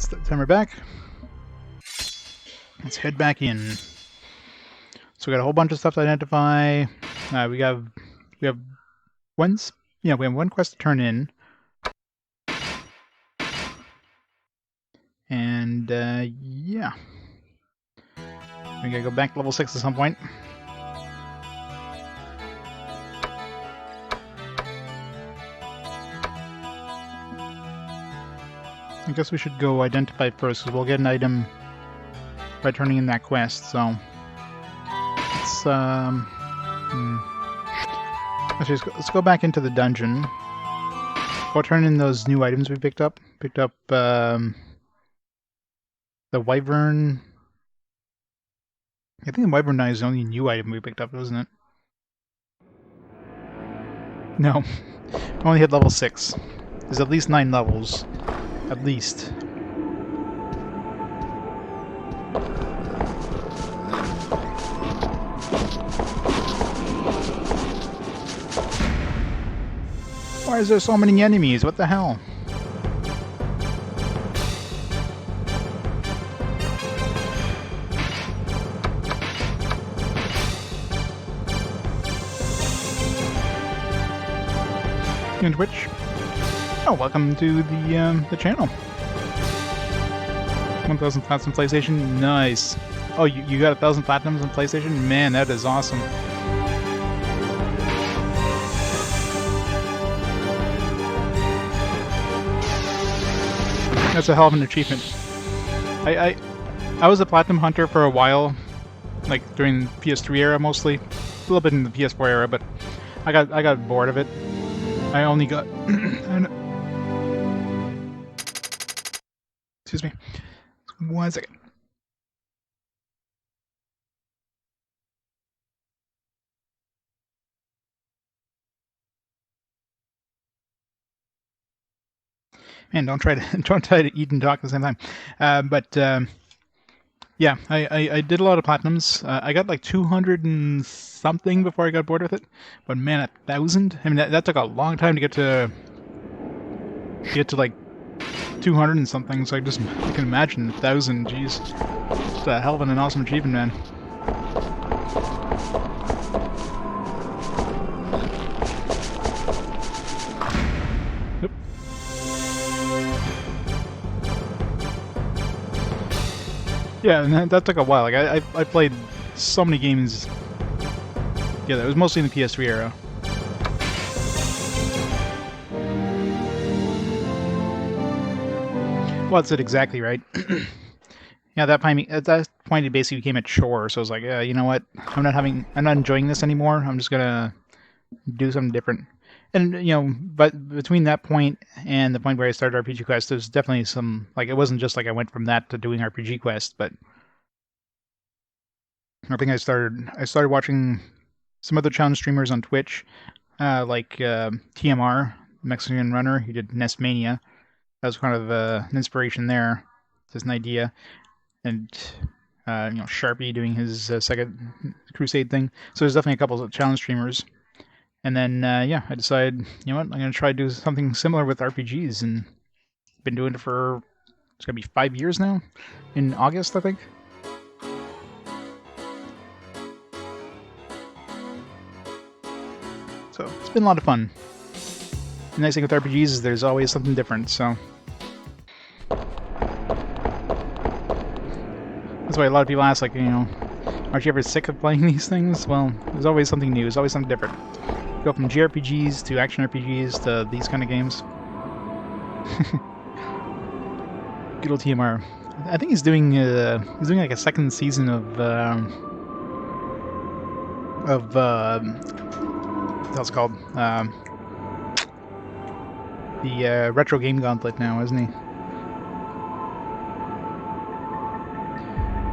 Alright, timer back. Let's head back in. So we got a whole bunch of stuff to identify. We have one quest to turn in. And yeah. We gotta go back to level 6 at some point. I guess we should go identify first, because we'll get an item by turning in that quest, so... let's go back into the dungeon. Go turn in those new items we picked up. The Wyvern... I think the Wyvern Knife is the only new item we picked up, wasn't it? No. We only had level 6. There's at least 9 levels. At least. Why is there so many enemies? What the hell? And Twitch. Oh, welcome to the channel. 1,000 plats on PlayStation. Nice. Oh, you got 1,000 platinums on PlayStation? Man, that is awesome. That's a hell of an achievement. I was a platinum hunter for a while, like during the PS3 era mostly, a little bit in the PS4 era, but I got bored of it. I only got. Excuse me. 1 second. Man, don't try to eat and talk at the same time. Yeah, I did a lot of platinums. I got like 200 and something before I got bored with it. But man, 1,000. I mean, that took a long time to get to like 200 and something. So I can imagine 1,000. Jeez, it's a hell of an awesome achievement, man. Yeah, and that took a while. Like I played so many games. Yeah, it was mostly in the PS3 era. Well, that's it exactly, right? Yeah, at that point it basically became a chore. So I was like, yeah, you know what? I'm not enjoying this anymore. I'm just gonna do something different. And you know, but between that point and the point where I started RPG Quest, there's definitely some, like, it wasn't just like I went from that to doing RPG Quest, but I think I started watching some other challenge streamers on Twitch, like TMR, Mexican runner. He did Nest Mania. That was kind of an inspiration there, just an idea, and you know, Sharpie doing his second Crusade thing. So there's definitely a couple of challenge streamers. And then, yeah, I decided, you know what, I'm going to try to do something similar with RPGs, and been doing it for, it's going to be 5 years now, in August, I think. So, it's been a lot of fun. The nice thing with RPGs is there's always something different, so... That's why a lot of people ask, like, you know, aren't you ever sick of playing these things? Well, there's always something new, there's always something different. Go from JRPGs to action RPGs to these kind of games. Good old TMR. I think he's doing like a second season of what's it called? The Retro Game Gauntlet now, isn't he?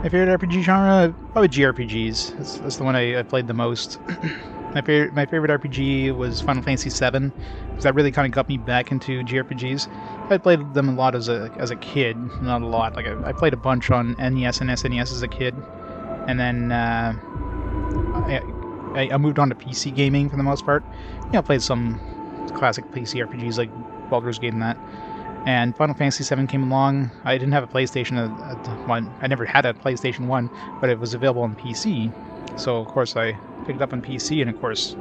My favorite RPG genre? Probably JRPGs. That's the one I played the most. My favorite RPG was Final Fantasy VII, because that really kind of got me back into JRPGs. I played them a lot as a kid, not a lot. Like I played a bunch on NES and SNES as a kid, and then I moved on to PC gaming for the most part. You know, I played some classic PC RPGs like Baldur's Gate and that. And Final Fantasy VII came along. I didn't have a PlayStation one. I never had a PlayStation 1, but it was available on PC. So of course I picked it up on PC, and of course,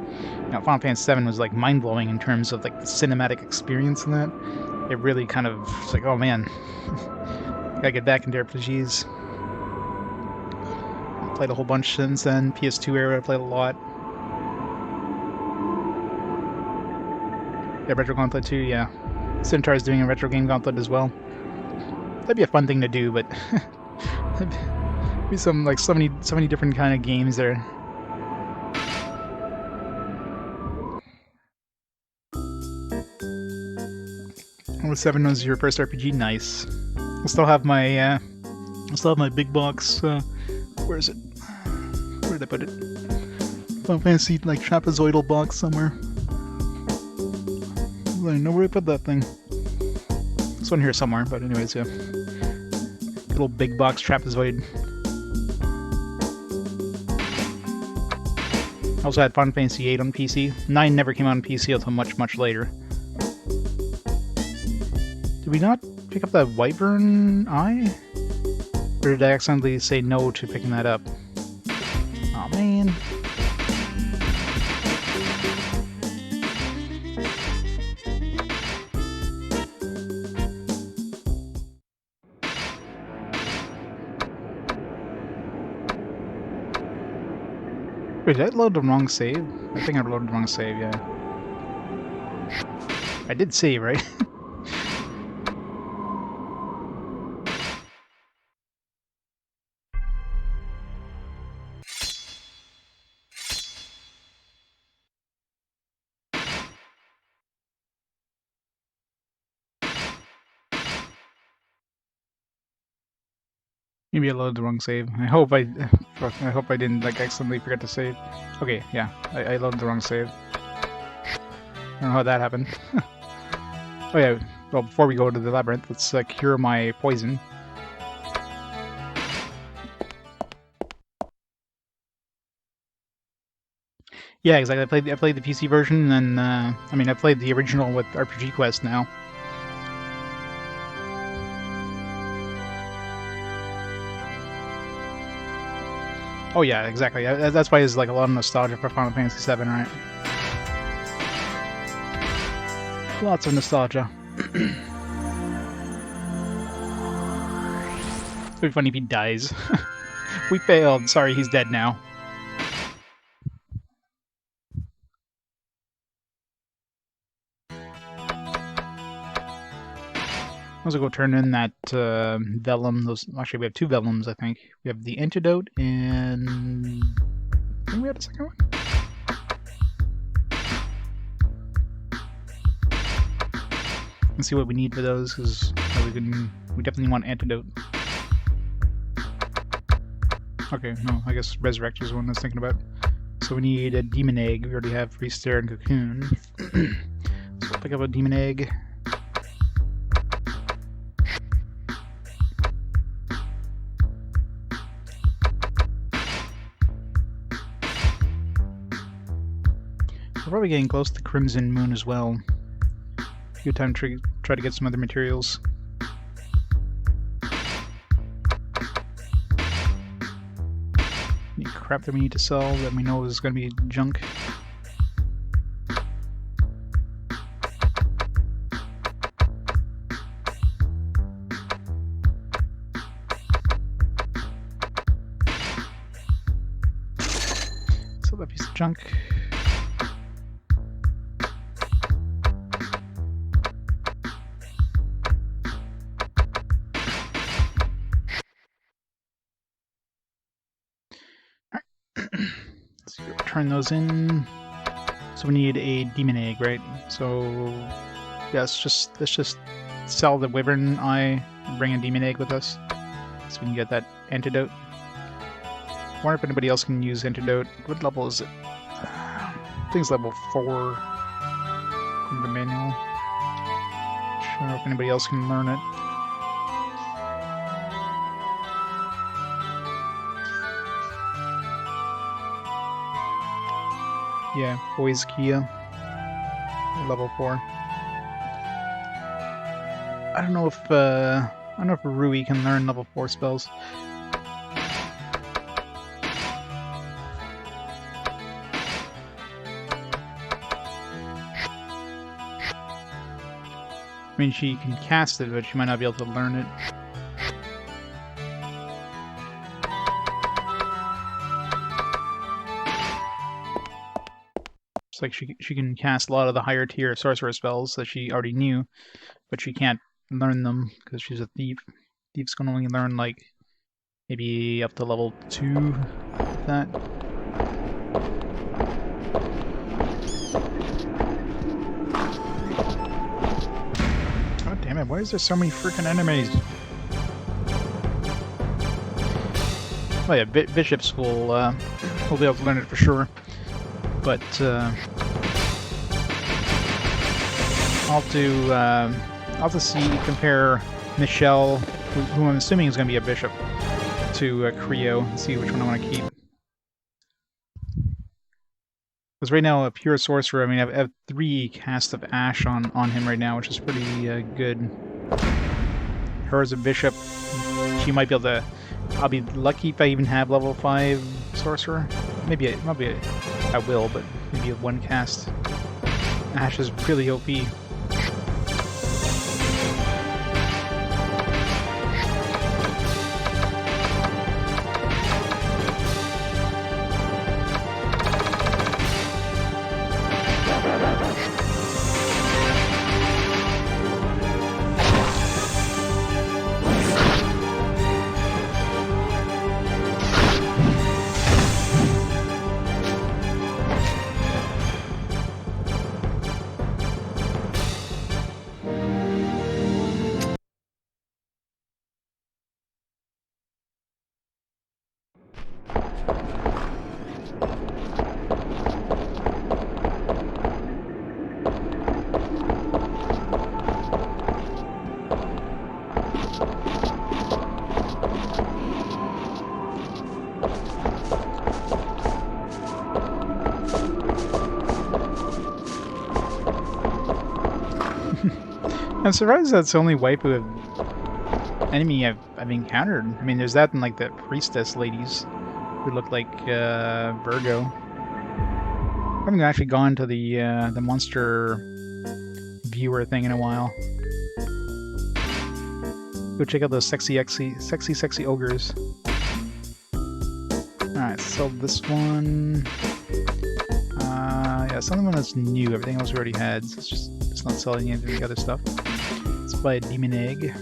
Final Fantasy VII was like mind-blowing in terms of like the cinematic experience in that. It really kind of was like, oh man, gotta get back into RPGs. Played a whole bunch since then. PS2 era, I played a lot. Yeah, Retro Gauntlet 2, yeah. Centaur's doing a retro game gauntlet as well. That'd be a fun thing to do, but there'd be so many different kind of games there. Oh, 7 was your first RPG, nice. I still have my big box. Where is it? Where did I put it? Final Fantasy like trapezoidal box somewhere. I don't know where I put that thing. This one here somewhere, but anyways, yeah. Little big box trapezoid. I also had Final Fantasy VIII on PC. 9 never came out on PC until much later. Did we not pick up that Wyvern Eye? Or did I accidentally say no to picking that up? Aw, man. Wait, did I load the wrong save? I think I loaded the wrong save, yeah. I did save, right? Maybe I loaded the wrong save. I hope I didn't like accidentally forget to save. Okay, yeah, I loaded the wrong save. I don't know how that happened. Oh yeah, well before we go to the labyrinth, let's cure my poison. Yeah, exactly. I played the PC version, and then I mean I played the original with RPG Quest now. Oh yeah, exactly. That's why there's like a lot of nostalgia for Final Fantasy VII, right? Lots of nostalgia. It'd be funny if he dies. We failed. Sorry, he's dead now. Let's go turn in that vellum. Actually, we have 2 vellums, I think. We have the antidote, and I think we have a second one. Let's see what we need for those, because we definitely want antidote. Okay, no, I guess resurrect is the one I was thinking about. So we need a demon egg. We already have Freestare and Cocoon. So we'll pick up a demon egg. We're probably getting close to Crimson Moon as well. Good time to try to get some other materials. Any crap that we need to sell that we know is going to be junk. Sell that piece of junk. Turn those in. So we need a demon egg, right? So yeah, let's just sell the wyvern eye and bring a demon egg with us, so we can get that antidote. I wonder if anybody else can use antidote. What level is it? I think it's level 4 in the manual. I don't know if anybody else can learn it. Yeah, Boys Kia, level 4. I don't know if Rui can learn level 4 spells. I mean, she can cast it, but she might not be able to learn it. It's like she can cast a lot of the higher tier sorcerer spells that she already knew, but she can't learn them because she's a thief. Thief's can only learn like maybe up to level 2, like that. God damn it! Why is there so many freaking enemies? Oh yeah, Bishop School. We'll be able to learn it for sure, but I'll have to compare Michelle, who I'm assuming is going to be a bishop, to Creo and see which one I want to keep. Because right now, a pure sorcerer, I mean, I have 3 casts of Ash on him right now, which is pretty good. Her as a bishop, she might be able to. I'll be lucky if I even have level 5 sorcerer. Maybe I will, but maybe a 1 cast. Ash is really OP. I'm surprised that's the only waifu enemy I've encountered. I mean, there's that and like the priestess ladies who look like Virgo. I haven't actually gone to the monster viewer thing in a while. Go check out those sexy ogres. Alright, so this one. Yeah, some of them that's new. Everything else we already had. So it's not selling any of the other stuff. Let's buy a demon egg.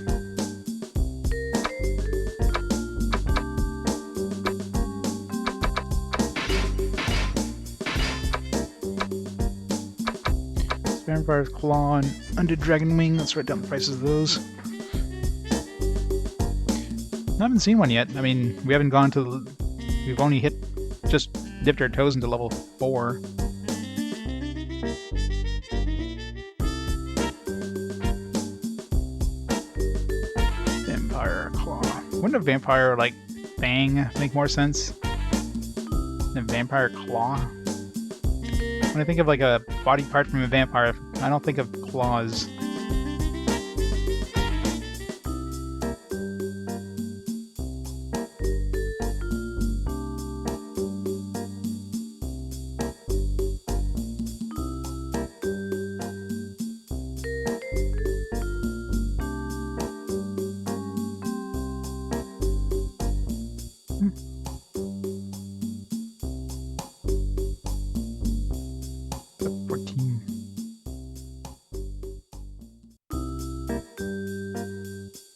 Vampire's Claw and Undead Dragon Wing. Let's write down the prices of those. I haven't seen one yet. I mean, we haven't gone to. We've only just dipped our toes into level 4. Vampire Claw. Wouldn't a vampire like Fang make more sense than Vampire Claw? When I think of like a body part from a vampire, I don't think of claws.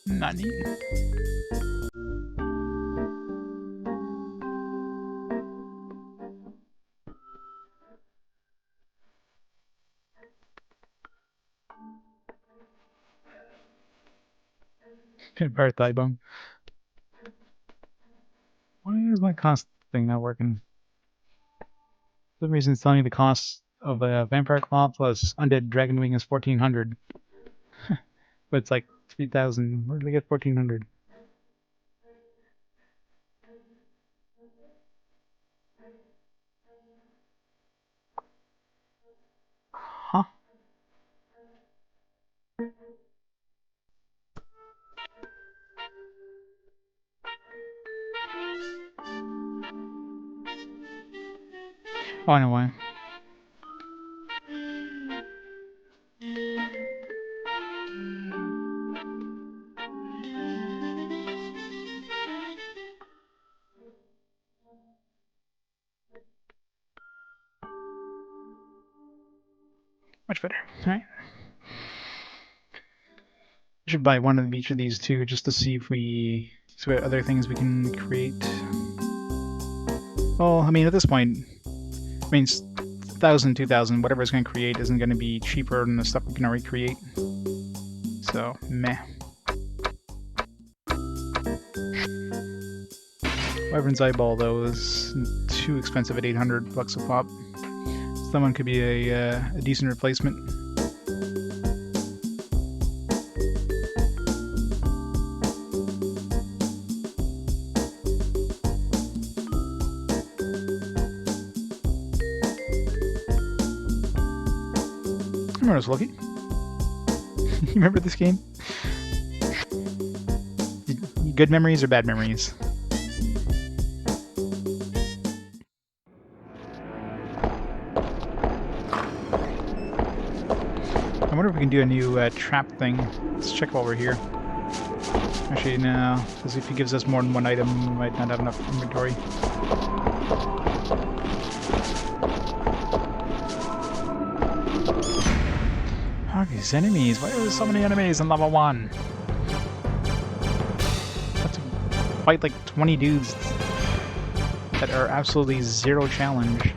Nani? Vampire thigh bone. Why is my cost thing not working? For some reason it's telling me the cost of a vampire claw plus undead dragon wing is 1400. But it's like 3000. Where did I get 1400? Huh? Oh, I know why. Much better. Alright. I should buy one of each of these two just to see if we see what other things we can create. Well, I mean, at this point, I mean, 1,000, 2,000, whatever it's going to create isn't going to be cheaper than the stuff we can already create. So, meh. Wyvern's Eyeball, though, is too expensive at 800 bucks a pop. Someone could be a decent replacement. I remember this, Lucky. You remember this game? Good memories or bad memories? I wonder if we can do a new trap thing. Let's check while we're here. Actually, no, because if he gives us more than one item, we might not have enough inventory. Oh, these enemies! Why are there so many enemies in level 1? I have to fight like 20 dudes that are absolutely zero challenge.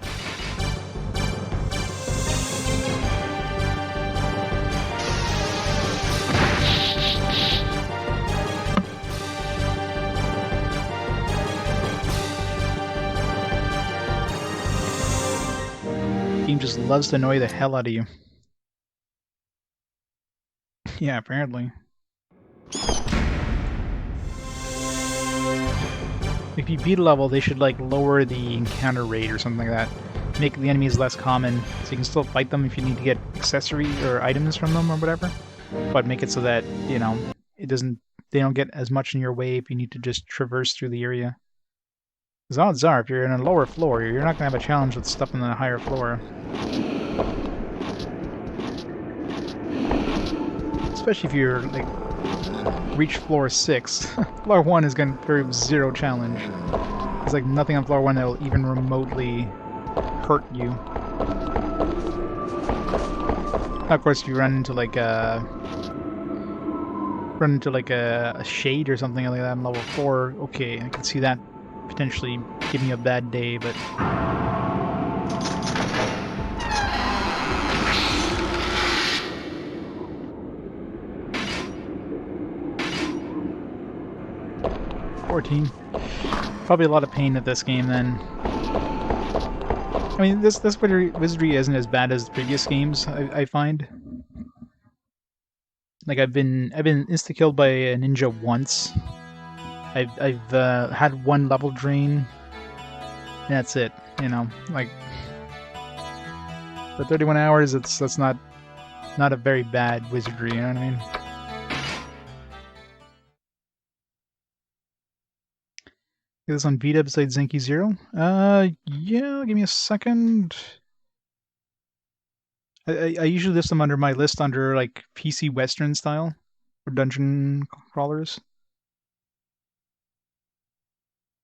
Game just loves to annoy the hell out of you. Yeah, apparently. If you beat a level, they should like lower the encounter rate or something like that. Make the enemies less common, so you can still fight them if you need to get accessories or items from them or whatever. But make it so that, you know, they don't get as much in your way if you need to just traverse through the area. Because odds are, if you're in a lower floor, you're not going to have a challenge with stuff on the higher floor. Especially if you're, like, reach floor 6. Floor 1 is going to carry 0 challenge. There's, like, nothing on floor 1 that will even remotely hurt you. Now, of course, if you run into, like, a shade or something like that on level 4, okay, I can see that potentially giving you a bad day, but... Probably a lot of pain at this game then. I mean, this Wizardry isn't as bad as the previous games, I find. Like I've been insta-killed by a ninja once. I've had one level drain. And that's it, you know. Like for 31 hours, that's not a very bad Wizardry, you know what I mean? Is this on Vita besides Zenki Zero? Yeah, give me a second. I usually list them under my list under like PC Western style or dungeon crawlers.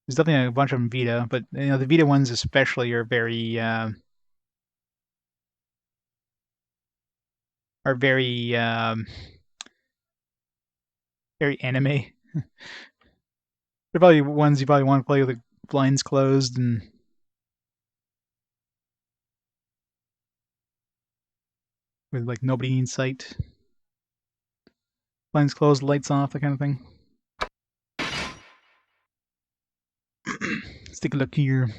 There's definitely a bunch of them Vita, but you know the Vita ones especially are very very anime. They're probably ones you probably want to play with the blinds closed and with like nobody in sight. Blinds closed, lights off, that kind of thing. Let's take a look here.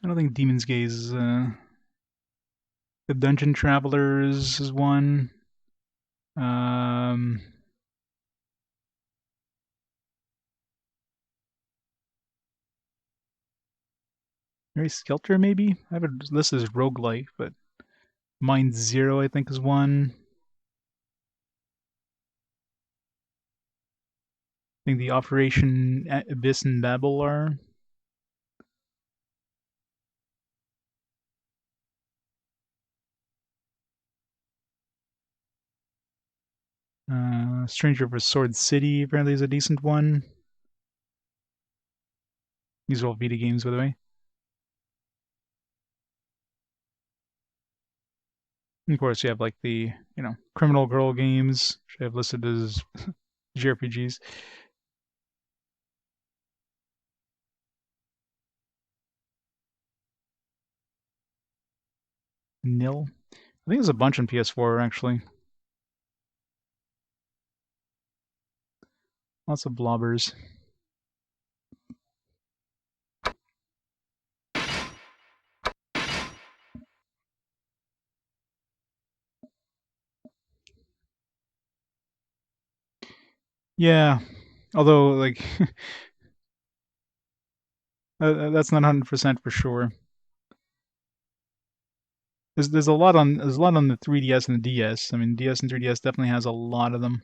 I don't think Demon's Gaze is the Dungeon Travelers is one. Mary Skelter, maybe? I have it listed as roguelike, but Mind Zero, I think, is one. I think the Operation Abyss and Babel are. Stranger of Sword City apparently is a decent one. These are all Vita games, by the way. And of course, you have like the Criminal Girl games, which I have listed as JRPGs. Nil. I think there's a bunch on PS4 actually. Lots of blobbers. Yeah, although like that's not 100% for sure. There's a lot on the 3DS and the DS. I mean, DS and 3DS definitely has a lot of them.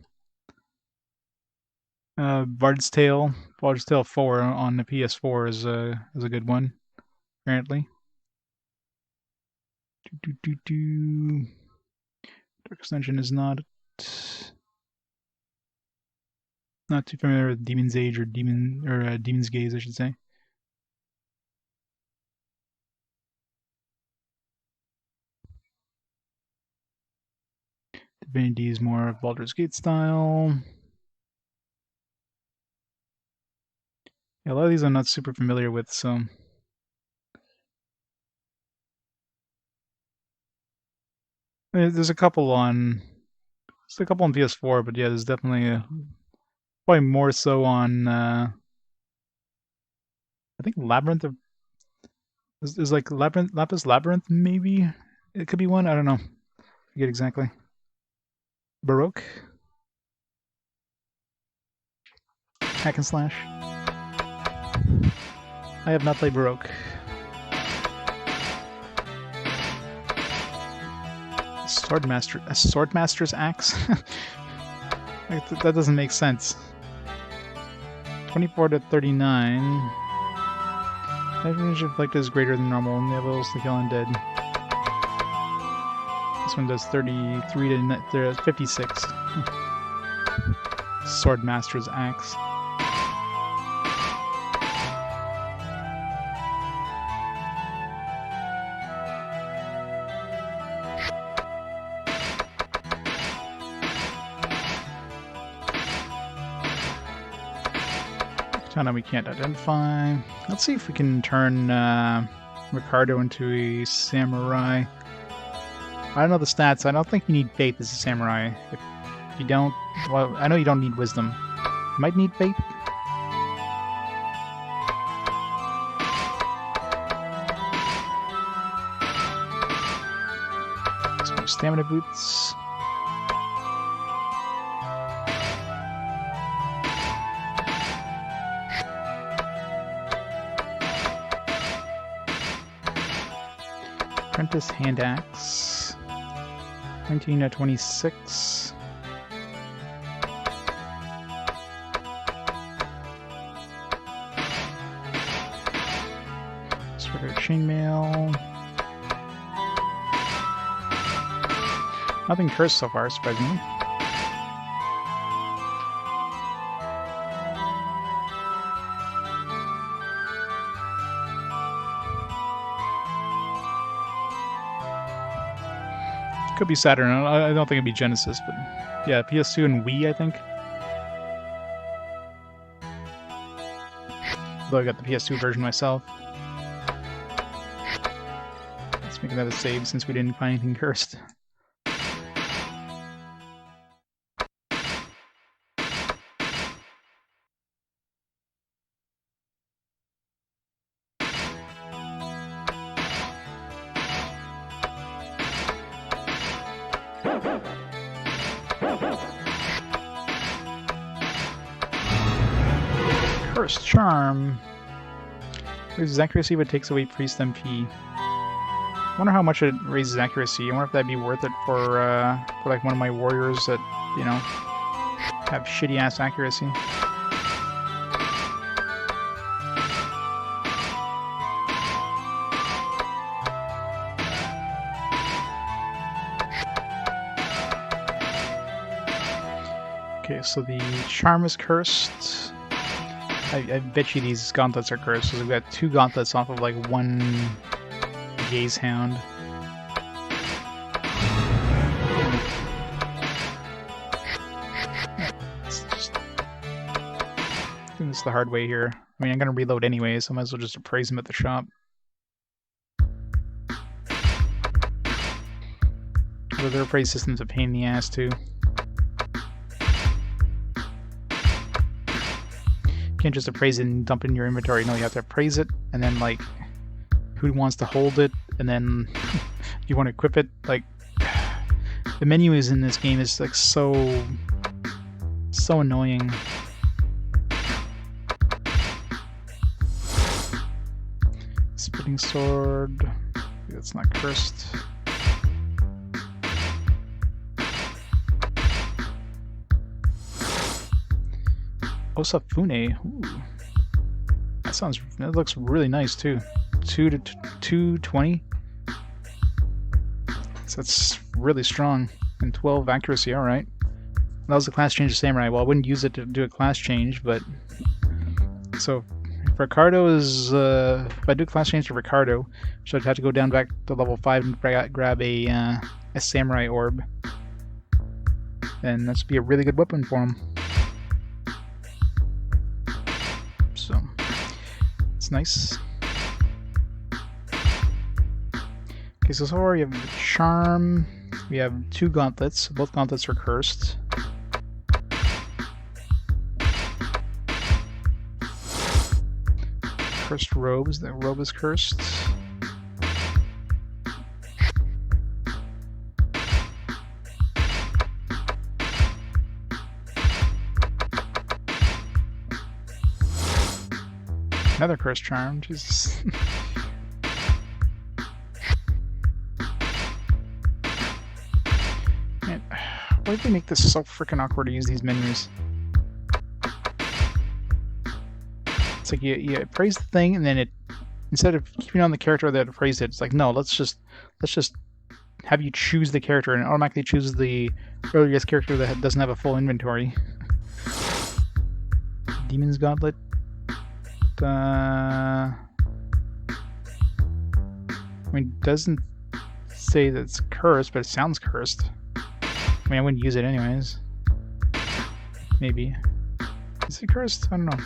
Bard's Tale 4 on the PS4 is a good one, apparently. Dark Extension is not too familiar with Demon's Age or Demon's Gaze, I should say. Divinity is more of Baldur's Gate style. Yeah, a lot of these I'm not super familiar with, so there's a couple on PS4, but yeah, there's definitely probably more so on I think Labyrinth is like Lapis Labyrinth maybe. It could be one. I don't know. I forget exactly. Baroque. Hack and slash. I have not played Baroque. Swordmaster's axe? That doesn't make sense. 24 to 39. Damage inflicted is greater than normal, and levels to kill undead. This one does 33 to 56. Swordmaster's axe. Katana we can't identify. Let's see if we can turn Ricardo into a samurai. I don't know the stats. I don't think you need faith as a samurai. If you don't, well, I know you don't need wisdom. You might need faith. Some more stamina boots. Apprentice hand axe. 19 to 26. Sword of chainmail. Nothing cursed so far, surprisingly. Could be Saturn. I don't think it'd be Genesis, but yeah, PS2 and Wii, I think. Though I got the PS2 version myself. Let's make that a save since we didn't find anything cursed. Cursed Charm. Raises accuracy but takes away priest MP. I wonder how much it raises accuracy. I wonder if that'd be worth it for like one of my warriors that, you know, have shitty ass accuracy. Okay, so the charm is cursed. I bet you these gauntlets are cursed, so we've got 2 gauntlets off of like 1 gaze hound. Let's just do this the hard way here. I mean, I'm gonna reload anyway, so I might as well just appraise them at the shop. Although their appraise system's a pain in the ass too. You can't just appraise it and dump it in your inventory. No, you have to appraise it, and then like, who wants to hold it, and then you want to equip it. Like, the menu is in this game is like so annoying. Splitting sword. That's not cursed. Osafune. Ooh. That looks really nice too. 2 to 220. So that's really strong. And 12 accuracy, alright. That was a class change of Samurai. Well, I wouldn't use it to do a class change, but... So, Ricardo is... if I do a class change to Ricardo, so I'd have to go down back to level 5 and grab a Samurai Orb. And that's be a really good weapon for him. So, it's nice. Okay, so far we have the charm. We have 2 gauntlets. Both gauntlets are cursed. Cursed robes. The robe is cursed. Another cursed charm. Jesus. Man, why do they make this so freaking awkward to use these menus? It's like you appraise the thing, and then it, instead of keeping on the character that appraised it, it's like, no, let's just have you choose the character, and it automatically chooses the earliest character that doesn't have a full inventory. Demon's Gauntlet. I mean, it doesn't say that it's cursed, but it sounds cursed. I mean, I wouldn't use it anyways. Maybe. Is it cursed? I don't know.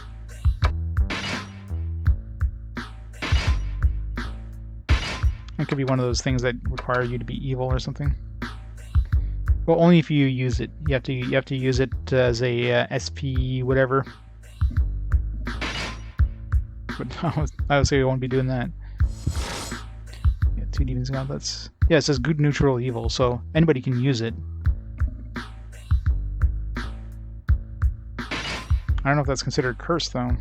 It could be one of those things that require you to be evil or something. Well, only if you use it. You have to use it as a SP whatever. But I would say we won't be doing that. Yeah, 2 Demons Gauntlets. Yeah, it says good, neutral, evil, so anybody can use it. I don't know if that's considered cursed, though.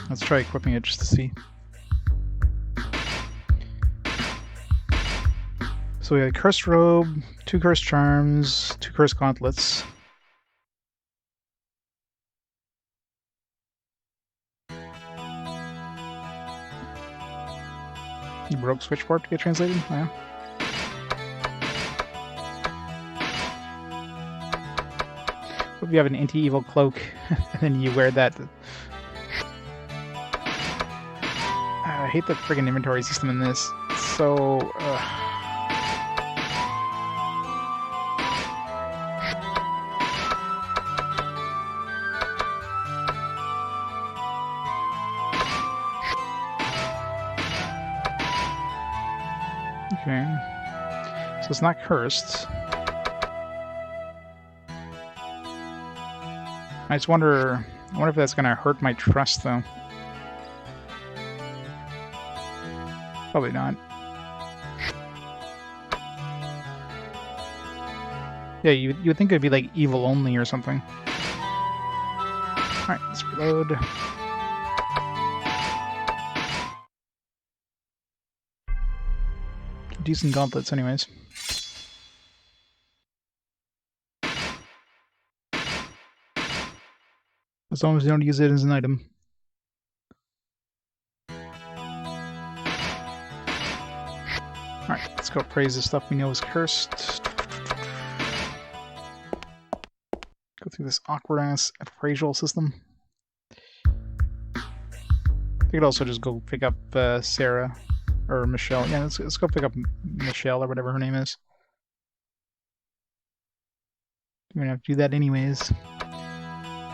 Let's try equipping it just to see. So we have a cursed robe, 2 cursed charms, 2 cursed gauntlets. You broke switchboard to get translated? Yeah. Hope you have an anti-evil cloak, and then you wear that. I hate the friggin' inventory system in this. It's so... Okay. So it's not cursed. I just wonder if that's gonna hurt my trust, though. Probably not. Yeah, you would think it'd be like evil only or something. Alright, let's reload. Decent gauntlets anyways. As long as you don't use it as an item. Alright, Let's go praise the stuff we know is cursed. Go through this awkward-ass appraisal system. I could also just go pick up Sarah, or Michelle. Yeah, let's go pick up Michelle, or whatever her name is. We're gonna have to do that anyways.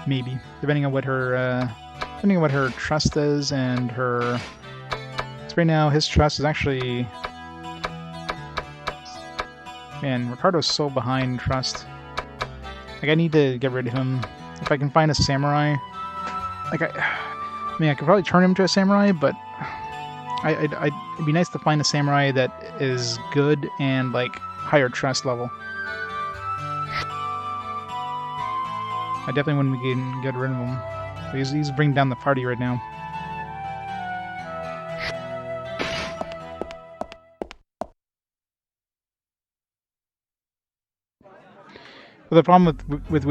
Maybe. Depending on what her trust is, and her... So right now, his trust is actually... Man, Ricardo's so behind trust. Like, I need to get rid of him. If I can find a samurai... Like, I mean, I could probably turn him to a samurai, but... it'd be nice to find a samurai that is good and, like, higher trust level. I definitely want to get rid of him. He's bringing down the party right now. But the problem with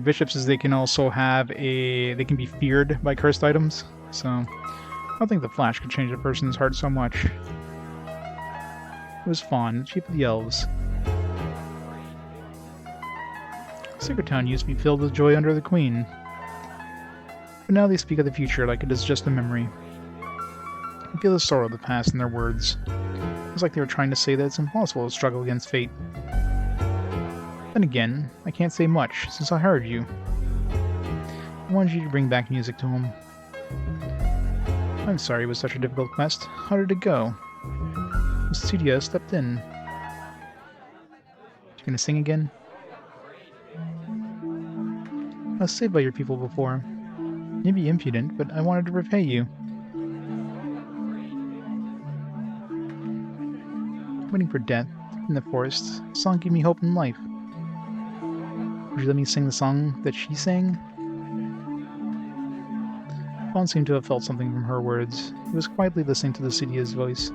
bishops is they can also have they can be feared by cursed items. So I don't think the flash could change a person's heart so much. It was fun. Cheap of the elves. Sacred Town used to be filled with joy under the Queen. But now they speak of the future like it is just a memory. I feel the sorrow of the past in their words. It's like they were trying to say that it's impossible to struggle against fate. Then again, I can't say much, since I hired you. I wanted you to bring back music to him. I'm sorry it was such a difficult quest. How did it go? Studia stepped in. You gonna sing again? I was saved by your people before. Maybe impudent, but I wanted to repay you. Waiting for death in the forest, the song gave me hope in life. Would you let me sing the song that she sang? Fawn seemed to have felt something from her words. He was quietly listening to the Cydia's voice.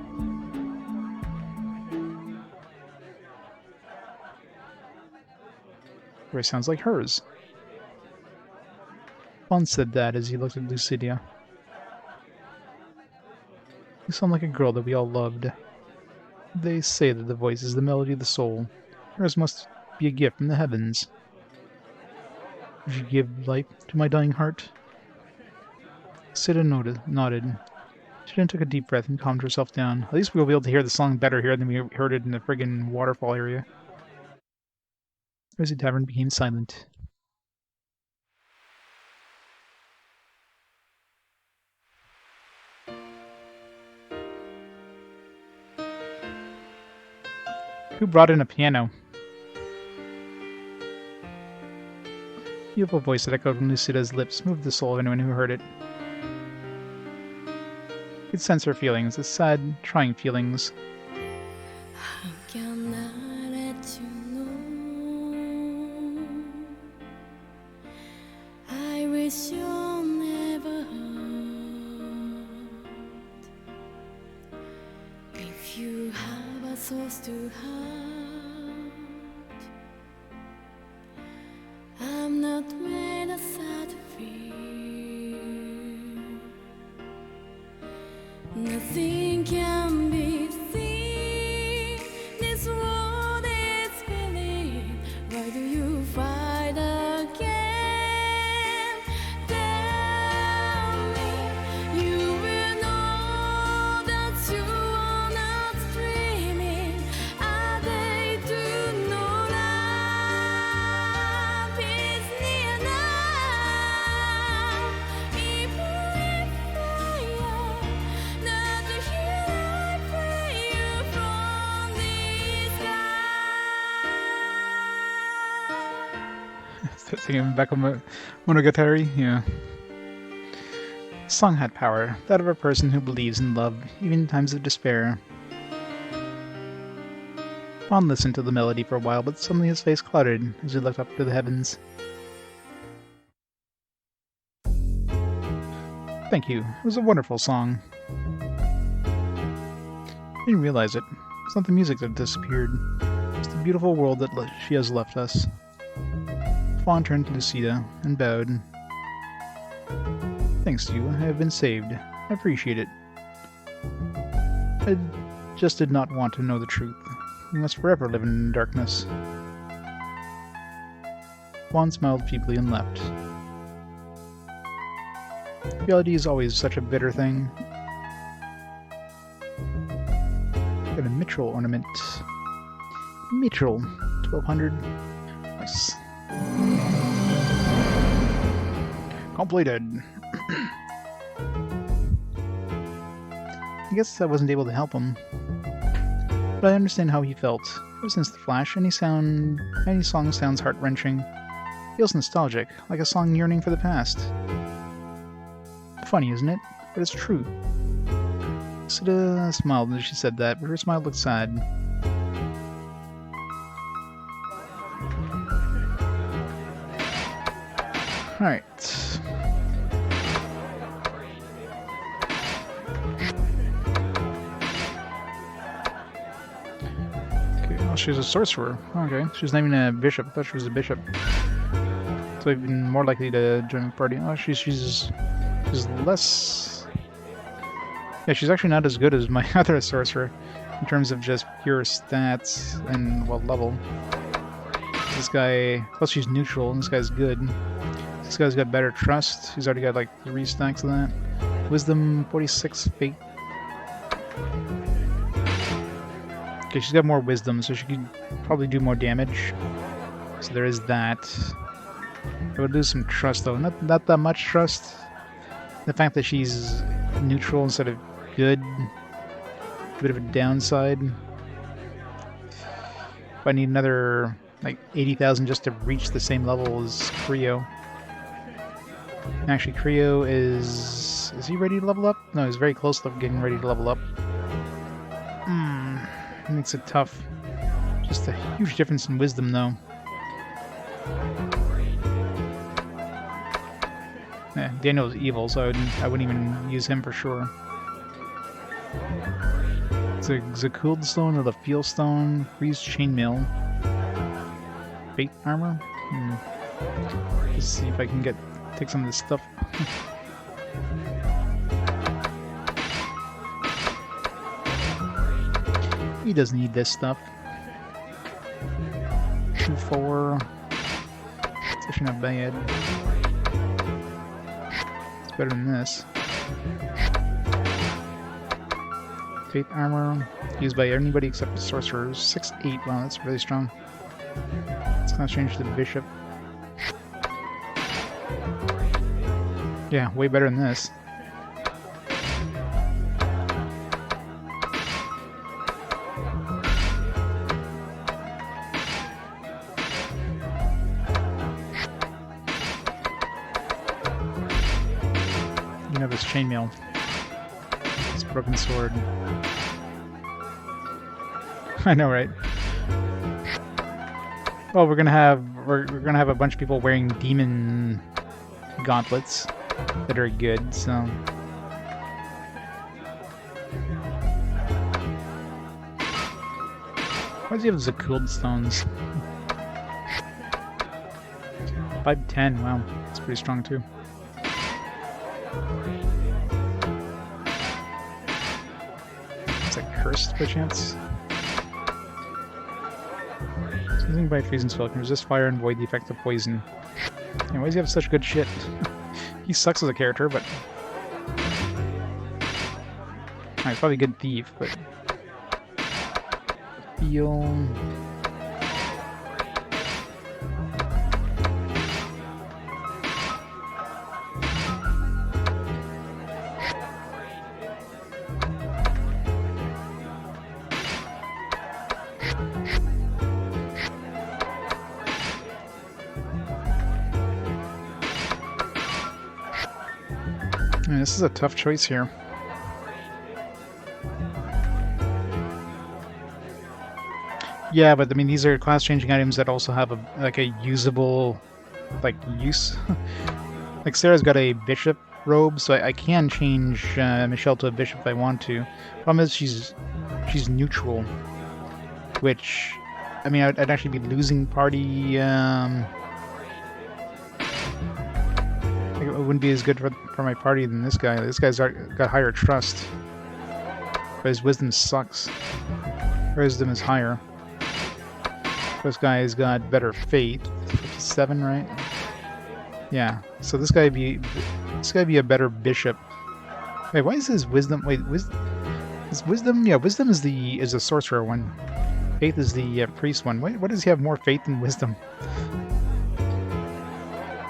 Her voice sounds like hers. Fawn said that as he looked at Lucidia. You sound like a girl that we all loved. They say that the voice is the melody of the soul. Hers must be a gift from the heavens. Would you give life to my dying heart? Sita nodded. She then took a deep breath and calmed herself down. At least we'll be able to hear the song better here than we heard it in the friggin' waterfall area. Rosy Tavern became silent. Who brought in a piano? Beautiful voice that echoed from Lucida's lips moved the soul of anyone who heard it. You could sense her feelings, the sad, trying feelings. I cannot let you know. I wish you never heard. If you have a source to hurt, I'm not made of sad fear. Nothing can be seen. This world is belief. Why do you fight again? Tell me you will know that you are not dreaming. A day to know love is near now. Even if I am not the hero, I pray you from the sky. Singing Becca Monogatari? Yeah. The song had power, that of a person who believes in love, even in times of despair. Fawn listened to the melody for a while, but suddenly his face clouded as he looked up to the heavens. Thank you. It was a wonderful song. I didn't realize it. It's not the music that disappeared. It's the beautiful world that she has left us. Fawn turned to Lucida and bowed. Thanks to you, I have been saved. I appreciate it. I just did not want to know the truth. You must forever live in darkness. Juan smiled feebly and left. Reality is always such a bitter thing. Got a Mitchell ornament. Mitchell, 1200. Nice. Completed. I guess I wasn't able to help him, but I understand how he felt. Ever since the Flash, any song sounds heart-wrenching. Feels nostalgic, like a song yearning for the past. Funny, isn't it? But it's true. Sita smiled as she said that, but her smile looked sad. Alright. Okay, well, she's a sorcerer. Okay, she's not even a bishop. I thought she was a bishop. So even more likely to join the party. Oh, she's less... Yeah, she's actually not as good as my other sorcerer in terms of just pure stats and, well, level. This guy... Plus she's neutral, and this guy's good. This guy's got better trust. He's already got like 3 stacks of that. Wisdom, 46, fate. Okay, she's got more wisdom, so she could probably do more damage. So there is that. I would lose some trust though. Not that much trust. The fact that she's neutral instead of good. A bit of a downside. If I need another like 80,000 just to reach the same level as Creo. Actually, Creo is he ready to level up? No, he's very close to getting ready to level up. Makes it tough. Just a huge difference in wisdom, though. Yeah, Daniel's evil, so I wouldn't even use him for sure. It's a Zakult Stone or the Feel Stone. Freeze Chainmail. Fate Armor? Let's see if I can take some of this stuff. He doesn't need this stuff. 2-4. It's actually not bad. It's better than this. Fate Armor. Used by anybody except the sorcerers. 6-8. Wow, that's really strong. It's gonna change to Bishop. Yeah, way better than this. You know this chainmail. This broken sword. I know, right? Well, we're gonna have a bunch of people wearing demon gauntlets that are good, so why does he have Zakult stones? 5-10, wow, that's pretty strong too. Is that cursed by chance? Something by freezing spell can resist fire and void the effect of poison. Yeah, why does he have such good shit? He sucks as a character, but... He's probably a good thief, but... Feel... This is a tough choice here. Yeah, but I mean, these are class-changing items that also have a usable, use. Like Sarah's got a bishop robe, so I can change Michelle to a bishop if I want to. Problem is she's neutral, which, I mean, I'd actually be losing party. It wouldn't be as good for my party than this guy. This guy's got higher trust, but his wisdom sucks. Wisdom is higher. This guy's got better faith. 57, right? Yeah. So this guy be a better bishop. Wait, why is his wisdom? Wait, is wisdom? Yeah, wisdom is the sorcerer one. Faith is the priest one. Why does he have more faith than wisdom?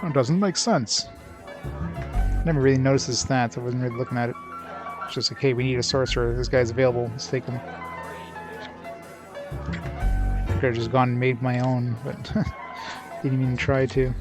It doesn't make sense. Never really noticed his stats. I wasn't really looking at it. It's just like, hey, we need a sorcerer. This guy's available. Let's take him. I could have just gone and made my own, but didn't even try to.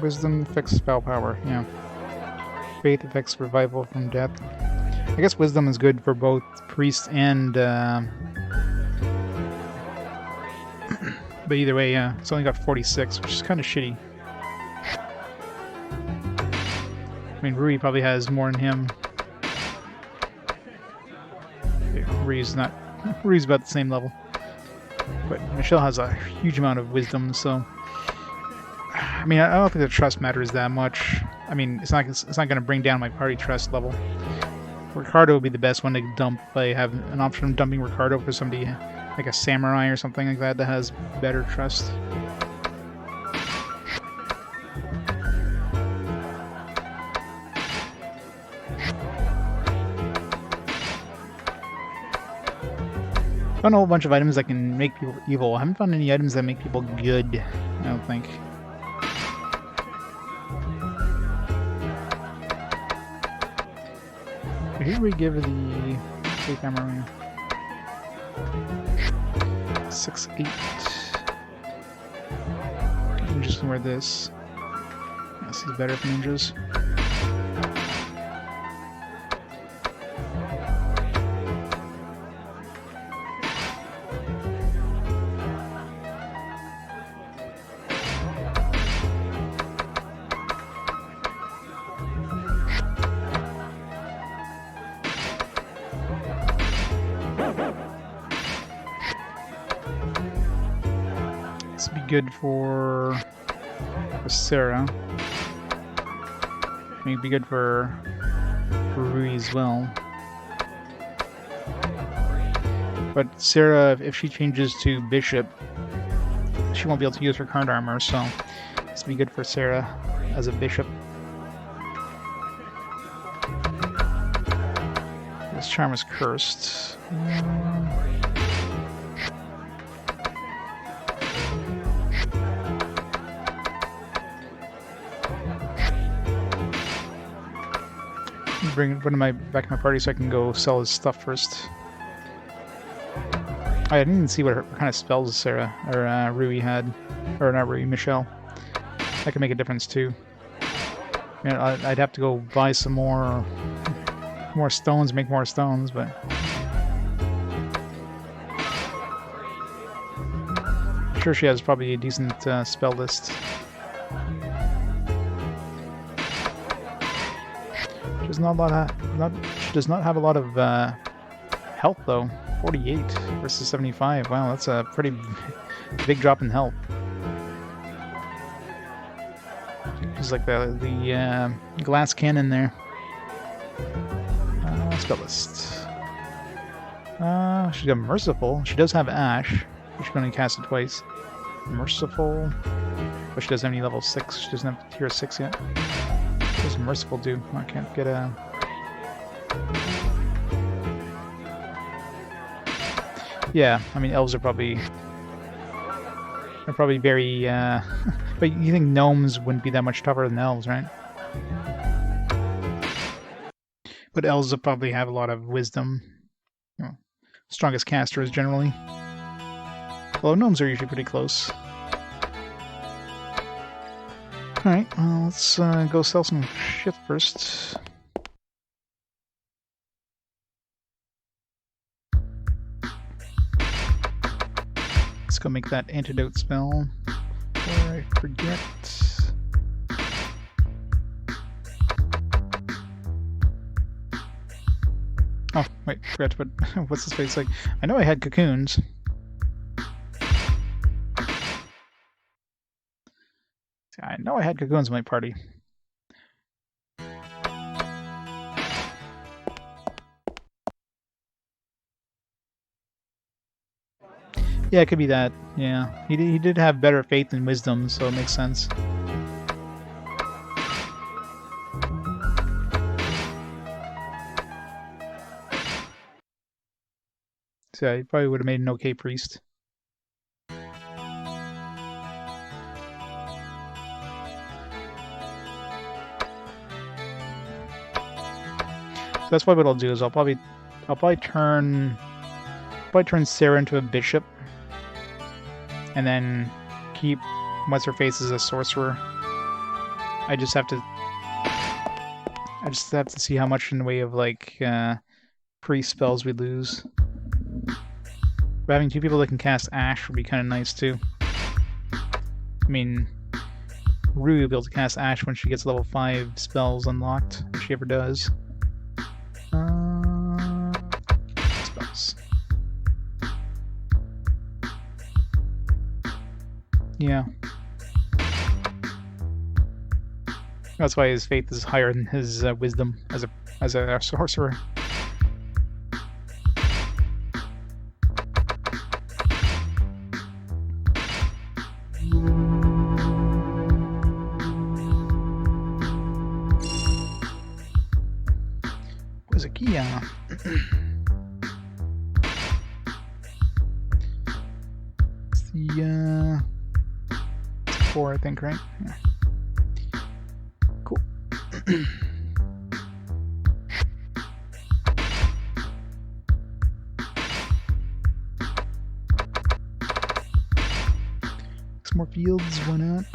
Wisdom affects spell power, yeah. Faith affects revival from death. I guess wisdom is good for both priest and... but either way, yeah. It's only got 46, which is kind of shitty. I mean, Rui probably has more than him. Okay, Rui's not... Rui's about the same level. But Michelle has a huge amount of wisdom, so... I mean, I don't think the trust matters that much. I mean, it's not going to bring down my party trust level. Ricardo would be the best one to dump. I have an option of dumping Ricardo for somebody like a samurai or something like that that has better trust. I found a whole bunch of items that can make people evil. I haven't found any items that make people good, I don't think. Here we give the safe armor 6-8. Ninjas can wear this. This is better for ninjas. Good for Sarah. Maybe good for Rui as well. But Sarah, if she changes to Bishop, she won't be able to use her card armor, so this would be good for Sarah as a Bishop. This charm is cursed. Bring one of my back in my party so I can go sell his stuff first. I didn't even see what kind of spells Sarah or Rui had, or not Rui, Michelle. That could make a difference too. You know, I'd have to go buy some more stones, make more stones, but I'm sure she has probably a decent spell list. She does not have a lot of health though. 48 versus 75. Wow, that's a pretty big drop in health. Just like the glass cannon there. Spell list. She's got Merciful. She does have Ash. She's going to cast it twice. Merciful. But she doesn't have any level 6. She doesn't have tier 6 yet. What does Merciful do? I can't get a... Yeah, I mean, elves are probably... They're probably very... But you think gnomes wouldn't be that much tougher than elves, right? But elves will probably have a lot of wisdom. You know, strongest casters, generally. Although gnomes are usually pretty close. Alright, well, let's go sell some shit first. Let's go make that antidote spell before I forget. Oh, wait, forgot to put... What's this face like? I know I had cocoons. I know I had Cocoons in my party. Yeah, it could be that. Yeah, he did have better faith and wisdom, so it makes sense. So yeah, he probably would have made an okay priest. So that's probably what I'll do. Is I'll probably turn Sarah into a bishop, and then keep what's her face as a sorcerer. I just have to see how much in the way of like priest spells we lose. But having two people that can cast Ash would be kind of nice too. I mean, Rue will be able to cast Ash when she gets level 5 spells unlocked, if she ever does. Spells. Yeah. That's why his faith is higher than his wisdom as a sorcerer. Quizakia. It's the it's 4, I think, right? Yeah. Cool. Some more fields, why not?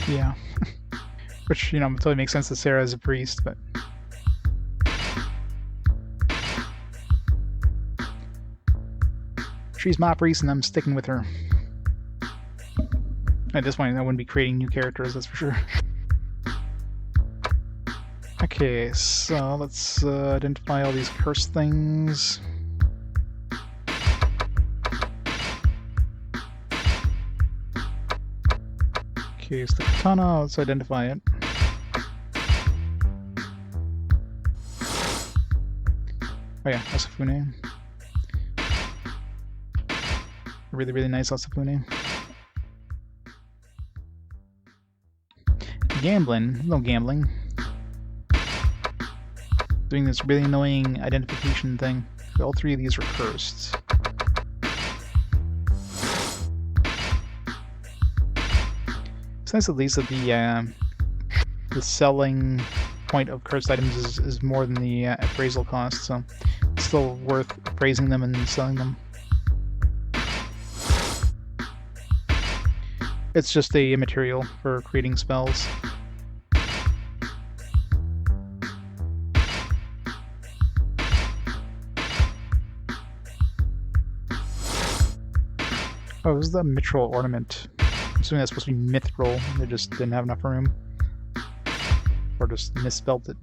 Yeah. Which, you know, totally makes sense to Sarah as a priest, but... She's my priest and I'm sticking with her. At this point, I wouldn't be creating new characters, that's for sure. Okay, so let's identify all these cursed things. Okay, so the katana, let's identify it. Oh yeah, Asafune. Really, really nice Asafune. Gambling, no gambling. Doing this really annoying identification thing. All 3 of these are cursed. It's nice at least that the selling point of cursed items is more than the appraisal cost, so it's still worth appraising them and selling them. It's just a material for creating spells. Oh, this is the mithril ornament. I'm assuming that's supposed to be mithril. They just didn't have enough room. Or just misspelled it.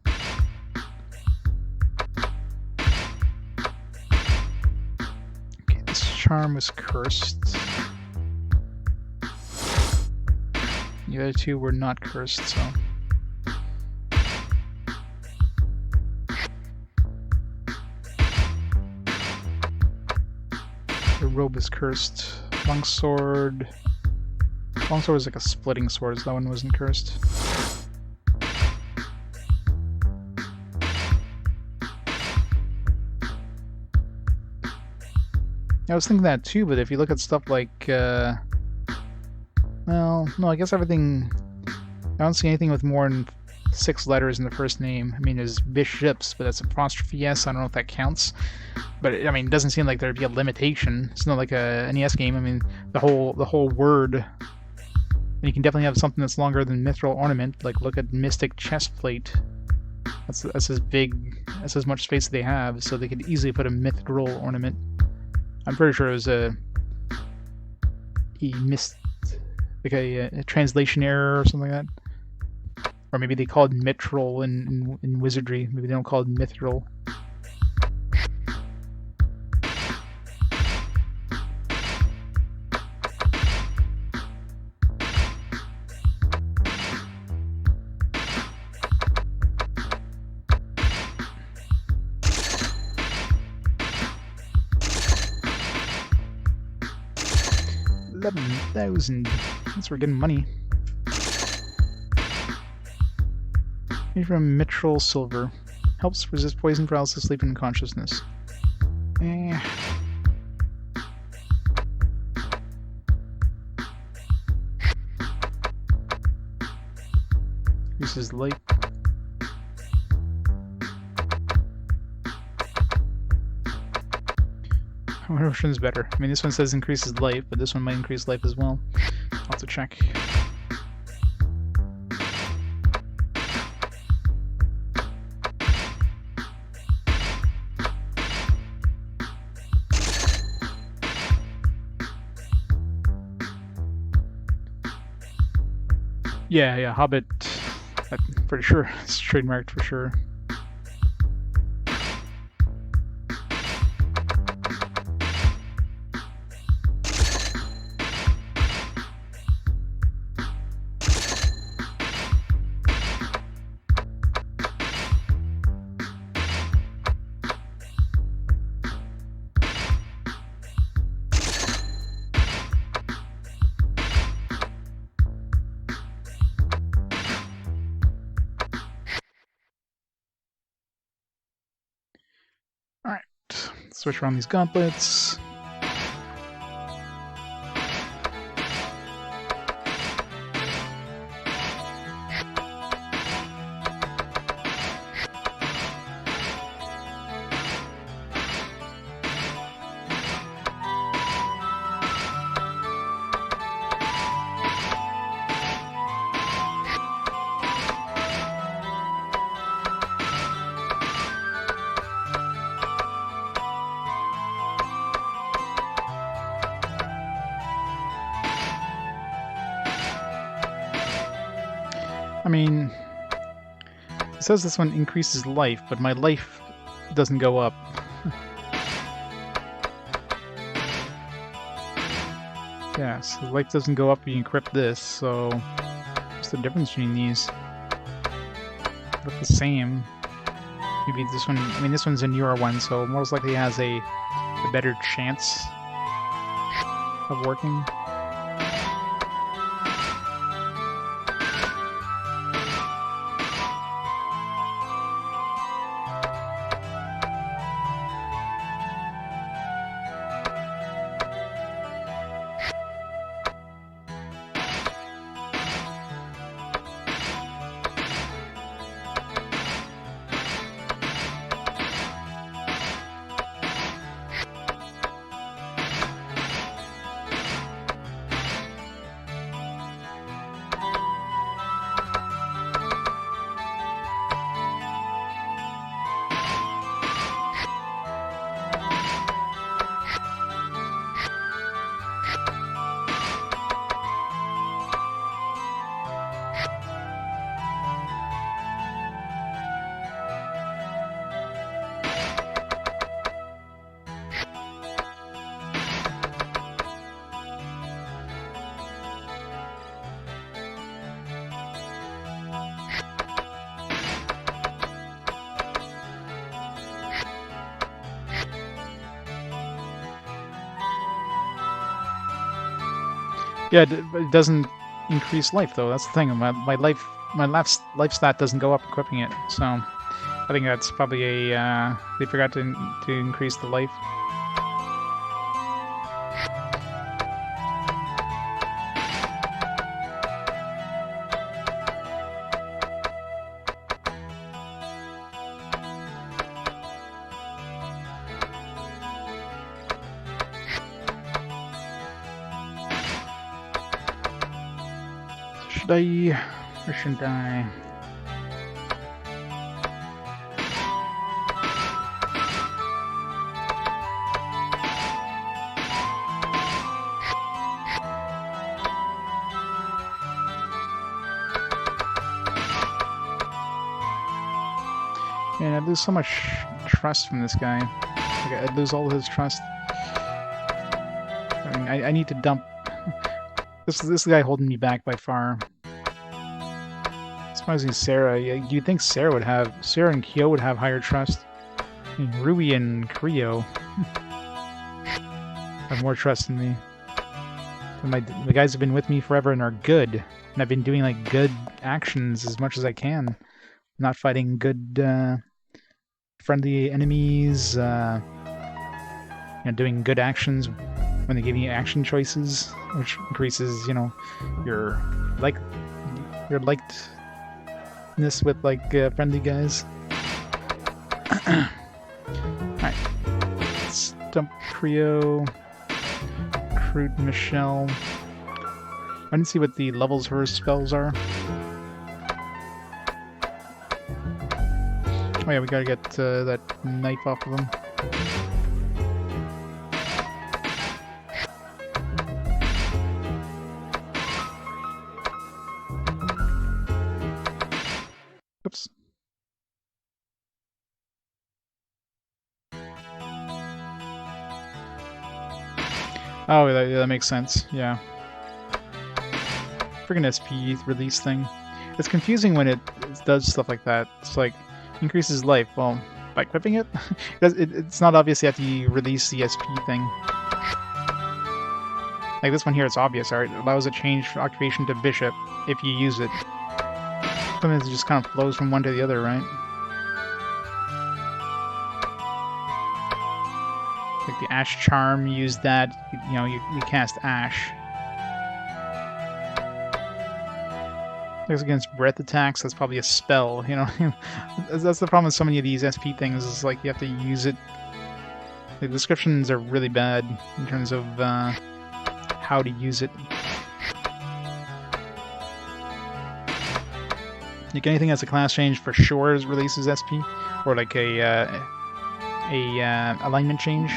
Okay, this charm was cursed. The other 2 were not cursed, so... The robe is cursed. Longsword... Longsword is like a splitting sword, so that one wasn't cursed. I was thinking that too, but if you look at stuff like, well, no, I guess everything... I don't see anything with more than 6 letters in the first name. I mean, there's bishops, but that's apostrophe S. I don't know if that counts. But, I mean, it doesn't seem like there'd be a limitation. It's not like a NES game. I mean, the whole word... And you can definitely have something that's longer than mithril ornament. Like, look at Mystic Chestplate. That's as big... That's as much space they have, so they could easily put a mithril ornament. I'm pretty sure it was a translation error or something like that. Or maybe they call it mithril in Wizardry. Maybe they don't call it mithril. $11,000. That's we're getting money. Made from mithril silver. Helps resist poison, paralysis, sleep, and consciousness. Increases light. I wonder which one's better. I mean, this one says increases life, but this one might increase life as well. I'll have to check. Yeah, Hobbit. I'm pretty sure it's trademarked for sure. Alright, switch around these gauntlets. I mean, it says this one increases life, but my life doesn't go up. Yeah, so life doesn't go up when you equip this, so what's the difference between these? Look the same. Maybe this one, I mean this one's a newer one, so most likely has a better chance of working. Yeah, it doesn't increase life though. That's the thing. My life stat doesn't go up equipping it. So I think that's probably a they forgot to increase the life. Should I or shouldn't I? Man, I lose so much trust from this guy. Like, I lose all his trust. I mean, I need to dump... This guy holding me back by far. Surprising Sarah. You'd think Sarah and Kyo would have higher trust. I mean, Rui and Creo have more trust in me. And the guys have been with me forever and are good. And I've been doing like good actions as much as I can. Not fighting good friendly enemies. Doing good actions when they give you action choices, which increases, your likedness with like friendly guys. Alright. Let's dump Creo. Recruit Michelle. I didn't see what the levels of her spells are. Oh yeah, we gotta get that knife off of him. Oops. Oh, that makes sense, yeah. Friggin' SP release thing. It's confusing when it does stuff like that. It's like, increases life. Well, by equipping it? It's not obvious you have to release the SP thing. Like this one here, it's obvious, alright? It allows a change from occupation to bishop if you use it. Sometimes it just kind of flows from one to the other, right? Like the Ash Charm, use that, you cast Ash. That's against breath attacks, that's probably a spell, That's the problem with so many of these SP things, is like you have to use it. The descriptions are really bad in terms of how to use it. Like anything that's a class change for sure releases SP, or like a alignment change.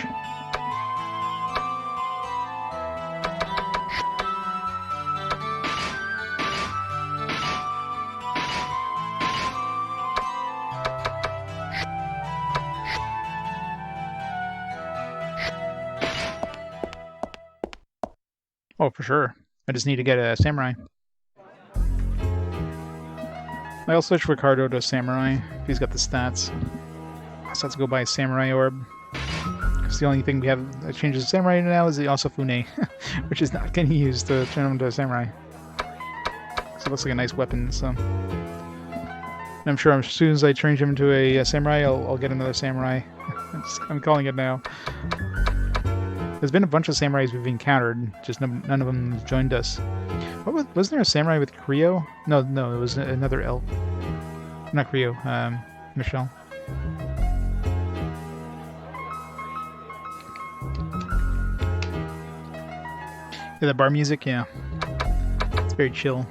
Oh, for sure. I just need to get a samurai. I'll switch Ricardo to samurai if he's got the stats. So let's go buy a samurai orb. Because the only thing we have that changes to samurai now is the Asafune, which is not getting used to turn him into a samurai. So it looks like a nice weapon, so... And I'm sure as soon as I change him into a samurai, I'll get another samurai. I'm calling it now. There's been a bunch of samurais we've encountered, just none of them have joined us. Wasn't there a samurai with Creo? No, it was another elf. Not Creo, Michelle. Yeah, the bar music, yeah. It's very chill.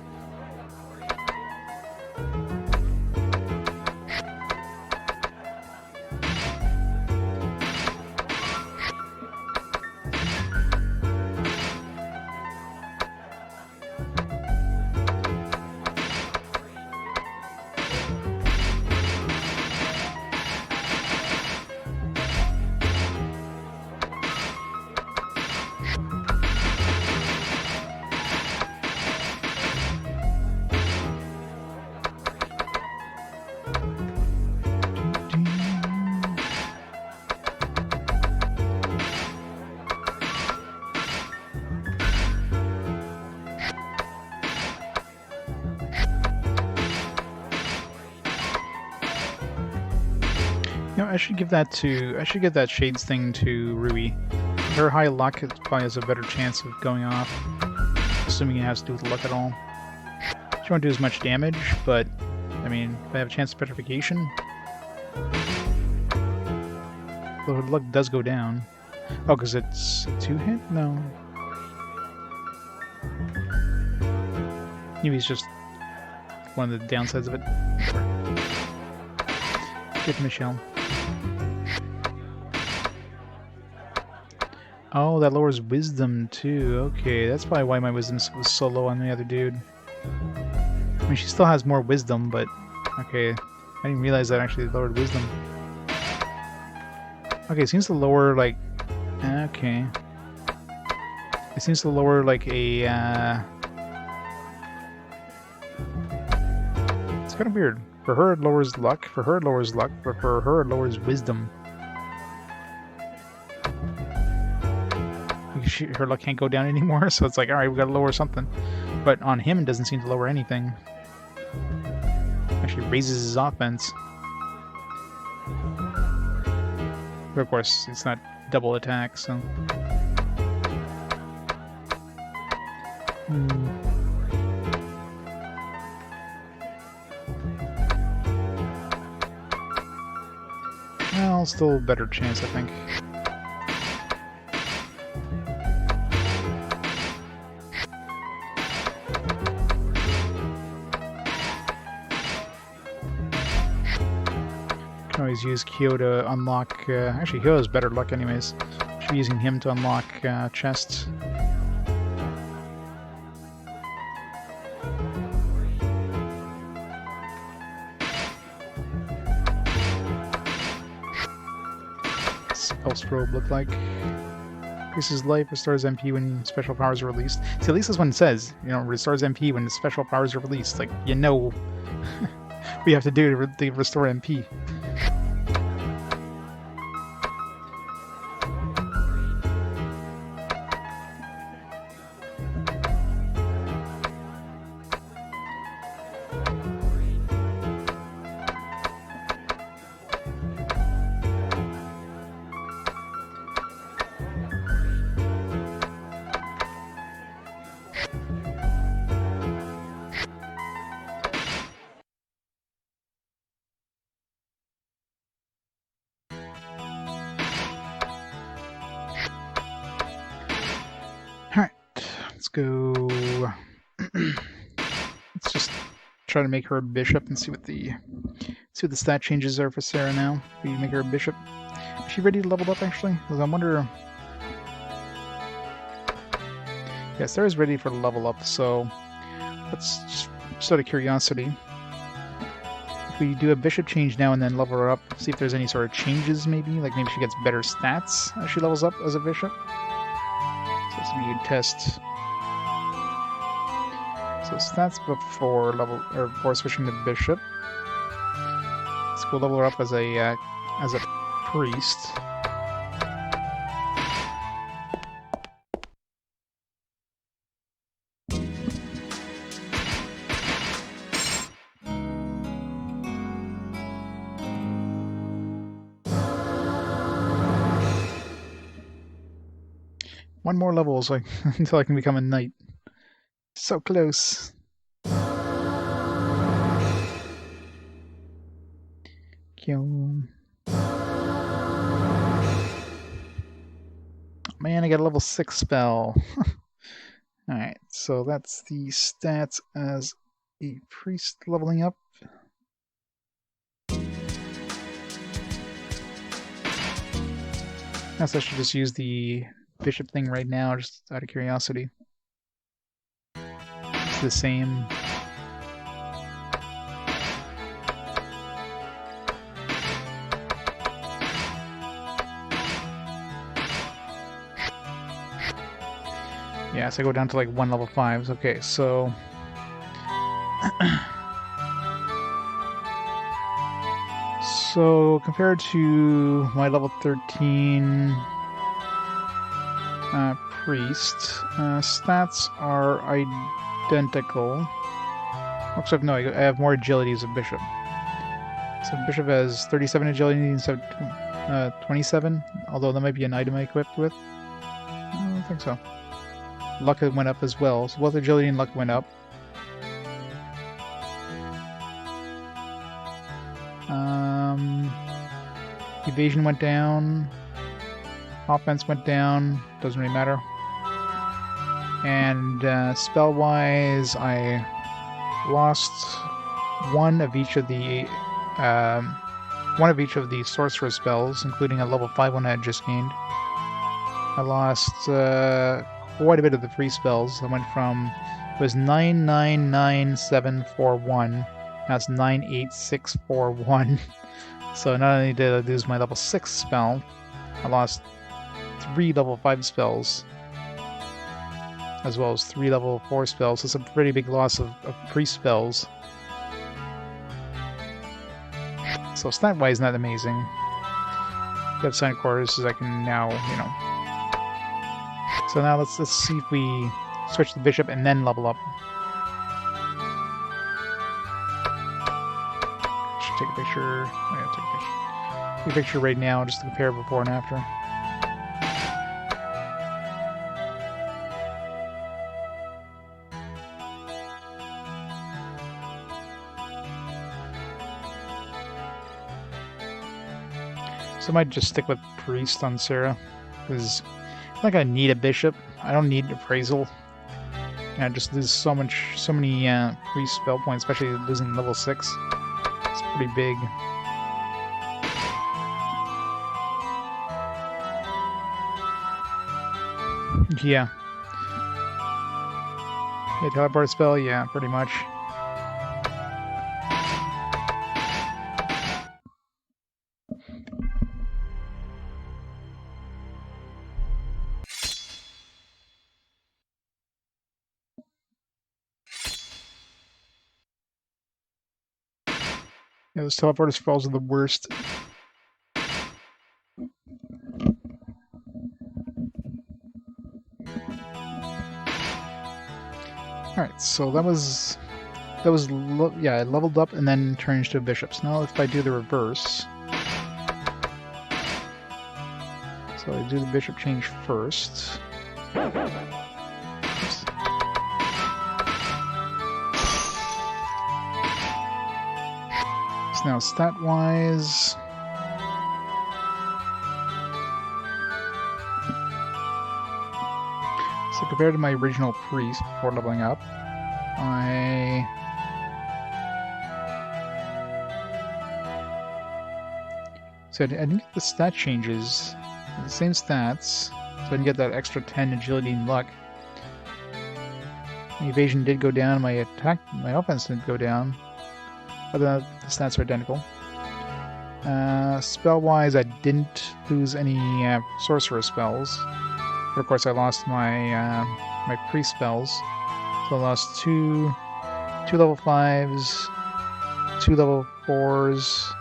I should give that shades thing to Rui. Her high luck probably has a better chance of going off, assuming it has to do with luck at all. She won't do as much damage, but I mean, if I have a chance of petrification, though her luck does go down. Oh, because it's a 2-hit? No. Maybe it's just one of the downsides of it. Get Michelle. Oh, that lowers wisdom too. Okay, that's probably why my wisdom was so low on the other dude. I mean, she still has more wisdom, but okay. I didn't realize that actually lowered wisdom. Okay, it seems to lower like. Okay. It seems to lower like a. It's kind of weird. For her it lowers luck. For her it lowers luck, but for her it lowers wisdom. Her luck can't go down anymore, so it's like, alright, we gotta lower something. But on him, it doesn't seem to lower anything. Actually raises his offense. But of course, it's not double attack, so... Well, still better chance, I think. Can always use Kyo to unlock... actually, Kyo has better luck anyways. Should be using him to unlock chests. Strobe look like. Increases life, restores MP when special powers are released. See, at least this one says, you know, restores MP when the special powers are released. Like, you know what you have to do to restore MP. Let's go. Let's just try to make her a bishop and see what the stat changes are for Sarah now. We make her a bishop. Is she ready to level up actually? Because I wonder. Yeah, Sarah's ready for the level up. So let's just out of curiosity. If we do a bishop change now and then level her up, see if there's any sort of changes maybe. Like maybe she gets better stats as she levels up as a bishop. So let's maybe test. So stats before before switching to bishop. Let's go level her up as a priest. One more level so until I can become a knight. So close. Man, I got a level 6 spell. Alright, so that's the stats as a priest leveling up. Guess I should just use the bishop thing right now, just out of curiosity. It's the same. Yeah, so I go down to like 1 level 5s. Okay, so... so, compared to my level 13 priest, stats are identical. Except no, I have more agility as a bishop. So bishop has 37 agility instead of 27, although that might be an item I equipped with. I don't think so. Luck went up as well, so both agility and luck went up. Evasion went down. Offense went down. Doesn't really matter. And spell-wise, I lost one of each of the sorcerer spells, including a level 5 one I had just gained. I lost quite a bit of the free spells. I went from, it was 999741 Now it's 9, 8, 6, 4, 1. So not only did I lose my level 6 spell, I lost 3 level 5 spells, as well as 3 level 4 spells. So it's a pretty big loss of priest spells. So stat-wise, not amazing. Got Silent Quarters, so I can now, you know. So now let's see if we switch the bishop and then level up. Should take a picture. I'm gonna take a picture. Take a picture right now just to compare before and after. So I might just stick with Priest on Sarah, because I'm not gonna need a bishop. I don't need appraisal. And I just lose so many Priest spell points, especially losing level 6. It's pretty big. Yeah. Yeah, teleport spell, yeah, pretty much. Yeah, those teleporter spells are the worst. Alright, so that was yeah, I leveled up and then turned to bishops. Now if I do the reverse, so I do the bishop change first. Oops. So now stat-wise, so compared to my original priest before leveling up, So I didn't get the stat changes, the same stats, so I didn't get that extra 10 agility and luck. My evasion did go down, my offense didn't go down. Other than that, the stats are identical. Spell-wise, I didn't lose any sorcerer spells. But of course, I lost my my priest spells. So I lost two level 5s, 2 level 4s,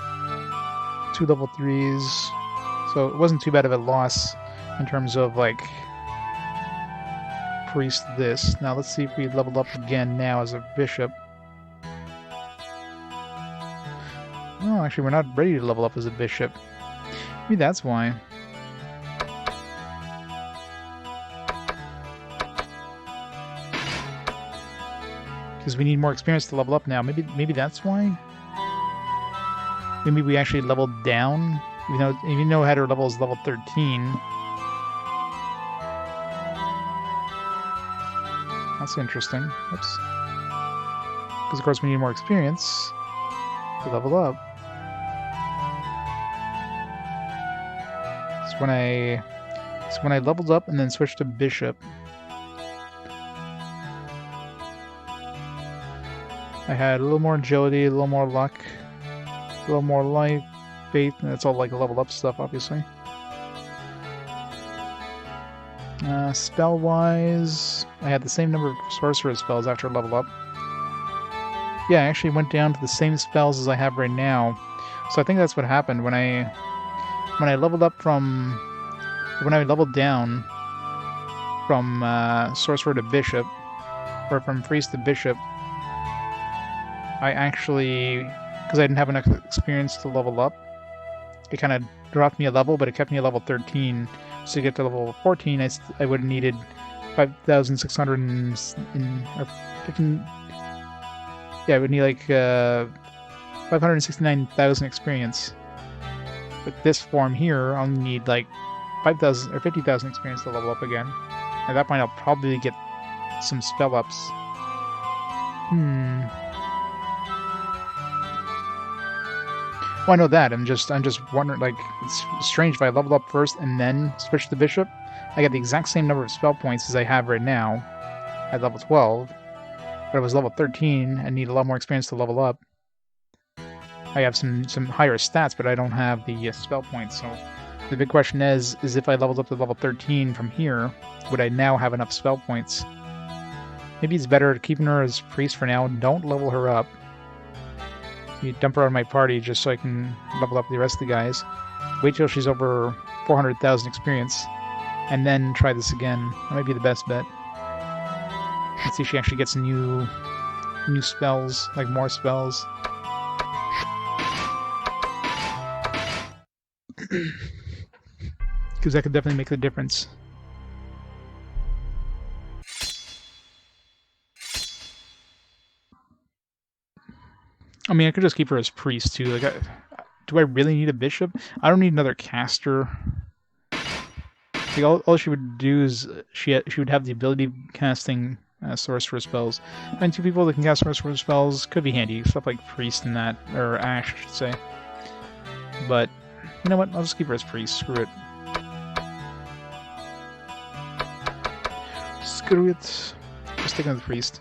2 level 3s, so it wasn't too bad of a loss in terms of, like, priest this. Now let's see if we leveled up again now as a bishop. No, actually we're not ready to level up as a bishop. Maybe that's why. Because we need more experience to level up now. Maybe that's why? Maybe we actually leveled down, even though header level is level 13. That's interesting. Oops. Because of course we need more experience to level up. So when I leveled up and then switched to bishop, I had a little more agility, a little more luck, a little more life, faith, and it's all like level up stuff, obviously. Spell-wise, I had the same number of sorcerer spells after level up. Yeah, I actually went down to the same spells as I have right now. So I think that's what happened when I leveled down from sorcerer to bishop, or from priest to bishop. I actually, because I didn't have enough experience to level up, it kind of dropped me a level, but it kept me at level 13. So to get to level 14, I would have needed 5,600 or 15. Yeah, I would need like 569,000 experience. With this form here, I'll need like 5,000 or 50,000 experience to level up again. At that point, I'll probably get some spell ups. Well, I know that. I'm just wondering, like, it's strange if I leveled up first and then switch to bishop. I get the exact same number of spell points as I have right now at level 12, but I was level 13 and need a lot more experience to level up. I have some higher stats, but I don't have the spell points. So the big question is if I leveled up to level 13 from here, would I now have enough spell points? Maybe it's better keeping her as priest for now. Don't level her up. You dump her out of my party just so I can level up the rest of the guys. Wait till she's over 400,000 experience, and then try this again. That might be the best bet. Let's see if she actually gets new spells, like more spells. Because that could definitely make the difference. I mean, I could just keep her as priest too. Like, do I really need a bishop? I don't need another caster. Like, all she would do is she would have the ability of casting sorcerer spells. And 2 people that can cast sorcerer spells could be handy. Stuff like priest and that, or Ash, I should say. But you know what? I'll just keep her as priest. Screw it. Screw it. Just stick with the priest.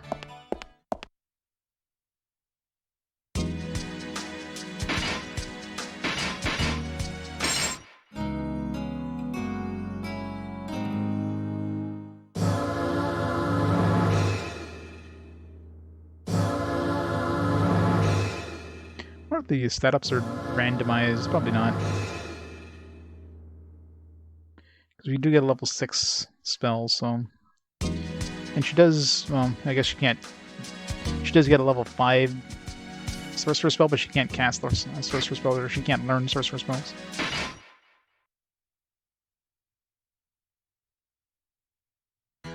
I wonder if the setups are randomized. Probably not. Because we do get a level 6 spell, so... And she does... Well, I guess she can't... She does get a level 5 sorcerer spell, but she can't cast sorcerer spells, or she can't learn sorcerer spells. So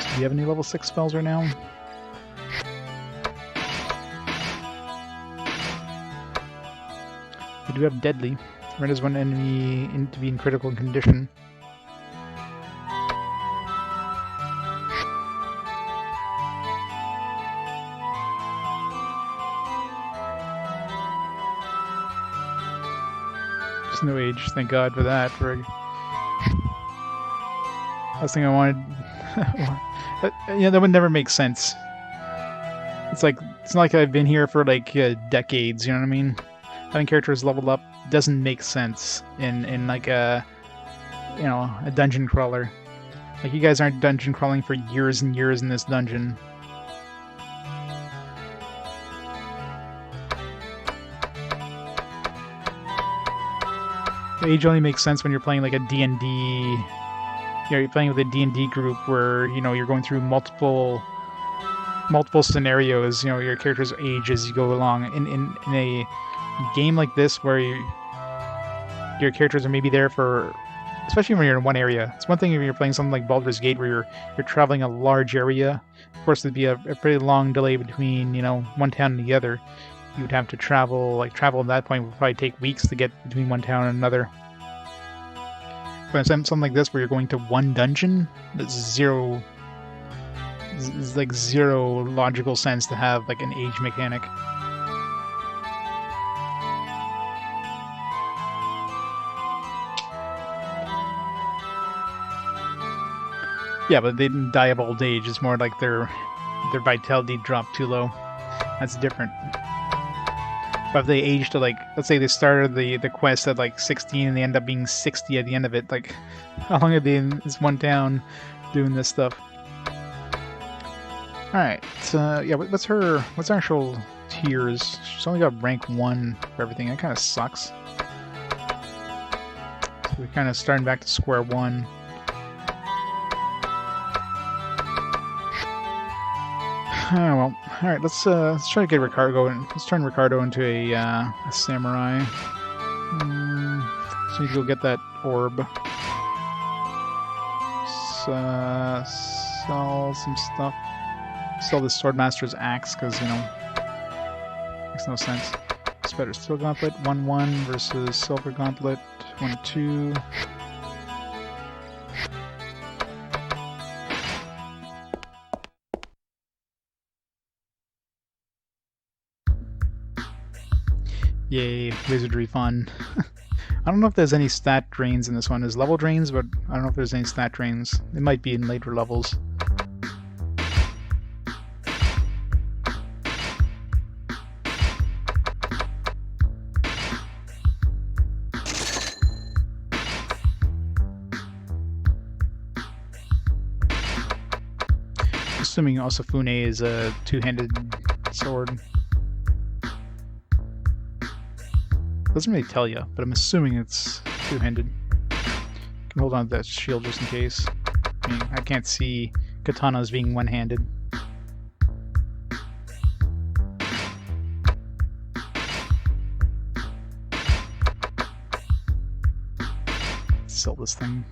do you have any level 6 spells right now? We do have Deadly. Renders one enemy to be in critical condition. There's no age, thank God for that. Last thing I wanted... yeah, that would never make sense. It's not like I've been here for like decades, you know what I mean? Having characters leveled up doesn't make sense in like a dungeon crawler. Like, you guys aren't dungeon crawling for years and years in this dungeon. Age only makes sense when you're playing like a D&D. You're playing with a D&D group where you're going through multiple scenarios. Your characters age as you go along. In a game like this where your characters are maybe there for, especially when you're in one area. It's one thing if you're playing something like Baldur's Gate where you're traveling a large area. Of course, there'd be a pretty long delay between one town and the other. You'd have to travel at that point would probably take weeks to get between one town and another. But something like this where you're going to one dungeon, there's zero logical sense to have like an age mechanic. Yeah, but they didn't die of old age. It's more like their vitality dropped too low. That's different. But if they age to, like, let's say they started the quest at like 16 and they end up being 60 at the end of it, like, how long have they been in this one town doing this stuff? Alright, yeah, what's her actual tiers? She's only got rank 1 for everything. That kind of sucks. So we're kind of starting back to square one. Oh, well, alright, let's try to get Ricardo, and let's turn Ricardo into a samurai. So we need to go get that orb. Sell some stuff. Sell the Swordmaster's axe, because, makes no sense. It's better. Steel Gauntlet, 1-1 versus Silver Gauntlet, 1-2. Yay, Wizardry fun. I don't know if there's any stat drains in this one. There's level drains, but I don't know if there's any stat drains. It might be in later levels. assuming Osafune is a two-handed sword. Doesn't really tell you, but I'm assuming it's two-handed. Can hold on to that shield just in case. I mean, I can't see katanas being one-handed. Sell this thing.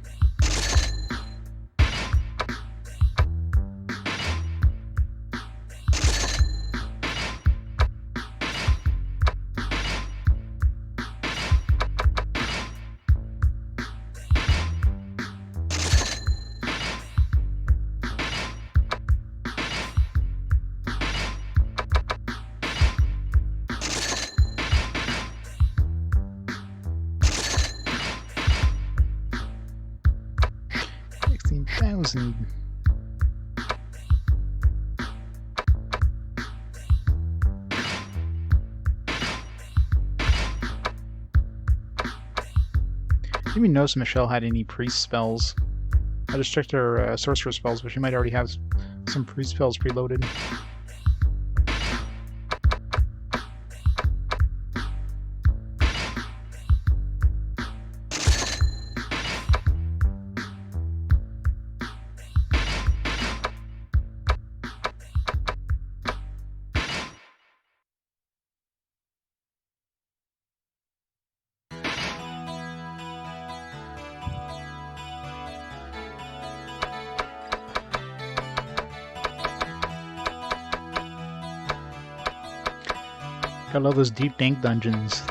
$16,000. I didn't even notice Michelle had any priest spells. I just checked her sorcerer spells, but she might already have some priest spells preloaded. I love those deep dank dungeons.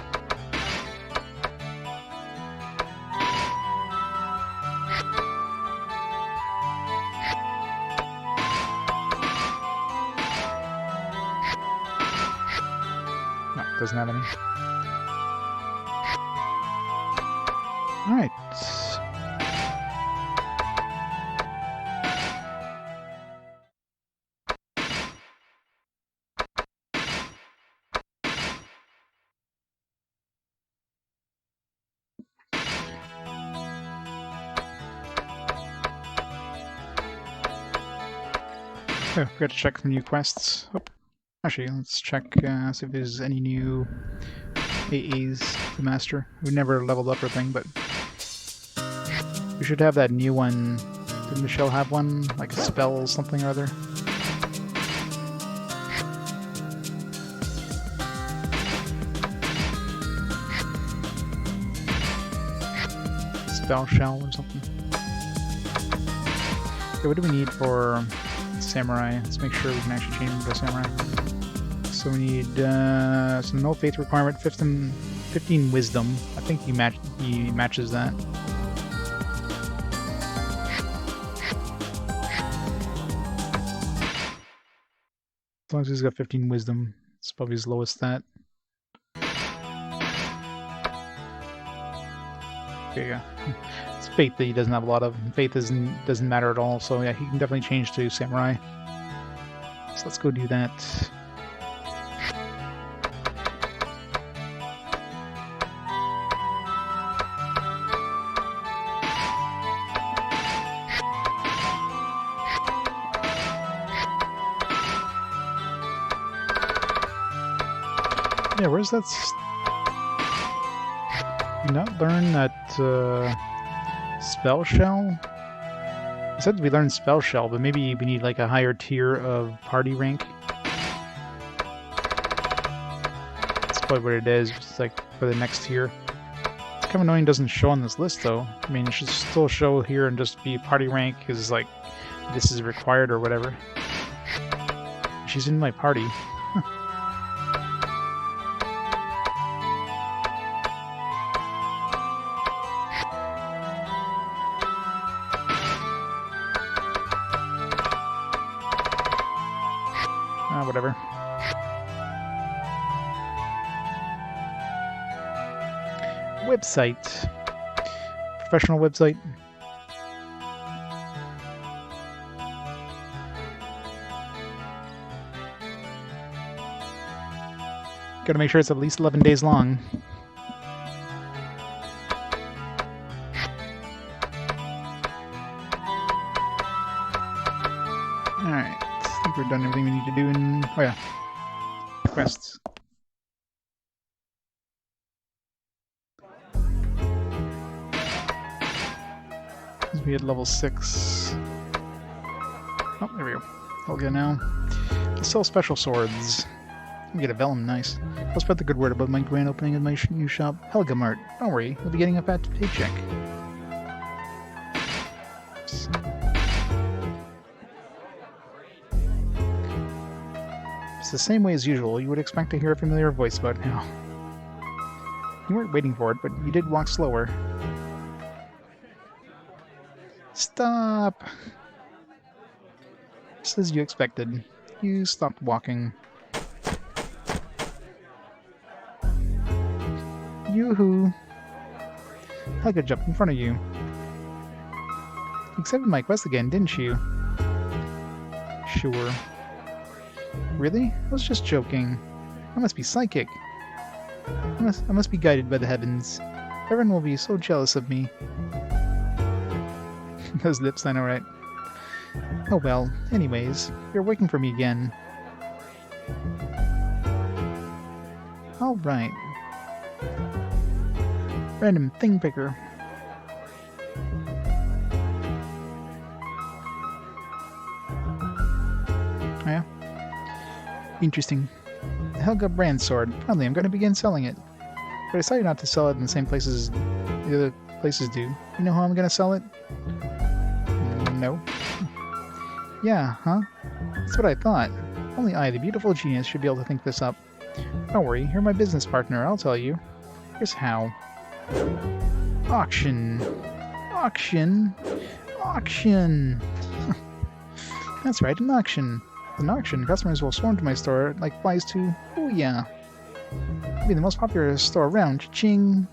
No, doesn't have any. Alright. Oh, we got to check the new quests. Oh, actually, let's check, see if there's any new AAs to master. We never leveled up or thing, but we should have that new one. Did Michelle have one? Like a spell something or other? Spell shell or something. Okay, what do we need for samurai? Let's make sure we can actually change into samurai. So we need some no faith requirement, 15 wisdom. I think he matches that. As long as he's got 15 wisdom, it's probably his lowest stat. Okay, yeah. It's faith that he doesn't have a lot of. Faith doesn't matter at all, so yeah, he can definitely change to samurai. So let's go do that. Yeah, where's that? Did we not learn that spell shell? It said we learned spell shell, but maybe we need like a higher tier of party rank. That's probably what it is. It's like for the next tier. It's kind of annoying it doesn't show on this list though. I mean, it should still show here and just be party rank is like this is required or whatever. She's in my party. Whatever. Website. Professional website. Gotta make sure it's at least 11 days long. Alright. we've done everything we need to do in... Oh yeah. Quests. We had level 6. Oh, there we go. Helga now. Let's sell special swords. We get a vellum, nice. I'll spread the good word about my grand opening of my new shop, Helga Mart. Don't worry, you'll be getting a fat paycheck. It's the same way as usual. You would expect to hear a familiar voice about now. You weren't waiting for it, but you did walk slower. Stop! Just as you expected. You stopped walking. Yoo-hoo! Helga jumped in front of you. You accepted my quest again, didn't you? Sure. Really? I was just joking. I must be psychic. I must be guided by the heavens. Everyone will be so jealous of me. Those lips, I know, right? Oh well, anyways, you're waiting for me again. Alright. Random thing picker. Oh yeah? Interesting. The Helga brand sword. Finally, I'm going to begin selling it. But I decided not to sell it in the same places the other places do. You know how I'm going to sell it? No. Yeah, huh? That's what I thought. Only I, the beautiful genius, should be able to think this up. Don't worry, you're my business partner, I'll tell you. Here's how. Auction! Auction! Auction! That's right, an auction. With an auction, customers will swarm to my store like flies to... Oh yeah. It'll be the most popular store around. Cha-ching!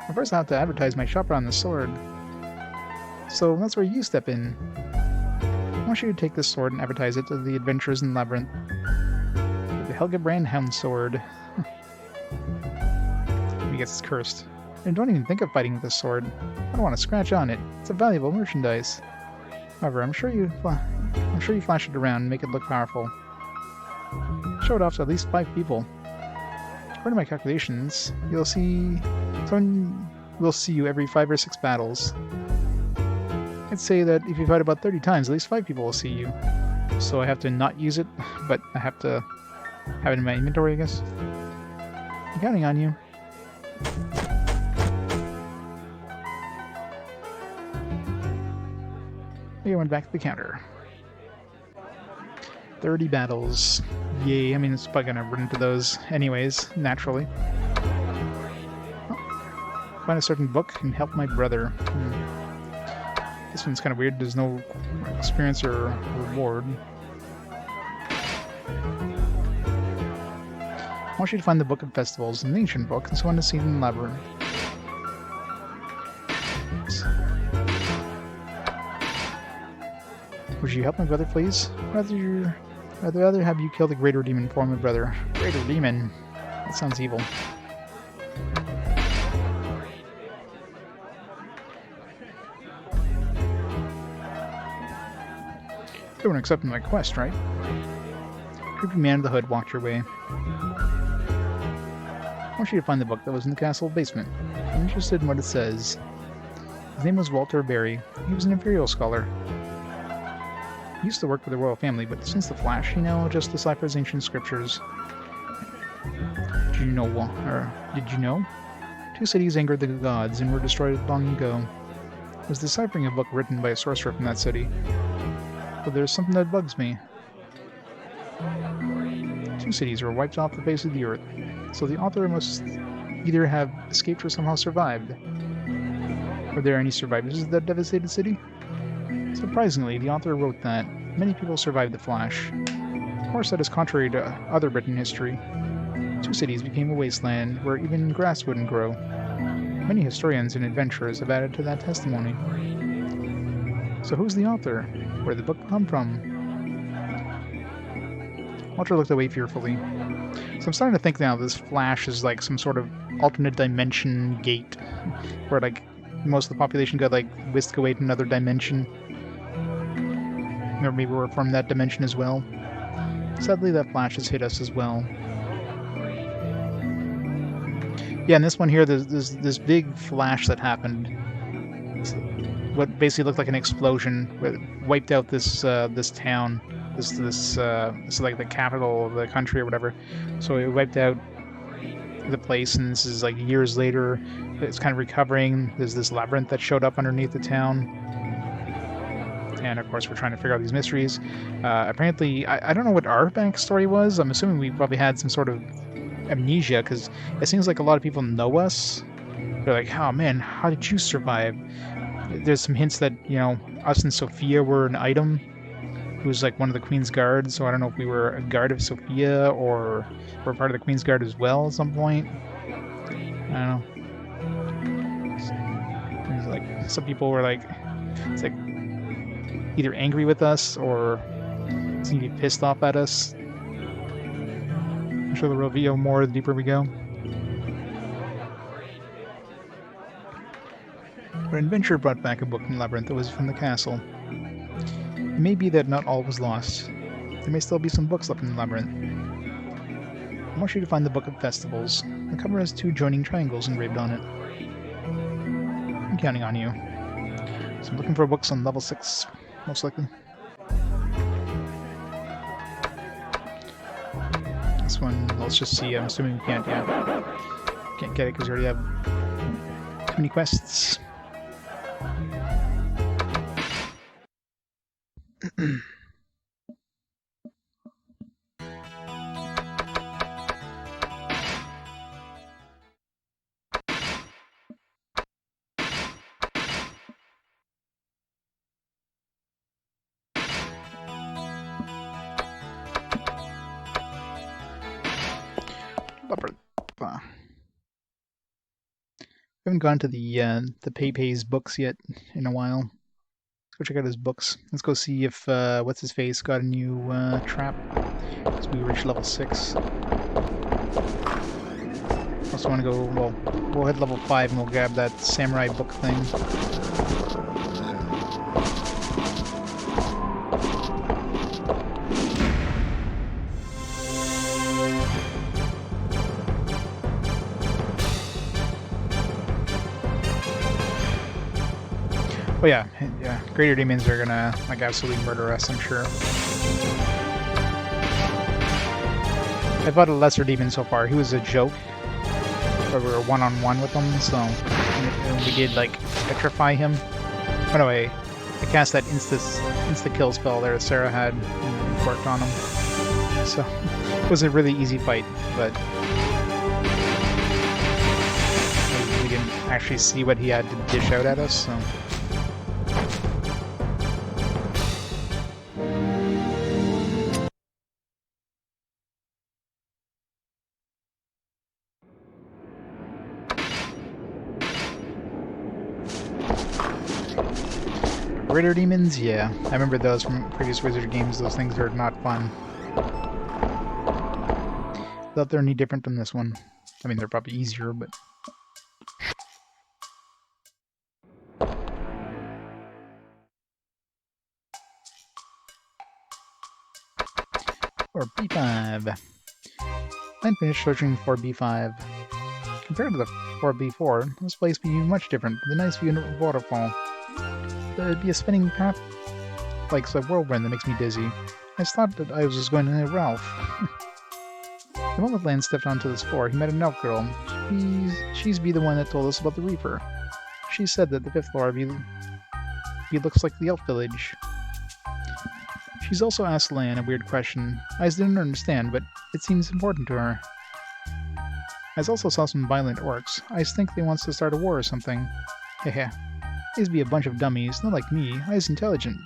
But first I have to advertise my shop around the sword. So that's where you step in. I want you to take this sword and advertise it to the adventurers in Labyrinth. The Helga brand hound sword. I guess it's cursed. And don't even think of fighting with this sword. I don't want to scratch on it. It's a valuable merchandise. However, I'm sure you flash it around and make it look powerful. Show it off to at least 5 people. According to my calculations, someone will see you every 5 or 6 battles. I'd say that if you fight about 30 times, at least 5 people will see you. So I have to not use it, but I have to have it in my inventory, I guess. I'm counting on you. I went back to the counter. 30 battles. Yay, I mean, it's probably gonna run into those anyways, naturally. Oh, find a certain book and help my brother. This one's kind of weird. There's no experience or reward. I want you to find the Book of Festivals, an ancient book, and so on to see it in Labyrinth. Would you help my brother, please? I'd rather have you kill the greater demon for my brother. Greater demon? That sounds evil. You weren't accepting my quest, right? Creepy man in the hood walked your way. I want you to find the book that was in the castle basement. I'm interested in what it says. His name was Walter Berry. He was an imperial scholar. He used to work for the royal family, but since the Flash, he now just deciphers ancient scriptures. Did you know? 2 cities angered the gods and were destroyed long ago. I was deciphering a book written by a sorcerer from that city. But there's something that bugs me. 2 cities were wiped off the face of the earth, so the author must either have escaped or somehow survived. Were there any survivors of that devastated city? Surprisingly, the author wrote that many people survived the Flash. Of course, that is contrary to other written history. 2 cities became a wasteland where even grass wouldn't grow. Many historians and adventurers have added to that testimony. So who's the author? Where did the book come from? Walter looked away fearfully. So I'm starting to think now this Flash is like some sort of alternate dimension gate, where like most of the population got like whisked away to another dimension. Or maybe we're from that dimension as well. Sadly, that flash has hit us as well. Yeah, in this one here, there's this big flash that happened. It's what basically looked like an explosion. It wiped out this this town. This like the capital of the country or whatever. So it wiped out the place, and this is like years later. It's kind of recovering. There's this labyrinth that showed up underneath the town, and of course we're trying to figure out these mysteries. Apparently, I don't know what our backstory was. I'm assuming we probably had some sort of amnesia, because it seems like a lot of people know us. They're like, oh man, how did you survive? There's some hints that, you know, us and Sophia were an item who's like one of the Queen's Guards, so I don't know if we were a guard of Sophia or we're part of the Queen's Guard as well at some point. I don't know. There's like some people were like, it's like either angry with us or seem to be pissed off at us. I'm sure they'll reveal more the deeper we go. Our adventure brought back a book in Labyrinth that was from the castle. It may be that not all was lost. There may still be some books left in the Labyrinth. I want you to find the Book of Festivals. The cover has 2 joining triangles engraved on it. I'm counting on you. So I'm looking for books on level 6, most likely. This one, let's just see. I'm assuming we can't get it because we already have too many quests. We haven't gone to the Pepe's books yet in a while. Let's go check out his books. Let's go see if what's his face got a new trap. Because we reached level 6. Also want to go. Well, we'll hit level 5 and we'll grab that samurai book thing. Oh yeah, greater demons are gonna like absolutely murder us, I'm sure. I fought a lesser demon so far. He was a joke, but we were one-on-one with him, so and we did like petrify him. Oh no, I cast that insta-kill spell there that Sarah had and worked on him. So it was a really easy fight, but we didn't actually see what he had to dish out at us, so. Greater demons? Yeah. I remember those from previous Wizard games. Those things are not fun. Thought they're any different from this one. I mean, they're probably easier, but... Or B5. I finished searching for B5. Compared to the 4B4, this place would be much different, with a nice view of a waterfall. There'd be a spinning path like a whirlwind that makes me dizzy. I just thought that I was just going to hit Ralph. The moment Lance stepped onto this floor, he met an elf girl. She's be the one that told us about the Reaper. She said that the 5th floor looks like the elf village. She's also asked Lan a weird question. I didn't understand, but it seems important to her. I also saw some violent orcs. I think they wants to start a war or something. Hehe. These be a bunch of dummies, not like me. I is intelligent.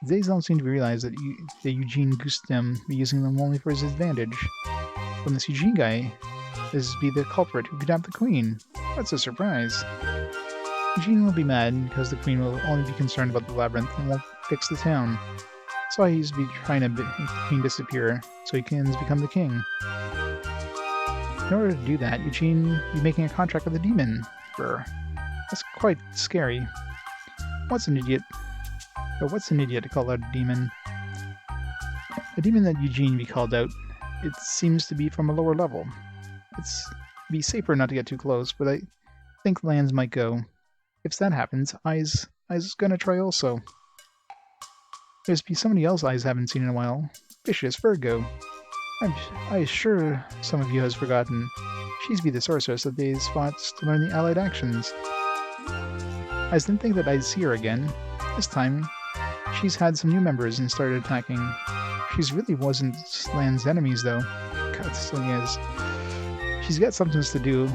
They don't seem to realize that Eugene goosed them, be using them only for his advantage. When this Eugene guy is be the culprit who kidnapped the queen. That's a surprise. Eugene will be mad because the queen will only be concerned about the labyrinth and won't fix the town. That's why he's be trying to make the queen disappear, so he can become the king. In order to do that, Eugene will be making a contract with the demon. Brr. That's quite scary. What's an idiot? But what's an idiot to call out a demon? A demon that Eugene be called out, it seems to be from a lower level. It's be safer not to get too close, but I think Lands might go. If that happens, Eyes is gonna try also. There's be somebody else Eyes haven't seen in a while. Vicious Virgo. I'm sure some of you has forgotten. She's be the sorceress that they fought to learn the allied actions. I didn't think that I'd see her again. This time, she's had some new members and started attacking. She's really wasn't Land's enemies though. God, so is. She's got something to do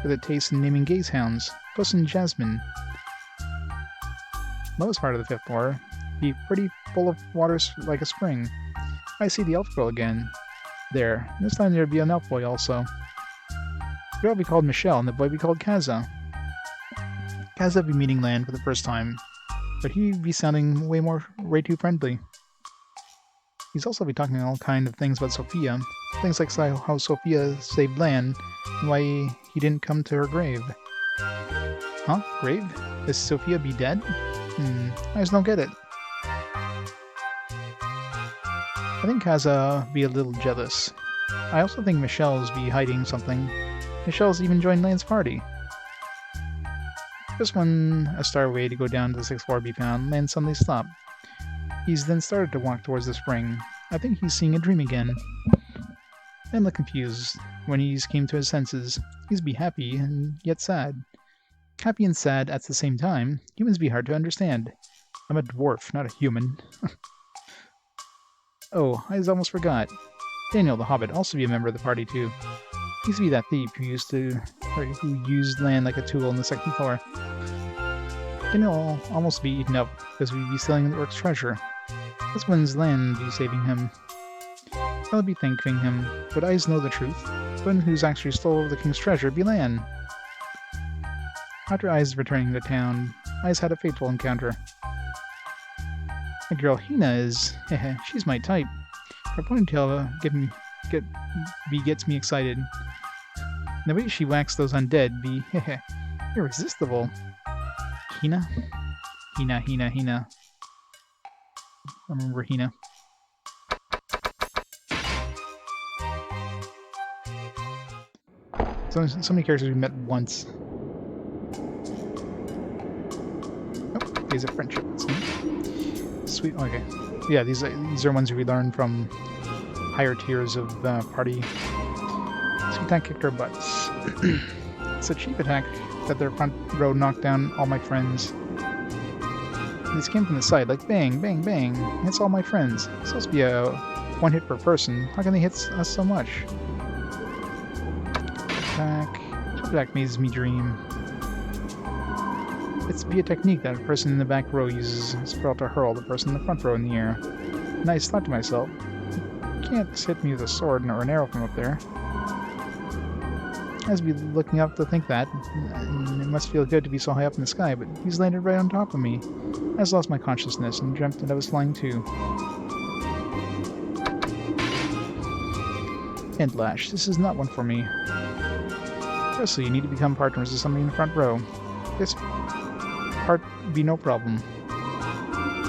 with a taste in naming gaze hounds. Puss and Jasmine. Lowest part of the 5th floor. Be pretty full of water like a spring. I see the elf girl again. There. This time there'd be an elf boy also. The girl be called Michelle and the boy be called Kaza. Kaza be meeting Land for the first time, but he'd be sounding way too friendly. He's also be talking all kind of things about Sophia. Things like how Sophia saved Land and why he didn't come to her grave. Huh? Grave? Is Sophia be dead? I just don't get it. I think Kaza be a little jealous. I also think Michelle's be hiding something. Michelle's even joined Land's party. Just when a star way to go down to the 6th floor be found, Land suddenly stopped. He's then started to walk towards the spring. I think he's seeing a dream again. Land looked confused when he came to his senses. He's be happy and yet sad. Happy and sad at the same time. Humans be hard to understand. I'm a dwarf, not a human. Oh, I almost forgot. Daniel the Hobbit also be a member of the party too. He's be that thief who used Land like a tool on the 2nd floor. Daniel almost be eaten up because we'd be stealing the Orc's treasure. This one's Land be saving him. I'll be thanking him, but Eyes know the truth. The one who's actually stole the king's treasure be Land. After Eyes returning to town, Eyes had a fateful encounter. My girl Hina is, she's my type. Her ponytail gets me excited. And the way she whacks those undead be, irresistible. Hina? Hina. I remember Hina. So many characters we met once. Oh, these are friendship. Sweet. Okay. Yeah, these are ones we learned from higher tiers of the party. Sweet attack kicked our butts. It's a cheap attack that their front row knocked down all my friends. This came from the side, like bang, bang, bang. Hits all my friends. It's supposed to be a one hit per person. How can they hit us so much? Attack. Jump attack makes me dream. It's be a technique that a person in the back row uses a spell to hurl the person in the front row in the air. And I thought to myself, you can't hit me with a sword or an arrow from up there. I was be looking up to think that, and it must feel good to be so high up in the sky, but he's landed right on top of me. I just lost my consciousness and dreamt that I was flying too. End Lash, this is not one for me. Firstly, you need to become partners with somebody in the front row. This part be no problem.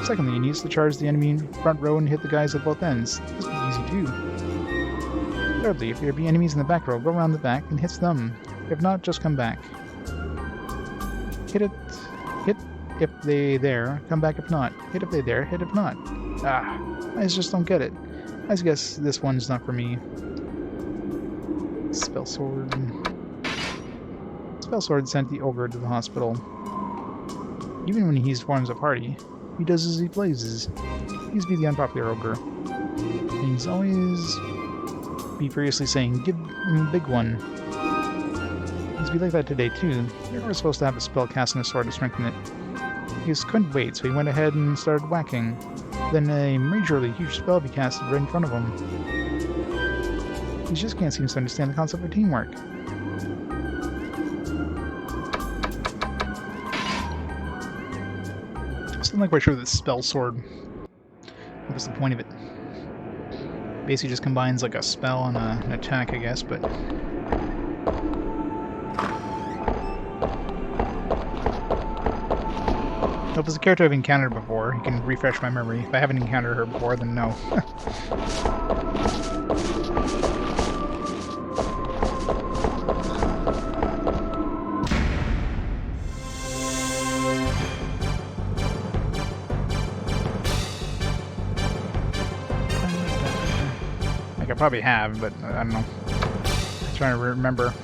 Secondly, you need to charge the enemy in front row and hit the guys at both ends. This be easy too. Thirdly, if there be enemies in the back row, go around the back and hit them. If not, just come back. Hit if they there, come back if not. Hit if they there, hit if not. I just don't get it. I guess this one's not for me. Spell Sword. Spell Sword sent the ogre to the hospital. Even when he forms a party, he does as he pleases. He's be the unpopular ogre. And he's always be furiously saying, give him a big one. He's be like that today too. They were supposed to have a spell cast on a sword to strengthen it. He just couldn't wait, so he went ahead and started whacking. Then a majorly huge spell be casted right in front of him. He just can't seem to understand the concept of teamwork. Still not quite sure this spell sword. What was the point of it? Basically just combines like a spell and an attack, I guess, but... If it's a character I've encountered before, you can refresh my memory. If I haven't encountered her before, then no. Like I probably have, but I don't know. I'm trying to remember.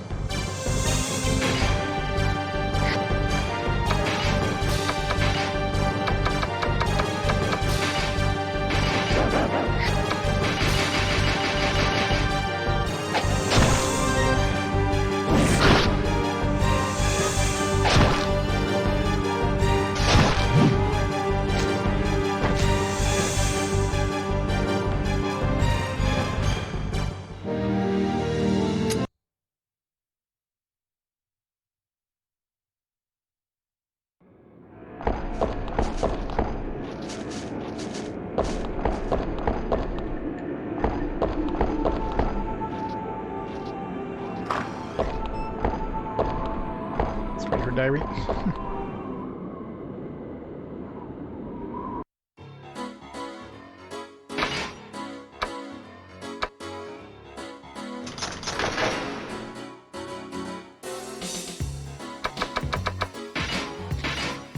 Diary.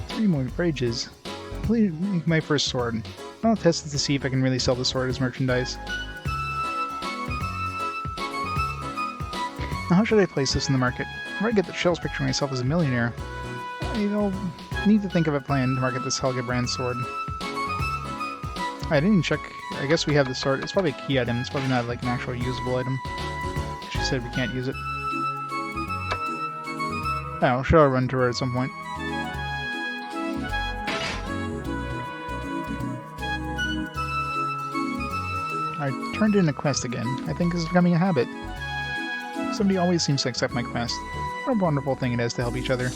Three more phrases. Make my first sword. I'll test it to see if I can really sell the sword as merchandise. Now, how should I place this in the market? Where I get the shells picturing myself as a millionaire, I'll need to think of a plan to market this Helga brand sword. I didn't even check. I guess we have the sword. It's probably a key item. It's probably not like an actual usable item. She said we can't use it. Oh, I'm sure I'll run to her at some point. I turned in a quest again. I think this is becoming a habit. Somebody always seems to accept my quest. What a wonderful thing it is to help each other.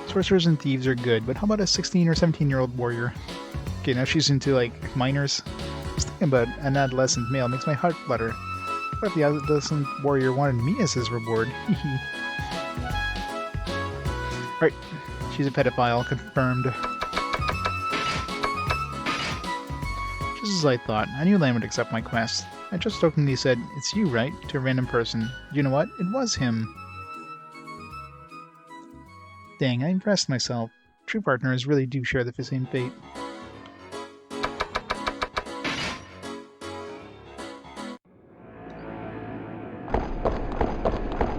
Sorcerers and thieves are good, but how about a 16 or 17-year-old warrior? Okay, now she's into, like, minors. Just thinking about an adolescent male makes my heart flutter. What if the adolescent warrior wanted me as his reward? Right, she's a pedophile, confirmed. Just as I thought, I knew Lamb would accept my quest. I just jokingly said, "It's you, right?" to a random person. You know what? It was him. Dang, I impressed myself. True partners really do share the same fate.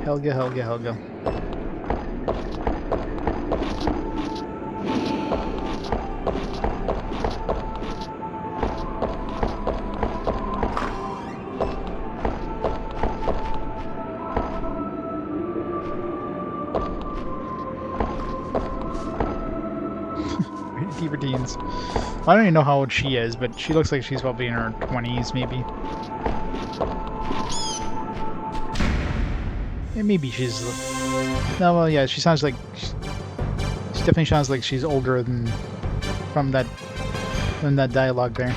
Helga, Helga, Helga. Deeper teens. I don't even know how old she is, but she looks like she's probably in her 20s, maybe. Yeah, maybe she's... No, well, yeah, she sounds like... She definitely sounds like she's older than... From that dialogue there.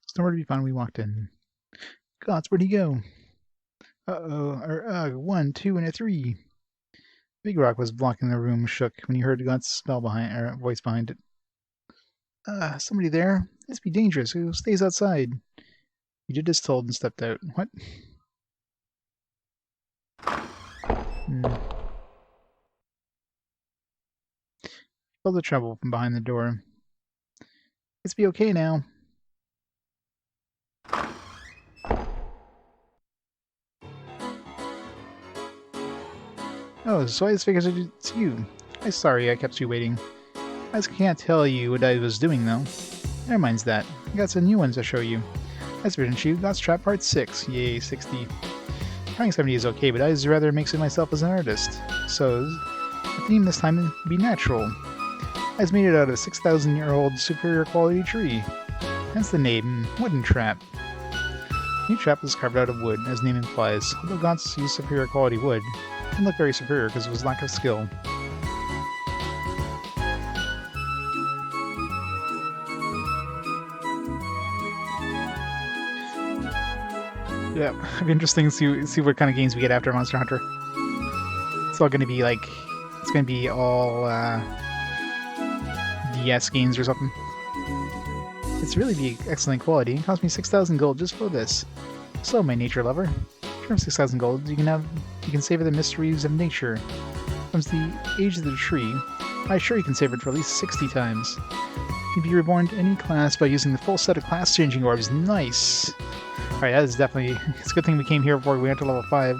It's nowhere to be found. We walked in. Gods, where'd he go? Uh-oh. 1, 2, and a 3. Big Rock was blocking the room, shook when he heard God's voice behind it. Somebody there? This be dangerous. Who stays outside? He did as told and stepped out. What? Felt the trouble from behind the door. It's be okay now. Oh, so I just figured it's you. I'm sorry I kept you waiting. I just can't tell you what I was doing, though. Never mind's that. I got some new ones to show you. That's didn't you? That's Trap Part 6. Yay, 60. Trying 70 is okay, but I just rather mix it myself as an artist. So, the theme this time would be natural. I just made it out of a 6,000-year-old superior quality tree. Hence the name, Wooden Trap. New trap was carved out of wood, as the name implies. Although Gaunt's used superior quality wood, it didn't look very superior because of his lack of skill. Yeah, it'd be interesting to see what kind of games we get after Monster Hunter. It's all gonna be like, it's gonna be all DS games or something. It's really be excellent quality. It cost me 6,000 gold just for this. So, my nature lover, from 6,000 gold, you can savor the mysteries of nature. Comes the age of the tree. I'm sure you can savor it for at least 60 times. You can be reborn to any class by using the full set of class changing orbs. Nice. Alright, that is definitely... It's a good thing we came here before we went to level 5.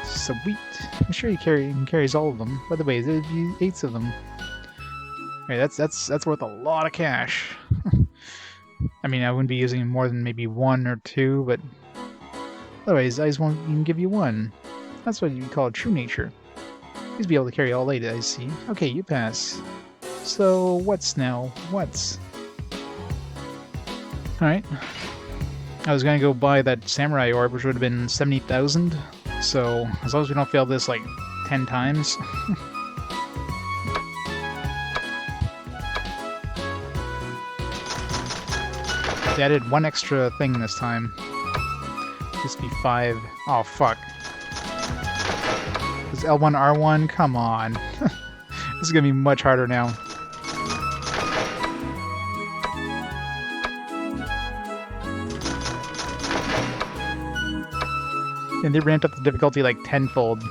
Sweet. I'm sure he carries all of them. By the way, there'd be 8 of them. Alright, that's worth a lot of cash. I mean, I wouldn't be using more than maybe 1 or 2, but... Otherwise, I just won't even give you 1. That's what you call true nature. Please be able to carry all 8, I see. Okay, you pass. So, what's now? What's? Alright. I was gonna go buy that samurai orb, which would have been 70,000. So, as long as we don't fail this like 10 times. They added 1 extra thing this time. This be 5. Oh, fuck. Is L1, R1? Come on. This is gonna be much harder now. And they ramped up the difficulty like tenfold.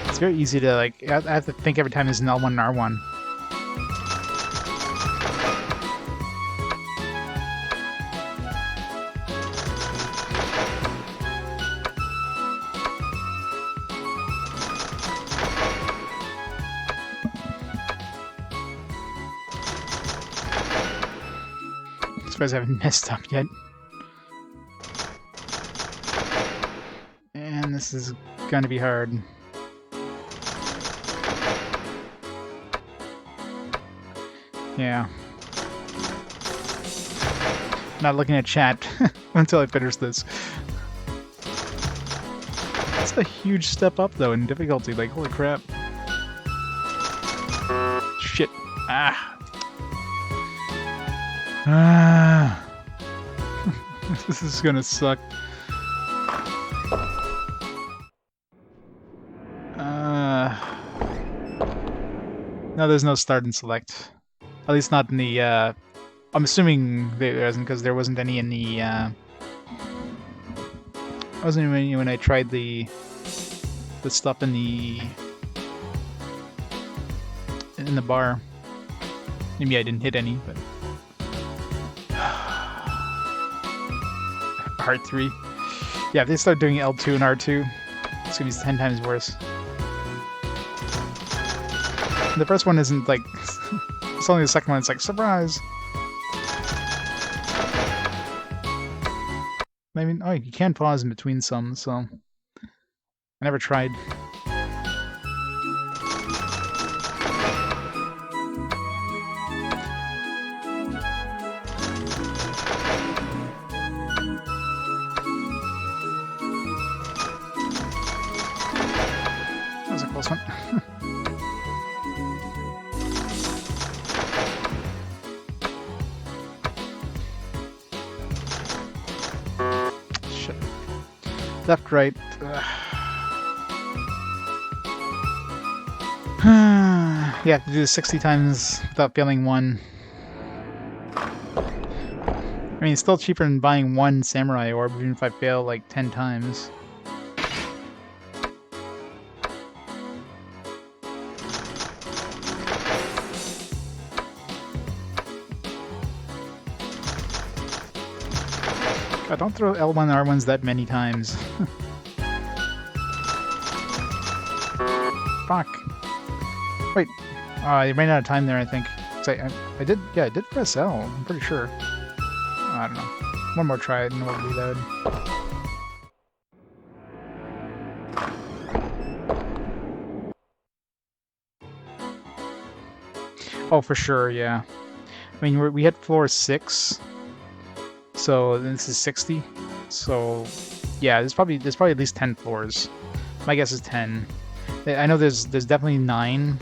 It's very easy to like, I have to think every time there's an L1 and R1. I'm surprised I haven't messed up yet. And this is gonna be hard. Yeah. Not looking at chat until I finish this. It's a huge step up though in difficulty, like holy crap. Shit. Ah. Ah. This is gonna suck. No, there's no start and select. At least not in the, I'm assuming there isn't, because there wasn't any in the, wasn't any when I tried the stuff in the bar. Maybe I didn't hit any, but... R3. Yeah, if they start doing L2 and R2, it's gonna be 10 times worse. The first one isn't, like... It's only the second one, it's like, surprise! I mean, oh, you can pause in between some, so... I never tried. That was a close one. Left, right. You have to do this 60 times without failing one. I mean, it's still cheaper than buying 1 samurai orb, even if I fail like 10 times. God, don't throw L1 R1s that many times. Fuck. Wait, I ran out of time there, I think. I did, yeah, I did press L, I'm pretty sure. I don't know. One more try and we'll reload. Oh, for sure, yeah. I mean, we hit floor 6, so this is 60. So, yeah, there's probably at least 10 floors. My guess is 10. I know there's definitely 9.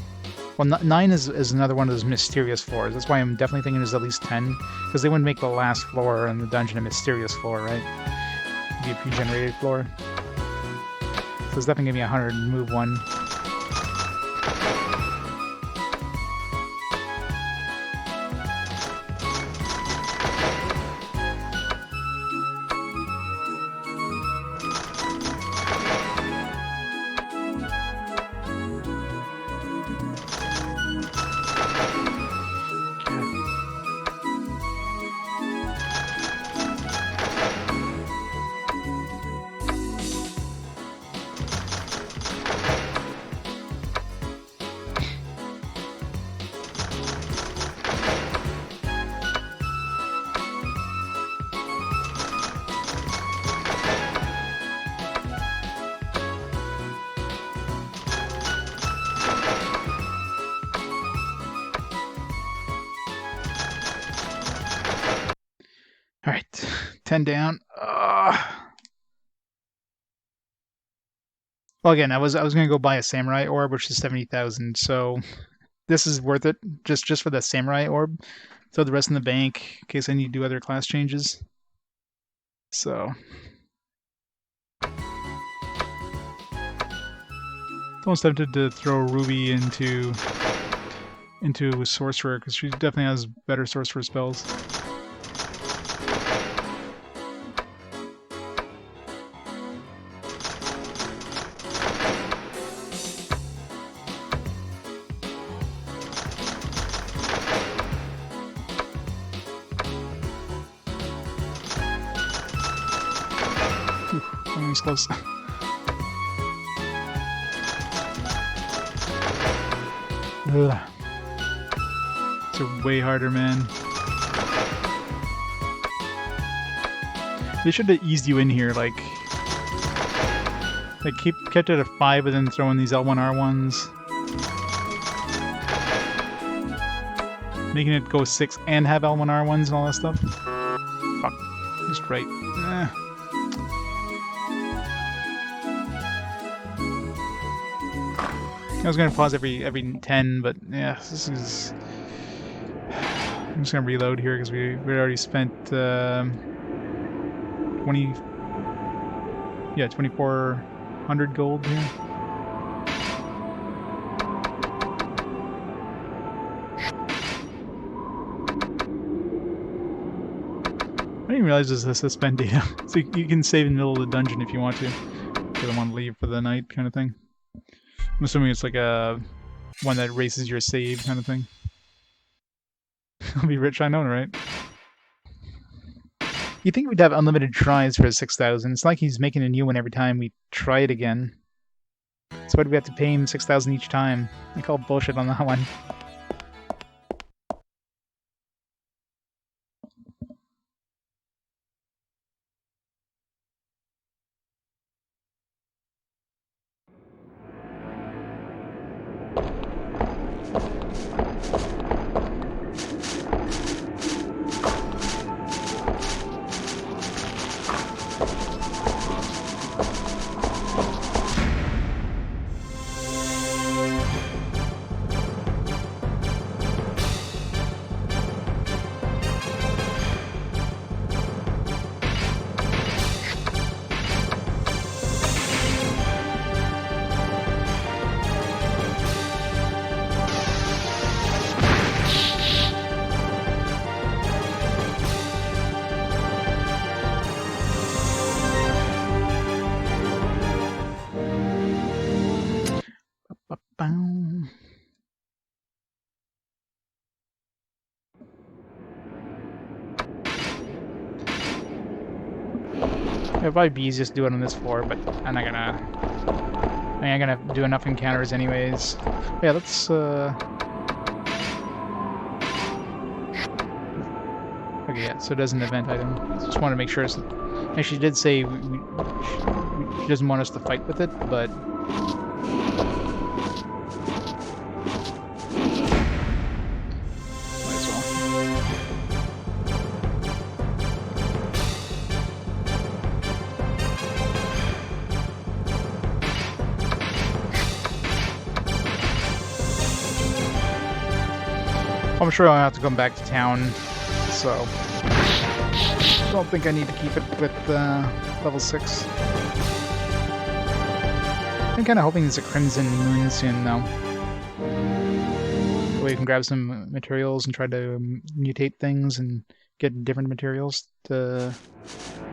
Well, 9 is another one of those mysterious floors. That's why I'm definitely thinking there's at least 10, because they wouldn't make the last floor in the dungeon a mysterious floor, right? It'd be a pre-generated floor. So it's definitely gonna be 100 and move 1. Alright, 10 down. Well, again, I was gonna go buy a samurai orb, which is 70,000. So this is worth it just for the samurai orb. Throw the rest in the bank in case I need to do other class changes. So almost tempted to throw Ruby into a sorcerer because she definitely has better sorcerer spells. That was close. Ugh. It's way harder, man. They should have eased you in here, like kept it at 5 and then throw in these L1R1s. Making it go 6 and have L1R1s and all that stuff. Fuck. Just right. I was gonna pause every 10, but yeah, this is. I'm just gonna reload here because we already spent 2,400 gold here. I didn't even realize this is suspend data, so you can save in the middle of the dungeon if you want to. If you don't want to leave for the night, kind of thing. I'm assuming it's like a one that erases your save kind of thing. I'll be rich, I know, right? You think we'd have unlimited tries for 6,000? It's like he's making a new one every time we try it again. So why do we have to pay him 6,000 each time? I call bullshit on that one. It'd probably be easiest to do it on this floor, but I'm not gonna... I ain't gonna do enough encounters anyways. Yeah, let's, Okay, yeah, so it does an event item. Just want to make sure it's... And she did say she doesn't want us to fight with it, but... Might as well. I'm sure I'll have to come back to town, so I don't think I need to keep it with level 6. I'm kind of hoping there's a Crimson Moon soon, though. Where you can grab some materials and try to mutate things and get different materials to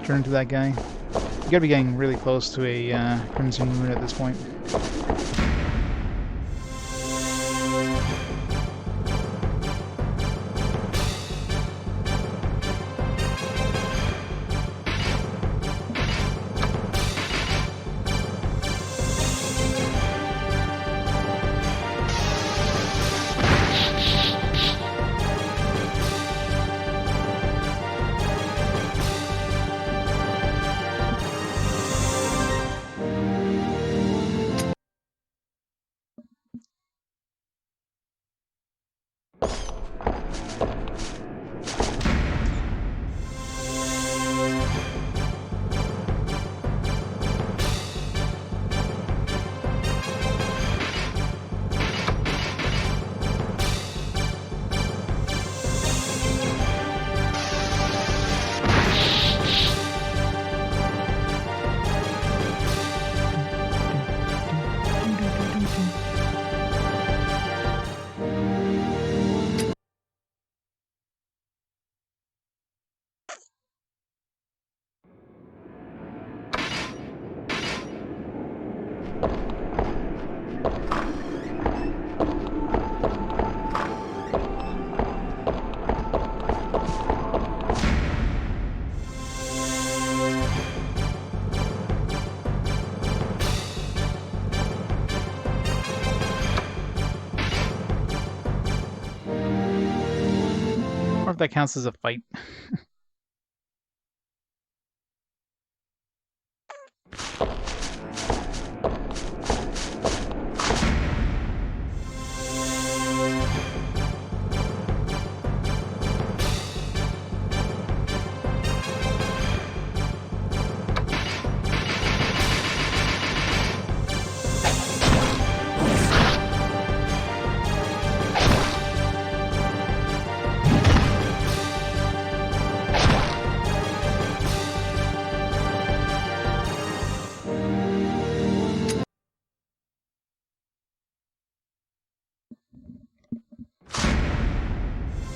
turn into that guy. You gotta be getting really close to a Crimson Moon at this point. Or if that counts as a fight.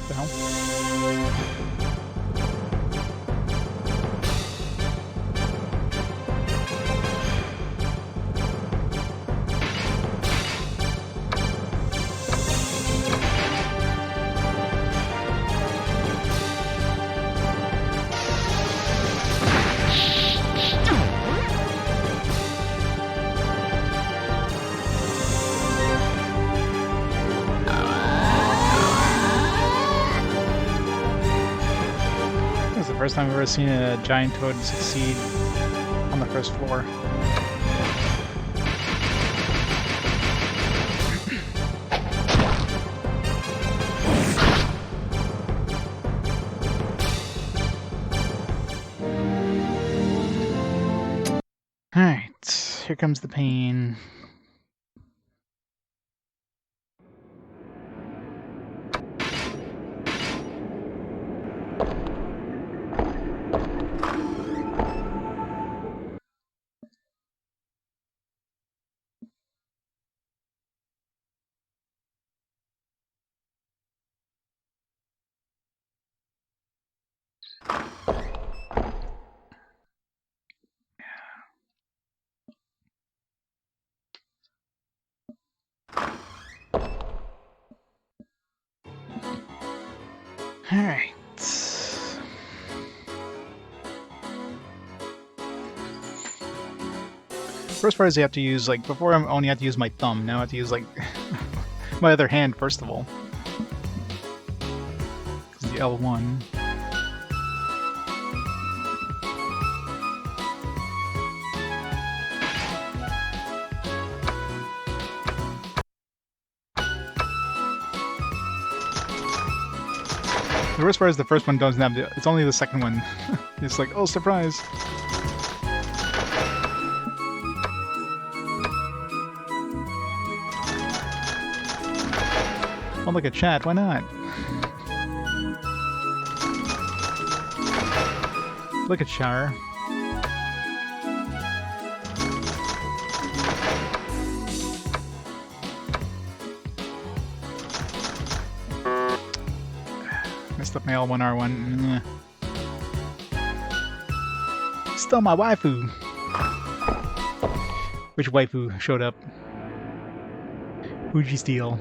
The hell? This is the first time I've ever seen a giant toad succeed on the first floor. Alright, here comes the pain. Alright. first part is you have to use, like, before I only had to use my thumb, now I have to use, like, my other hand first of all. Because the L1. The worst part is the first one doesn't have it's only the second one. It's like, oh, surprise! Oh, look at chat, why not? Look at Shower. Messed up my L1R1. Still my waifu! Which waifu showed up? Fuji Steel.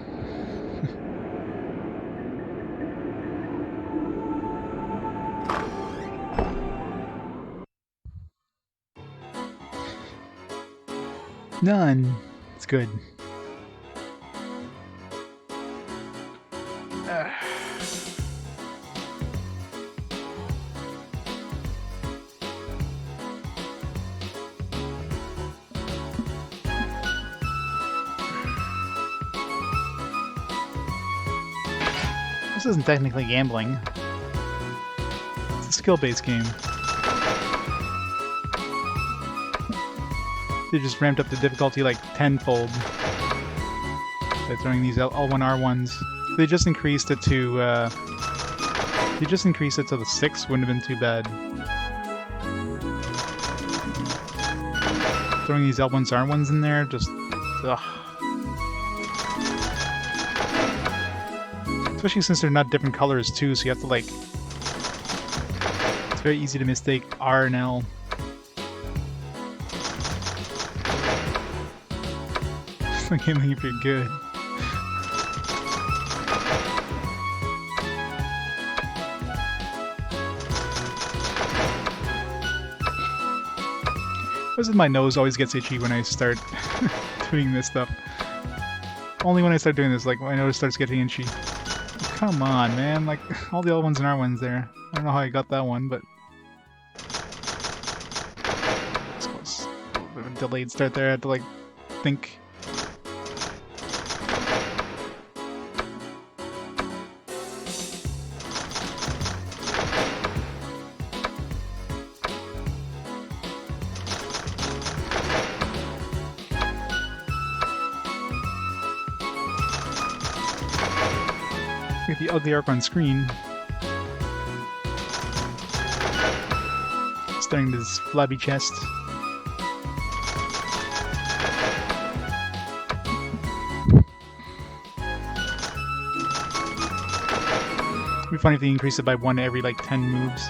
None. It's good. This isn't technically gambling. It's a skill-based game. They just ramped up the difficulty like tenfold by throwing these L1R1s. They just increased it to the 6, wouldn't have been too bad. Throwing these L1s R1s in there, just ugh. Especially since they're not different colors too, so you have to like... It's very easy to mistake R and L. I can't believe you're good. This is my nose always gets itchy when I start doing this stuff. Only when I start doing this, like my nose starts getting itchy. Come on, man! Like all the L1s and R1s there. I don't know how I got that one, but it's close. A little bit of a delayed start there. I had to like think. Look at the ugly arc on screen. Staring at his flabby chest. It'd be funny if they increase it by 1 every like 10 moves.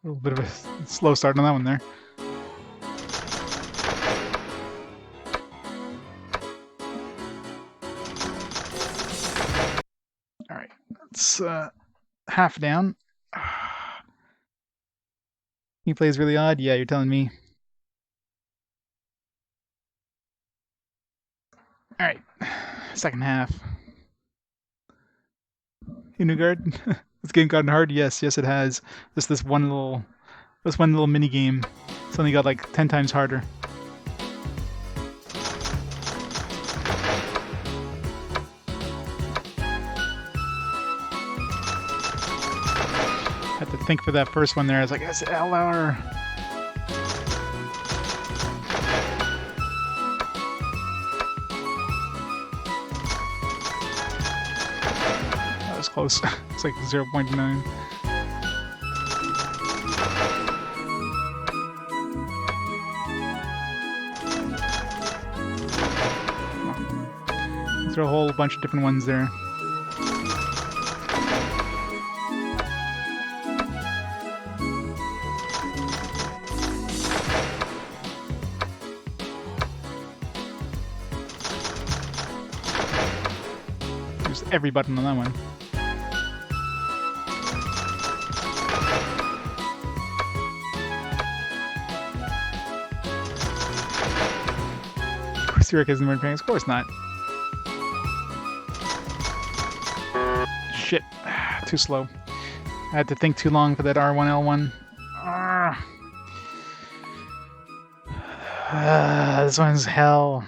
A little bit of a slow start on that one there. Alright, that's half down. He plays really odd? Yeah, you're telling me. Alright, second half. Hey, Newgard. This game gotten hard? Yes, yes it has. Just this one little mini game. It's only got like 10 times harder. Had to think for that first one there. I was like, that's LR. close. It's like 0.9. Throw a whole bunch of different ones there. Use every button on that one. Of course, Eric isn't paying. Of course not. Shit. Too slow. I had to think too long for that R1L1. This one's hell.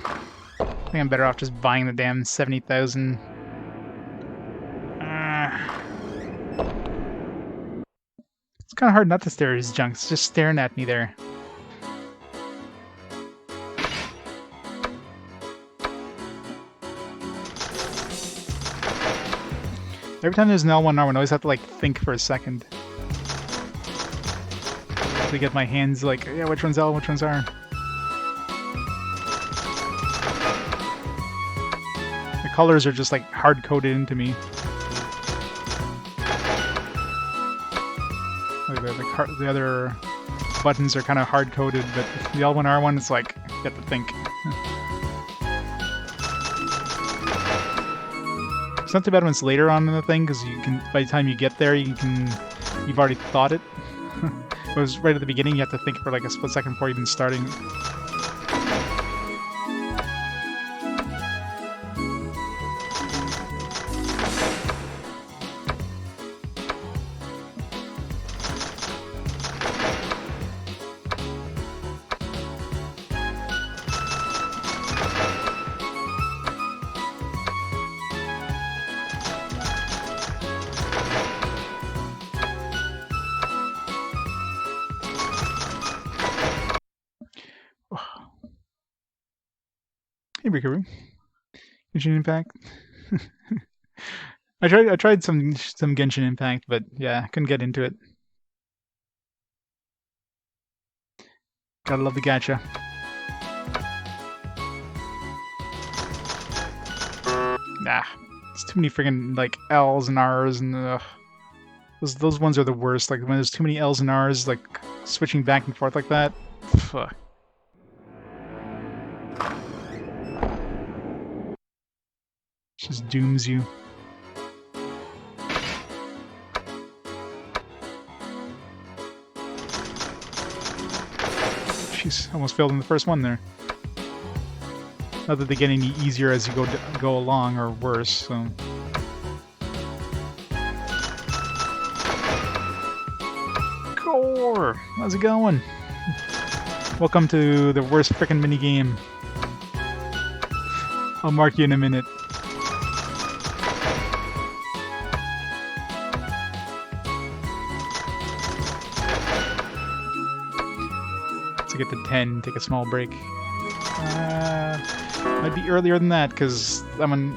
I think I'm better off just buying the damn 70,000. It's kind of hard not to stare at his junk. It's just staring at me there. Every time there's an L1 R1, I always have to like think for a second to get my hands like, yeah, which one's L, which one's R. The colors are just like hard coded into me. Like the other buttons are kind of hard coded, but the L1 R1 it's like you have to think. It's not too bad when it's later on in the thing, because you can, by the time you get there, you've already thought it. It was right at the beginning, you have to think for like a split second before even starting. Hey, Rikaru. Genshin Impact. I tried some Genshin Impact, but yeah, I couldn't get into it. Gotta love the gacha. Nah, it's too many friggin' like L's and R's and those ones are the worst. Like when there's too many L's and R's, like switching back and forth like that. Fuck. Just dooms you. Jeez, almost failed in the first one there. Not that they get any easier as you go along, or worse, so... Core! How's it going? Welcome to the worst frickin' minigame. I'll mark you in a minute. To get to 10, take a small break. Might be earlier than that, because I'm on...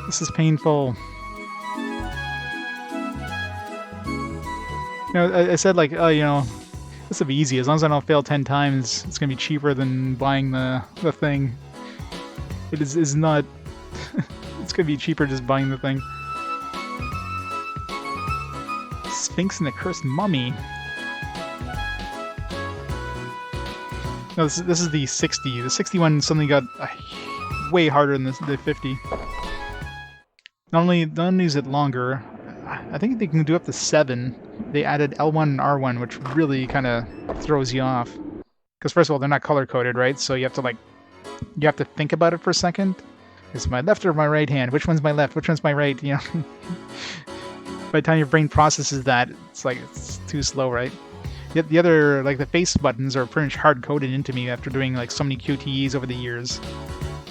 This is painful. You know, I said like, oh, you know, this will be easy. As long as I don't fail 10 times, it's going to be cheaper than buying the thing. It is not... It's going to be cheaper just buying the thing. Sphinx and the Cursed Mummy. No, this is the 60. The 61 suddenly got way harder than the 50. Not only is it longer, I think they can do up to 7. They added L1 and R1, which really kind of throws you off. Because first of all, they're not color-coded, right? So you have to think about it for a second. Is my left or my right hand? Which one's my left? Which one's my right? You know. By the time your brain processes that, it's too slow, right? Yet the other, like the face buttons, are pretty much hard coded into me after doing like so many QTEs over the years.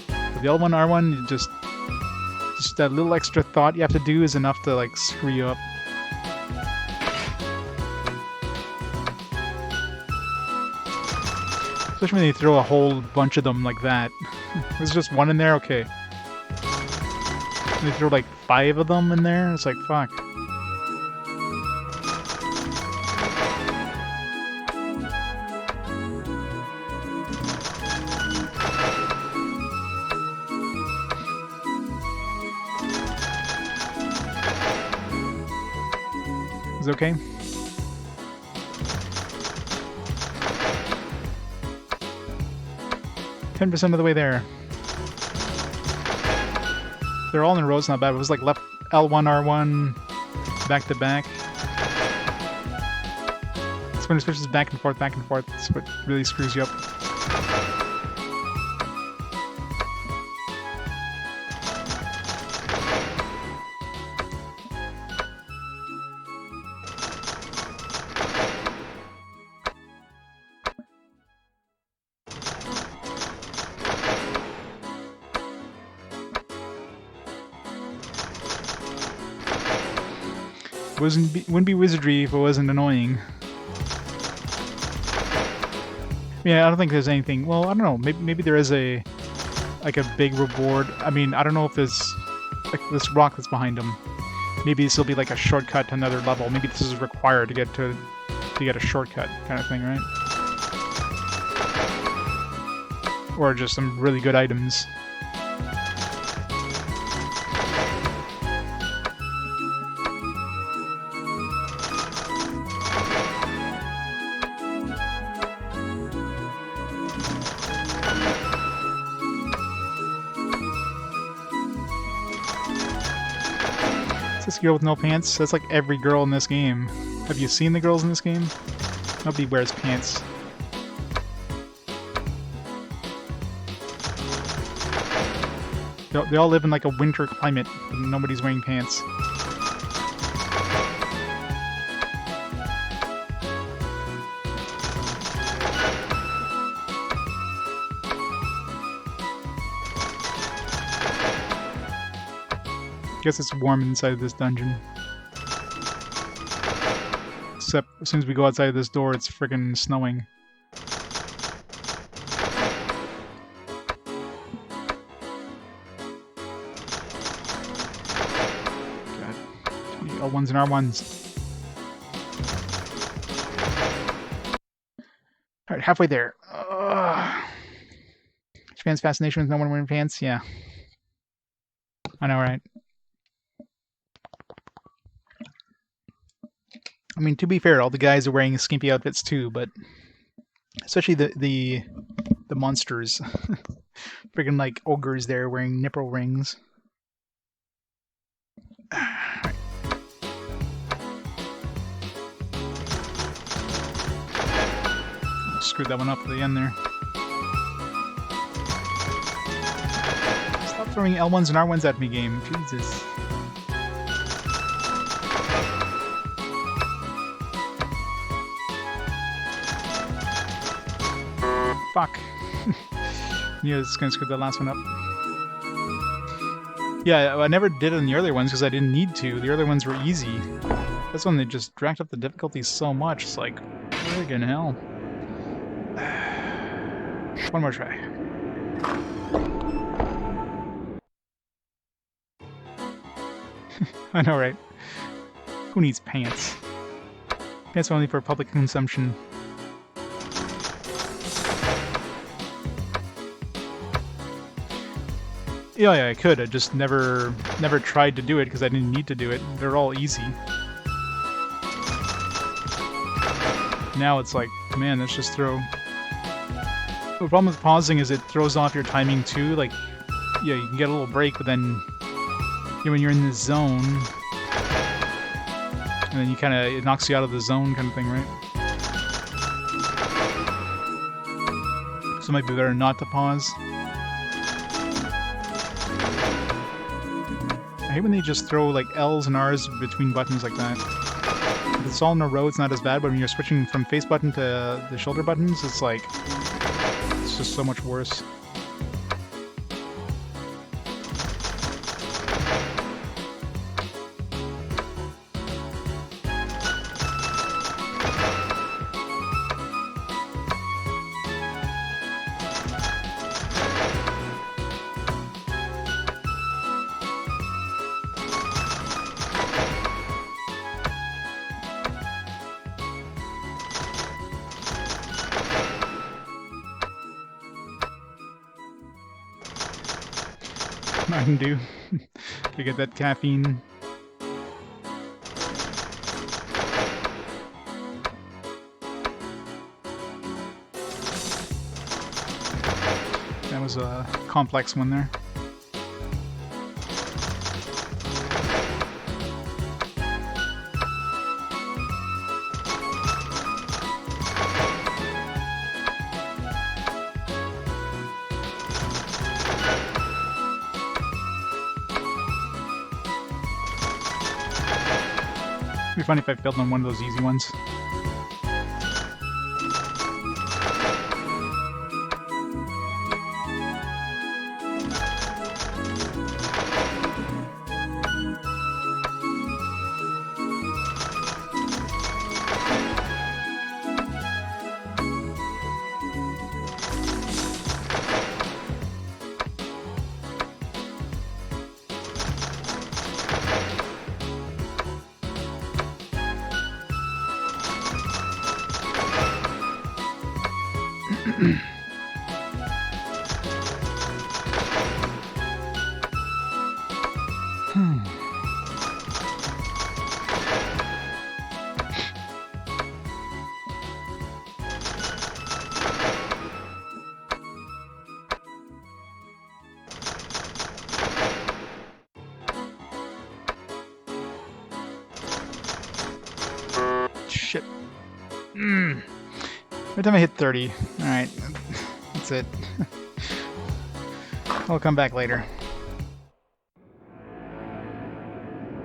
But the L1 R1, just that little extra thought you have to do is enough to like screw you up. Especially when they throw a whole bunch of them like that. There's just one in there, okay. They throw like 5 of them in there. It's like, fuck. Is it okay? %of the way there. They're all in a row, it's not bad. It was like left L1, R1, back to back. It's when it switches back and forth, that's what really screws you up. Wouldn't be Wizardry if it wasn't annoying. Yeah, I don't think there's anything. Well, I don't know. Maybe there is a big reward. I mean, I don't know if there's like this rock that's behind him. Maybe this will be like a shortcut to another level. Maybe this is required to get a shortcut kind of thing, right? Or just some really good items. This girl with no pants? That's like every girl in this game. Have you seen the girls in this game? Nobody wears pants. They all live in like a winter climate, but nobody's wearing pants. Guess it's warm inside of this dungeon. Except as soon as we go outside of this door, it's friggin' snowing. God. L1s and R1s. Alright, halfway there. Japan's fascination with no one wearing pants? Yeah. I know, right? I mean, to be fair, all the guys are wearing skimpy outfits too, but especially the monsters, freaking like ogres there wearing nipple rings. Right. Screwed that one up at the end there. Stop throwing L1s and R1s at me, game. Jesus. Fuck. Yeah, it's gonna screw that last one up. Yeah, I never did it in the earlier ones because I didn't need to. The earlier ones were easy. This one, they just dragged up the difficulty so much. It's like, friggin' hell. One more try. I know, right? Who needs pants? Pants are only for public consumption. Yeah, I could. I just never tried to do it because I didn't need to do it. They're all easy. Now it's like, man, let's just throw... The problem with pausing is it throws off your timing too. Like, yeah, you can get a little break, but then when you're in the zone, and then it knocks you out of the zone kind of thing, right? So it might be better not to pause. I hate when they just throw like L's and R's between buttons like that. If it's all in a row, it's not as bad, but when you're switching from face button to the shoulder buttons, it's like, it's just so much worse. I can do to get that caffeine. That was a complex one there. It'd be funny if I failed on one of those easy ones. Shit. Every time I hit 30. Alright. That's it. I'll come back later.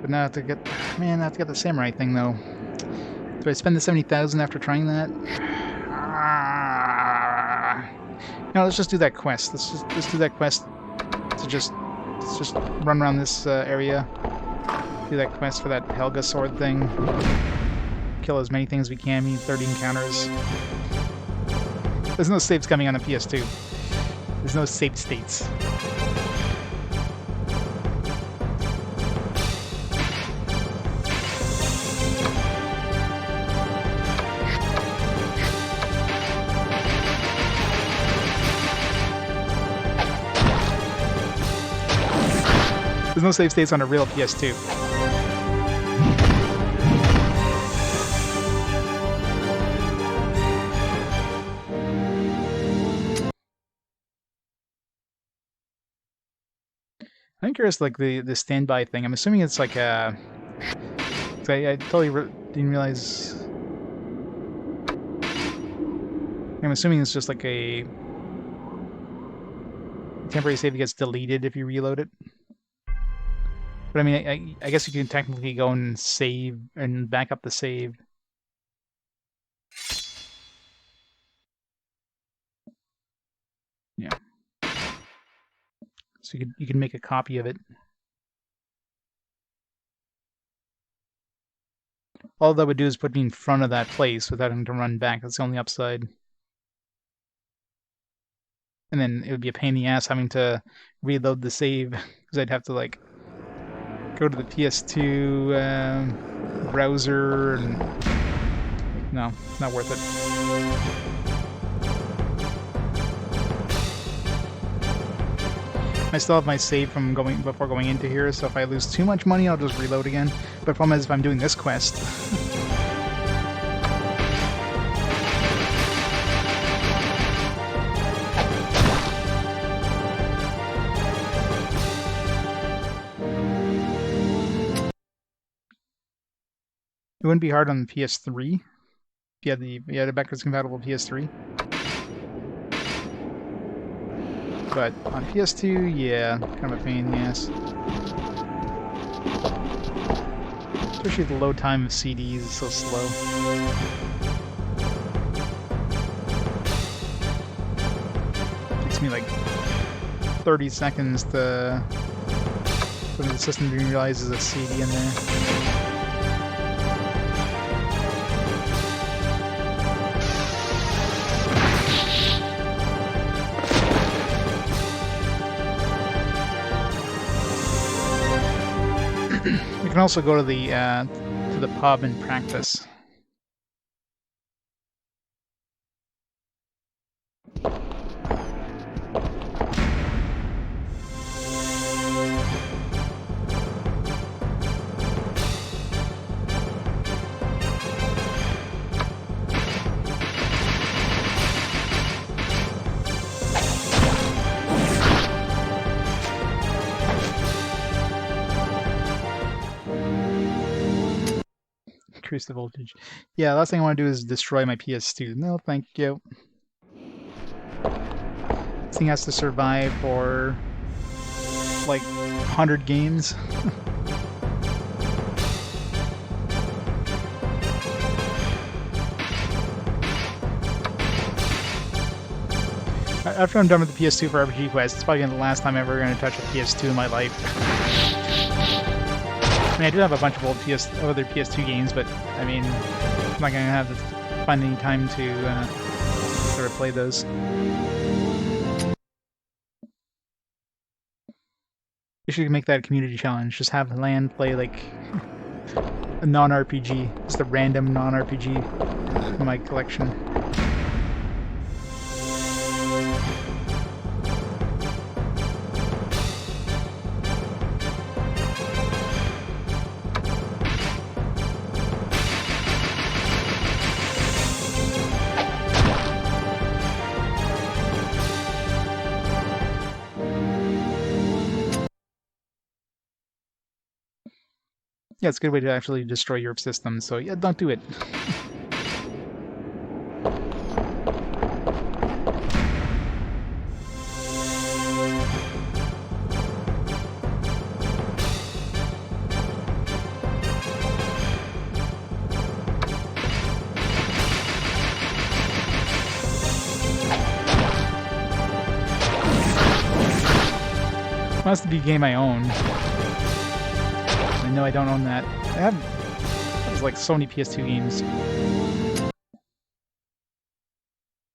But now I have to get... Man, I have to get the samurai thing, though. Do I spend the 70,000 after trying that? No, let's just do that quest. Let's do that quest to just run around this area. Do that quest for that Helga sword thing. Kill as many things as we can. We need 30 encounters. There's no saves coming on the PS2. There's no saved states. There's no save states on a real PS2. I'm curious, like the standby thing. I'm assuming it's like a. I totally didn't realize. I'm assuming it's just like a temporary save that gets deleted if you reload it. But I mean, I guess you can technically go and save and back up the save. Yeah. So you can make a copy of it. All that would do is put me in front of that place without having to run back. That's the only upside. And then it would be a pain in the ass having to reload the save because I'd have to like go to the PS2 browser and no, not worth it. I still have my save from before going into here, so if I lose too much money, I'll just reload again. But the problem is if I'm doing this quest. It wouldn't be hard on the PS3 if you had a backwards compatible PS3. But on PS2, yeah, kind of a pain in the ass. Especially the load time of CDs is so slow. It takes me like 30 seconds for the system to realize there's a CD in there. You can also go to the pub and practice. Increase the voltage. Yeah, last thing I want to do is destroy my PS2. No, thank you. This thing has to survive for like 100 games. After I'm done with the PS2 for RPG Quest, it's probably gonna be the last time I'm ever going to touch a PS2 in my life. I mean, I do have a bunch of other PS2 games, but I mean, I'm not going to find any time to replay those. You should make that a community challenge. Just have LAN play like a non-RPG, just a random non-RPG in my collection. Yeah, it's a good way to actually destroy your system, so yeah, don't do it. It must be a game I own. No, I don't own that. There's like so many PS2 games.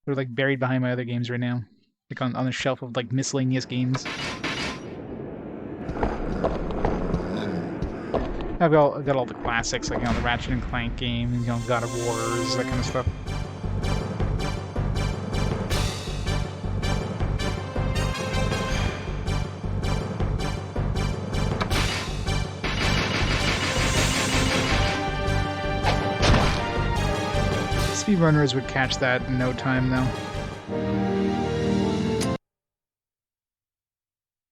They're like buried behind my other games right now. Like on the shelf of like miscellaneous games. I've got all the classics, like, you know, the Ratchet and Clank games, you know, God of Wars, that kind of stuff. Speedrunners would catch that in no time, though.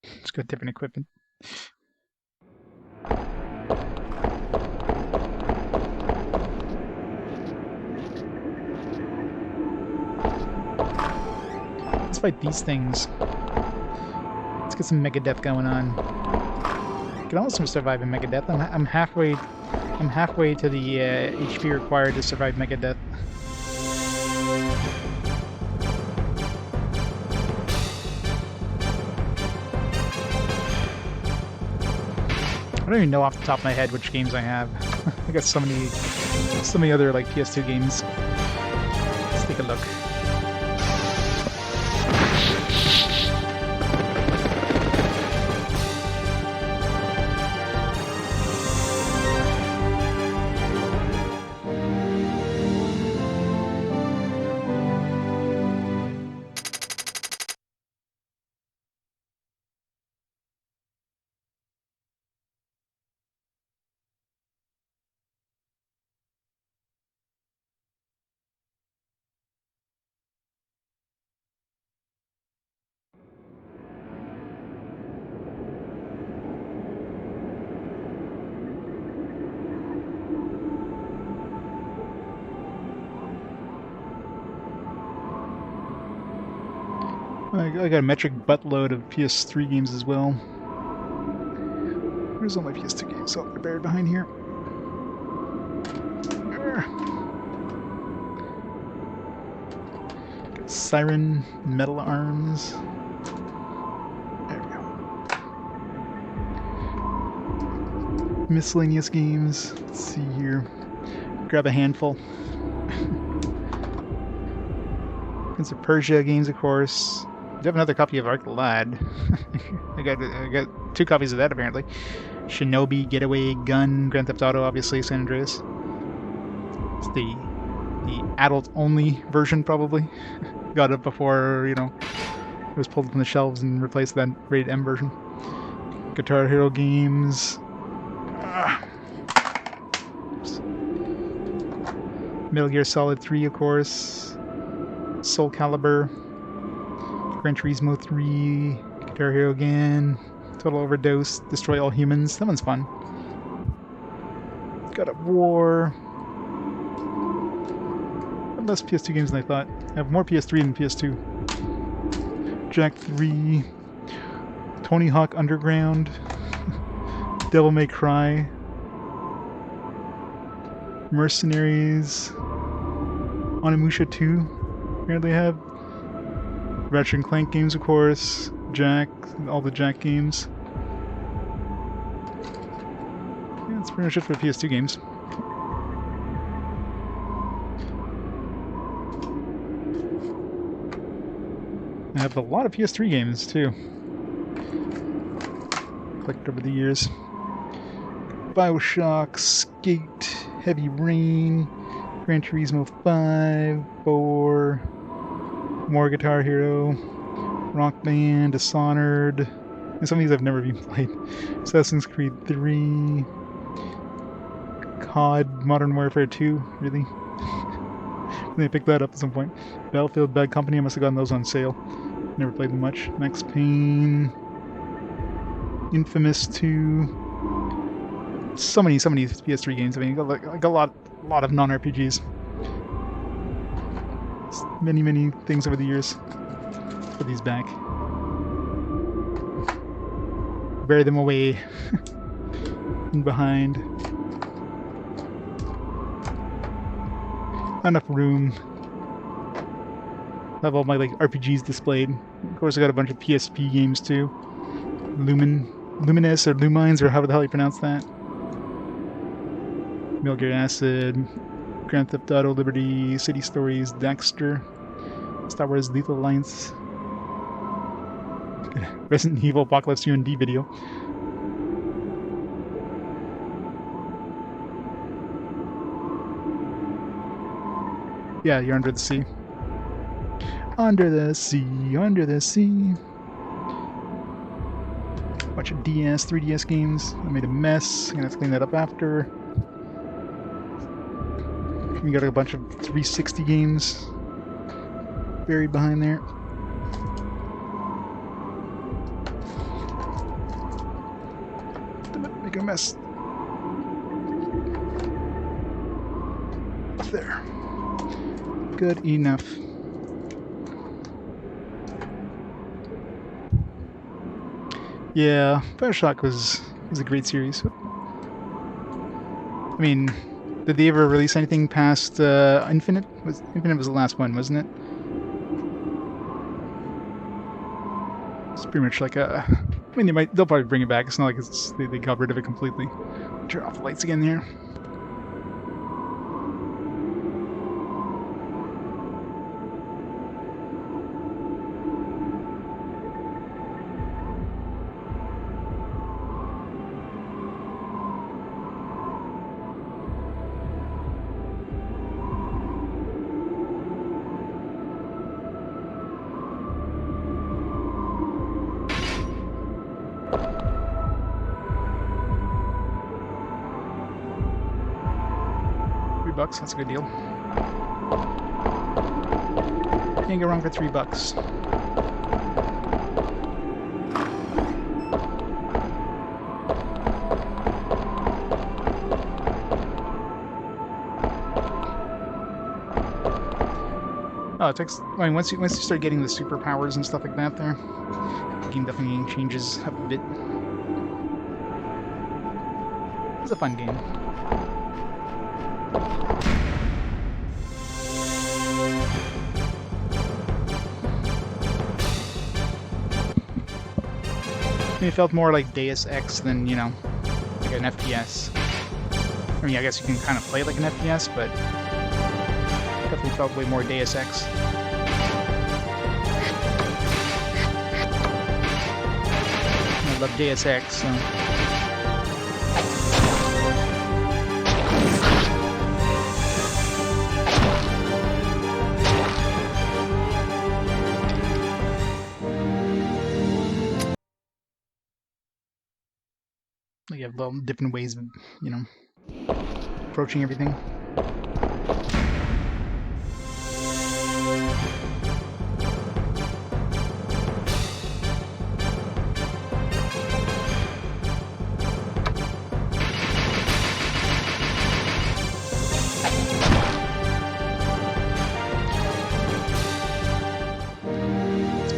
Let's go different equipment. Let's fight these things. Let's get some Megadeth going on. I can also survive in Megadeth. I'm halfway to the HP required to survive Megadeth. I don't even know off the top of my head which games I have. I got so many other like PS2 games. Let's take a look. I got a metric buttload of PS3 games as well. Where's all my PS2 games? Oh, they're buried behind here. Got Siren, Metal Arms. There we go. Miscellaneous games. Let's see here. Grab a handful. Prince of Persia games, of course. I have another copy of Ark the Lad. I got 2 copies of that apparently. Shinobi, Getaway, Gun, Grand Theft Auto, obviously, San Andreas. It's the adult-only version, probably. Got it before, you know, it was pulled from the shelves and replaced that rated M version. Guitar Hero games. Metal Gear Solid 3, of course. Soul Calibur. Gran Turismo 3, Guitar Hero again, Total Overdose, Destroy All Humans. That one's fun. God of War, less PS2 games than I thought. I have more PS3 than PS2. Jack 3, Tony Hawk Underground, Devil May Cry, Mercenaries, Onimusha 2. Apparently I have Ratchet and Clank games, of course. Jack, all the Jack games. Yeah, that's pretty much it for PS2 games. I have a lot of PS3 games too. Collected over the years. BioShock, Skate, Heavy Rain, Gran Turismo 5, 4, more Guitar Hero, Rock Band, Dishonored, and some of these I've never even played. Assassin's Creed 3, COD, Modern Warfare 2, really? They picked that up at some point. Battlefield, Bad Company, I must have gotten those on sale. Never played them much. Max Payne, Infamous 2. So many PS3 games. I mean, like a lot of non-RPGs. Many things over the years. Put these back. Bury them away and behind. Not enough room. I have all my like RPGs displayed. Of course, I got a bunch of PSP games too. Luminous or Lumines or however the hell you pronounce that. Metal Gear Acid, Grand Theft Auto, Liberty, City Stories, Dexter, Star Wars Lethal Alliance, Resident Evil Apocalypse UND video. Yeah, you're under the sea. Under the sea, under the sea. Bunch of DS, 3DS games. I made a mess. I'm gonna have to clean that up after. We got a bunch of 360 games buried behind there. Make a mess. There. Good enough. Yeah, BioShock was a great series. I mean, did they ever release anything past Infinite? Infinite was the last one, wasn't it? It's pretty much like a. I mean, they'll probably bring it back. It's not like they got rid of it completely. Turn off the lights again here. $3, that's a good deal. Can't go wrong for $3. Oh, it takes. I mean, once you start getting the superpowers and stuff like that, there, the game definitely changes up a bit. It's a fun game. It felt more like Deus Ex than, you know, like an FPS. I mean, I guess you can kind of play it like an FPS, but it definitely felt way more Deus Ex. I love Deus Ex, so. You have different ways of, you know, approaching everything.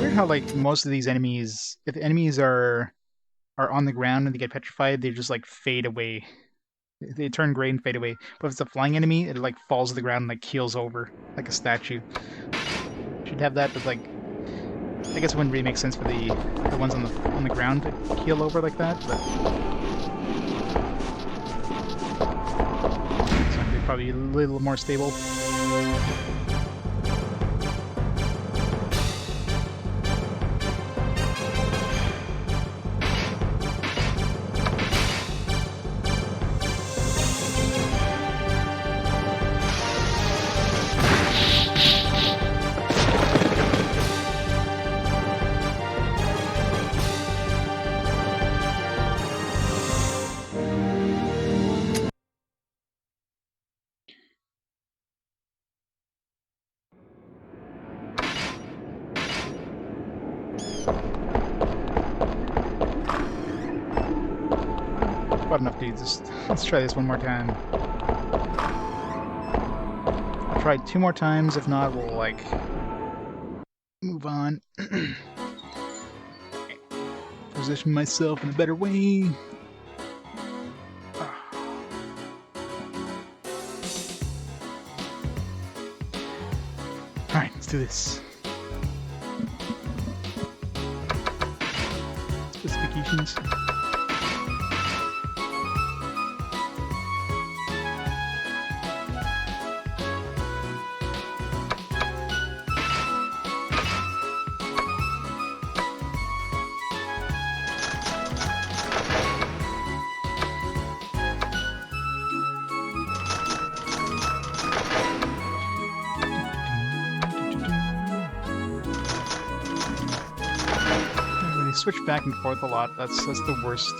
weird how like most of these enemies, if the enemies are on the ground and they get petrified, they just like fade away. They turn gray and fade away. But if it's a flying enemy, it like falls to the ground and like keels over like a statue. Should have that, but like I guess it wouldn't really make sense for the ones on the ground to keel over like that. But so they're probably a little more stable. About enough, dudes. Let's try this one more time. I'll try 2 more times. If not, we'll like move on. Position myself in a better way. Alright, let's do this. Specifications. Switch back and forth a lot. That's the worst.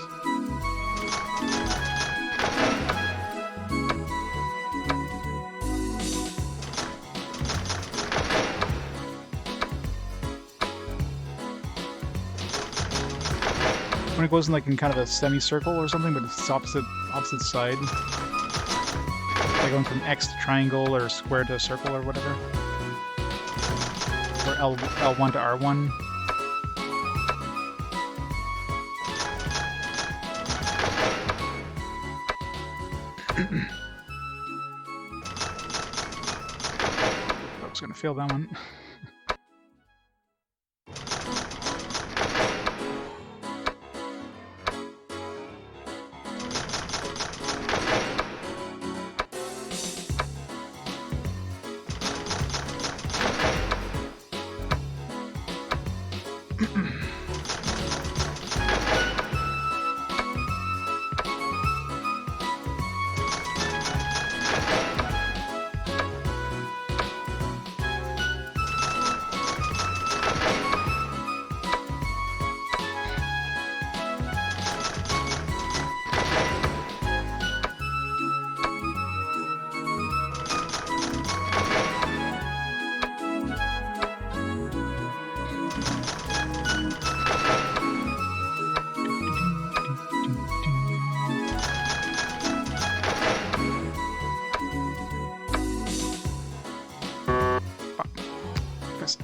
When it goes in like in kind of a semicircle or something, but it's opposite side. Like going from X to triangle or square to circle or whatever. Or L1 to R1. I was gonna fail that one.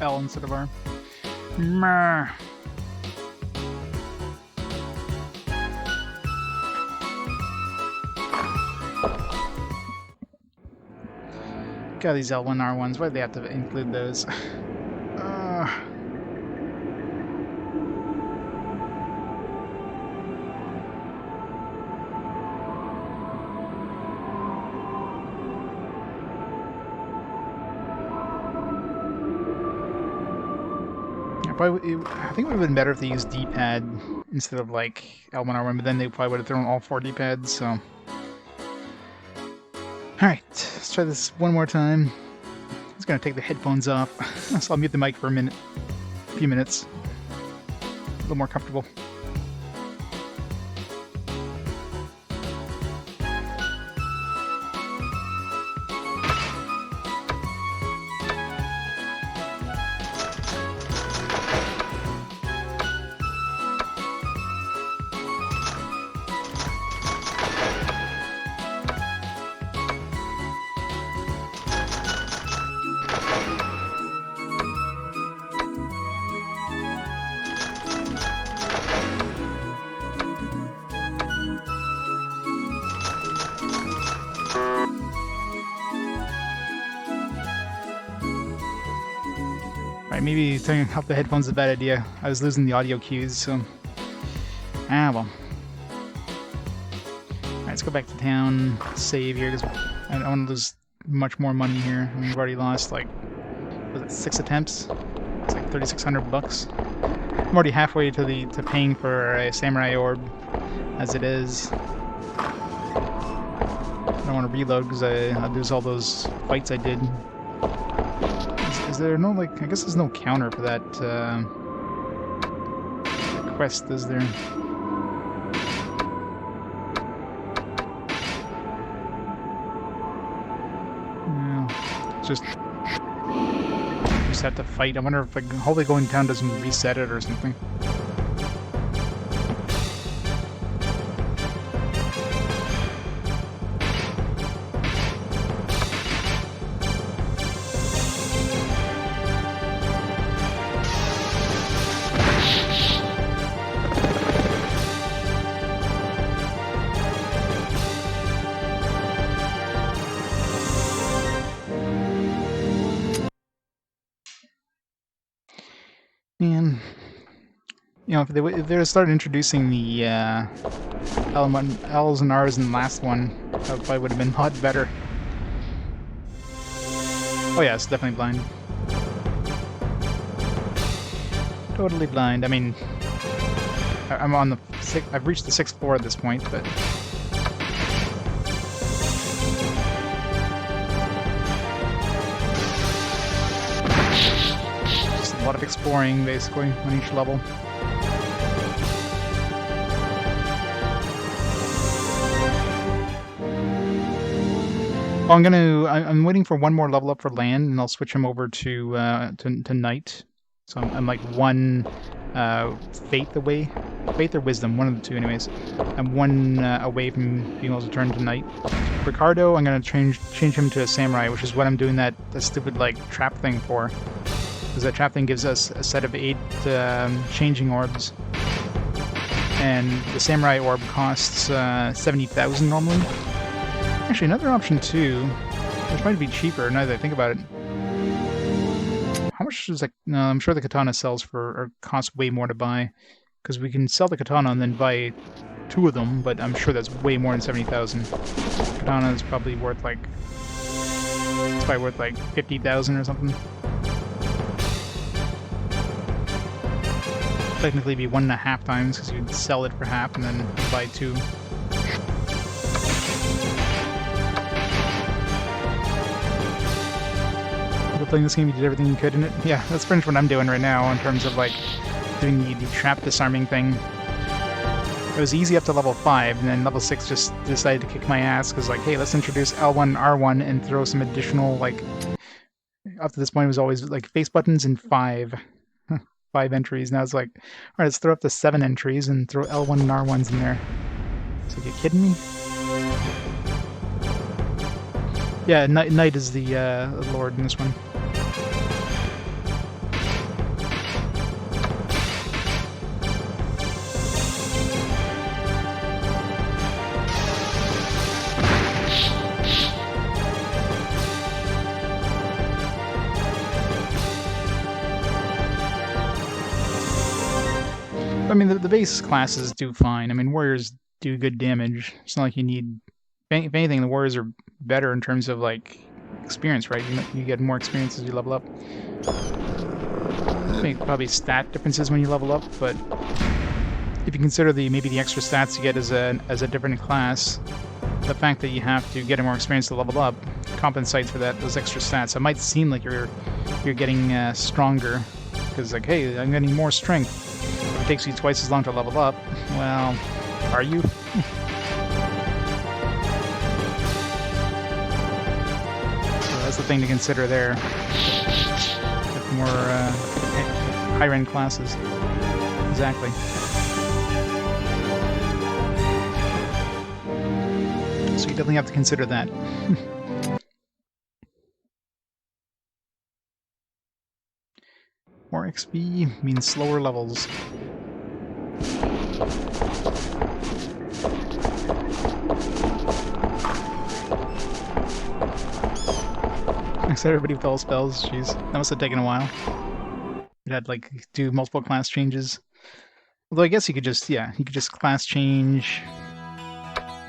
L instead of R. Meh. God, these L1, R1s, why'd they have to include those? I think it would have been better if they used D-pad instead of like L1, R1, but then they probably would have thrown all 4 D-pads, so... Alright, let's try this one more time. I'm just gonna take the headphones off, so I'll mute the mic for a few minutes. A little more comfortable. maybe turning off the headphones is a bad idea. I was losing the audio cues, so... Ah, well. Alright, let's go back to town, save here, because I don't want to lose much more money here. I mean, we've already lost, like, was it 6 attempts? It's like 3,600 bucks. I'm already halfway to paying for a samurai orb, as it is. I don't want to reload because I lose all those fights I did. Is there no, like, I guess there's no counter for that quest, is there? No, just have to fight. I wonder if, like, hopefully going down doesn't reset it or something. And you know, if they were to start introducing the L's and R's in the last one, that probably would have been a lot better. Oh yeah, it's definitely blind. Totally blind. I mean, I'm on the I've reached the 6th floor at this point, but just a lot of exploring, basically, on each level. Well, I'm waiting for one more level up for land, and I'll switch him over to Knight. So I'm like one faith away, faith or wisdom, one of the two, anyways. I'm one away from being able to turn to Knight. Ricardo, I'm gonna change him to a samurai, which is what I'm doing that stupid like trap thing for. Because that trap thing gives us a set of 8 changing orbs, and the samurai orb costs 70,000 normally. Actually, another option too, which might be cheaper now that I think about it. How much is, like, no, I'm sure the katana sells for, or costs way more to buy, because we can sell the katana and then buy 2 of them, but I'm sure that's way more than 70,000. Katana is probably worth like, it's probably worth like 50,000 or something. Technically be 1.5 times, because you'd sell it for half and then buy 2. Playing this game, you did everything you could in it. Yeah, that's pretty much what I'm doing right now in terms of like doing the trap disarming thing. It was easy up to level 5, and then level 6 just decided to kick my ass because, like, hey, let's introduce L1, R1 and throw some additional, like, up to this point it was always like face buttons and 5 entries. Now it's like, alright, let's throw up to 7 entries and throw L1 and R1s in there. So you kidding me? Yeah, Knight is the Lord in this one. I mean, the base classes do fine. I mean, warriors do good damage. It's not like you need... If anything, the warriors are better in terms of, like, experience, right? You get more experience as you level up. I think probably stat differences when you level up, but if you consider maybe the extra stats you get as a different class, the fact that you have to get more experience to level up compensates for those extra stats. It might seem like you're getting stronger, because, like, hey, I'm getting more strength. If it takes you twice as long to level up, well, are you? That's the thing to consider there. With more higher-end classes. Exactly. So you definitely have to consider that. More XP means slower levels. Thanks everybody with all spells. Jeez, that must have taken a while. It had like do multiple class changes. Although I guess you could just class change,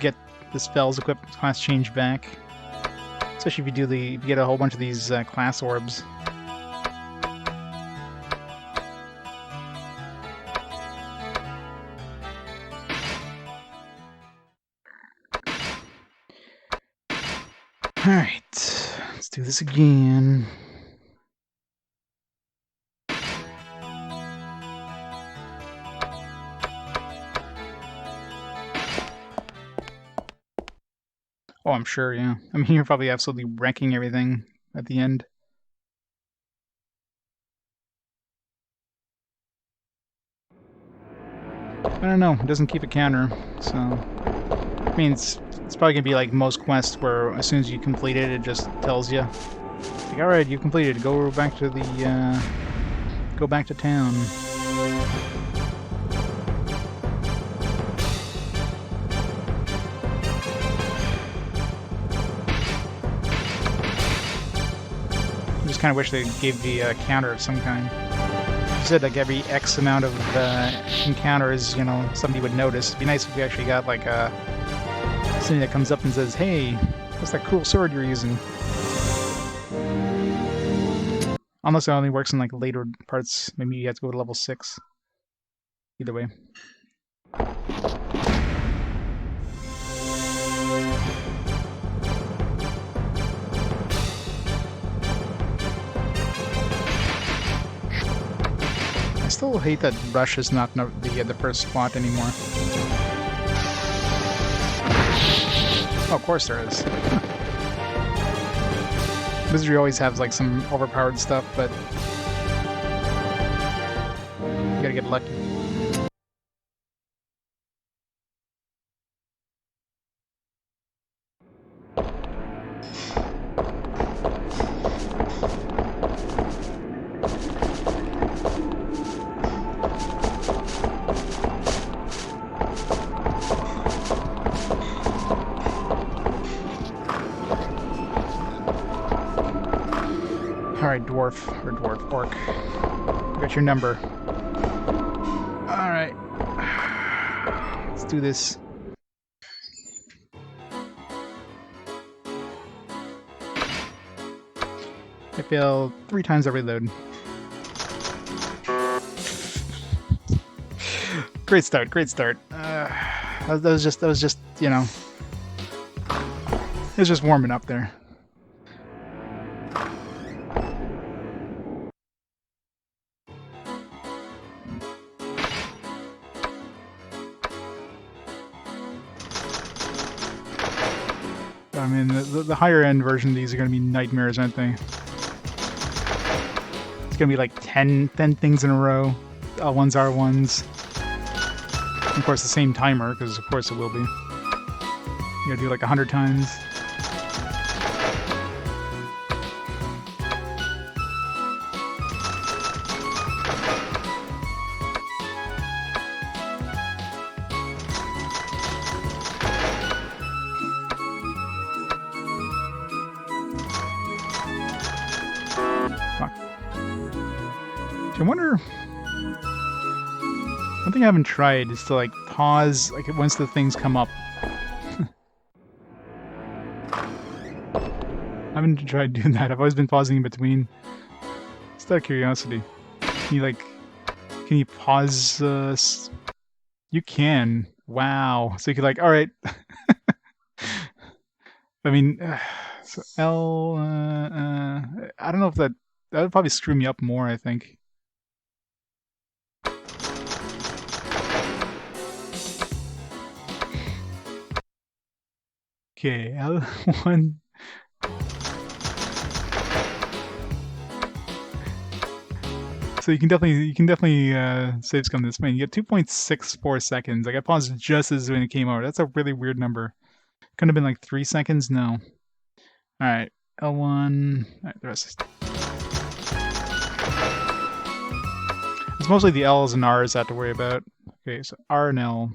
get the spells equipped class change back. Especially if you get a whole bunch of these class orbs. Alright, let's do this again. Oh, I'm sure, yeah. I mean, you're probably absolutely wrecking everything at the end. I don't know, it doesn't keep a counter, so... I mean, it's probably gonna be like most quests where as soon as you complete it, it just tells you, like, alright, you completed, go back to the, go back to town. I just kind of wish they gave the counter of some kind. You said like every X amount of encounters, you know, somebody would notice. It'd be nice if we actually got like something that comes up and says, "Hey, what's that cool sword you're using?" Unless it only works in like later parts. Maybe you have to go to level 6. Either way. I still hate that rush is not the first spot anymore. Oh, of course there is. Wizardry always has like some overpowered stuff, but you gotta get lucky. Alright, orc. Got your number. Alright. Let's do this. I fail 3 times every load. Great start. That was just, you know, it was just warming up there. I mean, the higher end version of these are going to be nightmares, aren't they? It's going to be like 10 things in a row. L1s, R1s. Of course, the same timer, because of course it will be. You gotta do like 100 times. I wonder... One thing I haven't tried is to like pause like once the things come up. I haven't tried doing that. I've always been pausing in between. Just out of curiosity. Can you pause? You can. Wow. So you could like, all right. I mean, so L. I don't know if that would probably screw me up more. I think. Okay, L1. So you can definitely save scum this. Man, you get 2.64 seconds. Like I paused just as when it came over. That's a really weird number. Could have been like 3 seconds. No. All right, L1. All right, the rest is. It's mostly the L's and R's I have to worry about. Okay, so R and L.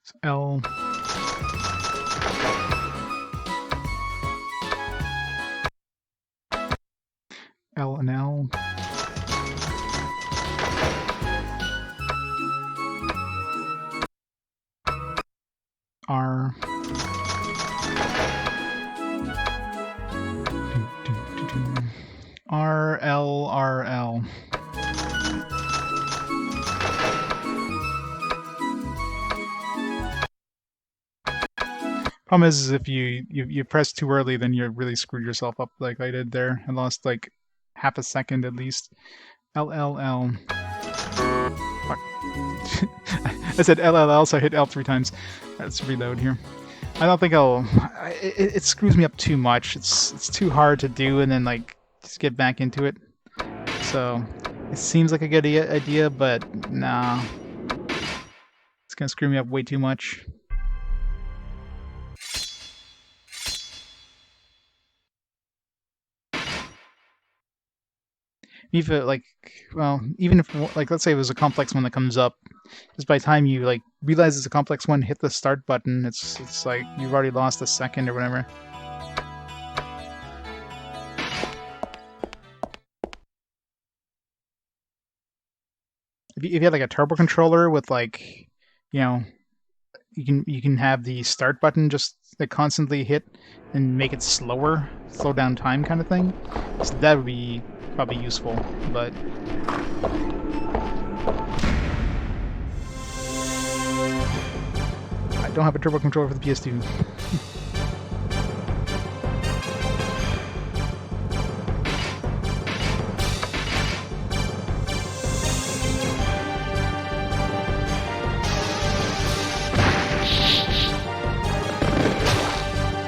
So L. L and L. R. R, L, R, L. Problem is if you press too early, then you really screwed yourself up like I did there. I lost like half a second at least. L, L, L. Fuck. I said L, L, L, so I hit L 3 times. Let's reload here. I don't think I'll... It screws me up too much. It's too hard to do and then like just get back into it. So it seems like a good idea, but nah. It's gonna screw me up way too much. Even like, well, even if like let's say it was a complex one that comes up, just by the time you like realize it's a complex one, hit the start button, it's like you've already lost a second or whatever. If you had like a turbo controller with like, you know, you can have the start button just like constantly hit and make it slower, slow down time kind of thing. So that would be probably useful, but I don't have a turbo controller for the PS2.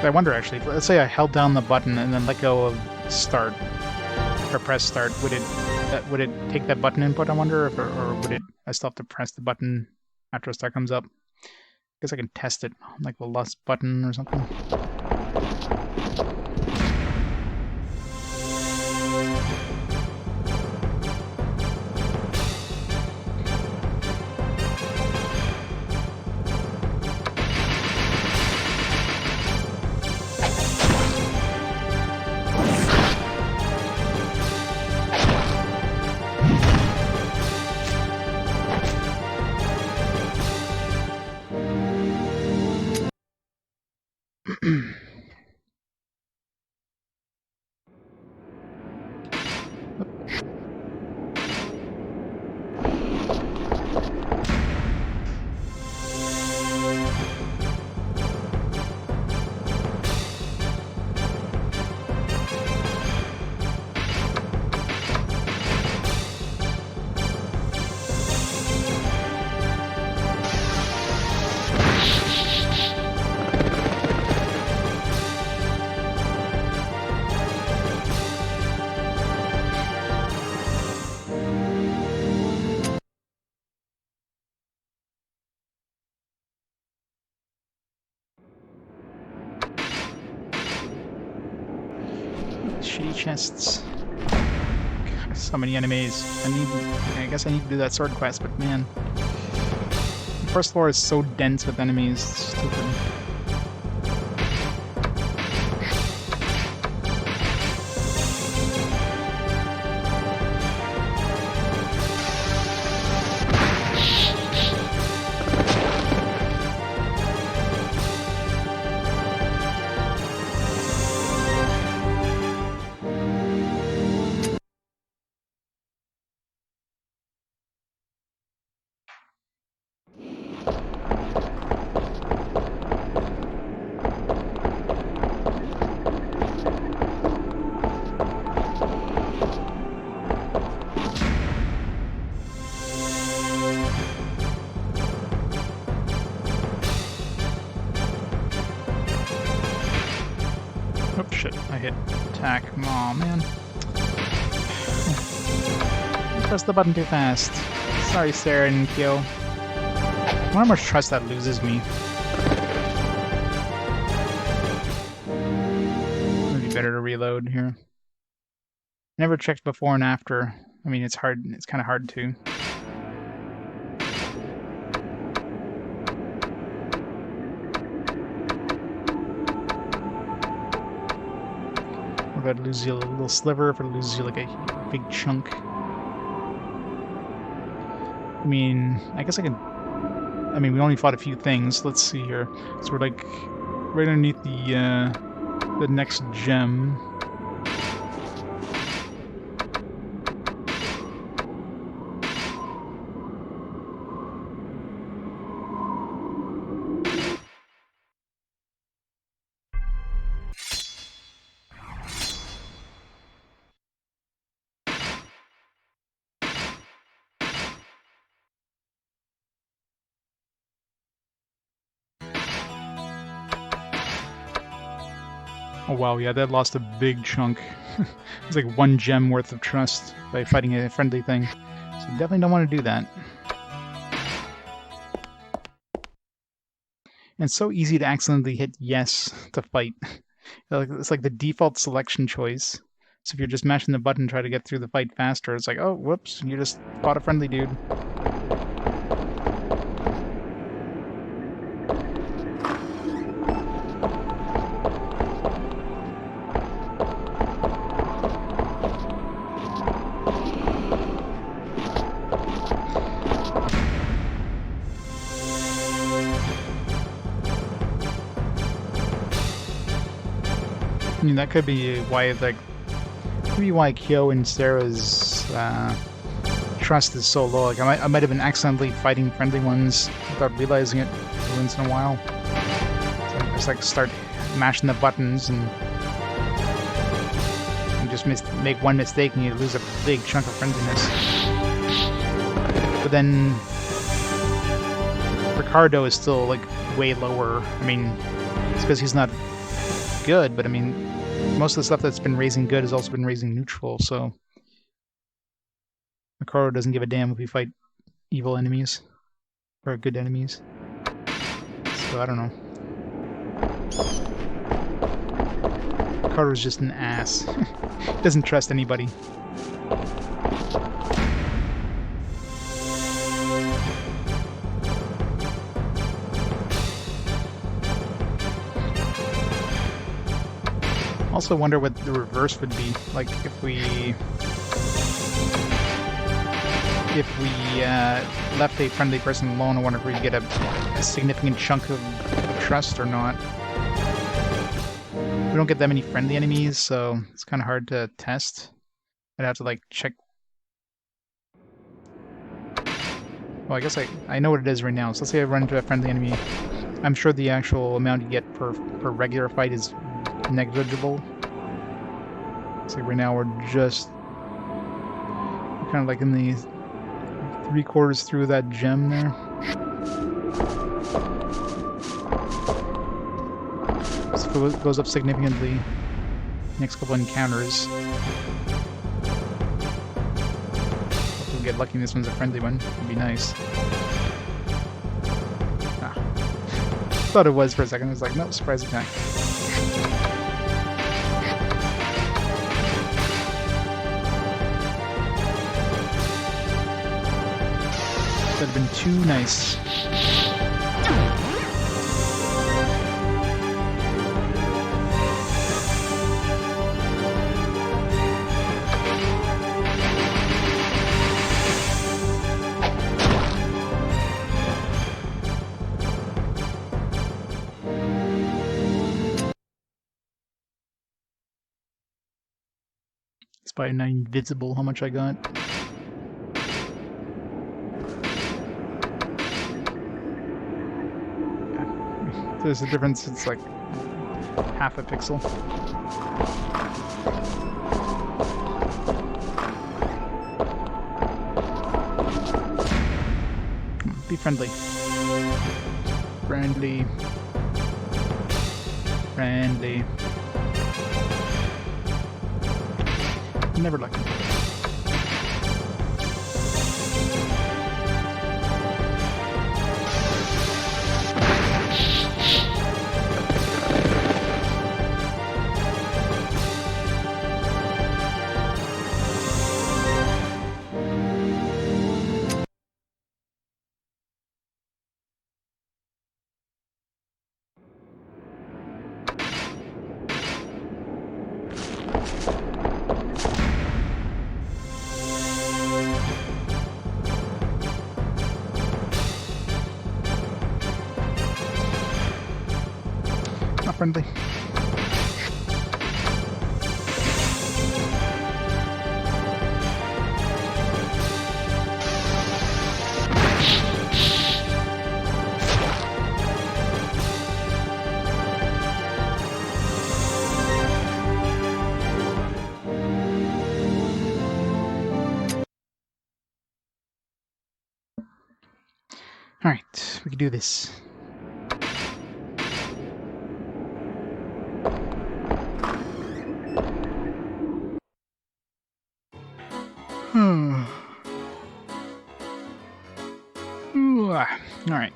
I wonder actually, let's say I held down the button and then let go of start or press start, would it take that button input, I wonder, or would it I still have to press the button after a start comes up? I guess I can test it, like the last button or something. Shitty chests. God, so many enemies. I guess I need to do that sword quest, but man. The first floor is so dense with enemies, it's stupid. Oh shit, I hit attack. Aw, man. Press the button too fast. Sorry, Sarah and Kyo. I wonder how much trust that loses me. Maybe better to reload here. Never checked before and after. I mean, it's hard. It's kind of hard to. if I'd lose you a little sliver, if I'd lose you like a big chunk. I mean, I guess I can... I mean, we only fought a few things. Let's see here. So we're like right underneath the next gem. Oh wow, yeah, that lost a big chunk. It's like 1 gem worth of trust by fighting a friendly thing. So definitely don't want to do that. And it's so easy to accidentally hit yes to fight. It's like the default selection choice. So if you're just mashing the button, try to get through the fight faster, it's like, oh, whoops, you just fought a friendly dude. I mean, that could be why, like, maybe why Kyo and Sarah's trust is so low. Like, I might have been accidentally fighting friendly ones without realizing it once in a while. So I just like start mashing the buttons and you just make one mistake and you lose a big chunk of friendliness. But then Ricardo is still like way lower. I mean, it's because he's not good, but I mean, most of the stuff that's been raising good has also been raising neutral, so Ricardo doesn't give a damn if we fight evil enemies or good enemies. So I don't know. Ricardo's just an ass. Doesn't trust anybody. Also wonder what the reverse would be, like if we left a friendly person alone. I wonder if we'd get a significant chunk of trust or not. We don't get that many friendly enemies, so it's kind of hard to test. I'd have to like check. Well, I guess I know what it is right now. So let's say I run into a friendly enemy. I'm sure the actual amount you get per regular fight is negligible. So right now we're just kind of like in the 3/4 through that gem there. So it goes up significantly next couple encounters. If we get lucky, this one's a friendly one. It'd be nice. Ah. Thought it was for a second. I was like, no, surprise attack. That'd have been too nice. It's probably not invisible how much I got. There's a difference, it's like half a pixel. Be friendly. Friendly. Friendly. Never lucky. Not friendly. Alright, we can do this. Alright.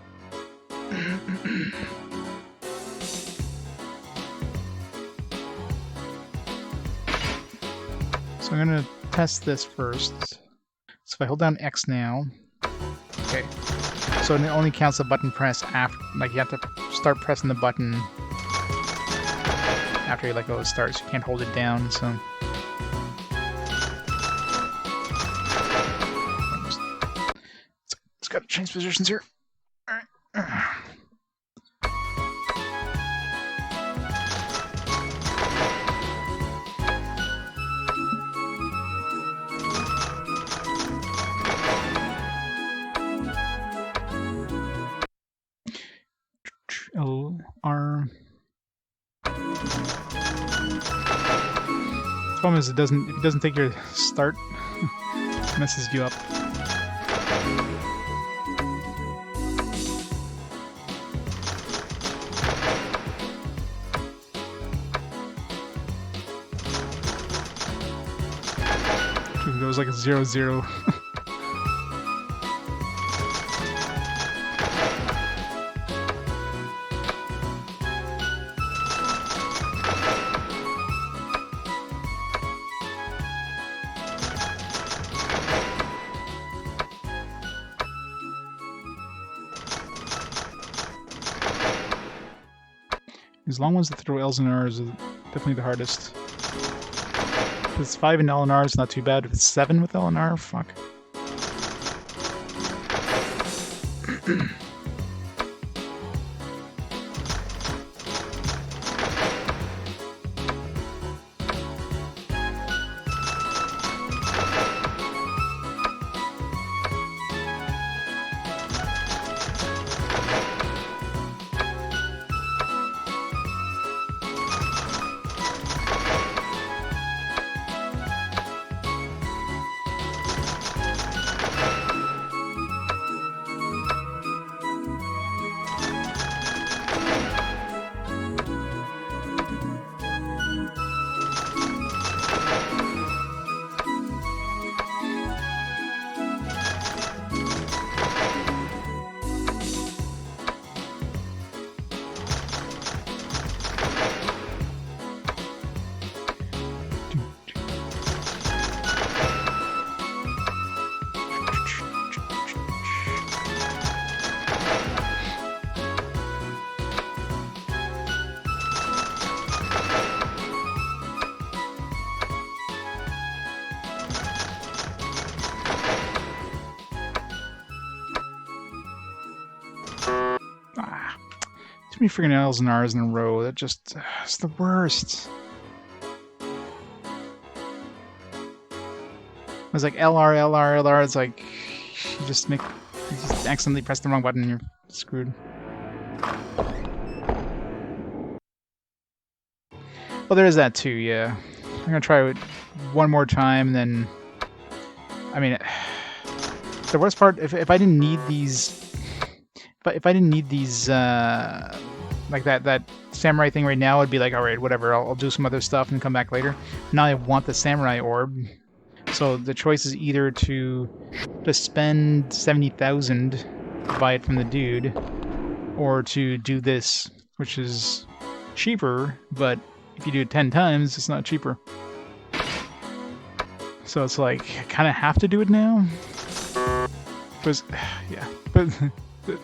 So I'm gonna test this first. So if I hold down X now, okay. So it only counts the button press after, like you have to start pressing the button after you let go of start, so you can't hold it down, so. It's got to change positions here. Alright. L-R. The problem is if it doesn't take your start, it messes you up. It was like a 0-0. These long ones that throw L's and R's are definitely the hardest. If it's 5 in L and R, it's not too bad. If it's 7 with L and R, fuck. Too many freaking L's and R's in a row. That just it's the worst. It was like LR, LR, LR. It's like you just accidentally press the wrong button and you're screwed. Well, there is that too. Yeah, I'm gonna try it one more time. Then, I mean, the worst part if I didn't need these, if I didn't need these. Like that samurai thing right now, I'd be like, alright, whatever, I'll do some other stuff and come back later. Now I want the samurai orb. So the choice is either to just spend 70,000 to buy it from the dude, or to do this, which is cheaper, but if you do it 10 times, it's not cheaper. So it's like, I kind of have to do it now. Because, yeah. But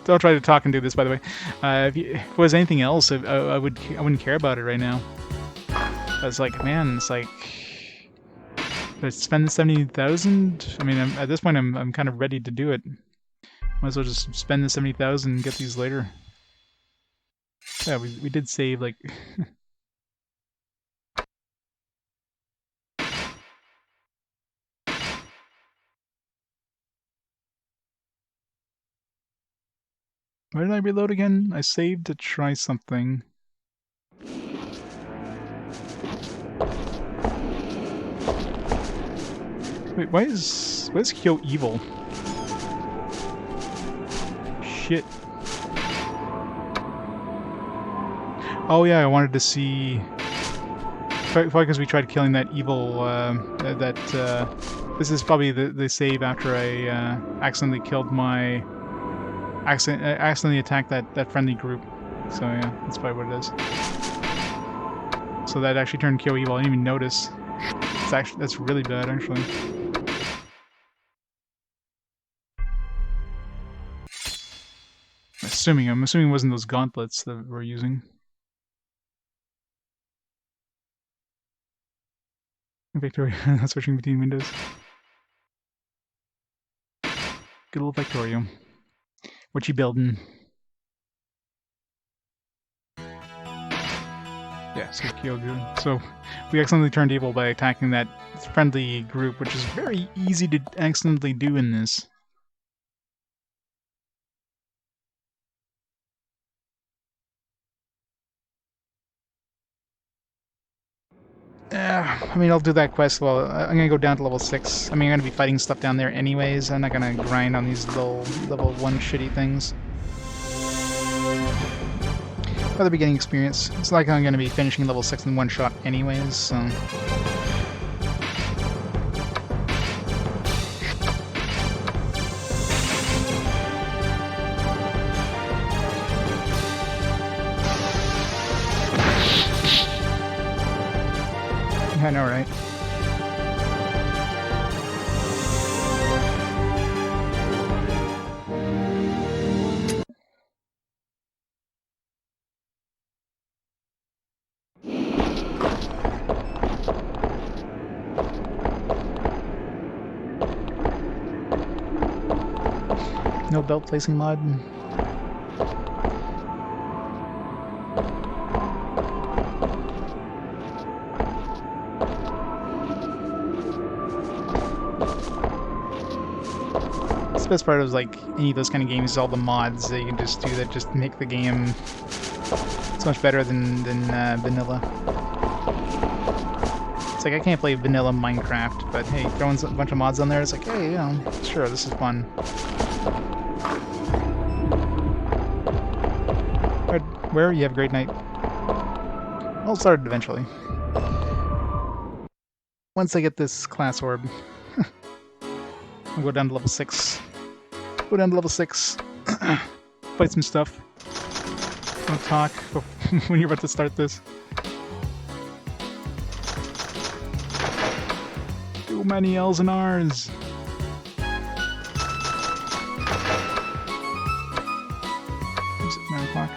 don't try to talk and do this, by the way. If it was anything else, I wouldn't care about it right now. I was like, man, it's like, should I spend the 70,000? I mean, at this point, I'm kind of ready to do it. Might as well just spend the 70,000 and get these later. Yeah, we did save like. Why did I reload again? I saved to try something. Wait, why is Kyo evil? Shit. Oh yeah, I wanted to see. Probably because we tried killing that evil. This is probably the save after I accidentally killed my. Accidentally attacked that friendly group. So yeah, that's probably what it is. So that actually turned Kyo evil. I didn't even notice. That's really bad actually. I'm assuming it wasn't those gauntlets that we're using. Victoria, not switching between windows. Good old Victoria. What you building? Yeah, so Kyogu. So we accidentally turned evil by attacking that friendly group, which is very easy to accidentally do in this. I mean, I'll do that quest. Well, I'm gonna go down to level 6. I mean, I'm gonna be fighting stuff down there anyways. I'm not gonna grind on these level 1 shitty things. For the beginning experience. It's like I'm gonna be finishing level 6 in one shot anyways, so... I know, right? No belt placing mod. The best part of like any of those kind of games is all the mods that you can just do that just make the game so much better than vanilla. It's like I can't play vanilla Minecraft, but hey, throwing a bunch of mods on there, it's like, hey, you know, sure, this is fun. Where? You have a great night. I'll start it eventually. Once I get this class orb. I'll go down to level 6. Go down to level 6. Fight some stuff. Don't talk when you're about to start this. Too many L's and R's. Is it 9 o'clock?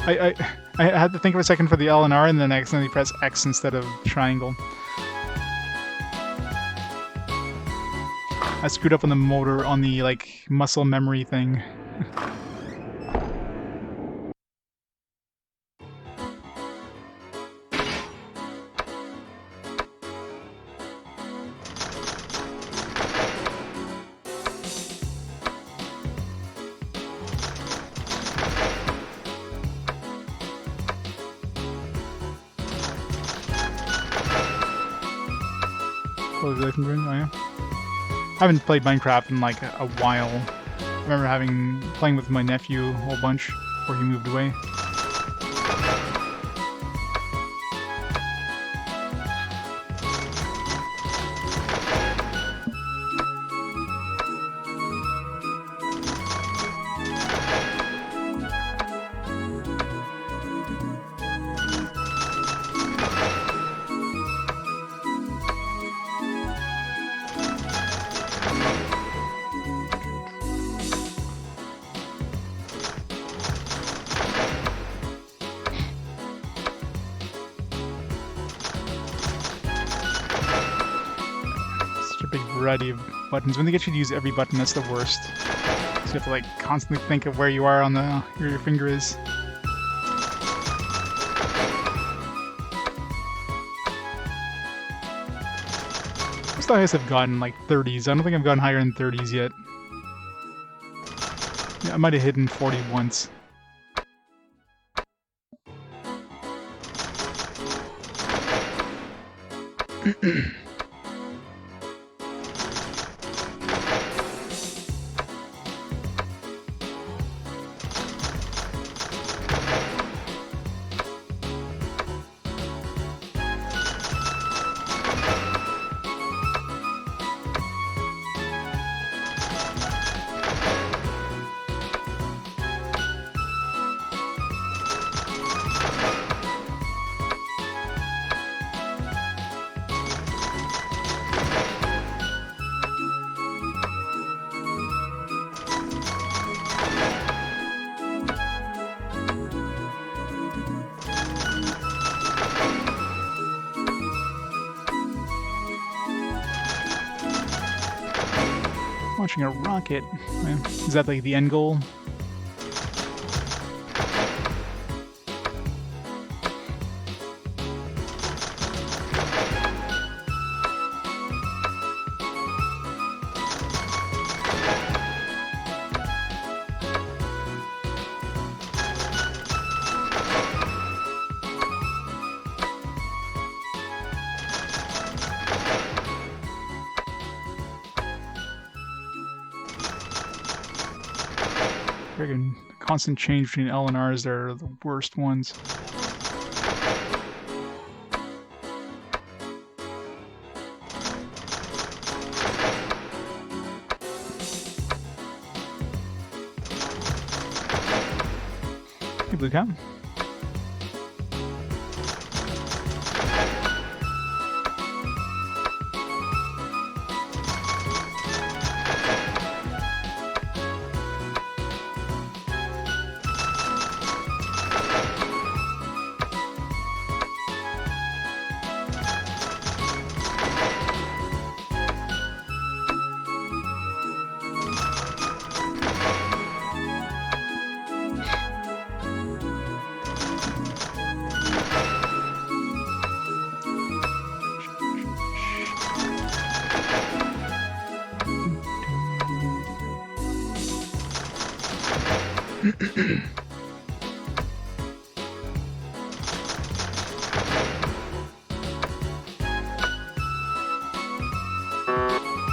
I had to think for a second for the L and R, and then I accidentally press X instead of triangle. I screwed up on the motor on the, like, muscle memory thing. Oh yeah. I haven't played Minecraft in like a while. I remember playing with my nephew a whole bunch before he moved away. variety of buttons. When they get you to use every button, that's the worst. So you have to like constantly think of where you are on the where your finger is. Most highest I've gotten like 30s. I don't think I've gotten higher than 30s yet. Yeah, I might have hidden 40 once. Launching a rocket. Is that like the end goal? Friggin' constant change between L and R's, they're the worst ones. Hey, Blue Cap.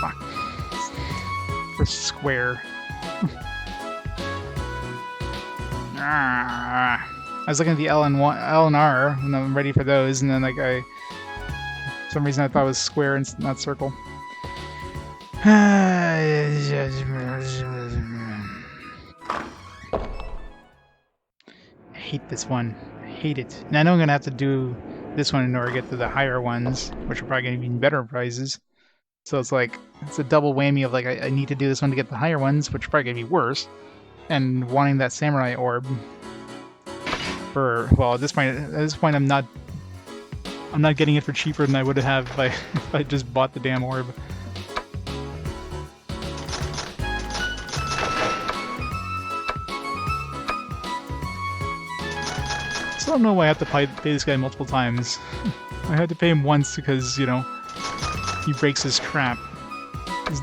Fuck. For square. I was looking at the L and R, and I'm ready for those, and then like for some reason I thought it was square and not circle. I hate this one. I hate it. And I know I'm gonna have to do this one in order to get to the higher ones, which are probably gonna be even better prizes. So it's like it's a double whammy of like I need to do this one to get the higher ones, which are probably gonna be worse, and wanting that samurai orb. For well, at this point, I'm not getting it for cheaper than I would have if I just bought the damn orb. I don't know why I have to pay this guy multiple times. I had to pay him once because, you know, he breaks his trap.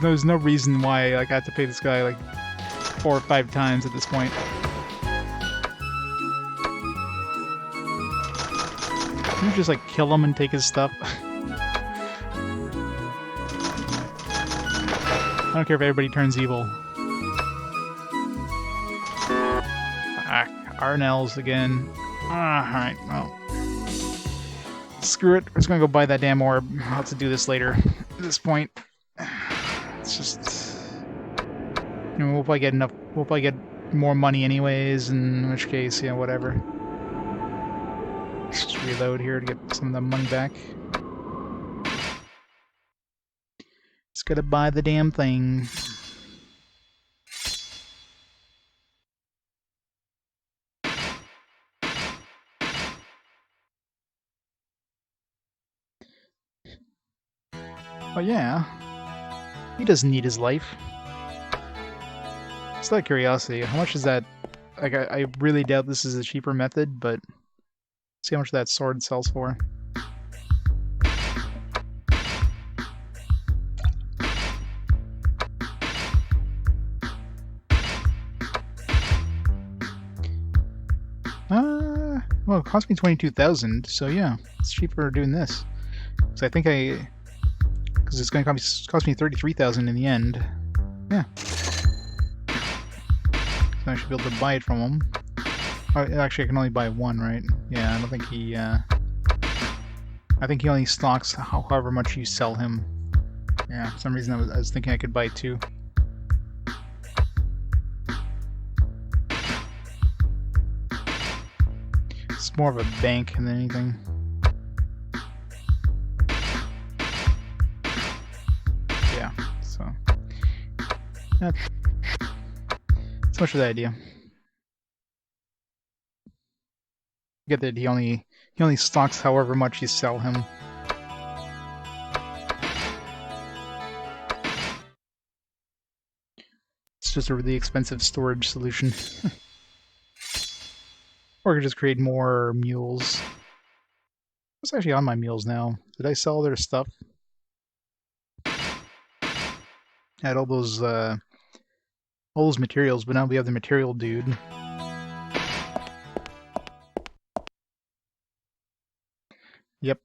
There's no reason why like I have to pay this guy like 4 or 5 times at this point. Can you just like kill him and take his stuff? I don't care if everybody turns evil. Ah, Arnells again. Alright, well. Screw it. We're just gonna go buy that damn orb. I'll have to do this later. At this point. It's just... You know, we'll probably get enough... We'll probably get more money anyways, in which case, yeah, whatever. Let's just reload here to get some of the money back. Just gotta buy the damn thing. Oh yeah. He doesn't need his life. Just out of curiosity, how much is that? Like, I really doubt this is a cheaper method, but see how much that sword sells for. Well, it cost me 22,000, so yeah, it's cheaper doing this. So I think because it's going to cost me 33,000 in the end. Yeah. So I should be able to buy it from him. Oh, actually, I can only buy one, right? Yeah, I don't think he. I think he only stocks however much you sell him. Yeah, for some reason I was thinking I could buy two. It's more of a bank than anything. Yeah, so that's much of the idea. Get that he only stocks however much you sell him. It's just a really expensive storage solution. Or I could just create more mules. What's actually on my mules now? Did I sell their stuff? I had all those materials, but now we have the material dude. Yep.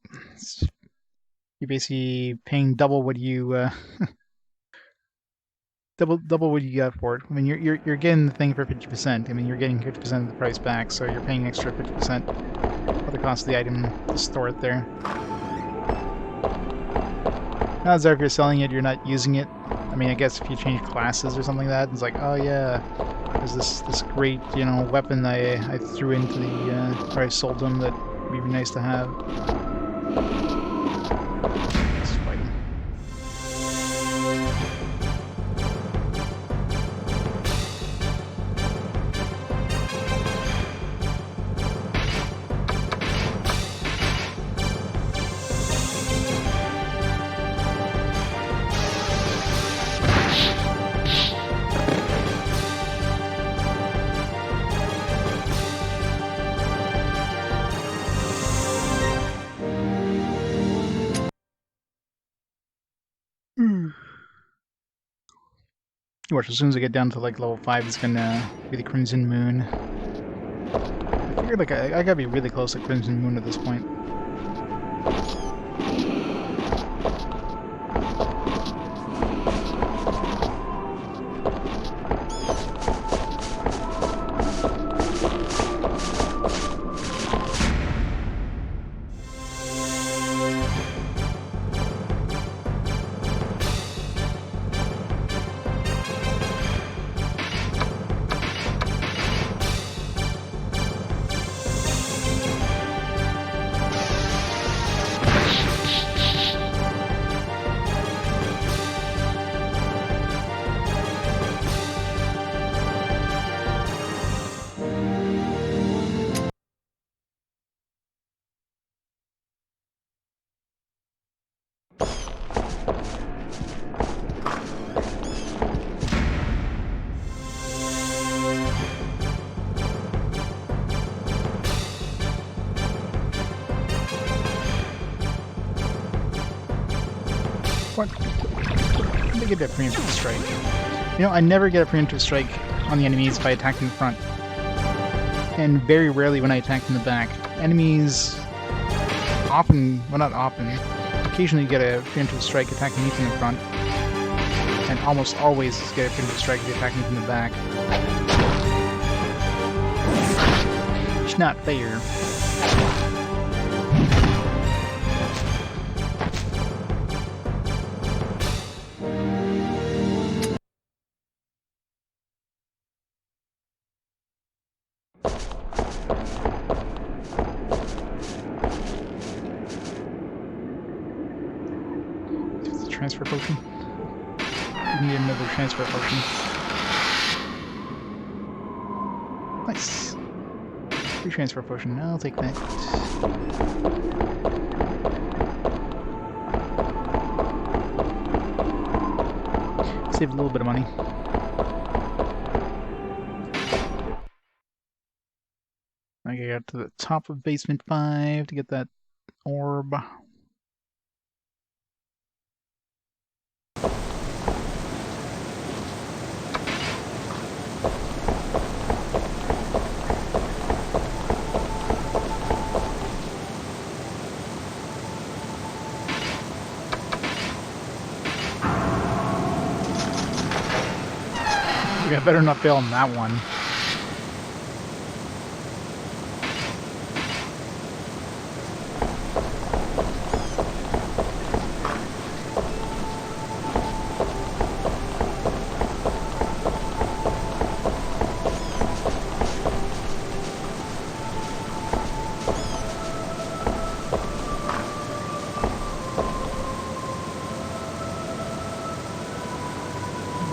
You're basically paying double what you double what you got for it. I mean, you're getting the thing for 50%. I mean, you're getting 50% of the price back, so you're paying extra 50% for the cost of the item to store it there. Odds are, if you're selling it, you're not using it. I mean, I guess if you change classes or something like that, it's like, oh yeah, there's this great, you know, weapon I threw into the or I sold them that would be nice to have. Let's fight him. You watch, as soon as I get down to like level 5, it's gonna be the Crimson Moon. I figured like I gotta be really close to Crimson Moon at this point. What? How did I get that preemptive strike? You know, I never get a preemptive strike on the enemies if I attack in the front. And very rarely when I attack in the back. Enemies often, well not often, occasionally get a preemptive strike attacking me from the front. And almost always get a preemptive strike if you attack me from the back. It's not fair. Transfer potion. We need another transfer potion. Nice. Free transfer potion. I'll take that. Save a little bit of money. I got to the top of basement 5 to get that orb. I better not fail on that one.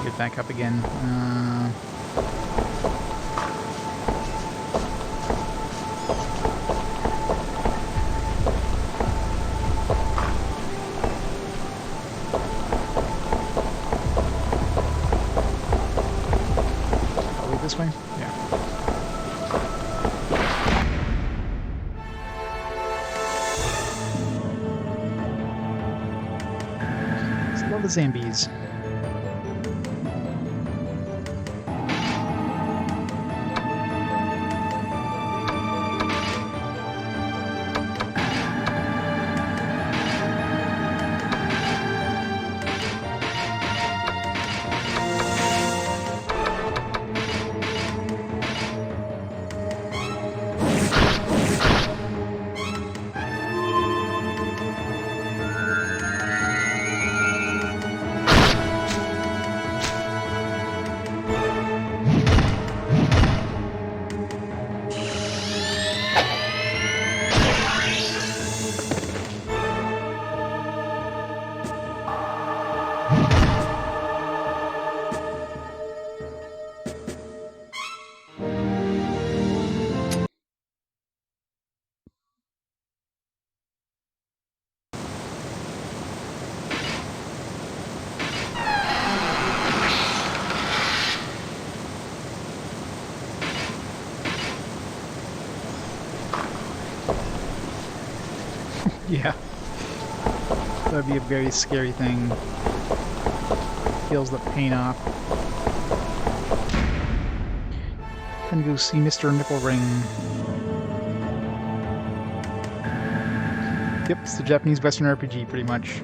Get back up again. Probably this way? Yeah. Just love the zombies. Yeah. That'd be a very scary thing. Feels the pain off. Time to go see Mr. Nipple Ring. Yep, it's the Japanese Western RPG, pretty much.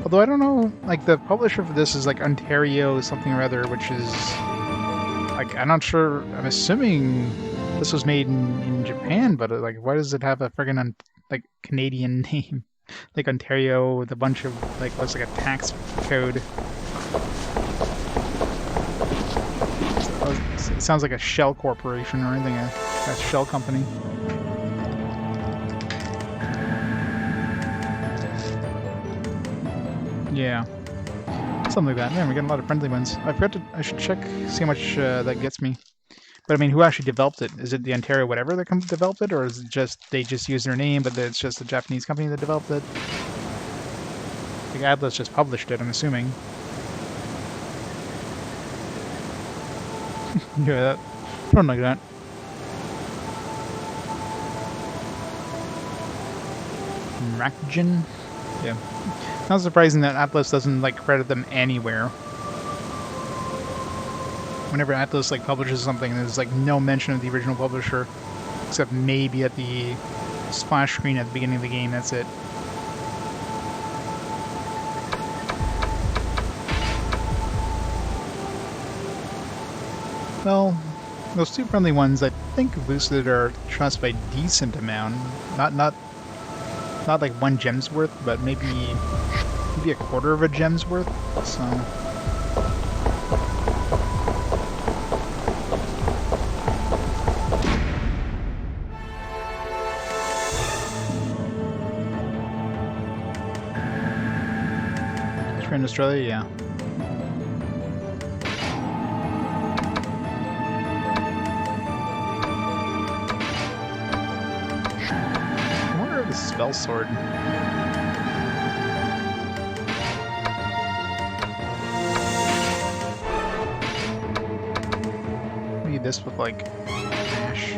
Although I don't know, like, the publisher for this is like Ontario something or other, which is... like, I'm not sure, I'm assuming this was made in Japan, but like, why does it have a friggin' like Canadian name? Like Ontario with a bunch of like, looks like a tax code. It sounds like a shell corporation or anything, a shell company. Yeah, something like that. Man, we got a lot of friendly ones. I should check, see how much that gets me. But I mean, who actually developed it? Is it the Ontario whatever that developed it, or is it just they just use their name, but it's just a Japanese company that developed it? Like Atlas just published it, I'm assuming. Yeah, something like that. Rakjin? Yeah. Not surprising that Atlas doesn't like credit them anywhere. Whenever Atlas like publishes something, there's like no mention of the original publisher, except maybe at the splash screen at the beginning of the game. That's it. Well, those two friendly ones, I think boosted our trust by a decent amount. Not like 1 gem's worth, but maybe a quarter of a gem's worth. So. In Australia, yeah. I wonder if the spell sword. this with like Ash.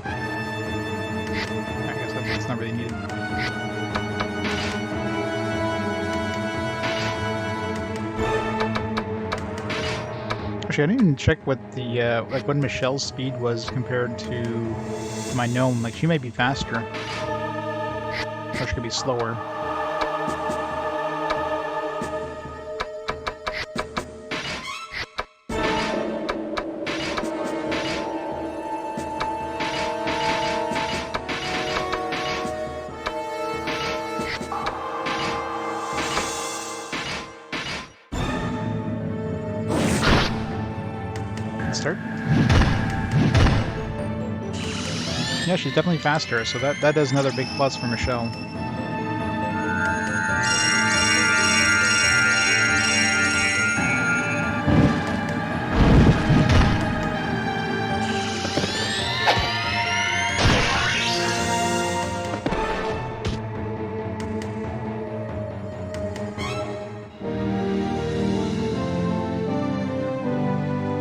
I guess that's not really needed. Actually, I didn't even check what the like what Michelle's speed was compared to my gnome. Like she might be faster, or she could be slower. Start. Yeah, she's definitely faster, so that does another big plus for Michelle.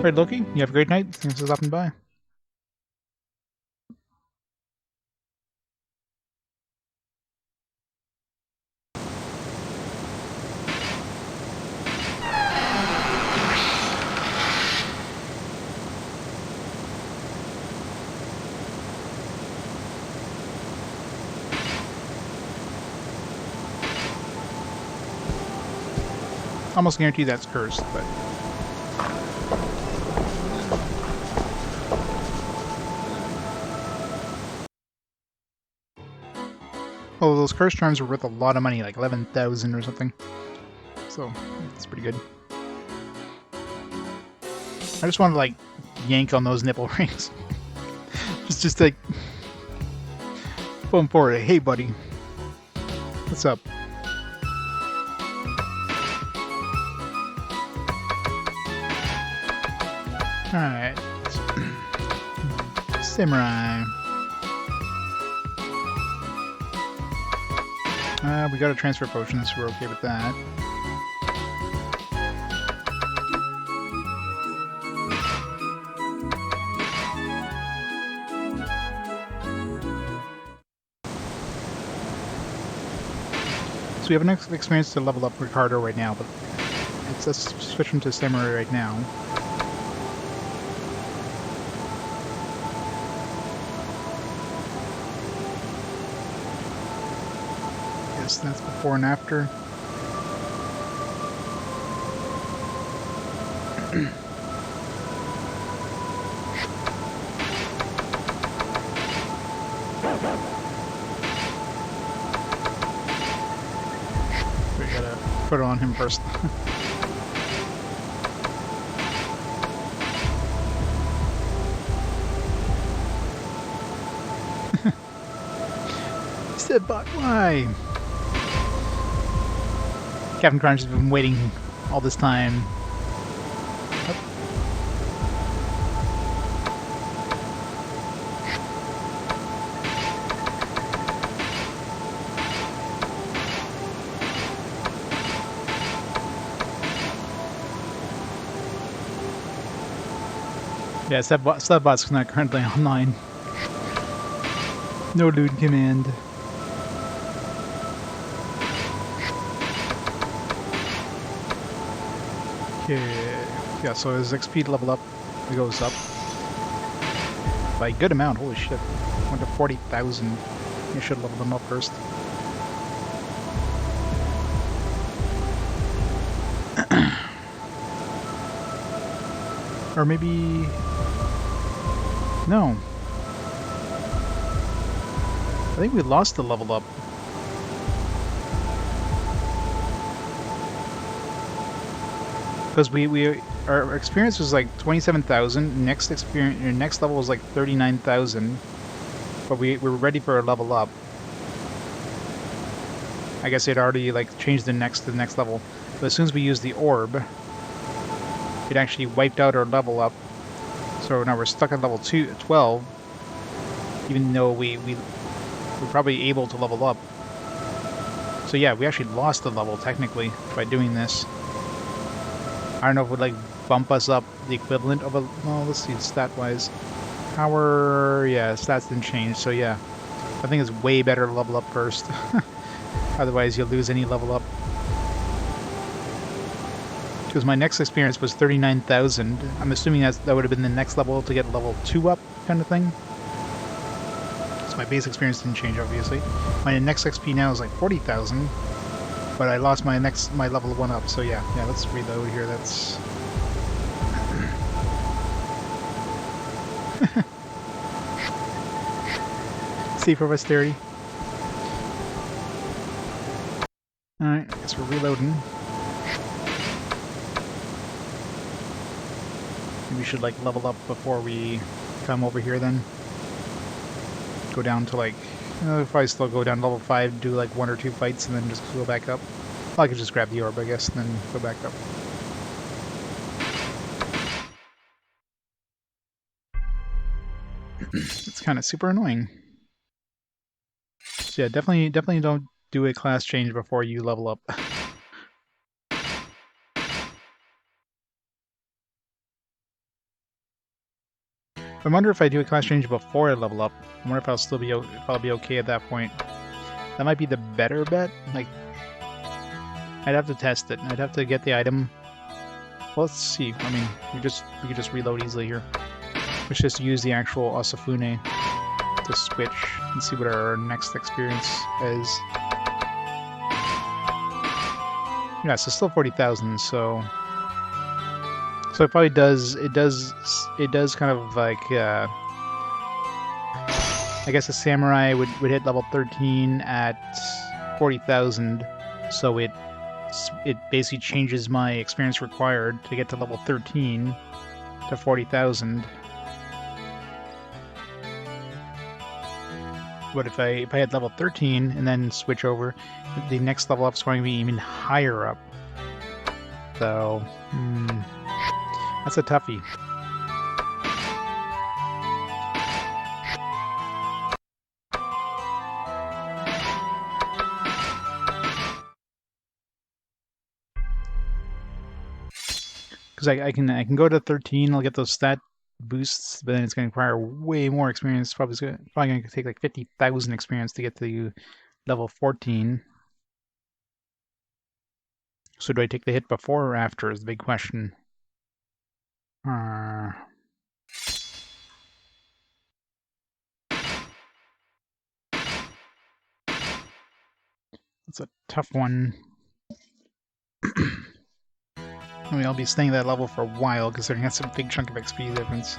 Right, Loki, you have a great night. Thanks for stopping by. Almost guarantee that's cursed, but... Oh, those curse charms were worth a lot of money, like 11,000 or something. So, it's pretty good. I just want to, like, yank on those nipple rings. just like... Going forward. Hey, buddy. What's up? Alright. Samurai. We got a transfer potion, so we're okay with that. So we have an experience to level up Ricardo right now, but let's switch him to Samurai right now. Yes, that's before and after. We gotta put it on him first. He said, "But why?" Captain Crunch has been waiting all this time. Yeah, Subbot's not currently online. No loot command. Okay. Yeah, so his XP level up goes up by a good amount. Holy shit. Went to 40,000. You should level them up first. Or maybe... No. I think we lost the level up. Because our experience was like 27,000. Next level was like 39,000. But we were ready for a level up. I guess it already like changed the next level. But as soon as we used the orb, it actually wiped out our level up. So now we're stuck at level 12, even though we're probably able to level up. So yeah, we actually lost the level technically by doing this. I don't know if it would like bump us up the equivalent of a... Well, let's see, stat-wise. Power... Yeah, stats didn't change, so yeah. I think it's way better to level up first. Otherwise, you'll lose any level up. Because my next experience was 39,000. I'm assuming that would have been the next level to get level 2 up, kind of thing. So my base experience didn't change, obviously. My next XP now is like 40,000. But I lost my level 1 up, so yeah. Yeah, let's reload here, that's... See for posterity. Alright, I guess we're reloading. Maybe we should like level up before we come over here then. Go down to like... if I still go down to level 5, do like 1 or 2 fights and then just go back up. Well, I could just grab the orb, I guess, and then go back up. It's kind of super annoying. So yeah, definitely don't do a class change before you level up. I wonder if I do a class change before I level up. I wonder if I'll be okay at that point. That might be the better bet. Like, I'd have to test it. I'd have to get the item. Well, let's see. I mean, we could just reload easily here. Let's just use the actual Osafune to switch and see what our next experience is. Yeah, so still 40,000. So it probably does. It does kind of like. I guess a samurai would hit level 13 at 40,000. So it basically changes my experience required to get to level 13 to 40,000. But if I had level 13 and then switch over, the next level up is going to be even higher up. So, that's a toughie. Because I can go to 13, I'll get those stat boosts, but then it's going to require way more experience. Probably going to take like 50,000 experience to get to level 14. So do I take the hit before or after is the big question. It's a tough one. I mean, I'll be staying at that level for a while, considering that's a big chunk of XP difference.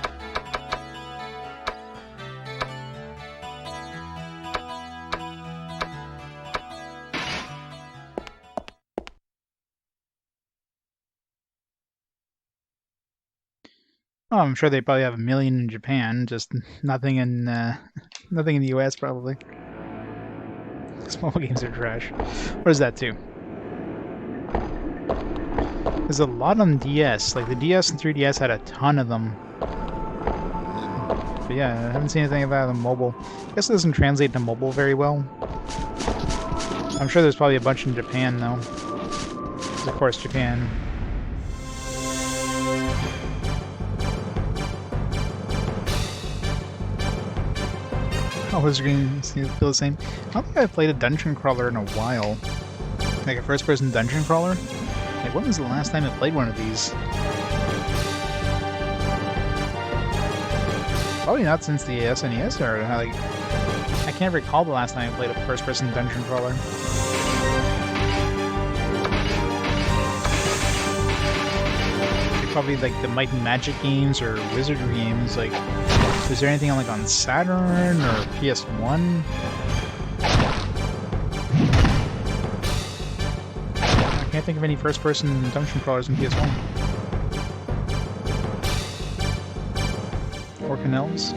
Oh, I'm sure they probably have 1 million in Japan, just nothing in nothing in the US probably. Small games are trash. What is that too? There's a lot on DS. Like the DS and 3DS had a ton of them. But yeah, I haven't seen anything about the mobile. I guess it doesn't translate to mobile very well. I'm sure there's probably a bunch in Japan though. Of course, Japan. Oh, Wizardry feel the same. I don't think I've played a dungeon crawler in a while. Like a first-person dungeon crawler? Like, when was the last time I played one of these? Probably not since the SNES era. Like, I can't recall the last time I played a first-person dungeon crawler. Probably like the Might and Magic games or Wizardry games. Like, is there anything on Saturn or PS1? I can't think of any first-person dungeon crawlers in PS1. Orc Elves.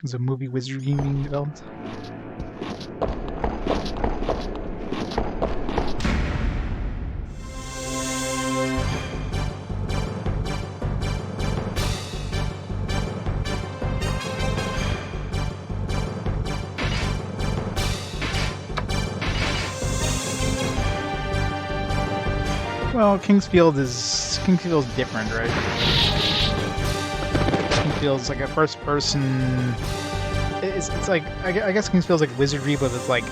Is a movie Wizardry game being developed? Well, Kingsfield's different, right? Kingsfield's like a first person. It's like I guess Kingsfield's like Wizardry, but it's like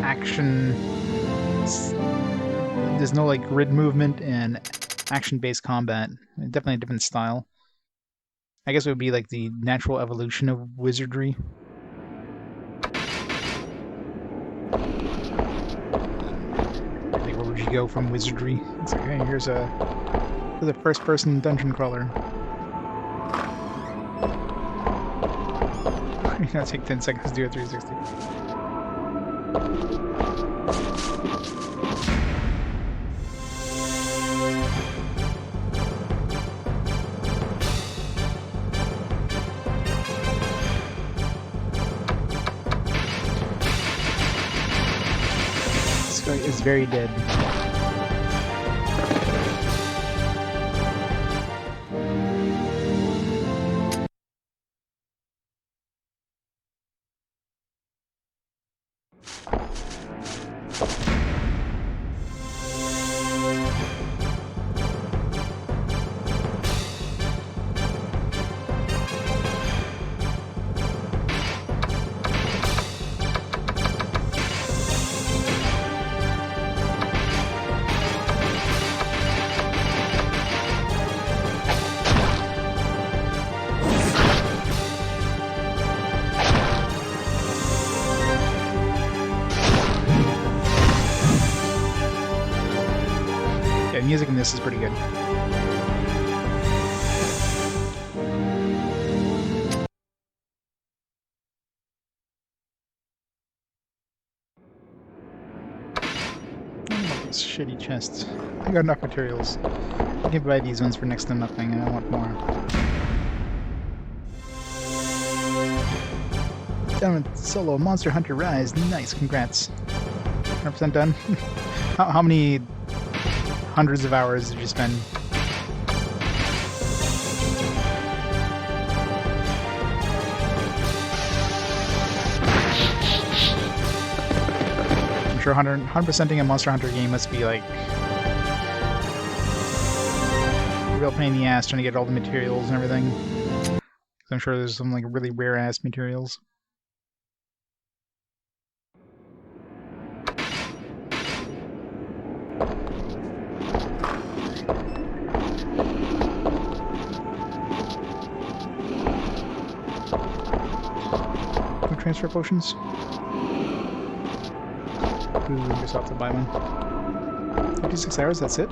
action. There's no like grid movement and action-based combat. Definitely a different style. I guess it would be like the natural evolution of Wizardry. Like, where would you go from Wizardry? It's like, hey, here's a first-person dungeon crawler. You're gonna take 10 seconds to do a 360. This guy is very dead. Yeah, music in this is pretty good. These shitty chests. I got enough materials. I can buy these ones for next to nothing, and I want more. Done with solo Monster Hunter Rise. Nice, congrats. 100% done. How many hundreds of hours did you spend? I'm sure 100%ing a Monster Hunter game must be like a real pain in the ass trying to get all the materials and everything. I'm sure there's some like really rare ass materials. Transfer potions. Ooh, just have to buy one. 56 hours, that's it.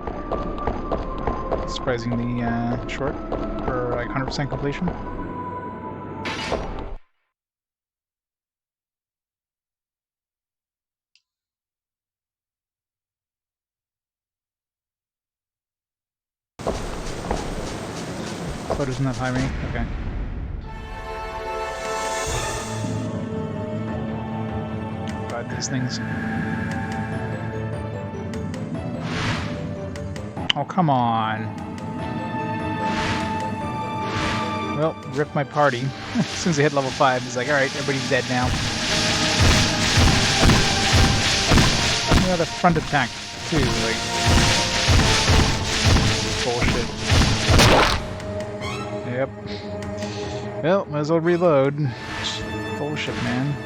Surprisingly short for like 100% completion. So doesn't have high rank? Okay. These things. Oh, come on. Well, rip my party. As soon as I hit level 5, it's like, alright, everybody's dead now. Yeah, the front attack, too, like... bullshit. Yep. Well, might as well reload. Bullshit, man.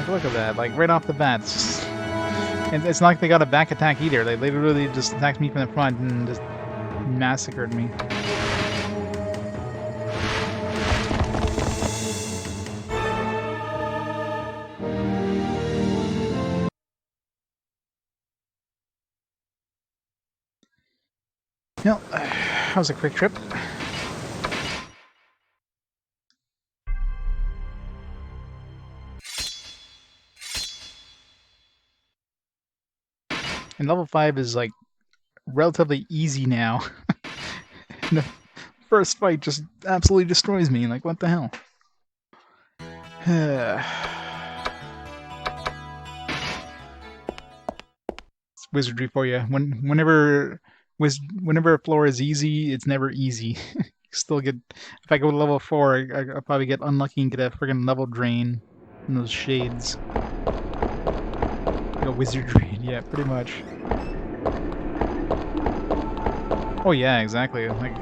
Look at that, like right off the bat. It's not like they got a back attack either. They literally just attacked me from the front and just massacred me. Well, that was a quick trip. And level 5 is like relatively easy now. And the first fight just absolutely destroys me. Like, what the hell? It's wizardry for you. Whenever a floor is easy, it's never easy. Still get. If I go to level 4, I'll probably get unlucky and get a friggin' level drain in those shades. Go Wizardry, yeah, pretty much. Oh yeah, exactly. Like,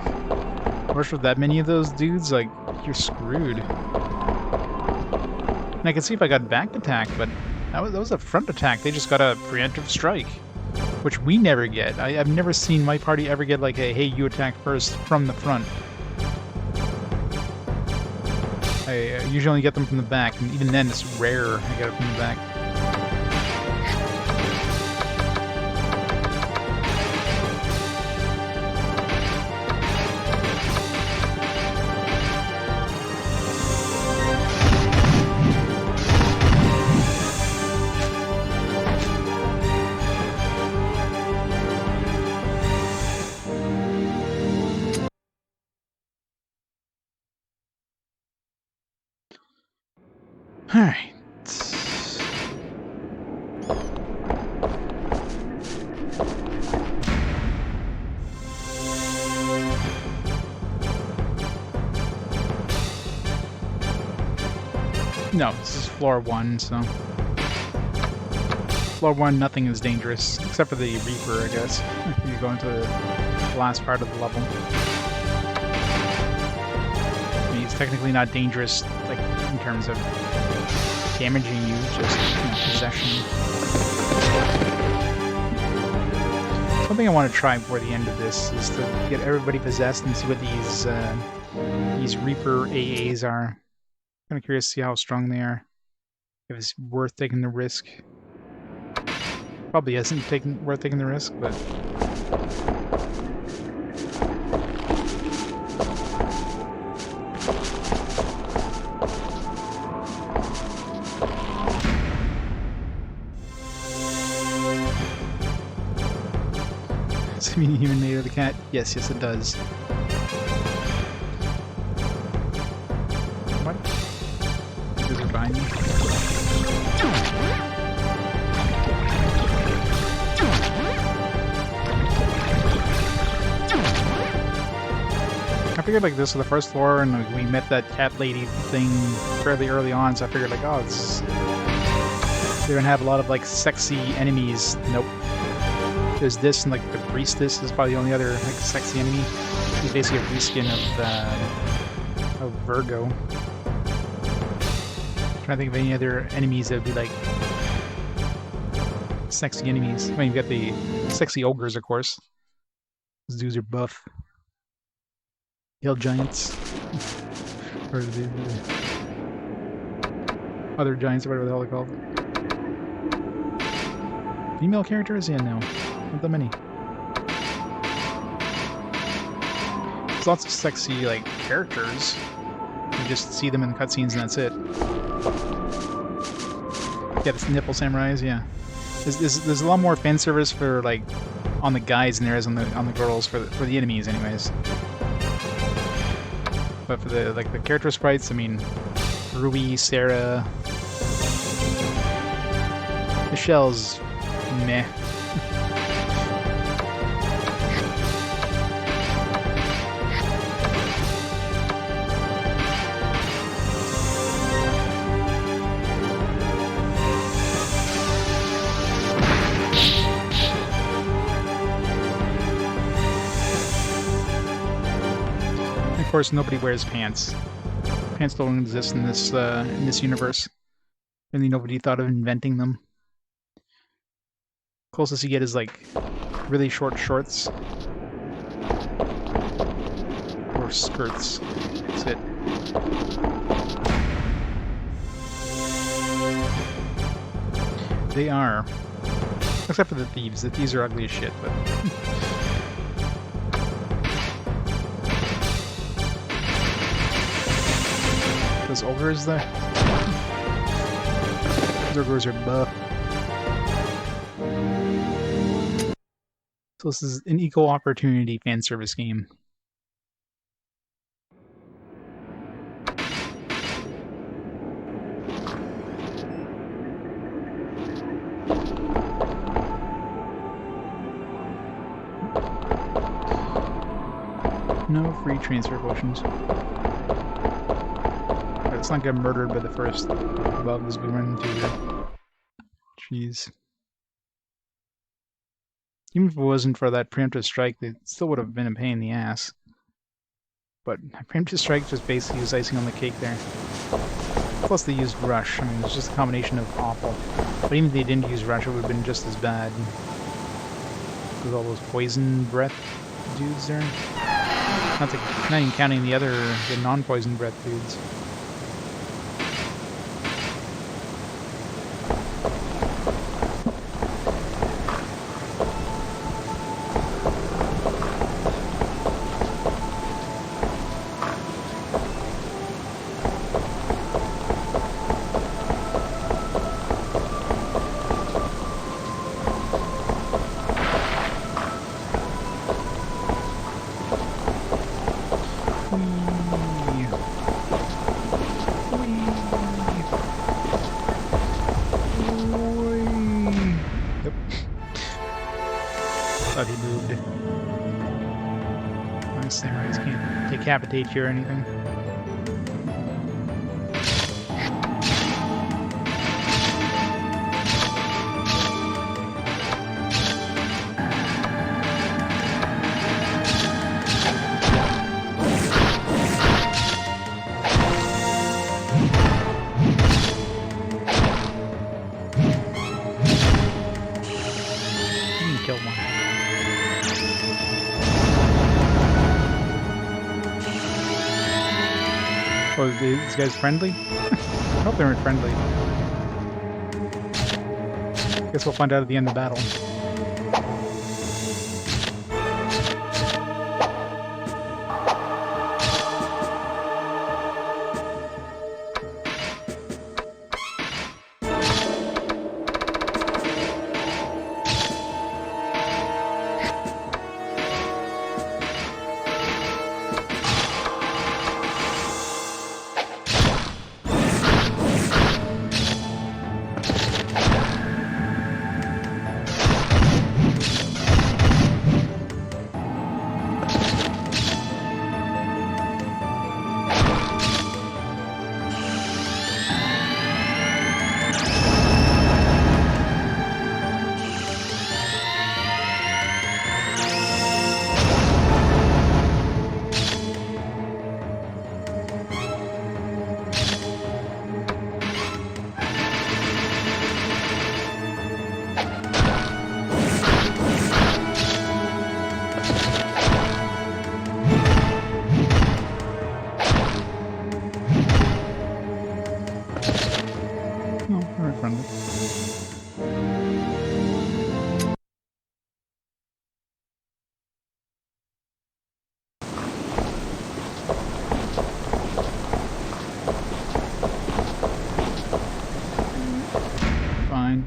rush with that many of those dudes, like, you're screwed. And I can see if I got back attack, but that was a front attack. They just got a preemptive strike, which we never get. I've never seen my party ever get like a, hey, you attack first from the front. I usually only get them from the back, and even then it's rare I get it from the back. Alright. No, this is floor 1, so... Floor 1, nothing is dangerous, except for the Reaper, I guess, if you go into the last part of the level. I mean, he's technically not dangerous, like, in terms of damaging you, just, possession. Something I want to try before the end of this is to get everybody possessed and see what these Reaper AAs are. Kind of curious to see how strong they are. If it's worth taking the risk. Probably isn't worth taking the risk, but... Does it mean a human made of the cat? Yes, it does. What? These are behind me. I figured like this was the first floor, and like, we met that cat lady thing fairly early on, so I figured like, oh, they're gonna have a lot of like sexy enemies. Nope. There's this, and like the priestess is probably the only other like sexy enemy. He's basically a reskin of Virgo. I'm trying to think of any other enemies that would be like sexy enemies. I mean, you've got the sexy ogres, of course. Those dudes are buff. Hill giants. Or the other giants, or whatever the hell they're called. Female characters? Yeah, no. Not that many. There's lots of sexy, like, characters. You just see them in the cutscenes and that's it. Yeah, the nipple samurais, yeah. There's a lot more fan service for, like, on the guys than there is on the girls, for the enemies, anyways. But for the character sprites, I mean, Rui, Sarah, Michelle's meh. Of course, nobody wears pants. Pants don't exist in this universe. Really, nobody thought of inventing them. Closest you get is like really short shorts or skirts. That's it. They are, except for the thieves. The thieves are ugly as shit, but. Those ogres there? Those ogres are buff. So this is an equal opportunity fan service game. No free transfer potions. Let's not get murdered by the first bugs we run into here. Jeez. Even if it wasn't for that preemptive strike, it still would have been a pain in the ass. But preemptive strike just basically was icing on the cake there. Plus they used rush. I mean, it's just a combination of awful. But even if they didn't use rush, it would have been just as bad. With all those poison breath dudes there. Not even counting the non-poison breath dudes. Samurais can't decapitate you or anything. You can kill one. Oh, these guys friendly? I hope they weren't friendly. Guess we'll find out at the end of the battle. Friendly. Fine.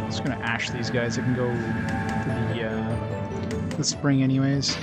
Just gonna ash these guys. I can go to the spring anyways.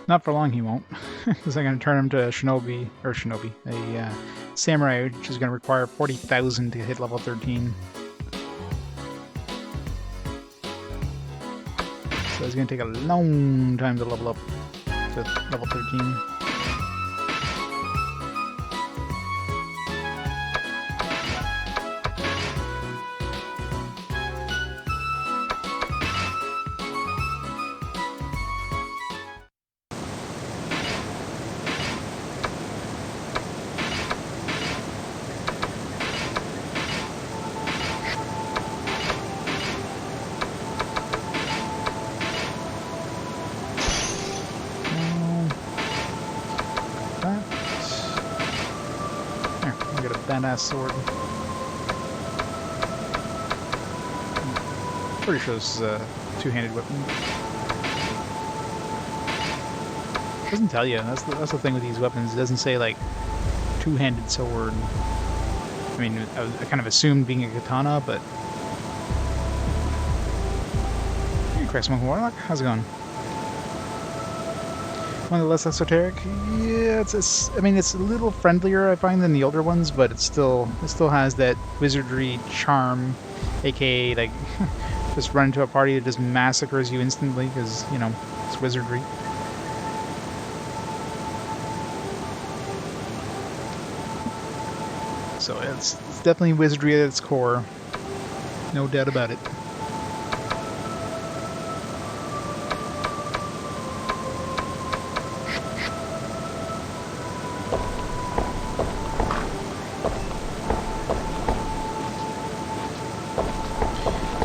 Not for long, he won't, because I'm going to turn him to a samurai, which is going to require 40,000 to hit level 13. So it's going to take a long time to level up to level 13. Badass sword. Pretty sure this is a two-handed weapon. It doesn't tell you. That's the thing with these weapons. It doesn't say like two-handed sword. I mean, I kind of assumed being a katana, but hey, Crack Smoke Warlock, how's it going? One of the less esoteric, yeah. I mean, it's a little friendlier, I find, than the older ones, but it still has that wizardry charm, aka like just run into a party that just massacres you instantly because you know it's wizardry. So it's definitely wizardry at its core, no doubt about it.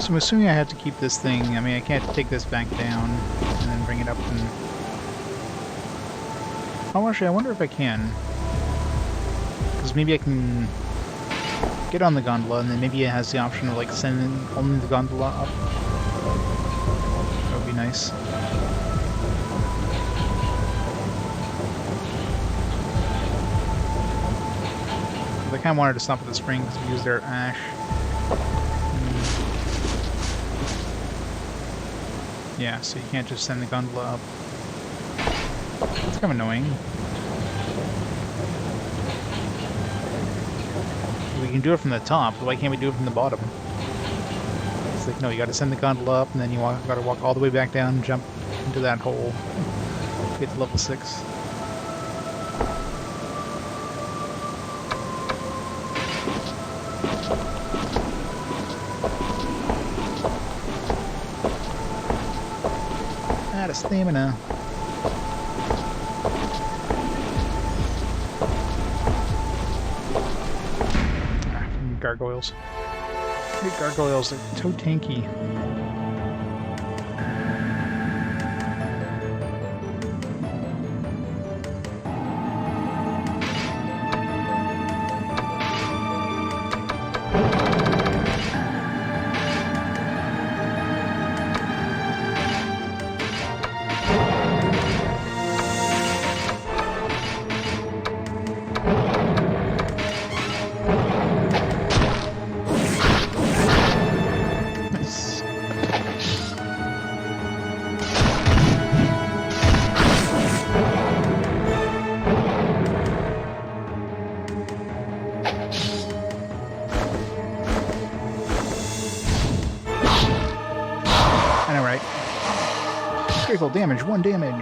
So I'm assuming I have to keep this thing. I mean, I can't take this back down and then bring it up and... Oh, actually, I wonder if I can. Because maybe I can get on the gondola, and then maybe it has the option of, like, sending only the gondola up. That would be nice. I kind of wanted to stop at the spring because we used their ash. Yeah, so you can't just send the gondola up. It's kind of annoying. We can do it from the top, but why can't we do it from the bottom? It's like, no, you gotta send the gondola up, and then you gotta walk all the way back down and jump into that hole to get to level 6. Out of stamina. Gargoyles. I hate gargoyles, they're so tanky. Critical damage, 1 damage.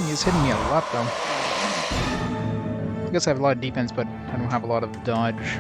He's hitting me a lot though. I guess I have a lot of defense, but I don't have a lot of dodge.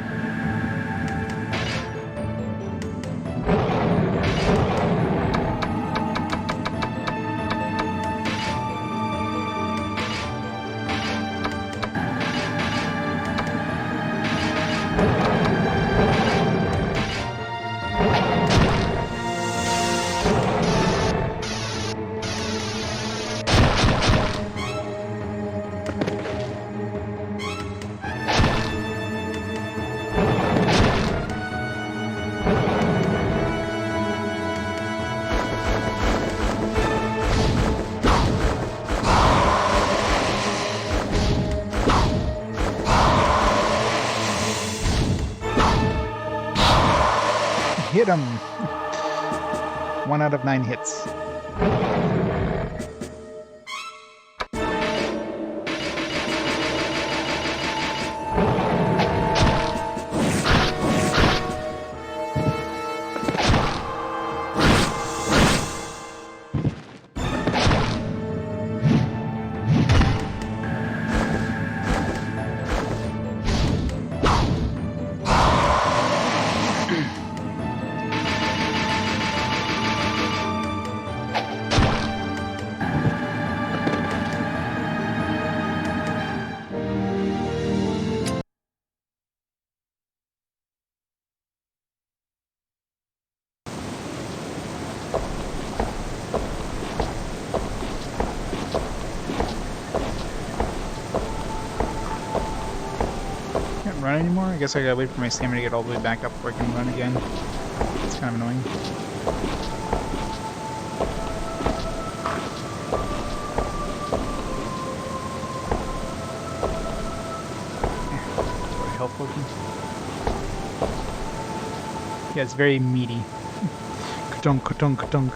hit him! 1 out of 9 hits. Run anymore? I guess I gotta wait for my stamina to get all the way back up before I can run again. It's kind of annoying. Health potion. Yeah, it's very meaty. Ka-dunk, ka-dunk, ka-dunk.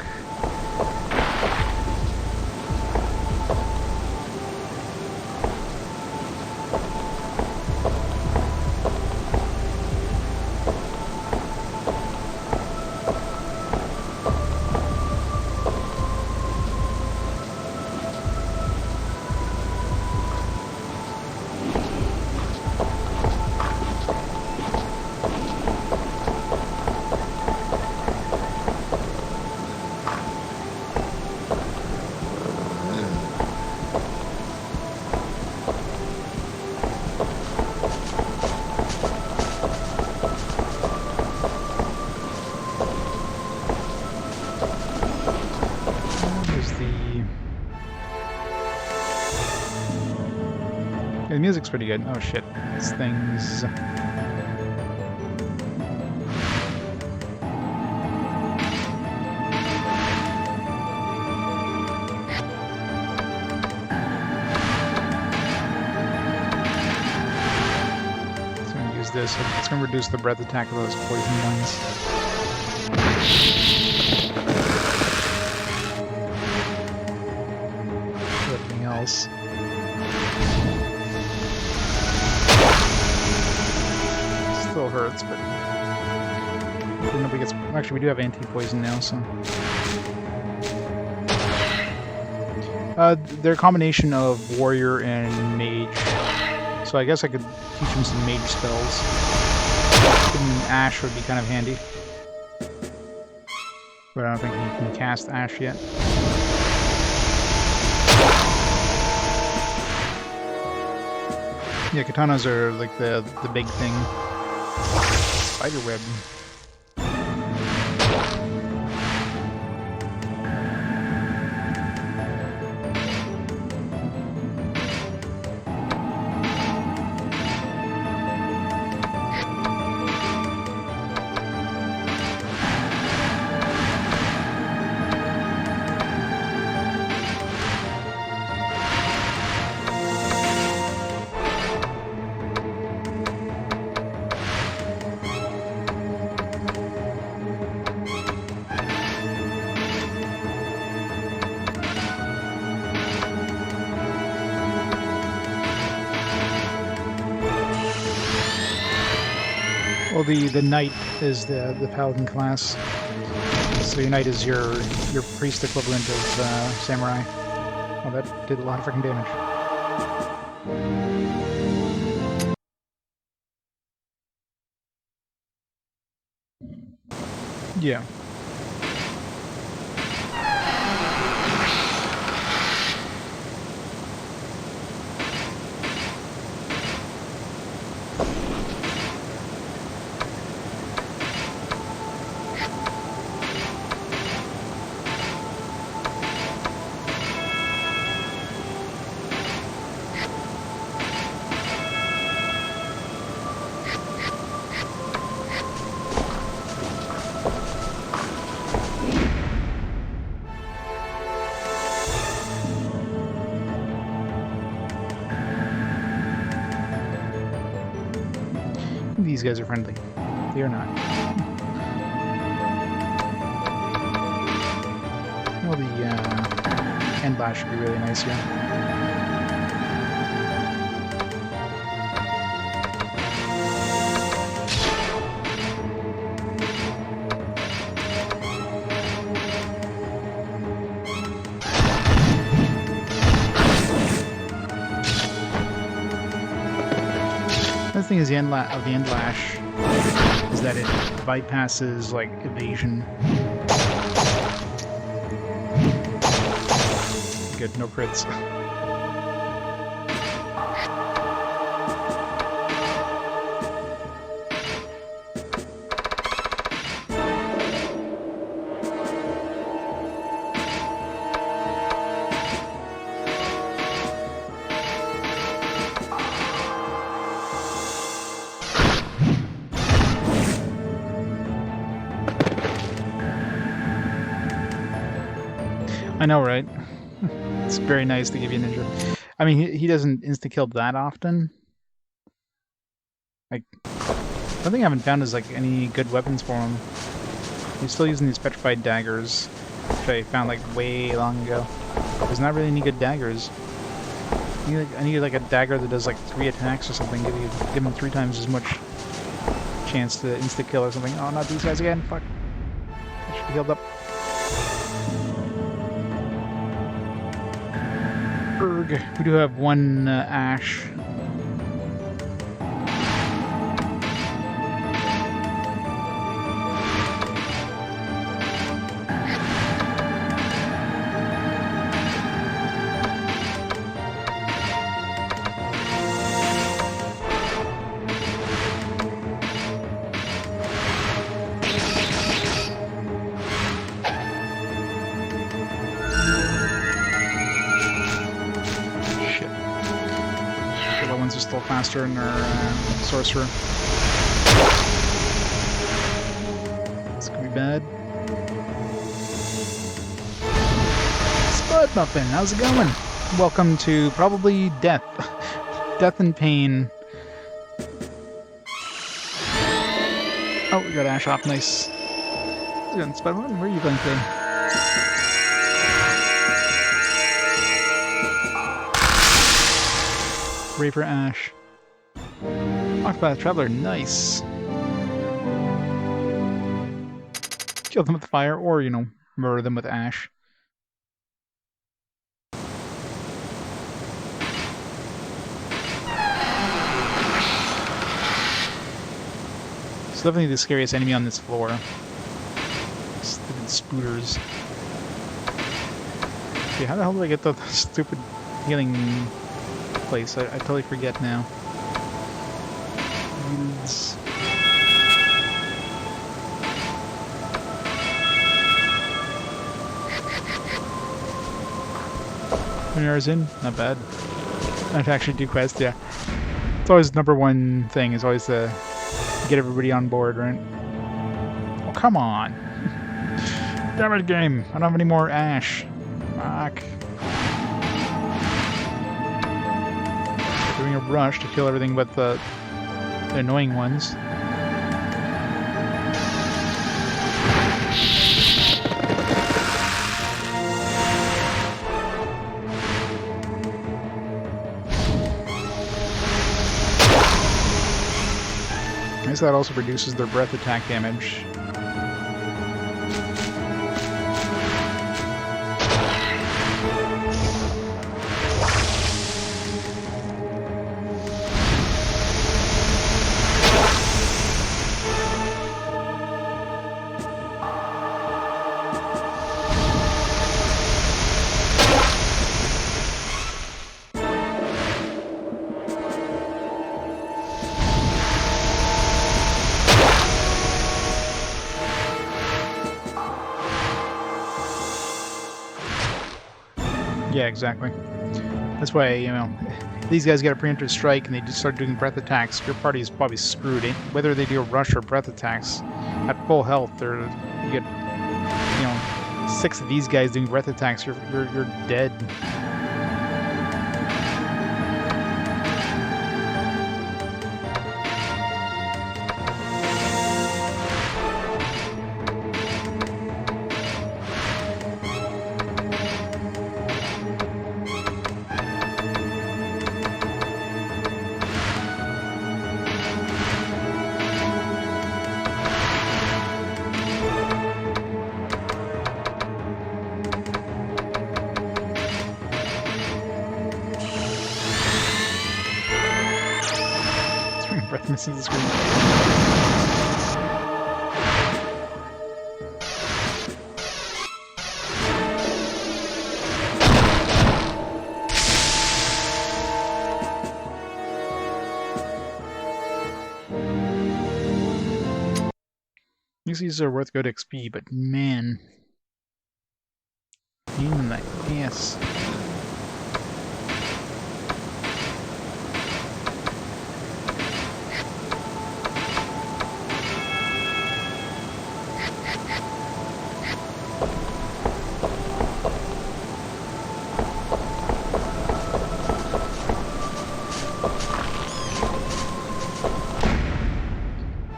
The music's pretty good. Oh shit. These things. So I'm gonna use this. It's gonna reduce the breath attack of those poison ones. Everything else. Still hurts, but nobody gets. Actually, we do have anti-poison now, so. They're a combination of warrior and mage, so I guess I could teach him some mage spells. Giving Ash would be kind of handy, but I don't think he can cast Ash yet. Yeah, katanas are like the big thing. Spiderweb. Well, the knight is the paladin class. So your knight is your priest equivalent of samurai. Oh, that did a lot of freaking damage. Yeah. These guys are friendly. They are not. End Lash would be really nice here. The thing is, the End Lash is that it bypasses like evasion. Good, no crits. I know, right? It's very nice to give you ninja. I mean, he doesn't insta-kill that often. Like, I think I haven't found like any good weapons for him. He's still using these petrified daggers, which I found like way long ago. There's not really any good daggers. I need like a dagger that does like 3 attacks or something. Give him 3 times as much chance to insta-kill or something. Oh, not these guys again. Fuck. I should be healed up. We do have one Ash. Are still faster than our sorcerer. This could be bad. Spud Muffin, how's it going? Welcome to probably death. Death and pain. Oh, we got Ash off, nice. Spud Muffin, where are you going today? Raver Ash. Octopath Traveler, nice. Kill them with fire, or, you know, murder them with Ash. It's definitely the scariest enemy on this floor. Stupid spooters. Okay, how the hell did I get the stupid healing place? I totally forget now. Yields. 20 hours in, not bad. I have to actually do quests, yeah. It's always #1 thing, is always to get everybody on board, right? Oh, come on! Damn it, game! I don't have any more Ash. Fuck. Doing a rush to kill everything but the annoying ones. I guess that also reduces their breath attack damage. Yeah, exactly. That's why, you know, these guys get a preemptive strike and they just start doing breath attacks. Your party is probably screwed. Whether they do a rush or breath attacks, at full health, you get, you know, 6 of these guys doing breath attacks. You're dead. Missing the screen. These are worth good XP, but man, pain in the ass.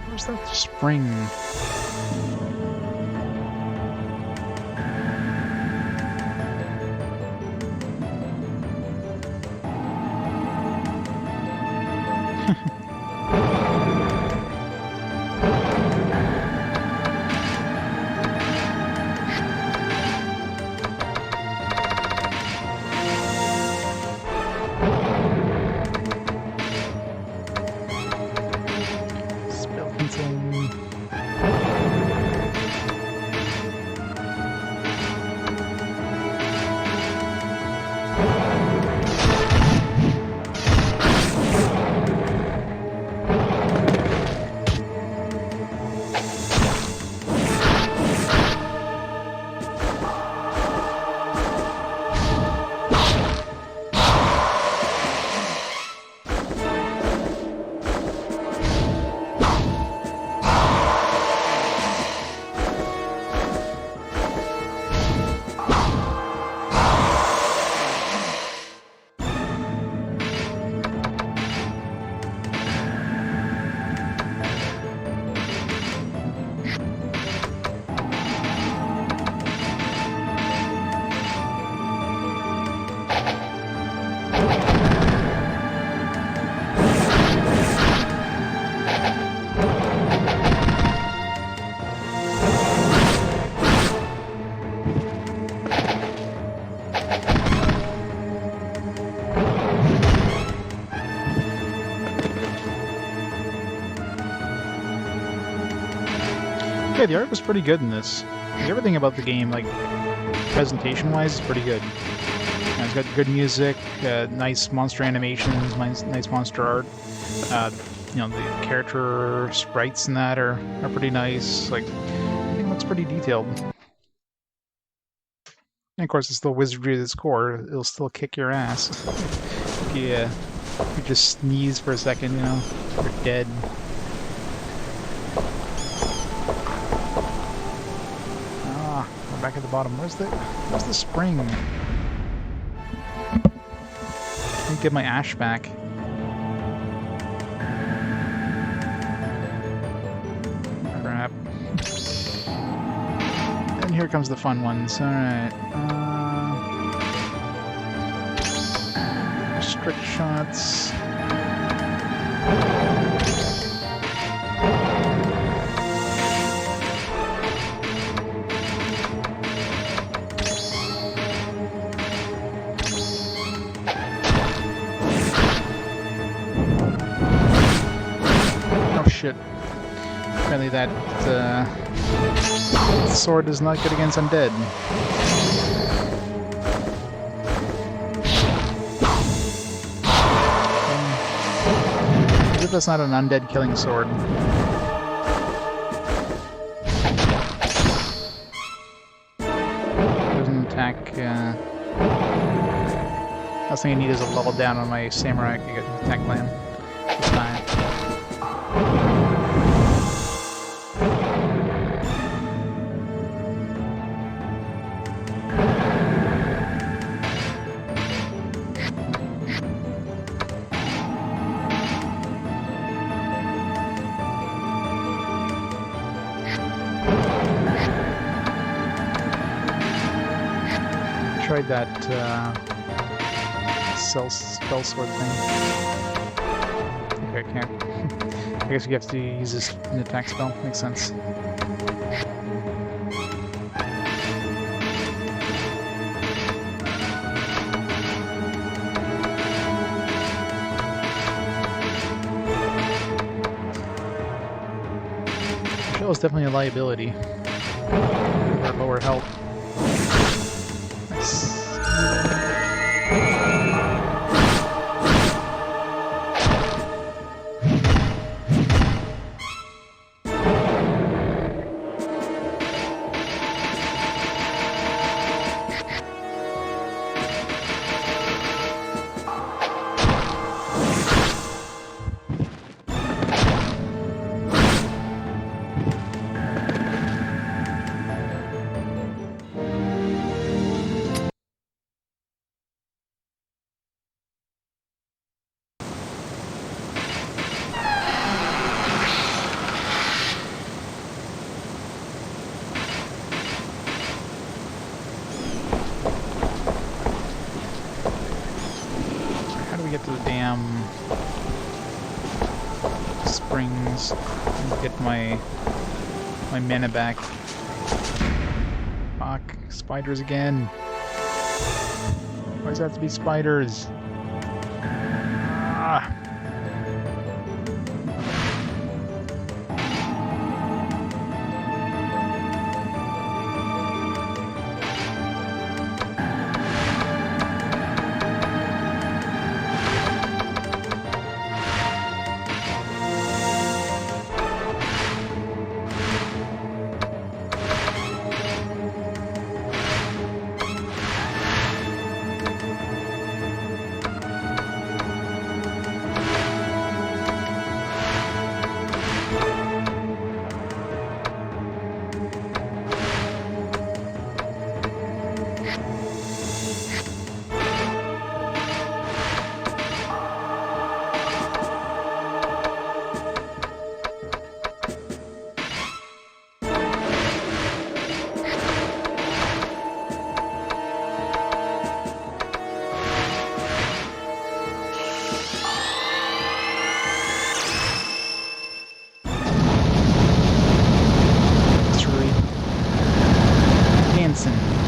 Where's that spring? Spell pencil. Yeah, the art was pretty good in this. Everything about the game, like presentation-wise, is pretty good. It's got good music, nice monster animations, nice monster art. You know, the character sprites in that are pretty nice. Like, everything looks pretty detailed. And of course, it's still Wizardry at its core. It'll still kick your ass. If you just sneeze for a second, you know, you're dead. We're back at the bottom. Where's the spring? Let me get my ash back. Crap. And here comes the fun ones. Alright. Strict shots. Shit. Apparently that sword is not good against undead. As if that's not an undead killing sword. Doesn't attack. Last thing I need is a level down on my samurai to get an attack plan this time. Tried that spell sword thing. Okay, I can't. I guess you have to use this in attack spell. Makes sense. That was definitely a liability. Or lower health. Nice. How do we get to the damn springs and get my mana back? Fuck, spiders again. Why does it have to be spiders? Ah.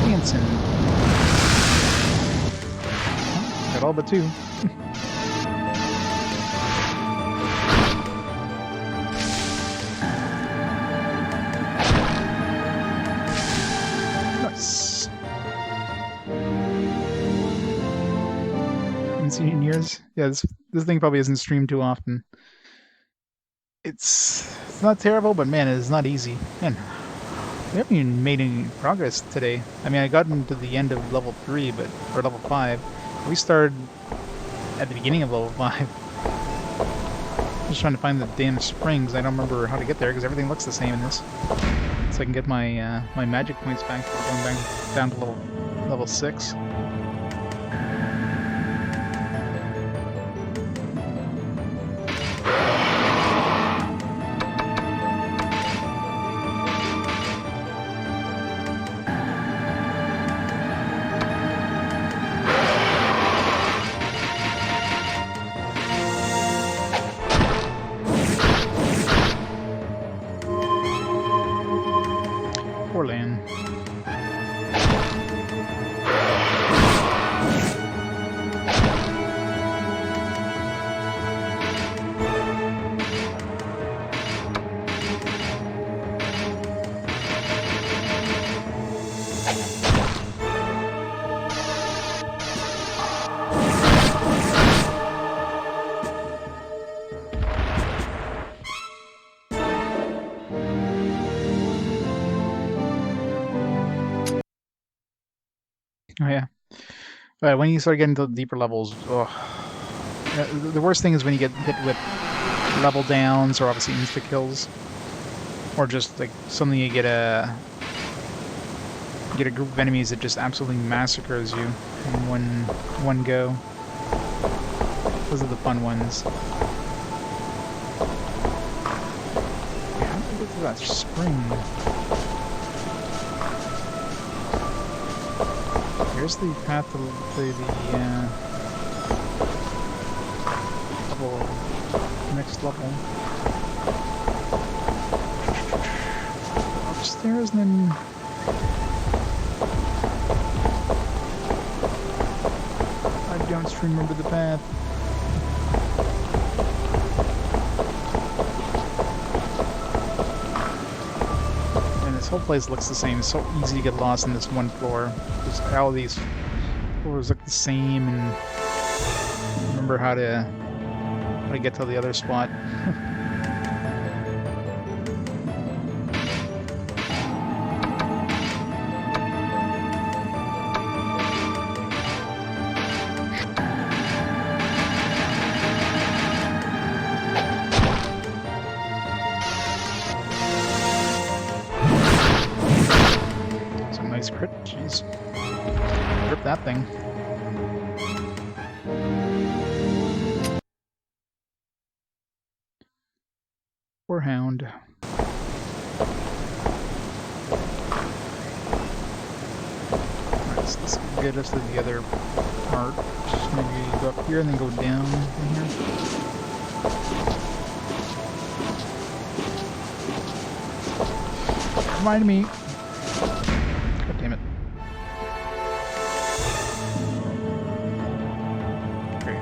Dancing. Got all but two. Nice. Haven't seen it in years. Yeah, this thing probably isn't streamed too often. It's not terrible, but man, it is not easy. Man, we haven't even made any progress today. I mean, I got into the end of level 3, or level 5. We started at the beginning of level 5. Just trying to find the damn springs. I don't remember how to get there because everything looks the same in this. So I can get my my magic points back before going back down to level 6. Land. Oh yeah. When you start getting to deeper levels, the worst thing is when you get hit with level downs or obviously insta kills, or just like suddenly you get a group of enemies that just absolutely massacres you in one go. Those are the fun ones. How do I get to that spring? Here's the path to the next level. Upstairs and then... I don't remember the path. whole place looks the same. It's so easy to get lost in this one floor. Just all these floors look the same, and remember how to get to the other spot. Some nice crit. Jeez. Rip that thing. Poor hound. Alright, so this will get us to the other part. Maybe go up here and then go down in here. Remind me. God damn it. Okay.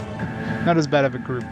Not as bad of a group.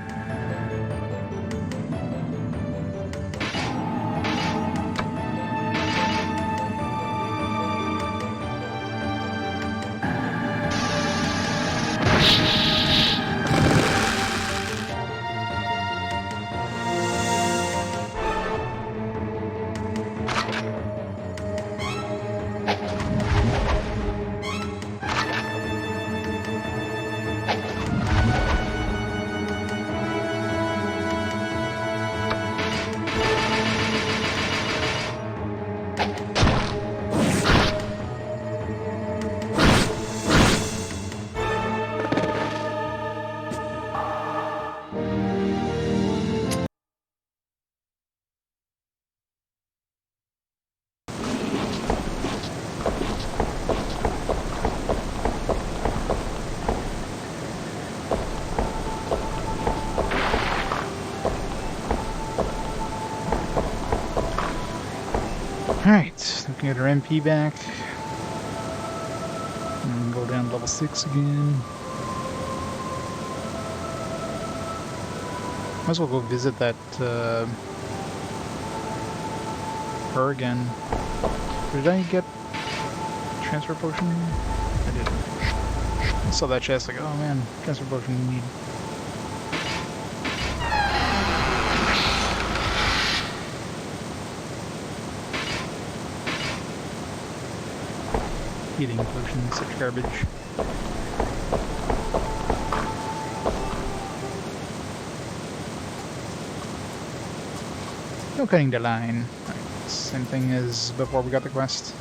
Alright, we can get our MP back. And go down to level 6 again. Might as well go visit that her again. Did I get transfer potion? I did. I saw that chest like, oh man, transfer potion need. Healing potion, such garbage. No cutting the line. Right, same thing as before we got the quest.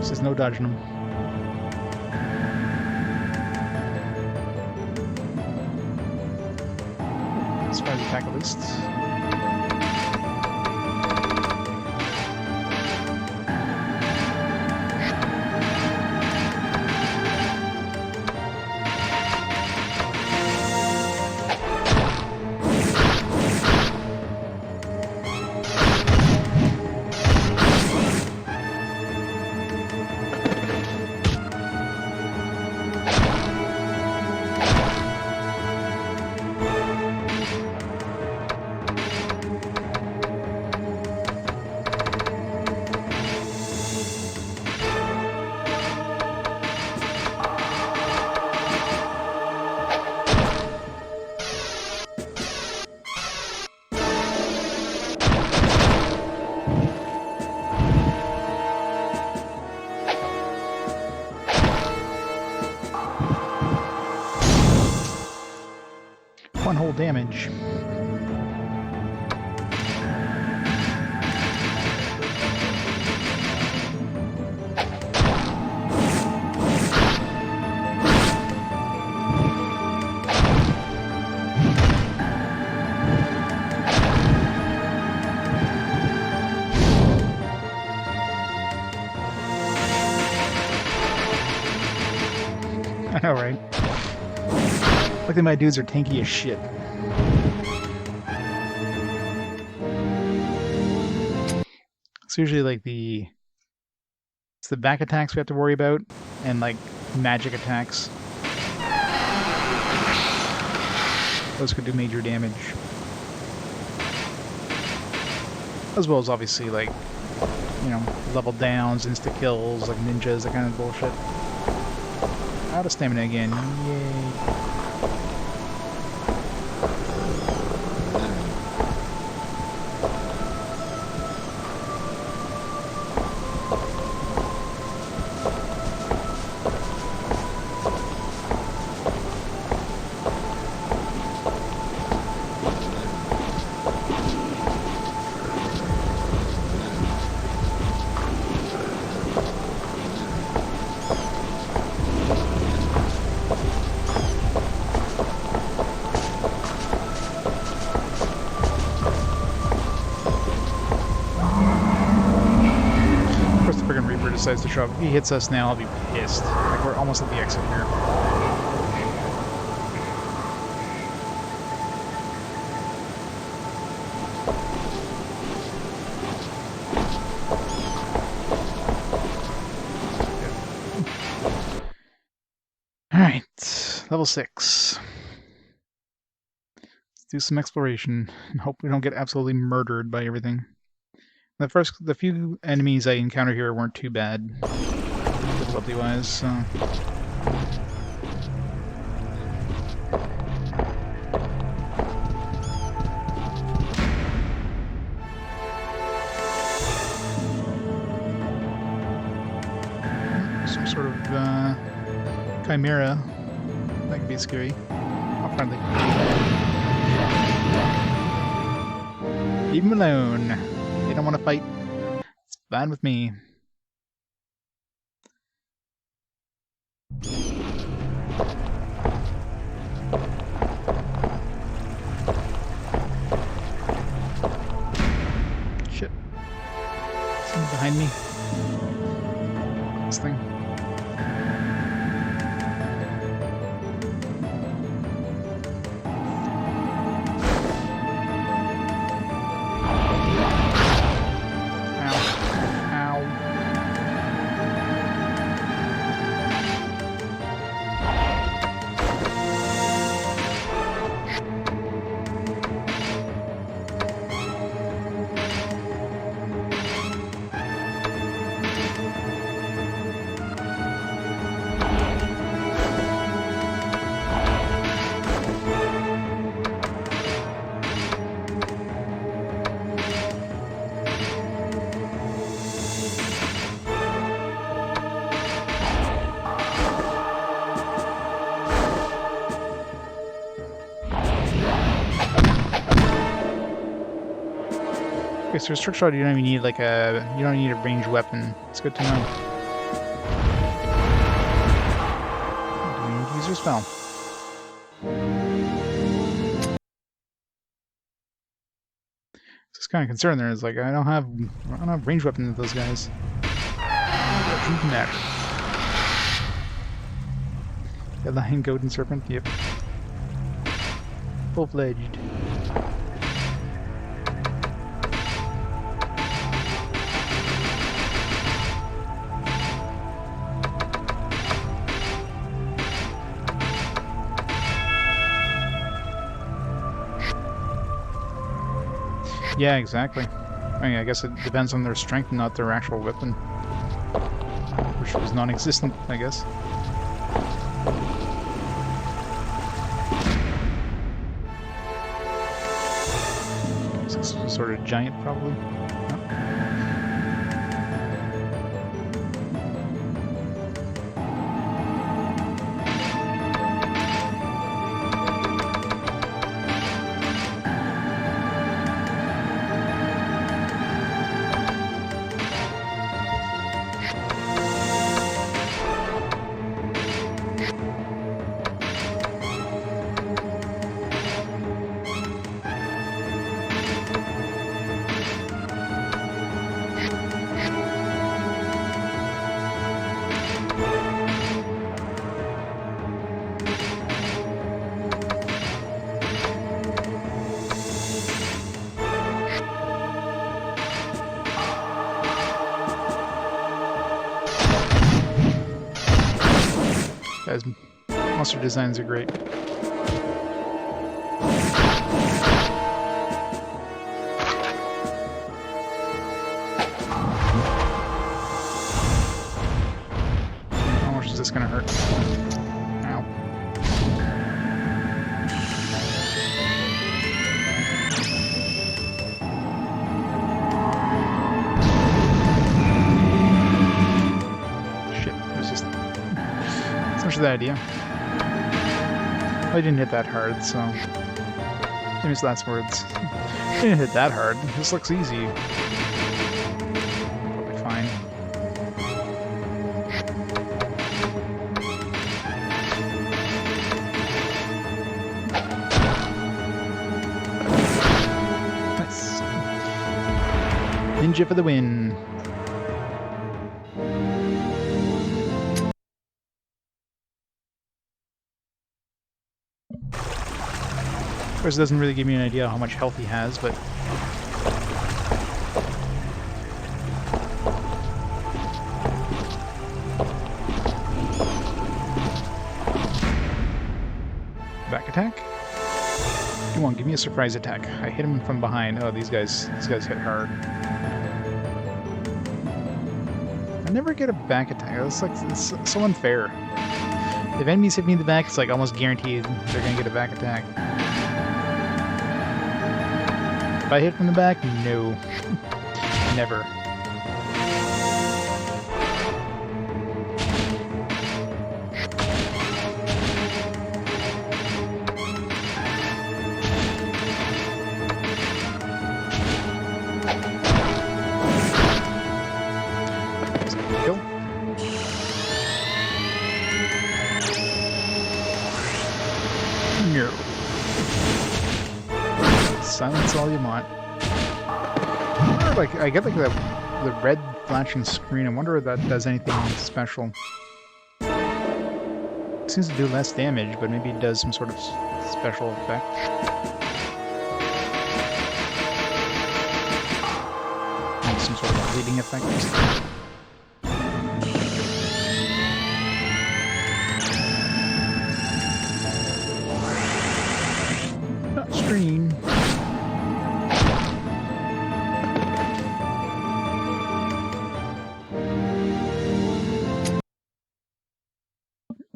There's no dodging them. As far as attack at least. One whole damage. Alright. Luckily my dudes are tanky as shit. It's usually like it's the back attacks we have to worry about, and like magic attacks. Those could do major damage. As well as obviously like, you know, level downs, insta kills, like ninjas, that kind of bullshit. Out of stamina again. Yay. Decides to show up. If he hits us now, I'll be pissed. Like, we're almost at the exit here. Alright, level 6. Let's do some exploration and hope we don't get absolutely murdered by everything. The few enemies I encountered here weren't too bad, difficulty-wise, so... Some sort of, chimera. That could be scary. How friendly. Leave him alone. They don't want to fight. It's fine with me. Shit. Someone behind me. This thing. Okay, so trick shot, you don't even need like you don't need a ranged weapon. It's good to know. You need to use your spell. Just kind of concerned there is like I don't have ranged weapons with those guys. Doesn't matter. The lion, goat, and serpent. Yep. Full-fledged. Yeah, exactly. I mean, I guess it depends on their strength and not their actual weapon. Which was non-existent, I guess. Some sort of giant, probably. No. Guys, monster designs are great. How much is this gonna hurt? Ow. Shit, it was just so much of the idea. I didn't hit that hard, so famous last words. I didn't hit that hard. This looks easy. Probably fine. Nice. Ninja for the win. Of course, it doesn't really give me an idea how much health he has, but back attack? Come on, give me a surprise attack. I hit him from behind. Oh, these guys hit hard. I never get a back attack. It's so unfair. If enemies hit me in the back, it's like almost guaranteed they're gonna get a back attack. If I hit from the back, no. Never. Kill. No. Silence all you want. Like I get like the red flashing screen. I wonder if that does anything special. It seems to do less damage, but maybe it does some sort of special effect. Maybe some sort of bleeding effect. Screen.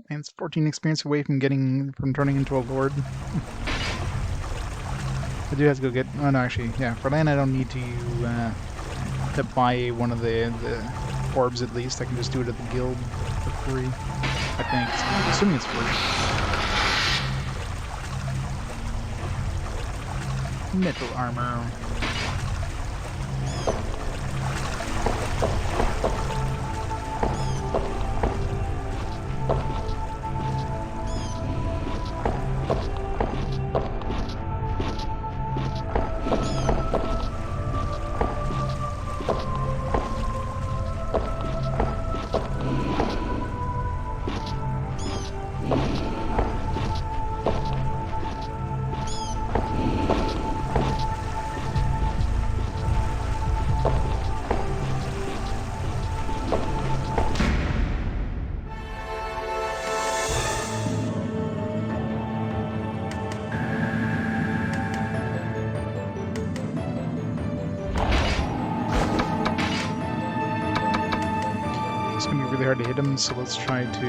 And it's 14 experience away from turning into a lord. I do have to go get. Oh no, actually, yeah. For land, I don't need to buy one of the orbs. At least I can just do it at the guild for free. I think. I'm assuming it's free. Metal armor. Really hard to hit him, so let's try to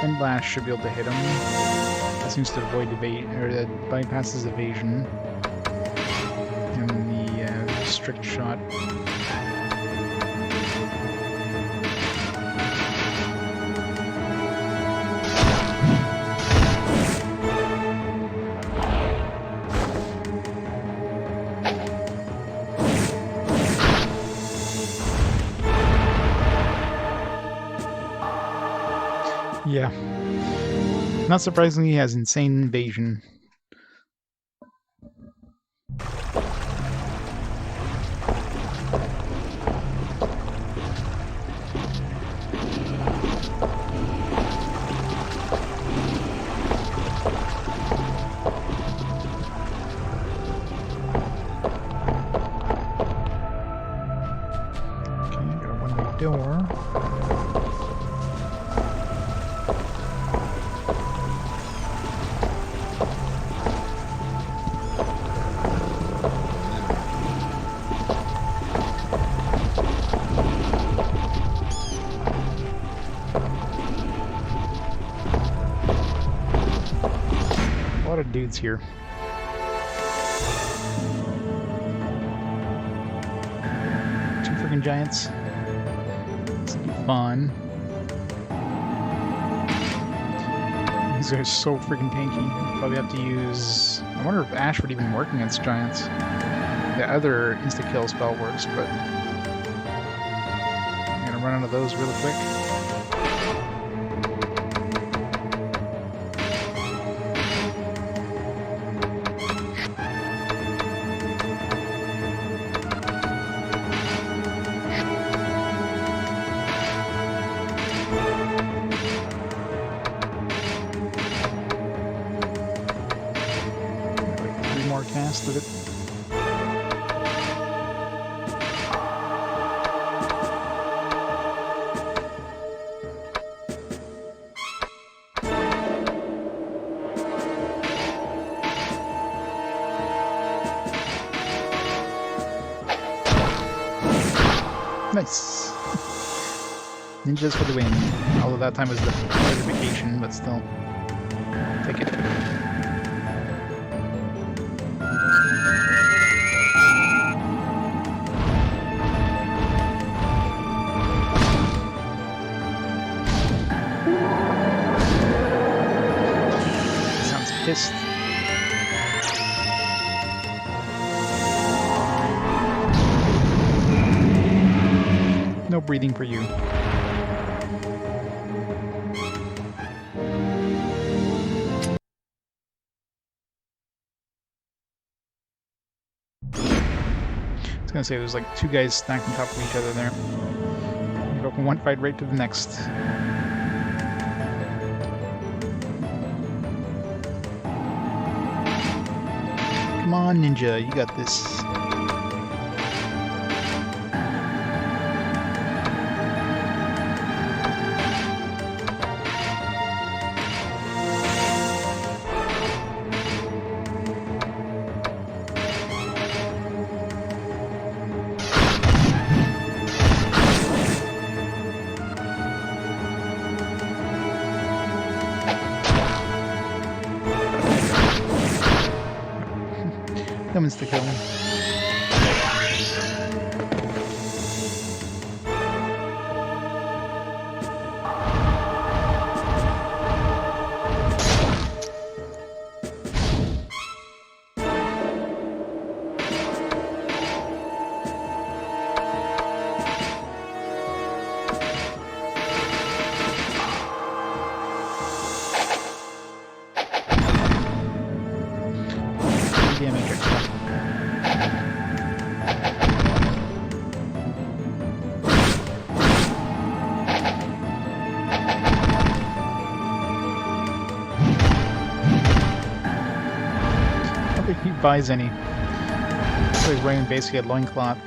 Wind Blast should be able to hit him. That seems to avoid that bypasses evasion. And the strict shot. Yeah. Not surprisingly, he has insane evasion. lot of dudes here. Two freaking giants. This will be fun. These guys are so freaking tanky. Probably have to use... I wonder if Ash would even work against giants. The other insta-kill spell works, but... I'm gonna run out of those really quick. Cast of it. Nice. Ninjas for the win. Although that time was the vacation, but still. Take it. Pissed. No breathing for you. I was gonna say there's like two guys stacked on top of each other there. You go from one fight right to the next. Come on, ninja, you got this. Comes to kill him. Damage extra. I don't think he buys any. So he's wearing basically a loincloth.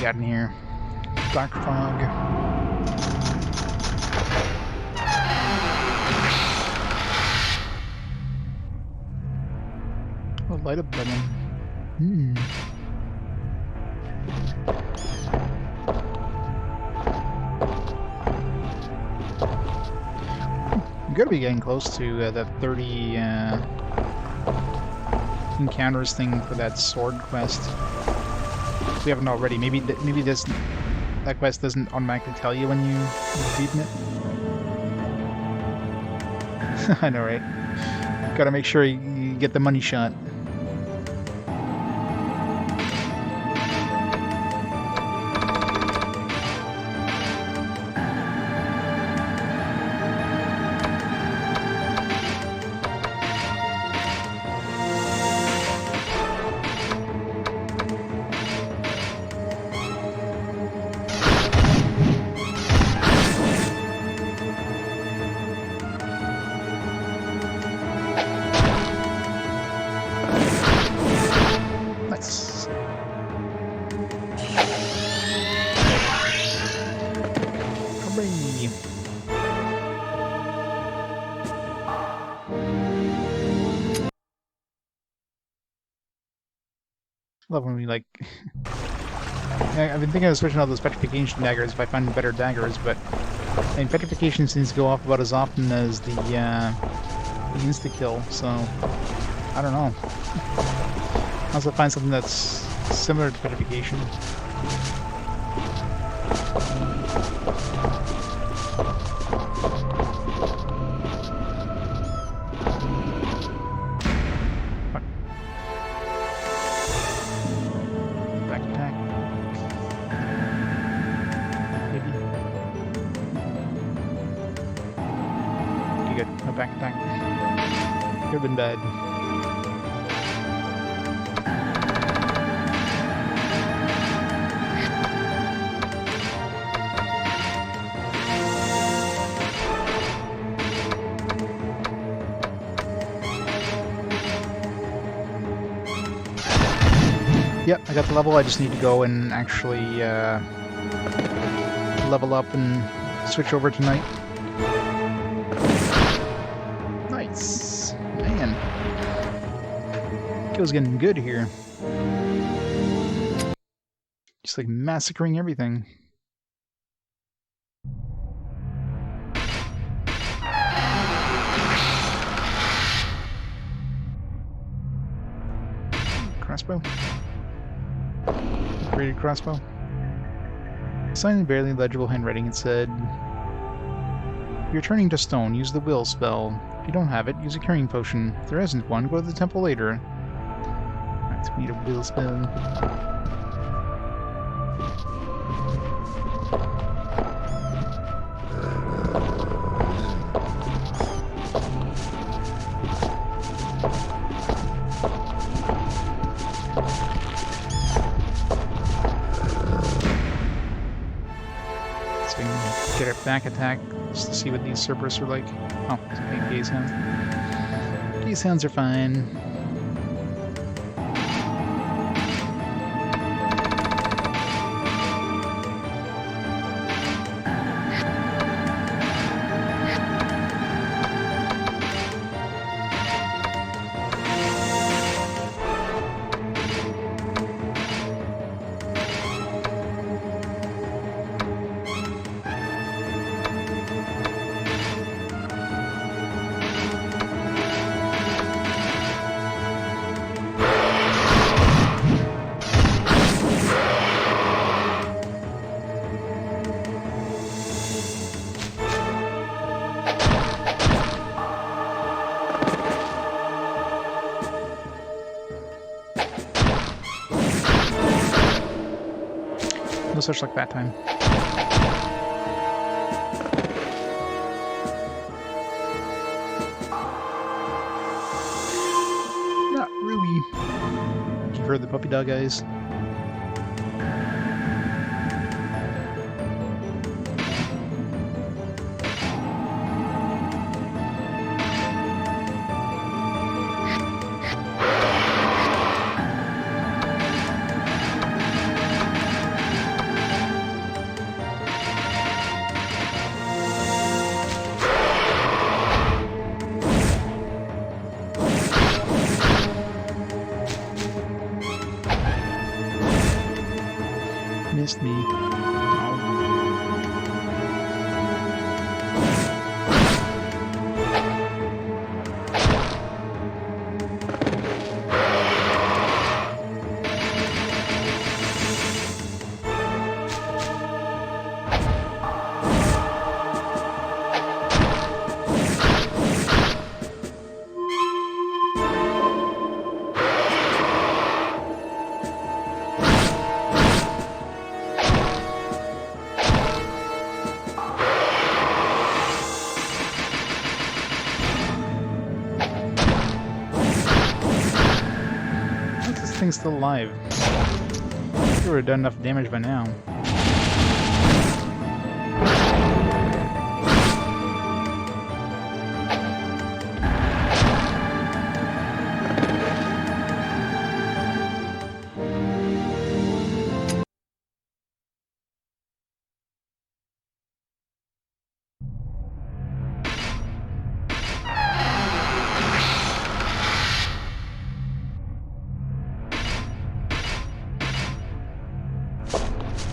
Got in here. Dark fog. Oh, light up button. I'm gonna be getting close to that 30 encounters thing for that sword quest. If we haven't already. Maybe this that quest doesn't automatically tell you when you've beaten it. I know, right? Gotta make sure you get the money shot. Nice. Hooray. Love when we like. I've been thinking of switching out those petrification daggers if I find better daggers, but I mean, petrification seems to go off about as often as the insta kill, so I don't know. Unless I find something that's similar to petrification. Fuck. Back attack. Maybe. Okay, good. No back attack. Could have been bad. Yep, I got the level. I just need to go and actually level up and switch over tonight. Nice. Man. Kill's getting good here. Just like massacring everything. Crossbow. Upgraded crossbow. Signed in barely legible handwriting, it said, "You're turning to stone. Use the will spell. If you don't have it, use a curing potion. If there isn't one, go to the temple later." Alright, so we need a will spell. Get our back attack just to see what these Cerberus are like. Oh, it's a gaze hound. Gaze hounds are fine. No such luck that time. Not Ruby. You heard the puppy dog eyes? thing's still alive. It would have done enough damage by now.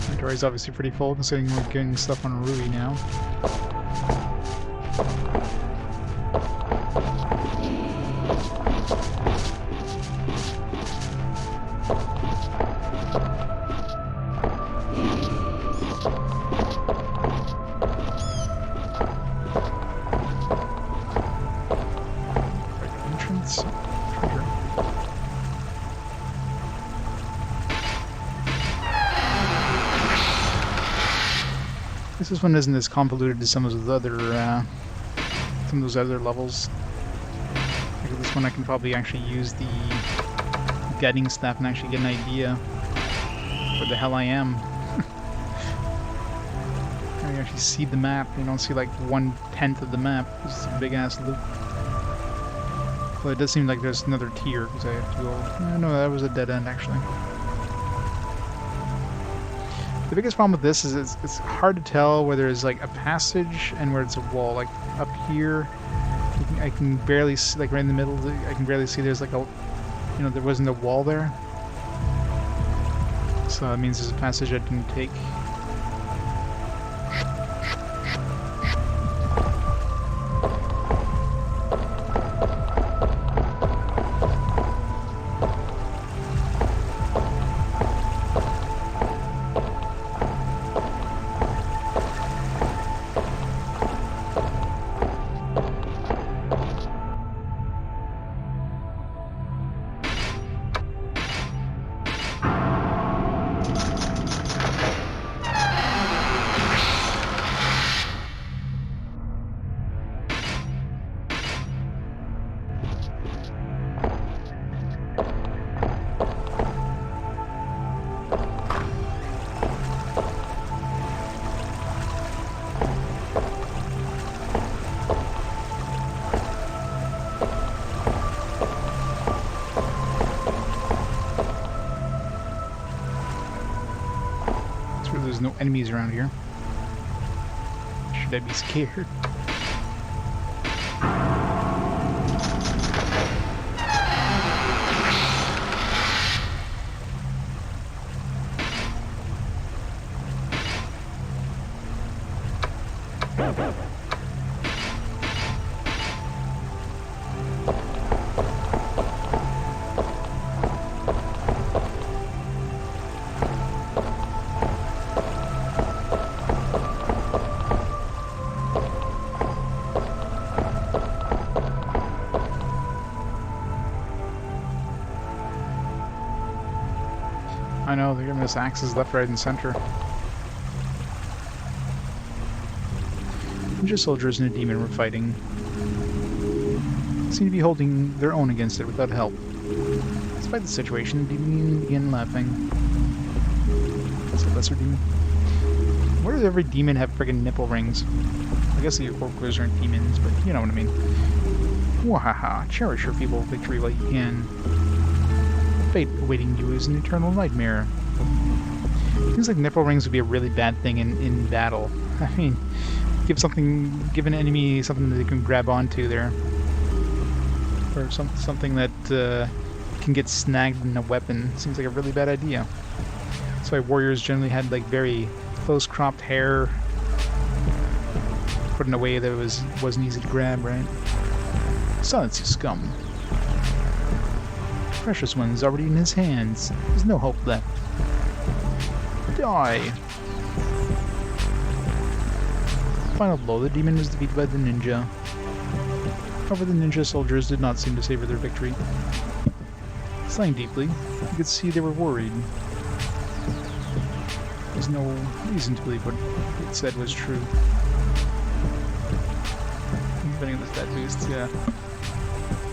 Inventory's obviously pretty full, considering we're getting stuff on Rui now. Entrance. Treasure. This one isn't as convoluted as some of those other levels. Like this one, I can probably actually use the guiding staff and actually get an idea where the hell I am. I can actually see the map. You don't see like 1/10 of the map. This is a big ass loop. Well, it does seem like there's another tier because I have to go. No, that was a dead end actually. The biggest problem with this is it's hard to tell whether it's like a passage and where it's a wall. Like up here, I can barely see, like right in the middle, I can barely see there's like a, you know, there wasn't a wall there. So that means there's a passage I didn't take. There's no enemies around here. Should I be scared? I know, they're giving us axes left, right, and center. Ninja soldiers and a demon were fighting. Seem to be holding their own against it without help. Despite the situation, the demon began laughing. It's a lesser demon. Why does every demon have friggin' nipple rings? I guess the orcas aren't demons, but you know what I mean. Wahaha, cherish your feeble victory while you can. Fate awaiting you is an eternal nightmare. Seems like nipple rings would be a really bad thing in battle. I mean, give an enemy something that they can grab onto there, or something that can get snagged in a weapon. Seems like a really bad idea. That's why warriors generally had like very close cropped hair, put in a way that wasn't easy to grab, right? Silence, you scum. Precious one's already in his hands. There's no hope left. Die! Final blow, the demon was defeated by the ninja. However, the ninja soldiers did not seem to savor their victory. Sighing deeply, you could see they were worried. There's no reason to believe what it said was true. Depending on the stat boost, yeah.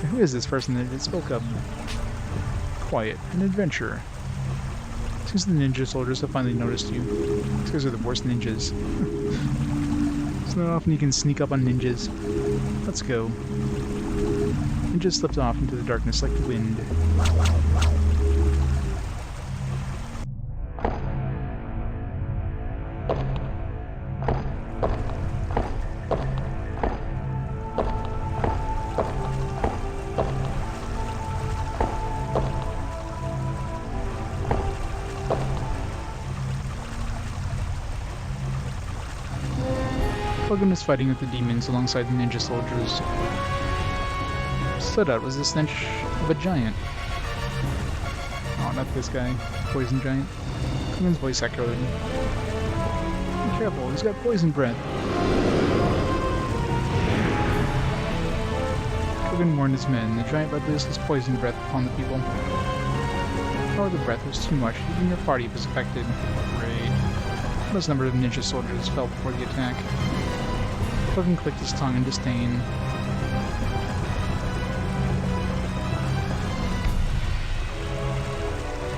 Who is this person that it spoke of? quiet, an adventure. Seems the ninja soldiers have finally noticed you. These guys are the worst ninjas. It's not often you can sneak up on ninjas. Let's go. Ninja slipped off into the darkness like the wind. Logan was fighting with the demons alongside the ninja soldiers. Stood out was the stench of a giant. Oh, not this guy. Poison giant. Logan's voice echoed. Be careful, he's got poison breath. Logan warned his men. The giant let loose his poison breath upon the people. The power of the breath was too much. Even your party was affected. Great. A large number of ninja soldiers fell before the attack. Logan clicked his tongue in disdain.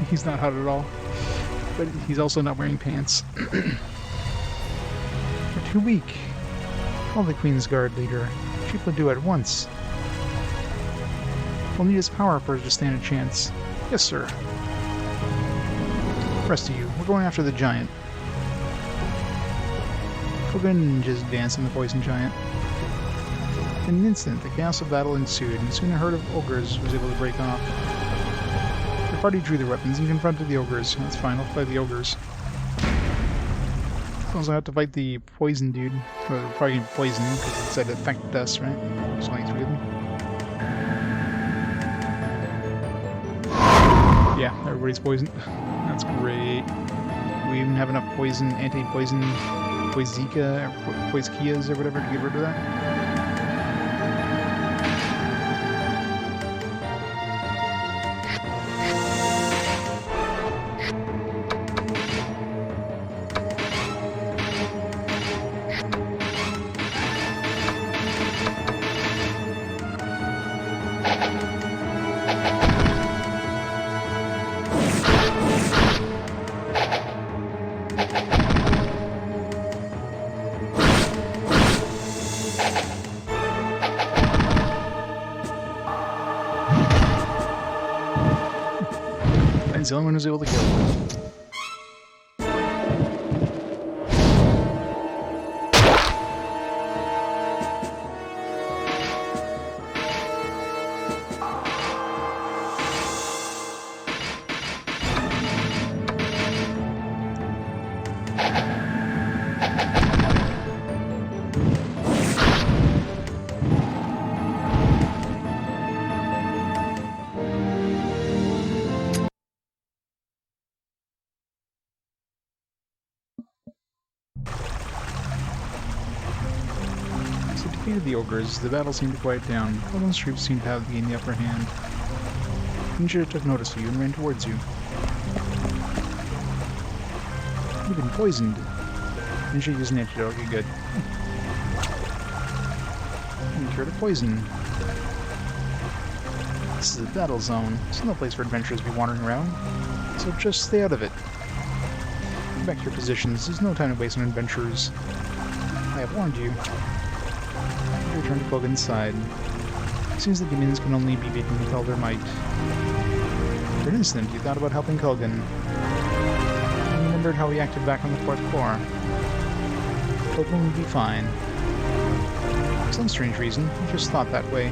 He's not hot at all, but he's also not wearing pants. We're too weak. Call the Queen's Guard leader. She will do it at once. We'll need his power for us to stand a chance. Yes, sir. The rest of you, we're going after the giant. Logan just danced on the poison giant. In an instant, the chaos of battle ensued, and soon a herd of ogres was able to break off. The party drew their weapons and confronted the ogres. That's fine, I'll fight the ogres. As long as I have to fight the poison dude. Well, probably poison, because it said it affected us, right? There's only 3 of them. Yeah, everybody's poisoned. That's great. We even have enough poison, anti-poison, Poizika, or Poizkias, or whatever, to get rid of that. He's the only one who's able to kill him. Defeated the ogres, the battle seemed to quiet down. Logan's troops seemed to have gained the upper hand. Ninja took notice of you and ran towards you. You've been poisoned. Ninja used an antidote. Okay, good. And cured of poison. This is a battle zone. It's no place for adventurers to be wandering around, so just stay out of it. Get back to your positions. There's no time to waste on adventurers. I have warned you. Return to Logan's side. It seems the demons can only be beaten with all their might. For an instant, you thought about helping Kogan. You remembered how he acted back on the 4th floor. Kogan would be fine. For some strange reason, you just thought that way.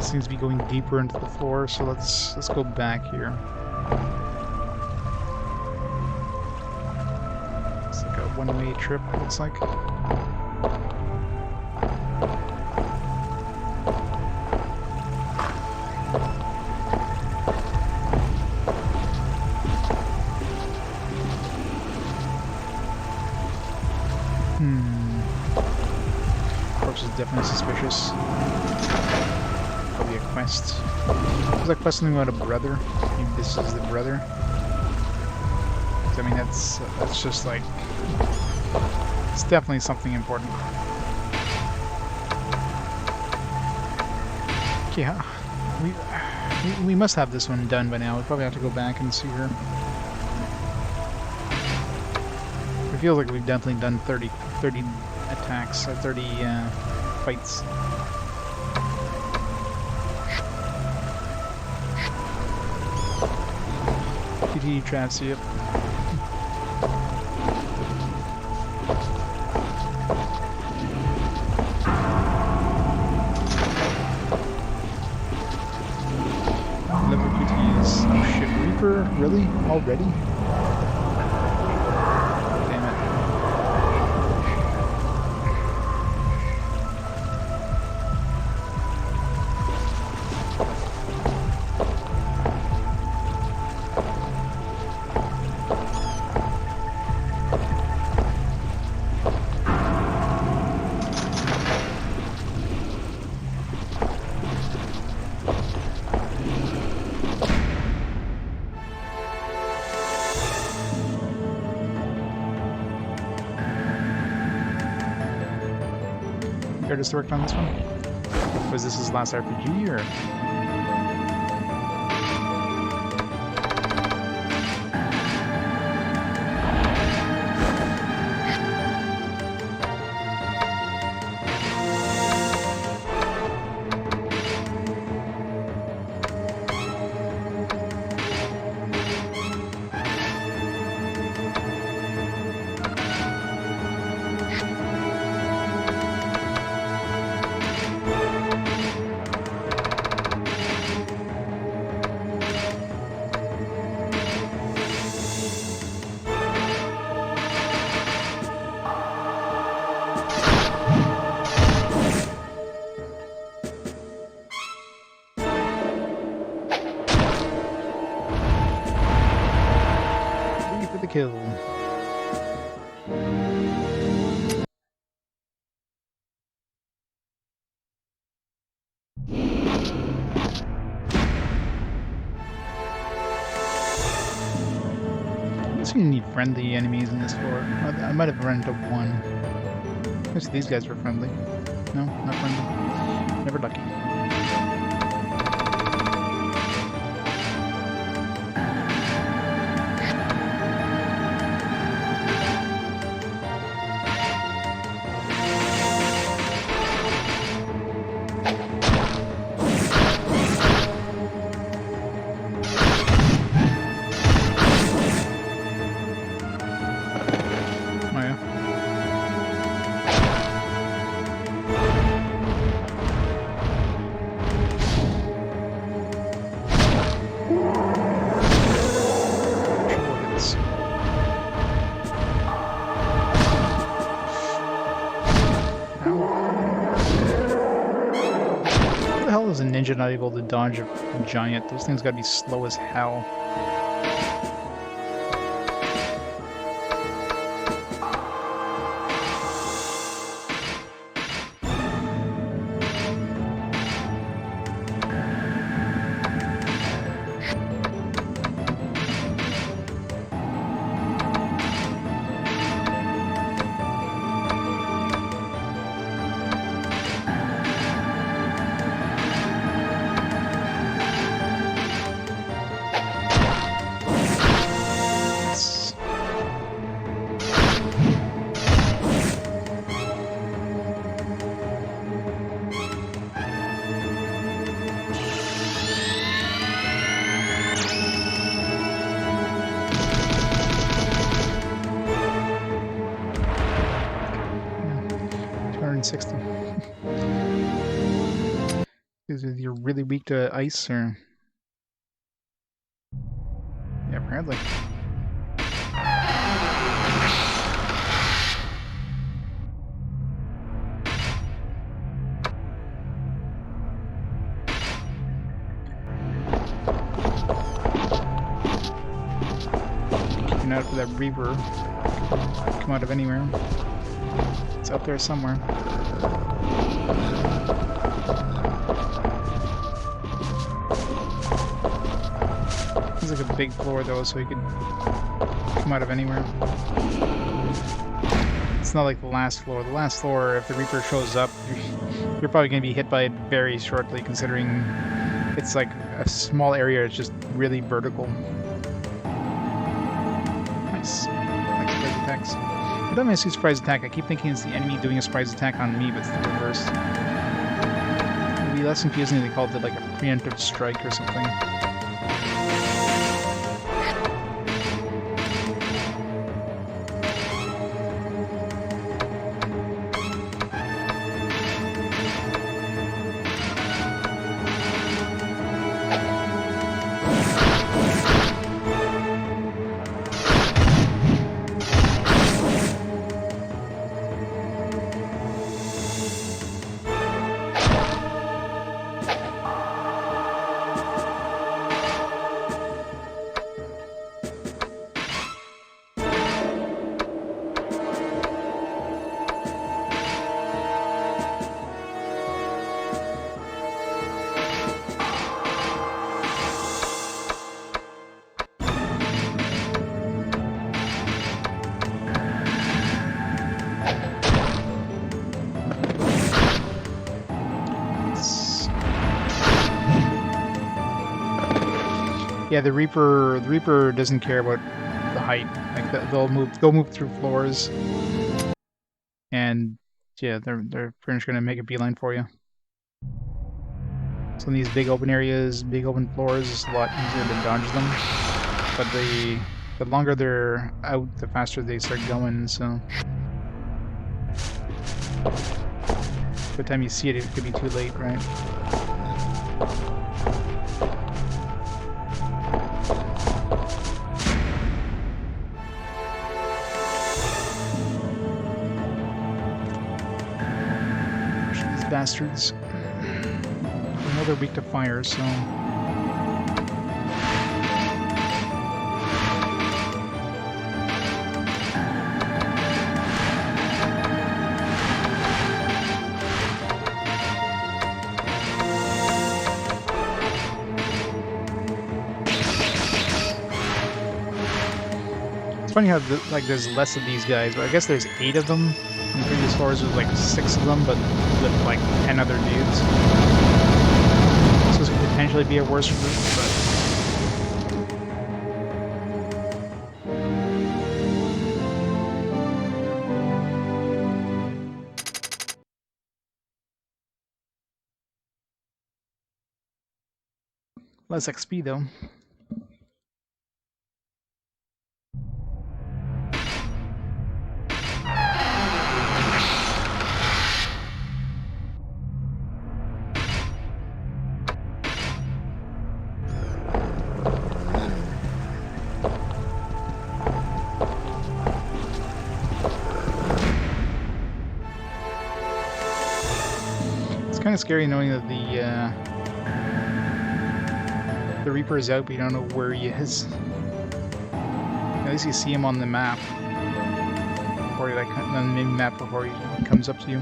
Seems to be going deeper into the floor, so let's go back here. It's like a one-way trip, looks like. definitely suspicious. Probably a quest. There's a quest something about a brother. Maybe this is the brother. I mean, that's just like, it's definitely something important. Okay, we must have this one done by now. We probably have to go back and see her. It feels like we've definitely done 30 attacks, 30 fights. PT traps, yep. Level PTs. Oh shit, Reaper? Really? Already? Damn it. Just worked on this one? Was this his last RPG, or? Kill. I guess you need friendly enemies in this floor. I might have run into one. I guess these guys were friendly. No, not friendly. Never lucky. Is a ninja not able to dodge a giant? Those things gotta be slow as hell. Is it you're really weak to ice, or? Yeah, apparently. Keeping out for that Reaper. Come out of anywhere. It's out there somewhere. Seems like a big floor though, so he could come out of anywhere. It's not like the last floor. The last floor, if the Reaper shows up, you're probably going to be hit by it very shortly, considering it's like a small area. It's just really vertical. Nice. Like surprise attacks. I don't miss a surprise attack. I keep thinking it's the enemy doing a surprise attack on me, but it's the reverse. It would be less confusing if they called it like a preemptive strike or something. Yeah, the Reaper doesn't care about the height. Like they'll move through floors, and yeah, they're pretty much gonna make a beeline for you. So in these big open areas, big open floors, it's a lot easier to dodge them. But the longer they're out, the faster they start going. So by the time you see it, it could be too late, right? Bastards. I know they're weak to fire, so... It's funny how there's less of these guys, but I guess there's 8 of them. In previous floors there's like 6 of them, but with like 10 other dudes. So this could potentially be a worse route, but... less XP though. Kind of scary knowing that the Reaper is out, but you don't know where he is. At least you see him on the map, or like on the mini map before he comes up to you.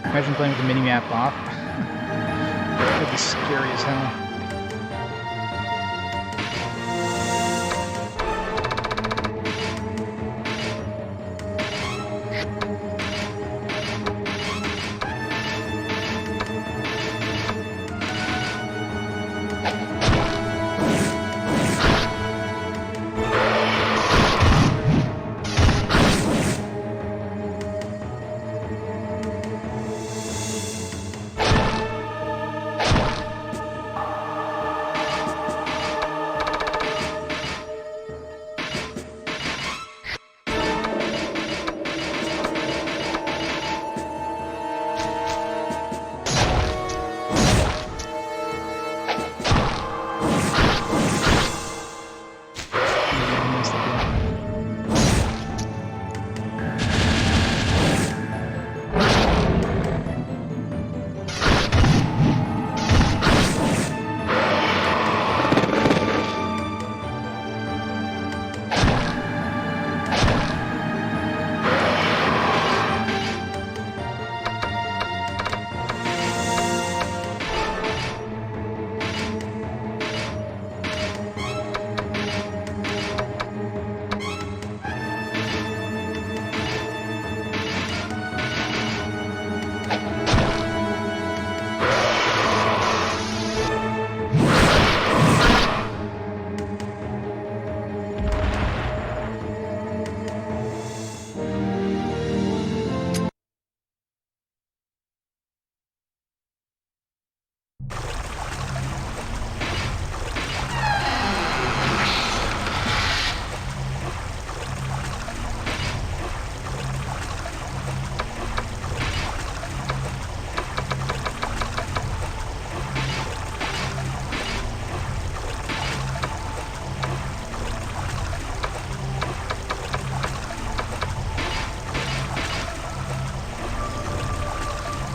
Imagine playing with the mini map off. That would be scary as hell.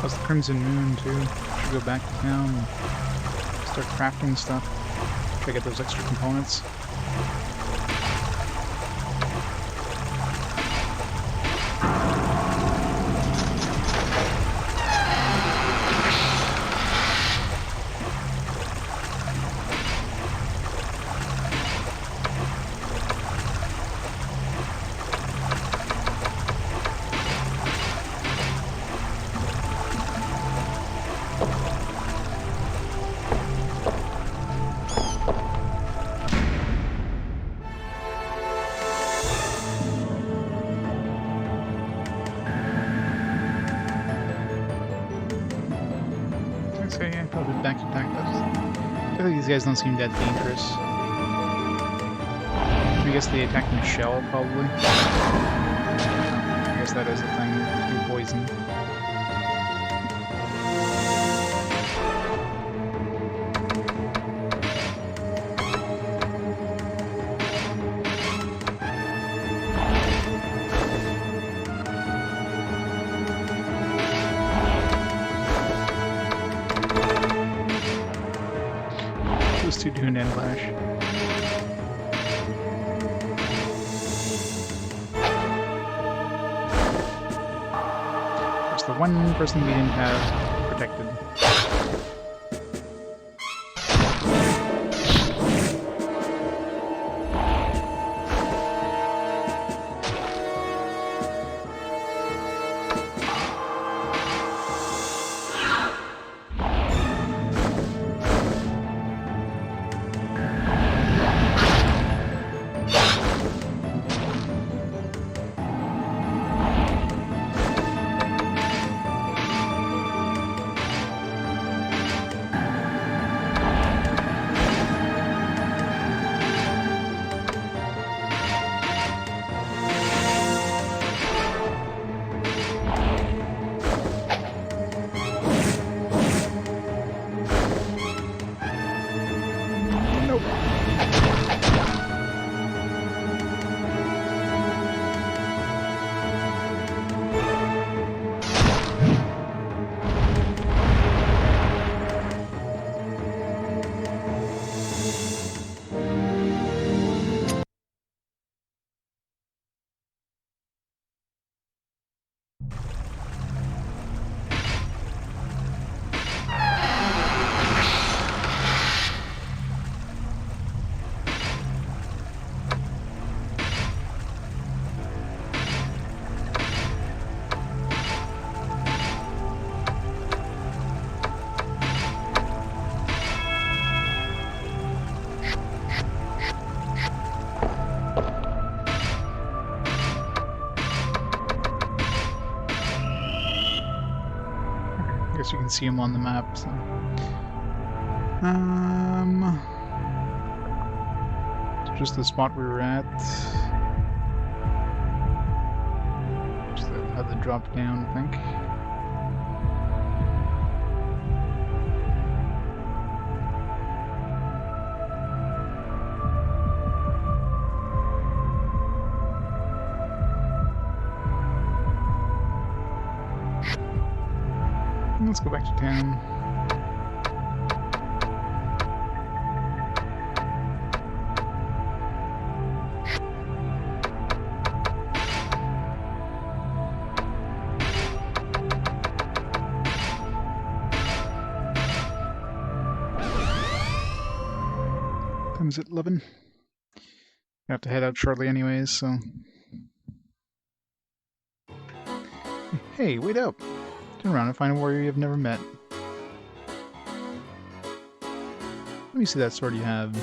Plus the Crimson Moon too. Should go back to town and start crafting stuff. Try to get those extra components. So yeah, probably back to back. I feel like these guys don't seem that dangerous. I guess they attack in a shell, probably. I guess that is the thing. Do poison. Those two do an end lash. There's the one person we didn't have protected. I guess you can see them on the map. So. Just the spot we were at. Just had the drop down, I think. Let's go back to town. Time is at 11. I have to head out shortly anyways, so... Hey, wait up! Turn around and find a warrior you've never met. Let me see that sword you have.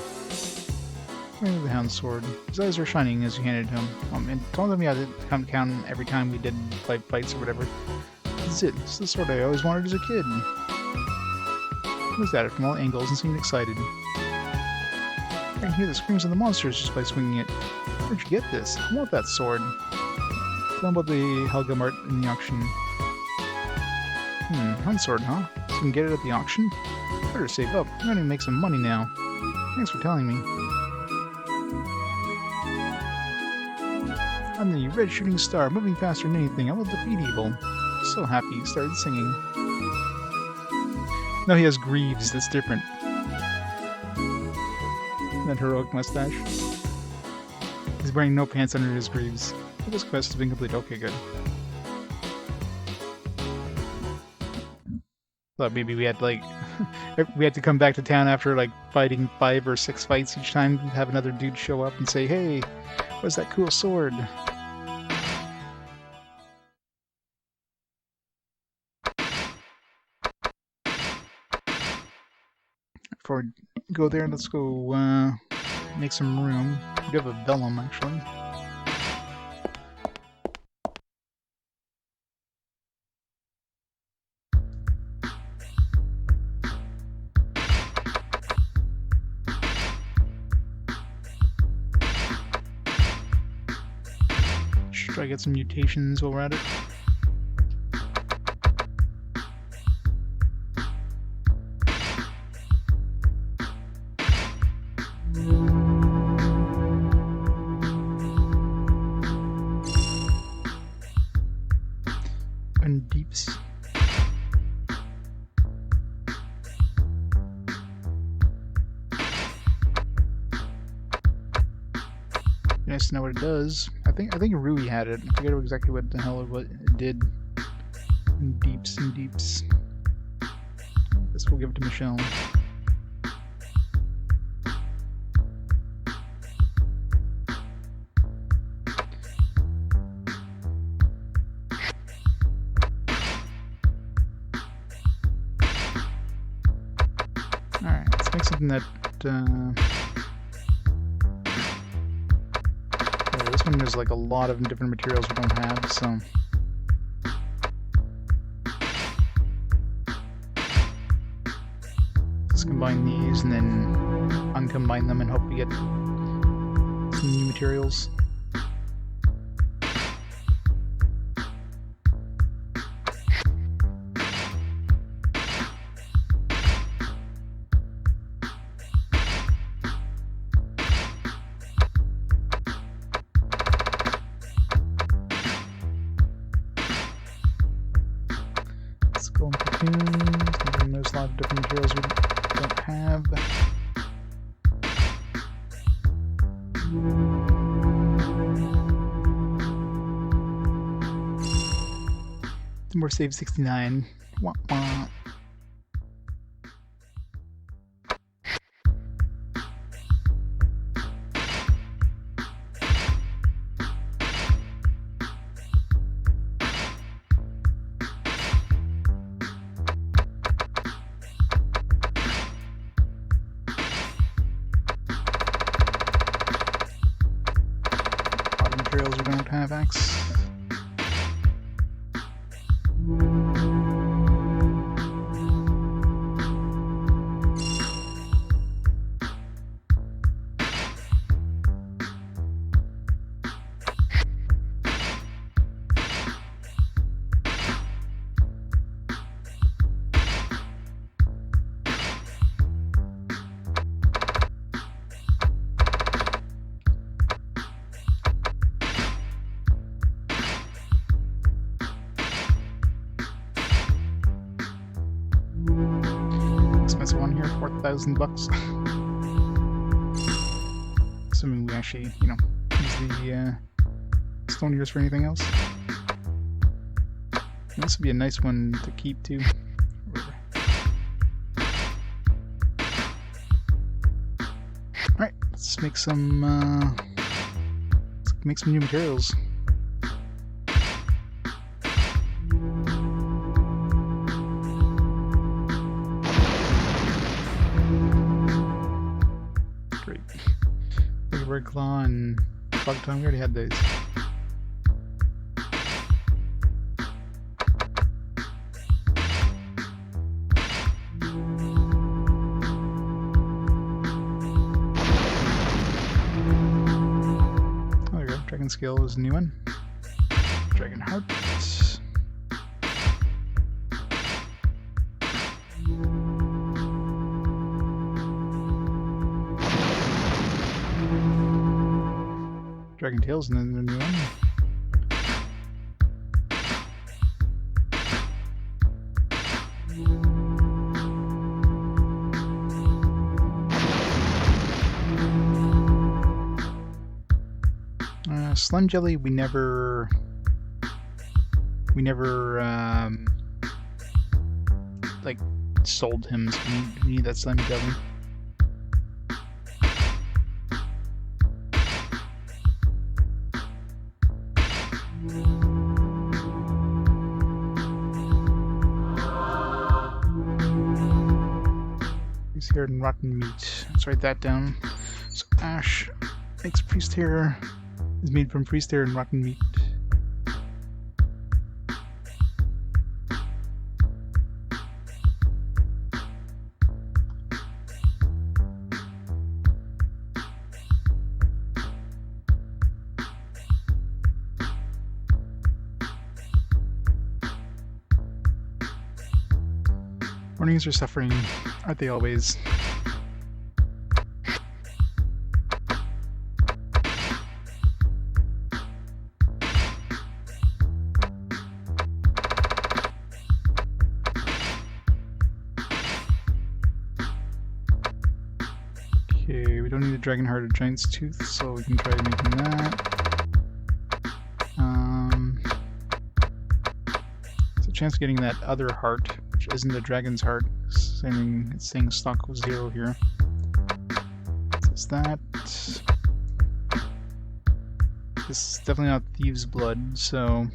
Where's the hound's sword? His eyes are shining as you hand it to him. And told him he had to come count every time we did fights or whatever. This is it. It's the sword I always wanted as a kid. He was at it from all angles and seemed excited. I can hear the screams of the monsters just by swinging it. Where'd you get this? I want that sword. Tell him about the Helga Mart in the auction. Hunt sword, huh? So we can get it at the auction? Better save up. I'm gonna make some money now. Thanks for telling me. I'm the red shooting star, moving faster than anything. I will defeat evil. So happy, he started singing. No, he has greaves. That's different. That heroic mustache. He's wearing no pants under his greaves. This quest has been complete. Okay, good. Thought maybe we had like we had to come back to town after like fighting 5 or 6 fights each time, have another dude show up and say, "Hey, what's that cool sword?" Before we go there, let's go make some room. We do have a vellum actually. Should try to get some mutations while we're at it. And deeps. Nice to know what it does. I think Rui had it. I forget exactly what the hell it did. And deeps and deeps. I guess we'll give it to Michelle. Alright, let's make something that this one there's like a lot of different materials we don't have, so let's combine these and then uncombine them and hope we get some new materials. And there's a lot of different materials we don't have. More save 69. Wah, wah. Materials we don't have X. Expensive one here, $4,000. Assuming we actually, use the stone years for anything else. And this would be a nice one to keep too. Alright, let's make some new materials. Great. Red Claw and Bug Tongue, we already had those. Dragon Skill is a new one. Dragon Heart. Dragon Tails and then the new one. slime jelly, we never like sold him, so we need that slime jelly. Priest hair and rotten meat. Let's write that down. So Ash makes priest hair, is made from priest hair and rotten meat. Mornings are suffering, aren't they always? Okay, we don't need a dragon heart or giant's tooth, so we can try making that. There's a chance of getting that other heart, which isn't a dragon's heart. It's saying stock was 0 here. Is that? This is definitely not thieves' blood, so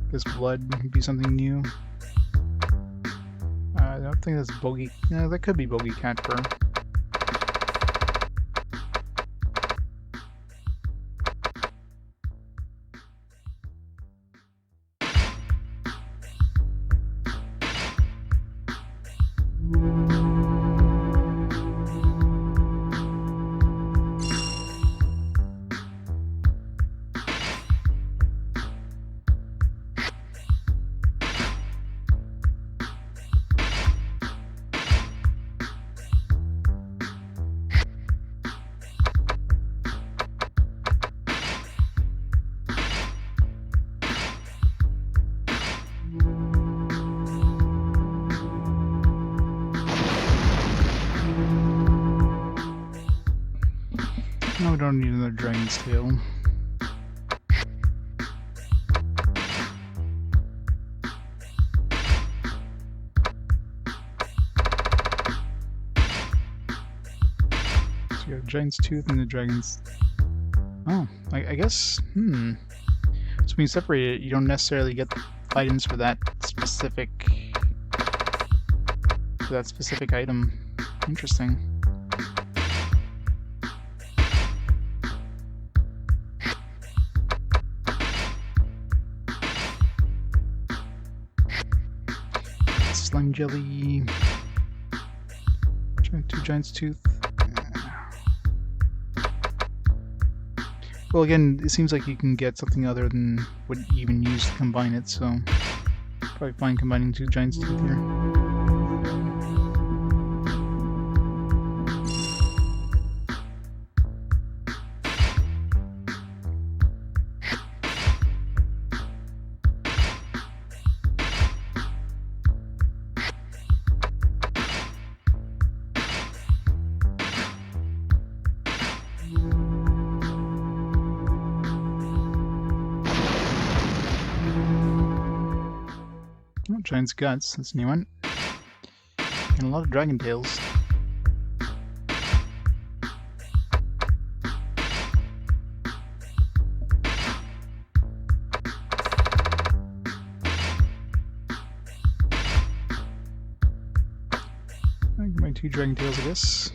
this blood would be something new. I don't think that's bogey. No, that could be bogey cat fur. No, we don't need another dragon's tail. So we got a giant's tooth and the dragon's... Oh, I guess... So when you separate it, you don't necessarily get items for that specific... item. Interesting. Slime jelly. Two giant's tooth. Well, again, it seems like you can get something other than what you even use to combine it, so probably fine combining two giant's tooth here. Oh, giant's guts, that's a new one. And a lot of dragon tails. I get my 2 dragon tails, I guess.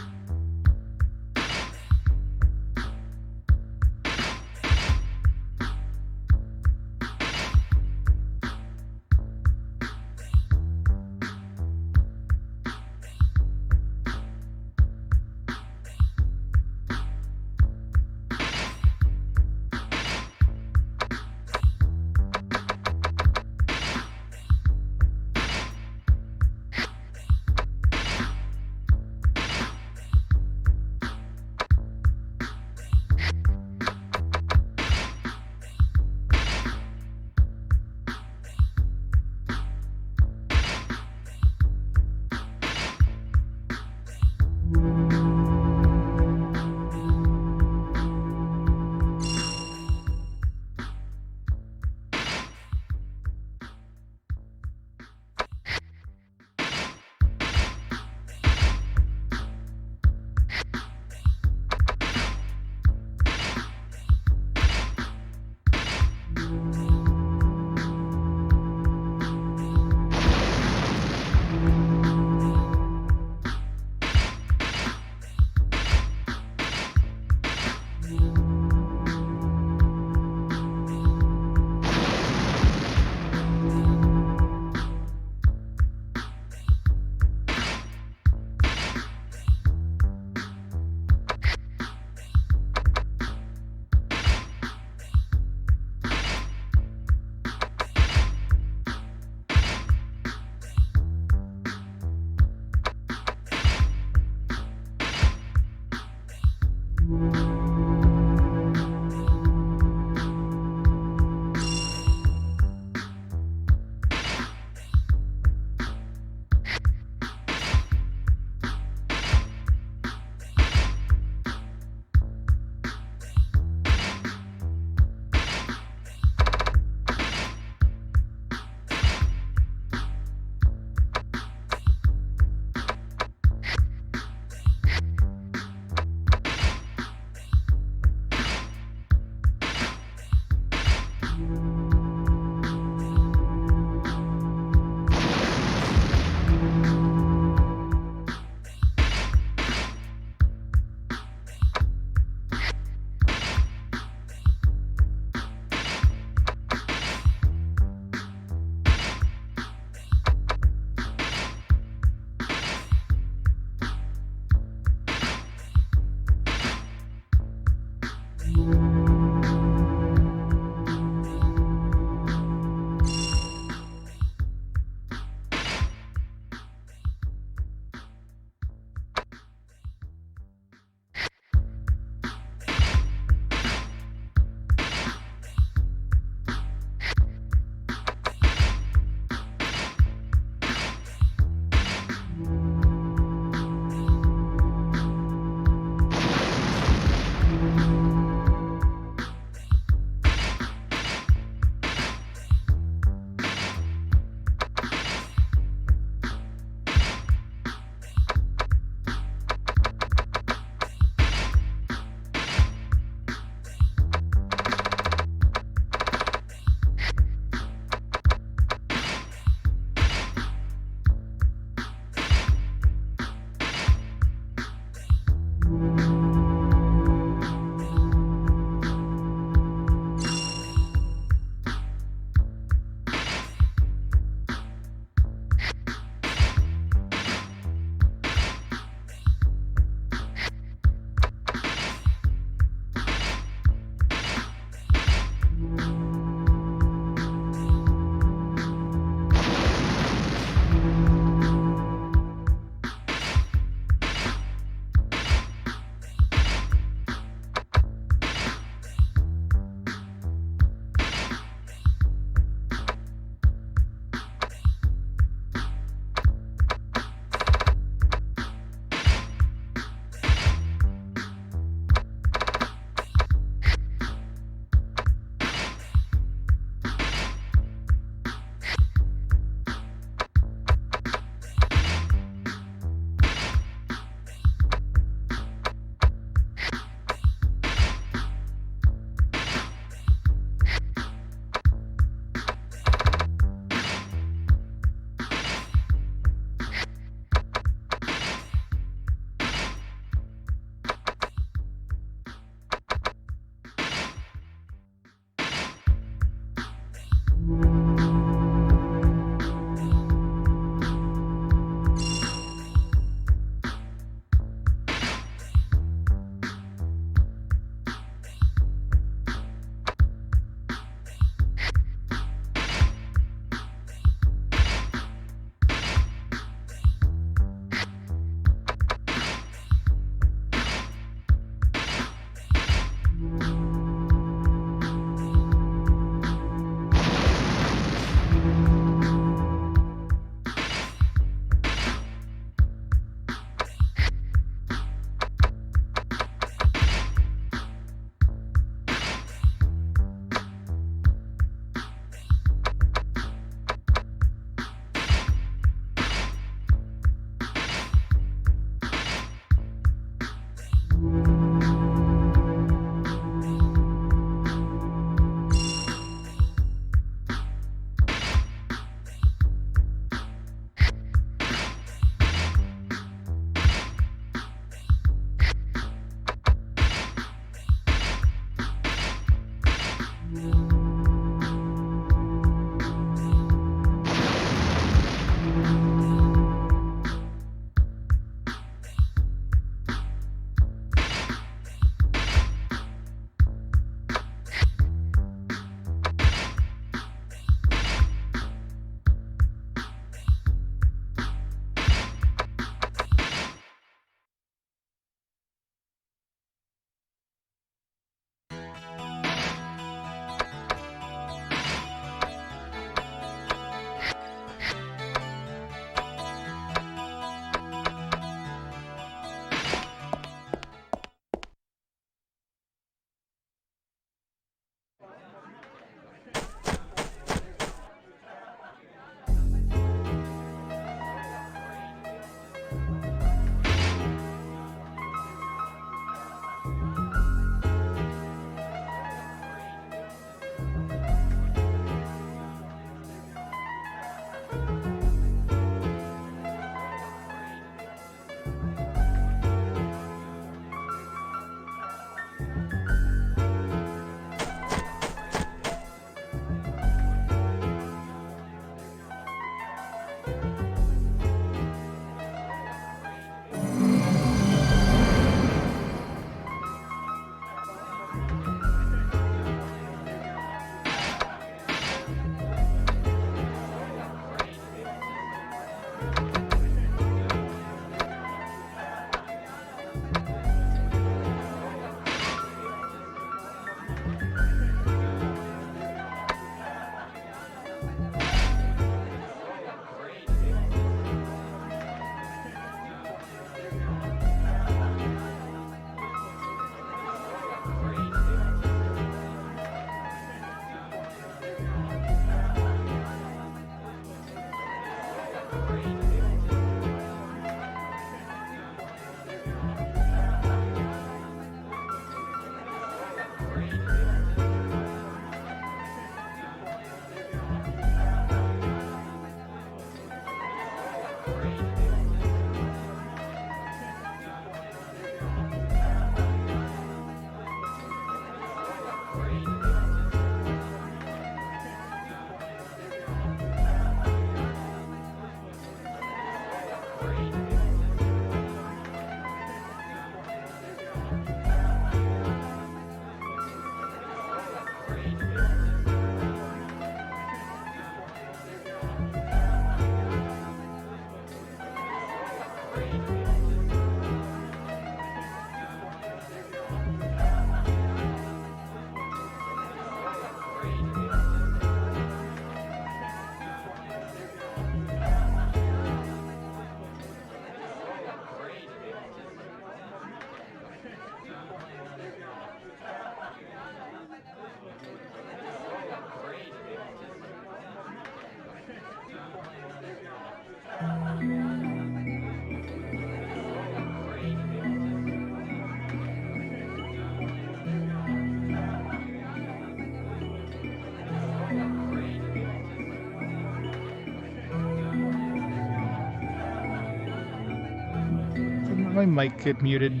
my mic get muted?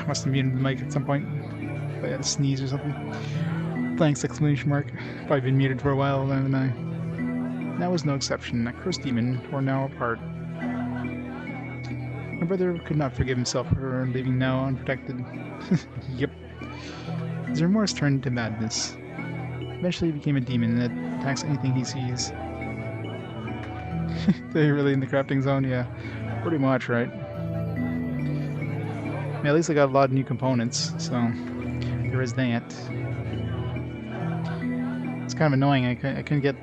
Must have muted the mic at some point. If I had a sneeze or something. Thanks, exclamation mark. Probably been muted for a while, haven't I? That was no exception. That cursed demon tore now apart. My brother could not forgive himself for leaving now unprotected. Yep. His remorse turned to madness. Eventually he became a demon that attacks anything he sees. They're really in the crafting zone? Yeah. Pretty much, right? Yeah, at least I got a lot of new components, so there is that. It's kind of annoying. I couldn't get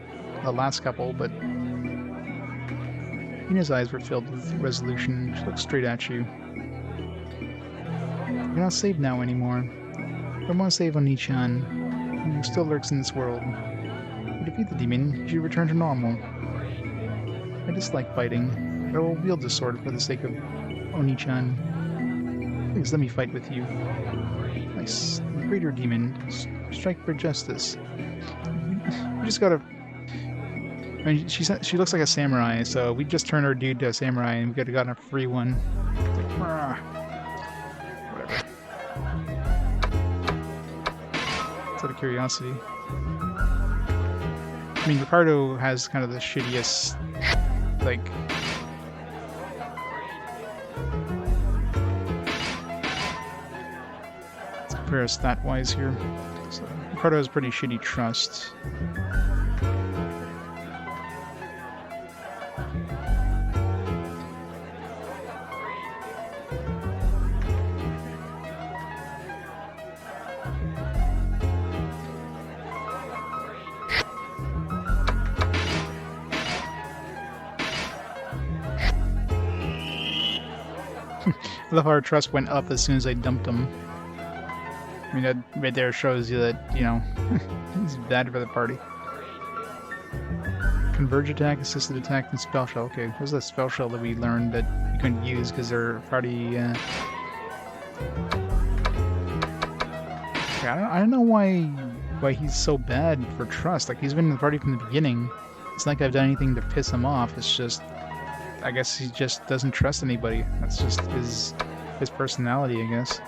the last couple, but Ina's eyes were filled with resolution. She looked straight at you. You're not saved now anymore. I don't want to save Oni-chan, who still lurks in this world. To defeat the demon, you should return to normal. I dislike fighting, but I will wield this sword for the sake of Oni-chan. Please let me fight with you. Nice. Greater demon. Strike for justice. We just gotta... I mean, she looks like a samurai, so we just turned our dude to a samurai and we could have gotten a free one. Whatever. It's out of curiosity. I mean, Ricardo has kind of the shittiest, like... Let's compare stat-wise here. So, Ricardo has pretty shitty trust. I love how our trust went up as soon as I dumped him. I mean, that right there shows you that, you know, he's bad for the party. Converge attack, assisted attack, and spell shell. Okay, where's that spell shell that we learned that we couldn't use because they're party... Okay, I don't know why he's so bad for trust. Like, he's been in the party from the beginning. It's not like I've done anything to piss him off. It's just... I guess he just doesn't trust anybody. That's just his personality, I guess.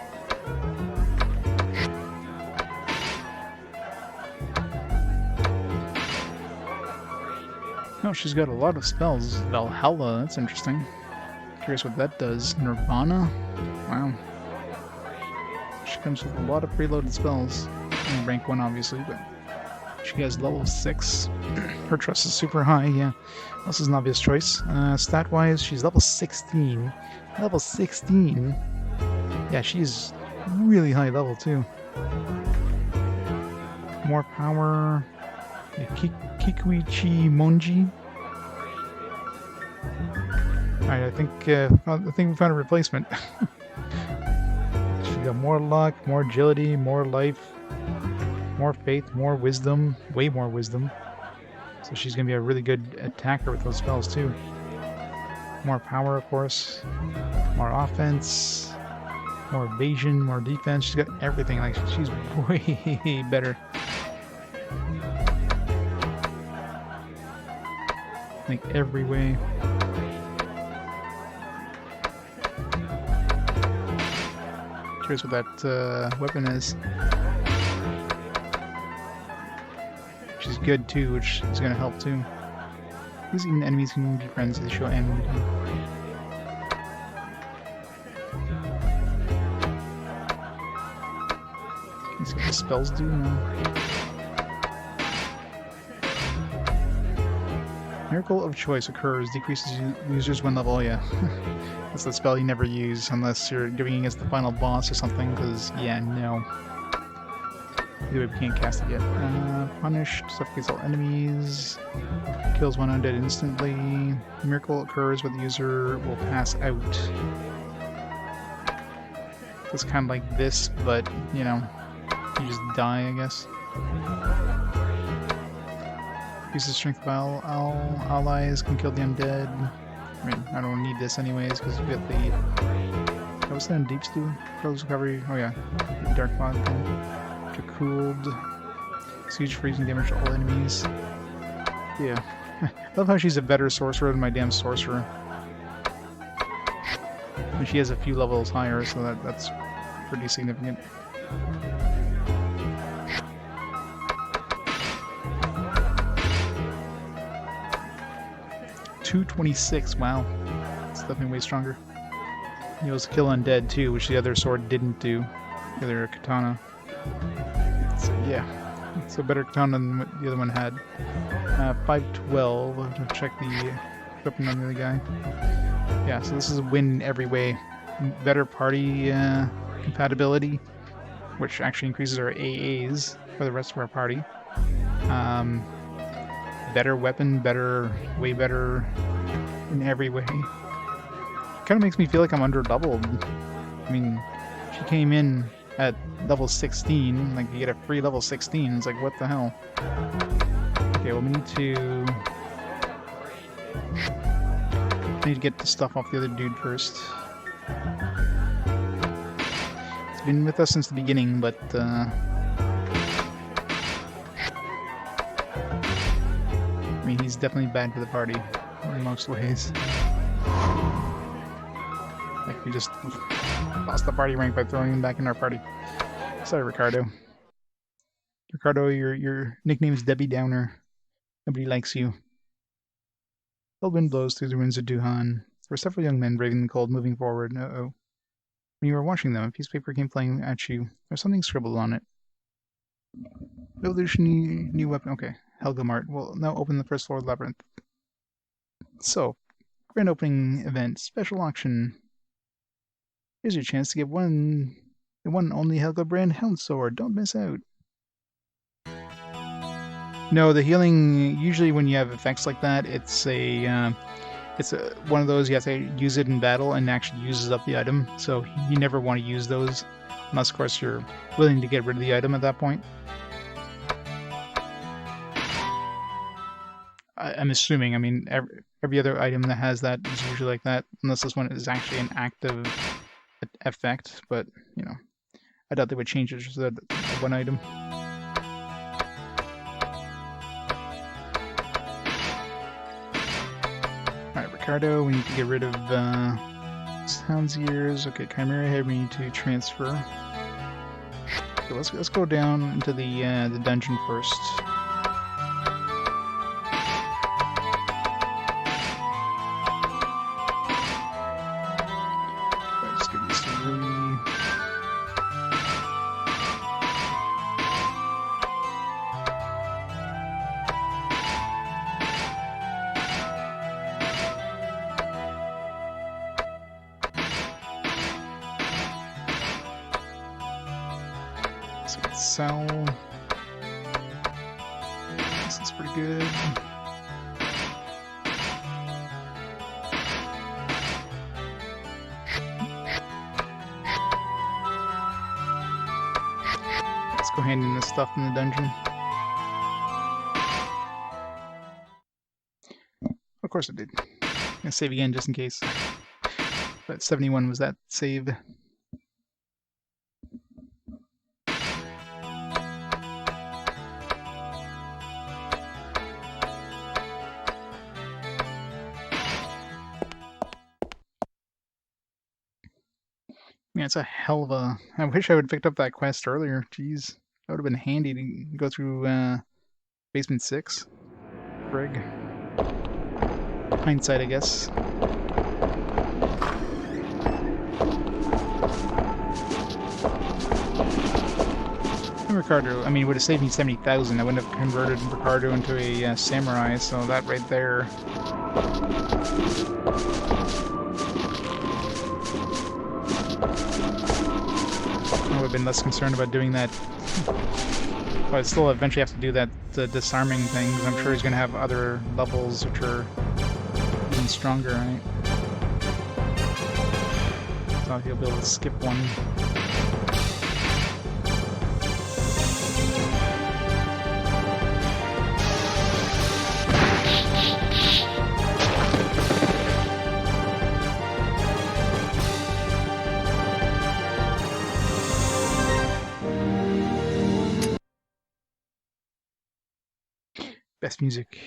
Oh, she's got a lot of spells. Valhalla, that's interesting. Curious what that does. Nirvana? Wow. She comes with a lot of preloaded spells. In rank 1, obviously, but she has level 6. Her trust is super high, yeah. This is an obvious choice. Stat-wise, she's level 16. Level 16? Yeah, she's really high level, too. More power. Kikuichi Monji. Alright, I think we found a replacement. She got more luck, more agility, more life, more faith, more wisdom, way more wisdom. So she's gonna be a really good attacker with those spells too. More power, of course. More offense. More evasion, more defense. She's got everything. Like, she's way better. Like, every way. Curious what that weapon is. She's good too, which is going to help too. Because even enemies can be friends if they show enmity. Let's see what the spells do now. Miracle of Choice occurs, decreases users 1 level. Yeah, that's the spell you never use unless you're doing it against the final boss or something, because, yeah, no. Either way, we can't cast it yet. Punished, suffocates all enemies, kills one undead instantly. Miracle occurs, but the user will pass out. It's kind of like this, but, you know, you just die, I guess. Uses strength by all allies, can kill the undead. I mean, I don't need this anyways, because we got the... What's that in Deep Stew? Close recovery. Oh yeah, Dark Fog thing. Cooled. Siege freezing damage to all enemies. Yeah. I love how she's a better sorcerer than my damn sorcerer. And she has a few levels higher, so that's pretty significant. $226, wow. It's definitely way stronger. He was kill undead too, which the other sword didn't do. The other katana. So yeah, it's a better katana than what the other one had. 512. I'll have to check the weapon on the other guy. Yeah, so this is a win every way. Better party compatibility, which actually increases our AAs for the rest of our party. Better weapon, way better in every way. Kind of makes me feel like I'm under doubled. I mean, she came in at level 16, like you get a free level 16. It's like, what the hell? Okay, well, we need to get the stuff off the other dude first. It's been with us since the beginning, but I mean, he's definitely bad for the party in most ways. Like, we just lost the party rank by throwing him back in our party. Sorry, Ricardo. Ricardo, your nickname is Debbie Downer. Nobody likes you. Cold wind blows through the ruins of Duhan. There were several young men braving the cold, moving forward. Uh-oh. When you were watching them, a piece of paper came flying at you. There's something scribbled on it. Evolution, new weapon. Okay, Helga Mart. Well, now open the first floor of Labyrinth. So, grand opening event, special auction. Here's your chance to get the one and only Helga brand Hound Sword. Don't miss out. No, the healing, usually when you have effects like that, it's one of those you have to use it in battle and actually uses up the item. So you never want to use those unless, of course, you're willing to get rid of the item at that point. I'm assuming. I mean, every other item that has that is usually like that, unless this one is actually an active effect. But, you know, I doubt they would change it to one item. Alright, Ricardo, we need to get rid of Sound's Ears. Okay, Chimera Head, we need to transfer. Okay, let's go down into the dungeon first. Let's get these three. So let's sell. This is pretty good. Let's go hand in this stuff in the dungeon. Of course I did. I'm gonna save again just in case. But 71 was that save. Yeah, it's a hell of a... I wish I would have picked up that quest earlier. Jeez. That would have been handy to go through Basement 6. Frig. Hindsight, I guess. And Ricardo, I mean, it would have saved me 70,000. I wouldn't have converted Ricardo into a samurai, so that right there... I would have been less concerned about doing that. But I'd still eventually have to do that disarming thing, because I'm sure he's going to have other levels which are even stronger, right? So he'll be able to skip one. Best music.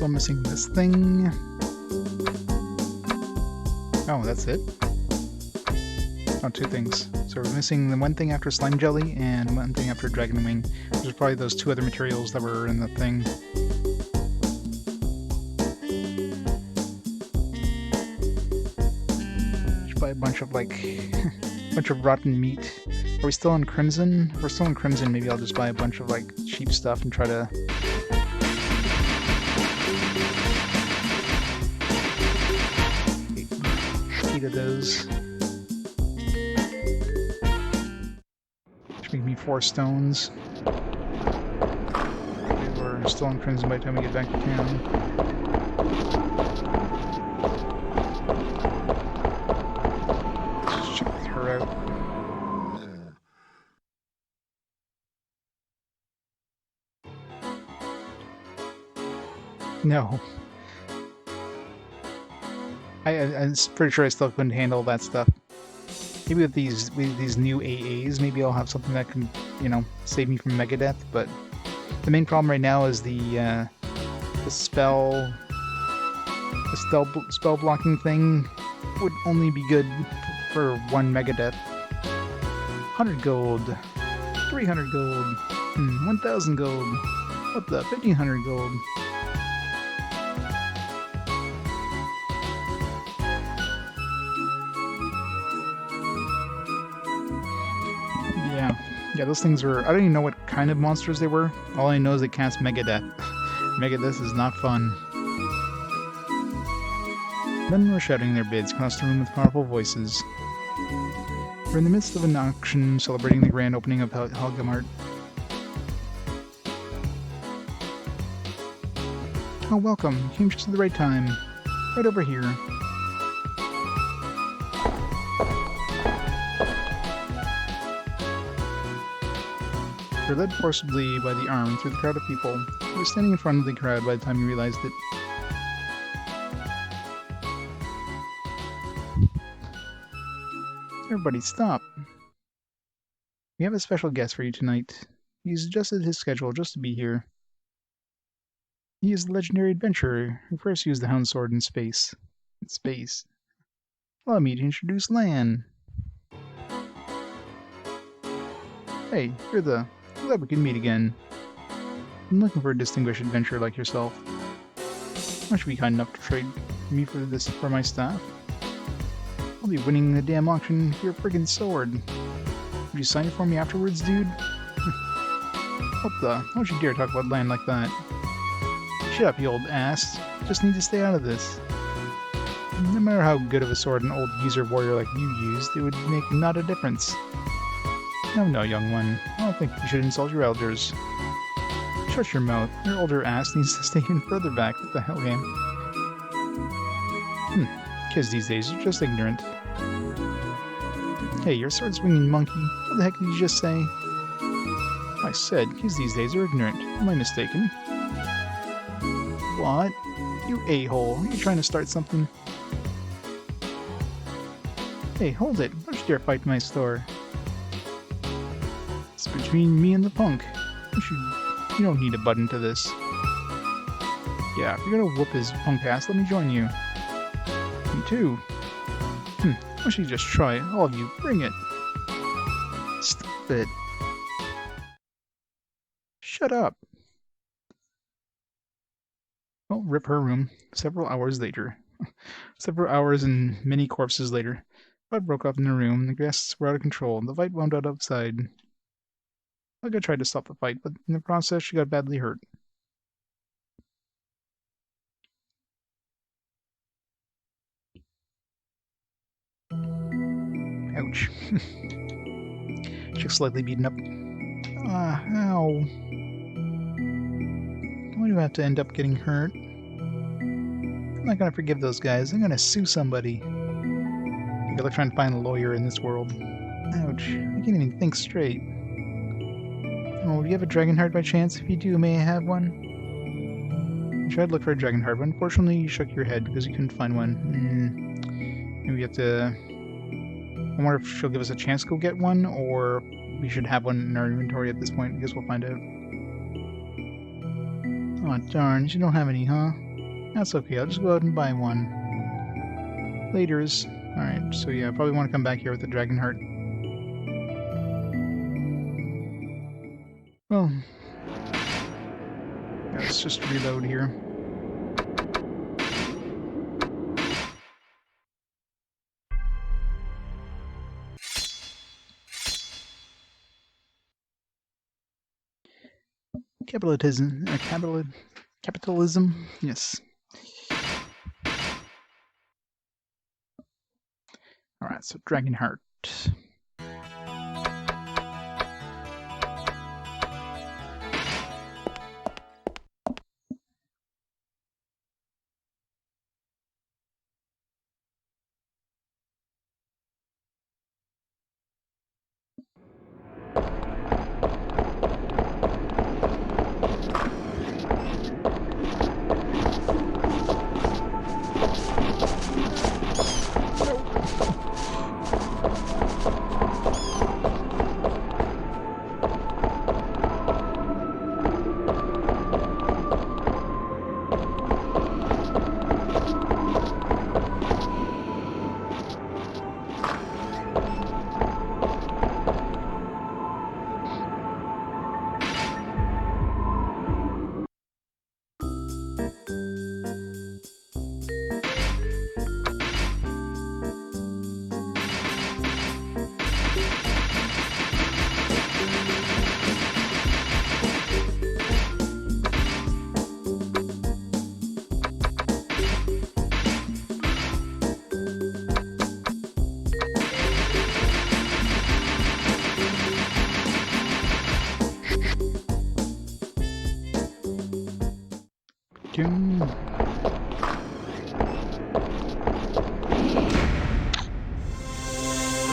still missing this thing. Oh, that's it? Oh, two things. So we're missing the one thing after slime jelly and one thing after dragon wing. There's probably those two other materials that were in the thing. Should buy a bunch of like bunch of rotten meat. Are we still on Crimson? If we're still on Crimson, maybe I'll just buy a bunch of like cheap stuff and try to eat of those. Which make me 4 stones. Okay, we're still on Crimson by the time we get back to town. Let's check her out. No. I'm pretty sure I still couldn't handle that stuff. Maybe with these new AAs, maybe I'll have something that can, you know, save me from Megadeath, but the main problem right now is the spell blocking thing would only be good for 1 Megadeath. 100 gold, 300 gold, 1000 gold, what the, 1500 gold. Yeah, those things were... I don't even know what kind of monsters they were. All I know is it cast Megadeath. Megadeath is not fun. Men were shouting their bids across the room with powerful voices. We're in the midst of an auction celebrating the grand opening of Helgamart. Oh, welcome. You came just at the right time. Right over here. You're led forcibly by the arm through the crowd of people. You were standing in front of the crowd by the time you realized it. Everybody stop. We have a special guest for you tonight. He's adjusted his schedule just to be here. He is the legendary adventurer who first used the hound sword in space. Allow me to introduce Lan. Hey, you're the... Glad we can meet again. I'm looking for a distinguished adventurer like yourself. Why don't you be kind enough to trade me for my staff? I'll be winning the damn auction for your friggin' sword. Would you sign it for me afterwards, dude? What the? Don't you dare talk about land like that. Shut up, you old ass. Just need to stay out of this. No matter how good of a sword an old user warrior like you used, it would make not a difference. No, young one. I don't think you should insult your elders. Shut your mouth. Your older ass needs to stay even further back. What the hell, game? Kids these days are just ignorant. Hey, you're a sword-swinging monkey. What the heck did you just say? I said, kids these days are ignorant. Am I mistaken? What? You a-hole. Are you trying to start something? Hey, hold it. Don't you dare fight my store. It's between me and the punk. You don't need a button to this. Yeah, if you're gonna whoop his punk ass, let me join you. Me too. Why don't you just try it? All of you, bring it. Stop it. Shut up. Well, rip her room. Several hours later. Several hours and many corpses later. Fight broke up in the room, and the guests were out of control. The fight wound out outside. Helga tried to stop the fight, but in the process she got badly hurt. Ouch. She looks slightly beaten up. Ow. Why do I have to end up getting hurt? I'm not gonna forgive those guys. I'm gonna sue somebody. I gotta try and find a lawyer in this world. Ouch. I can't even think straight. Oh, do you have a dragon heart by chance? If you do, may I have one? I tried to look for a dragon heart, but unfortunately you shook your head because you couldn't find one. Maybe we have to... I wonder if she'll give us a chance to go get one, or we should have one in our inventory at this point. I guess we'll find out. Oh darn, you don't have any, huh? That's okay, I'll just go out and buy one. Laters. Alright, so yeah, I probably want to come back here with the Dragon Heart. Well, yeah, let's just reload here. Capitalism, yes. Alright, so Dragon Heart.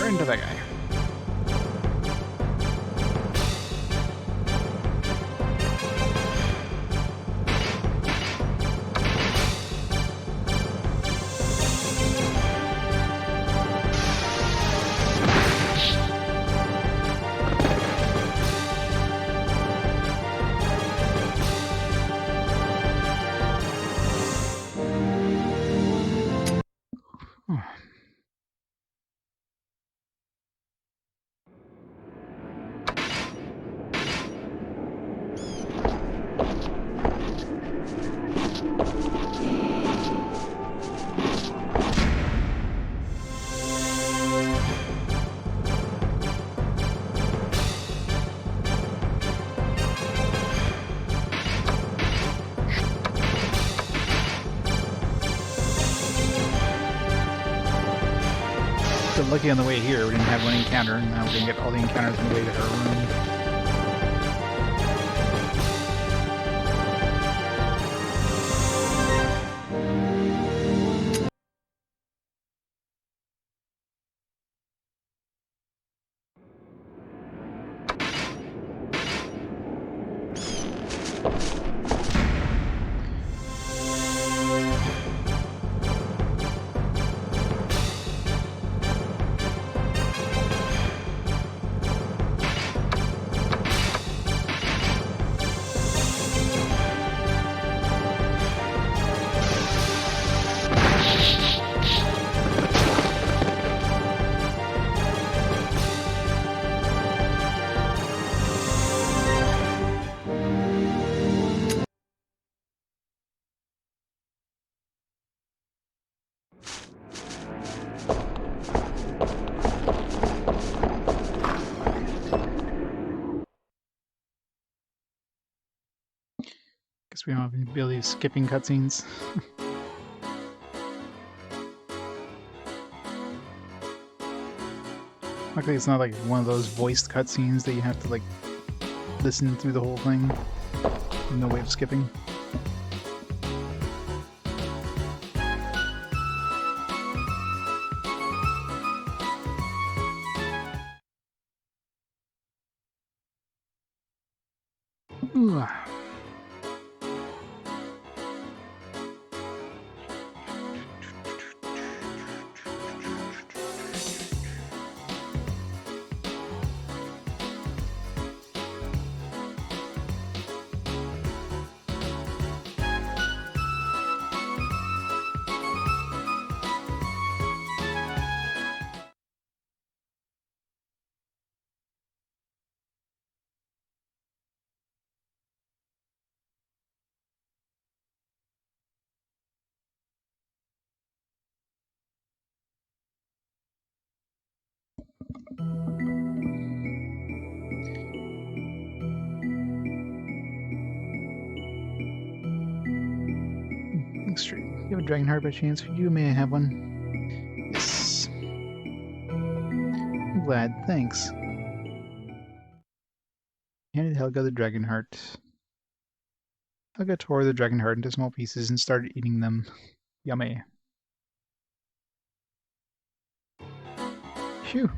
We're into that guy. Lucky on the way here, we didn't have one encounter, and now we're gonna get all the encounters on the way to her room. Guess we don't have the ability of skipping cutscenes. Luckily it's not like one of those voiced cutscenes that you have to like listen through the whole thing. No way of skipping. Ooh. you have a dragon heart by chance? For you, may I have one? Yes. I'm glad, thanks. Handed Helga the dragon heart. Helga tore the dragon heart into small pieces and started eating them. Yummy. Phew.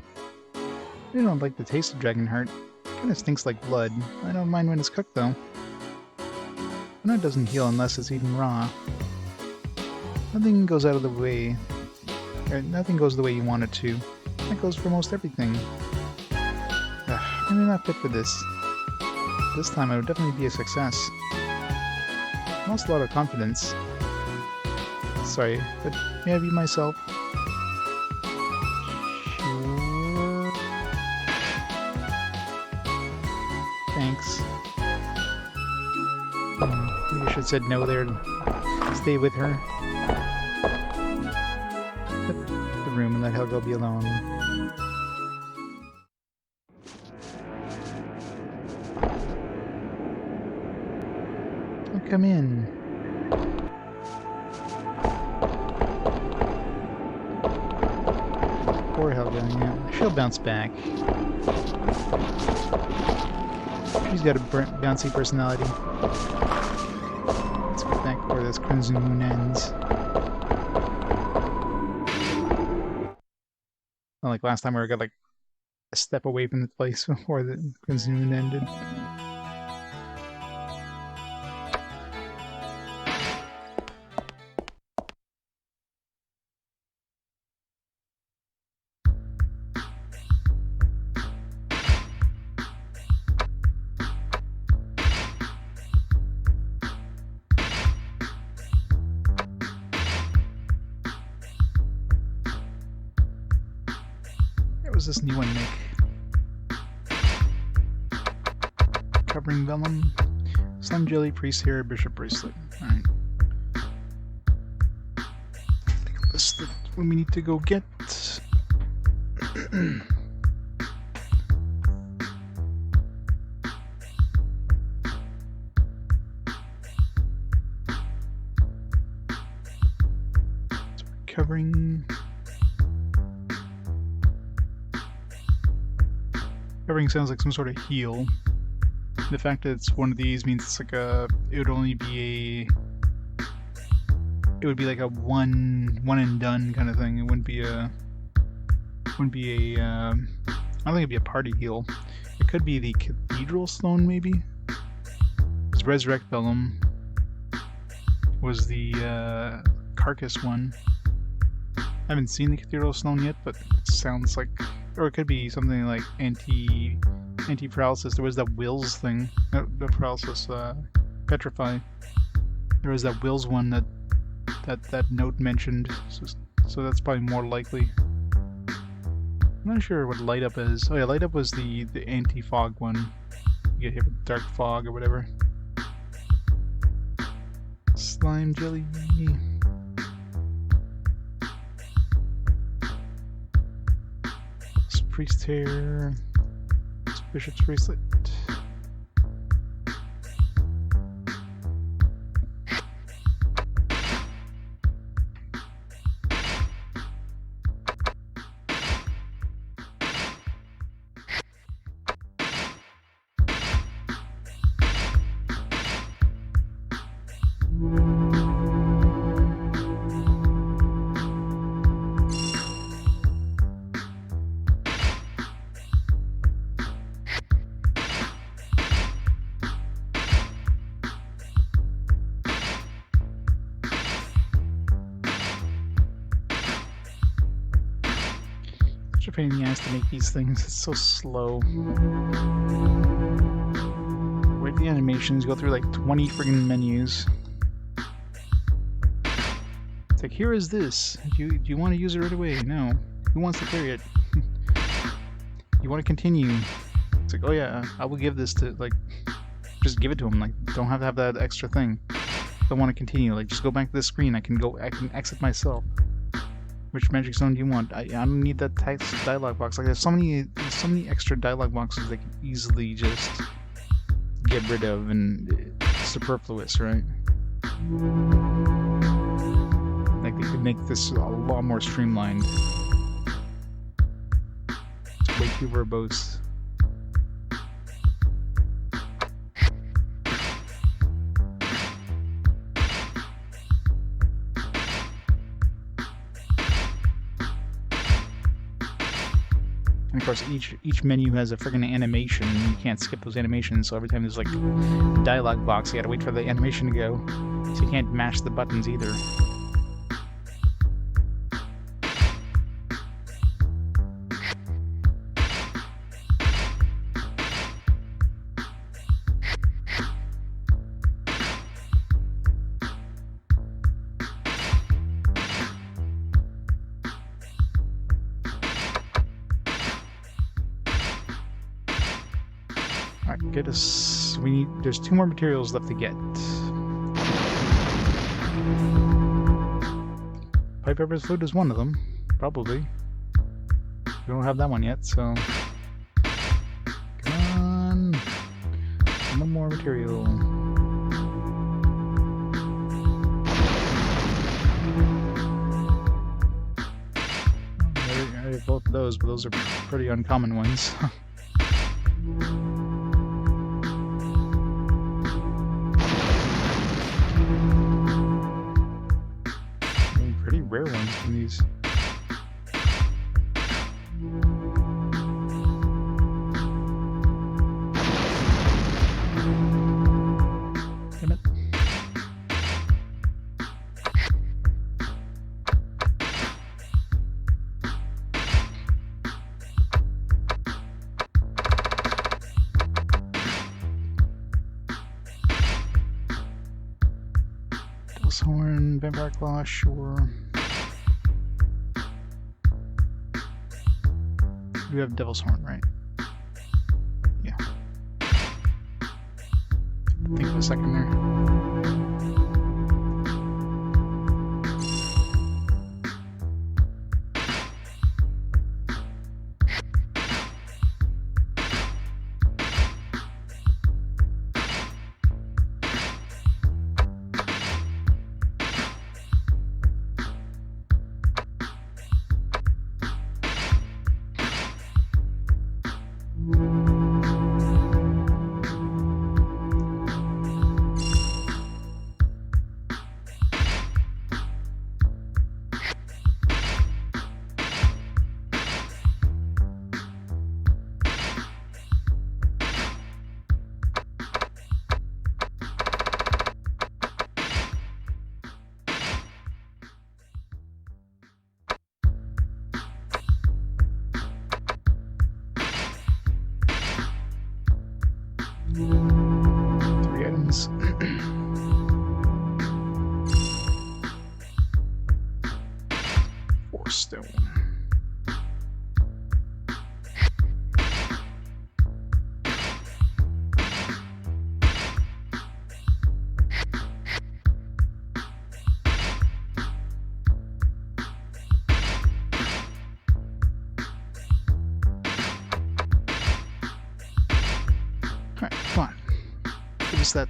I don't like the taste of dragon heart. It kinda stinks like blood. I don't mind when it's cooked though. I know it doesn't heal unless it's eaten raw. Nothing goes out of the way. Nothing goes the way you want it to. That goes for most everything. Ugh, I'm not fit for this. This time I would definitely be a success. I lost a lot of confidence. Sorry, but may I be myself? Sure. Thanks. Maybe I should have said no there to stay with her. Let the room and let Helga be alone. Come in. Poor Helga, yeah. She'll bounce back. She's got a bouncy personality. Let's get back before this Crimson Moon ends. Not like last time where we got like a step away from the place before the Crimson Moon ended. Was this new one, Nick? Covering vellum, Sun Jelly, Priest Hair, Bishop Bracelet. Alright. Take a list of what we need to go get. Covering. Covering sounds like some sort of heal. The fact that it's one of these means it's like a. It would only be a. It would be like a one and done kind of thing. It wouldn't be a. Wouldn't be a. I don't think it'd be a party heal. It could be the Cathedral Stone maybe. It's Resurrect Vellum was the Carcass one. I haven't seen the Cathedral Stone yet, but it sounds like. Or it could be something like anti-paralysis. There was that Wills thing. The paralysis, petrify. There was that Wills one that note mentioned. So that's probably more likely. I'm not sure what Light Up is. Oh yeah, Light Up was the anti-fog one. You get hit with dark fog or whatever. Slime jelly. Priest Hair, Bishop's Bracelet. Such a pain in the ass to make these things. It's so slow. Wait the animations, go through like 20 friggin' menus. It's like, here is this. Do you want to use it right away? No. Who wants to carry it? You want to continue? It's like, oh yeah, I will give this to, like, just give it to him. Like, don't have to have that extra thing. Don't want to continue. Like, just go back to the screen. I can exit myself. Which magic stone do you want? I don't need that text dialogue box. Like, there's so many extra dialogue boxes they can easily just get rid of, and it's superfluous, right? to make this a lot more streamlined. It's way too verbose. And of course, each menu has a friggin' animation. You can't skip those animations, so every time there's like a dialogue box, you gotta wait for the animation to go. So you can't mash the buttons either. Alright, get us... there's 2 more materials left to get. Pipe Pepper's Food is one of them, probably. We don't have that one yet, so... Come on! One more material. I have both of those, but those are pretty uncommon ones. Pretty rare ones from these. Damn it. Devil's Horn, Vampire Claw, sure. We have Devil's Horn, right? Yeah. Think for a second there. Stone. Alright, come on. Give us that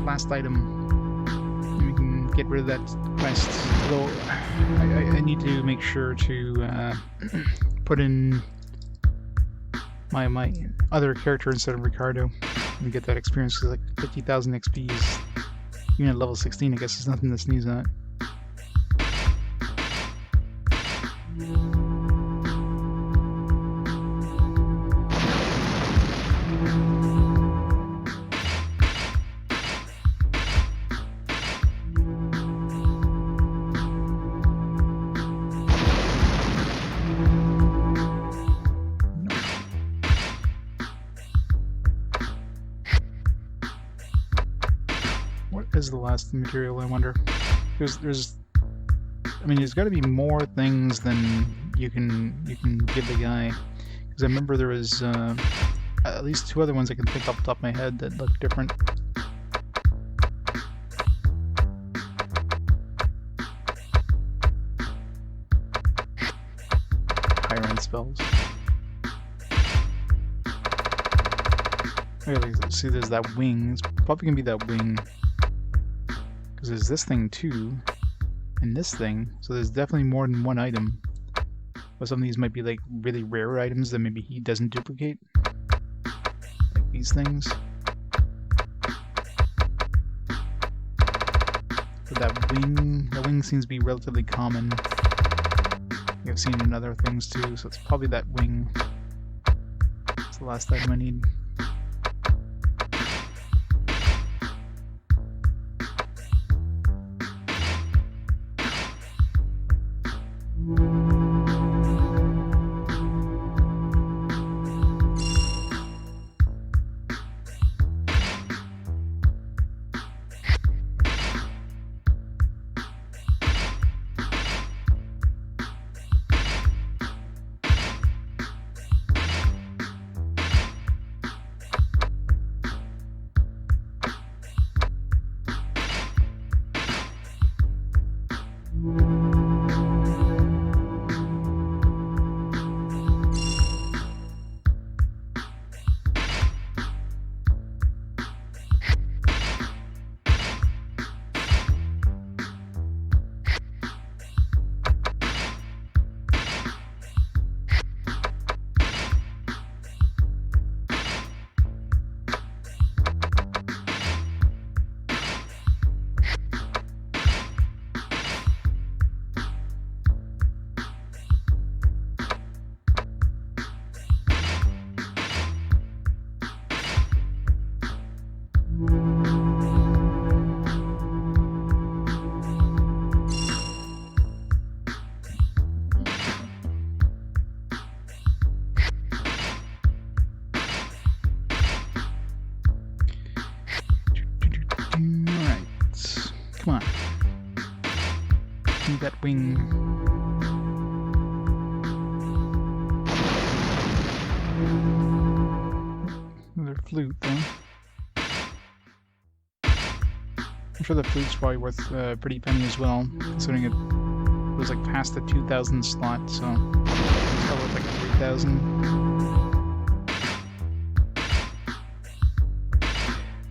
last item. We can get rid of that quest. Although I need to make sure to put in my other character instead of Ricardo and get that experience, because like 50,000 XP is, even at level 16, I guess, is nothing to sneeze at. Is the last material, I wonder? There's I mean, there's got to be more things than you can give the guy, because I remember there was at least 2 other ones I can think off the top of my head that look different. Higher end spells. Okay, see, there's that wing. It's probably gonna be that wing. Because there's this thing too. in this thing, so there's definitely more than one item. But some of these might be like really rare items that maybe he doesn't duplicate. Like these things. But that wing seems to be relatively common. I've seen it in other things too, so it's probably that wing. It's the last item I need. Alright. Come on. Need that wing. Another flute, though. I'm sure the flute's probably worth a pretty penny as well, considering it was like past the 2,000 slot, so it's probably worth like 3,000.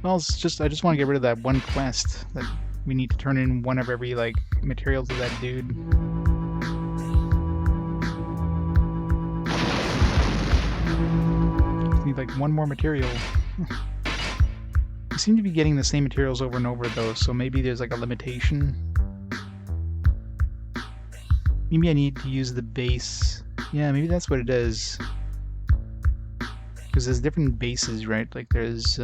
Well, it's just I just want to get rid of that one quest that we need to turn in one of every like material to that dude. Just need like one more material. We seem to be getting the same materials over and over though, so maybe there's like a limitation. Maybe I need to use the base. Yeah, maybe that's what it is. Because there's different bases, right? Like there's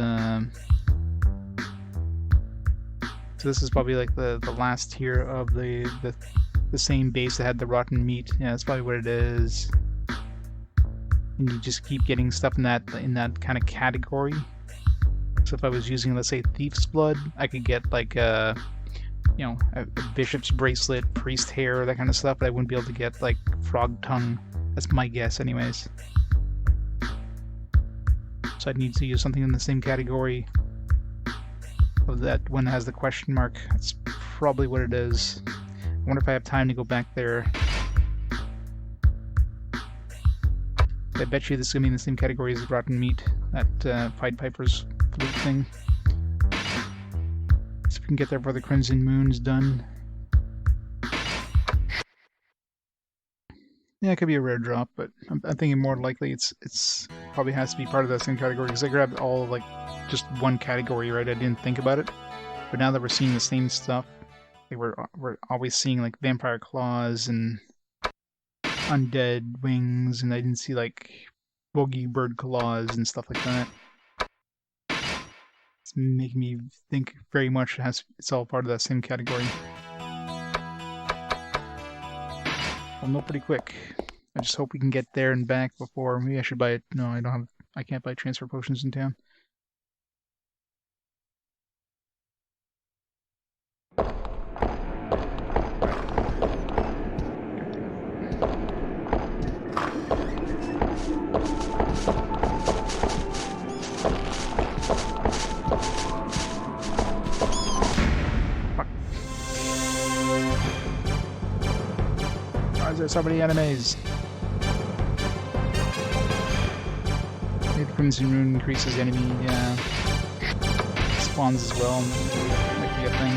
so this is probably like the last tier of the same base that had the rotten meat. Yeah, that's probably what it is. And you just keep getting stuff in that kind of category. So if I was using, let's say, Thief's Blood, I could get like a bishop's bracelet, priest hair, that kind of stuff, but I wouldn't be able to get like frog tongue. That's my guess anyways. So I'd need to use something in the same category of that one that has the question mark. That's probably what it is. I wonder if I have time to go back there. I bet you this is going to be in the same category as rotten meat, that Pied Piper's flute thing. So we can get there before the Crimson Moon's done. Yeah, it could be a rare drop, but I'm thinking more likely it's probably has to be part of that same category, because I grabbed all like just one category, right? I didn't think about it, but now that we're seeing the same stuff, like we're always seeing like vampire claws and undead wings, and I didn't see like boogie bird claws and stuff like that. It's making me think very much it's all part of that same category. I'll know pretty quick. I just hope we can get there and back before. Maybe I should buy it. No, I can't buy transfer potions in town. Why is there so many enemies? Maybe the Crimson Rune increases enemy spawns as well. Might be a thing.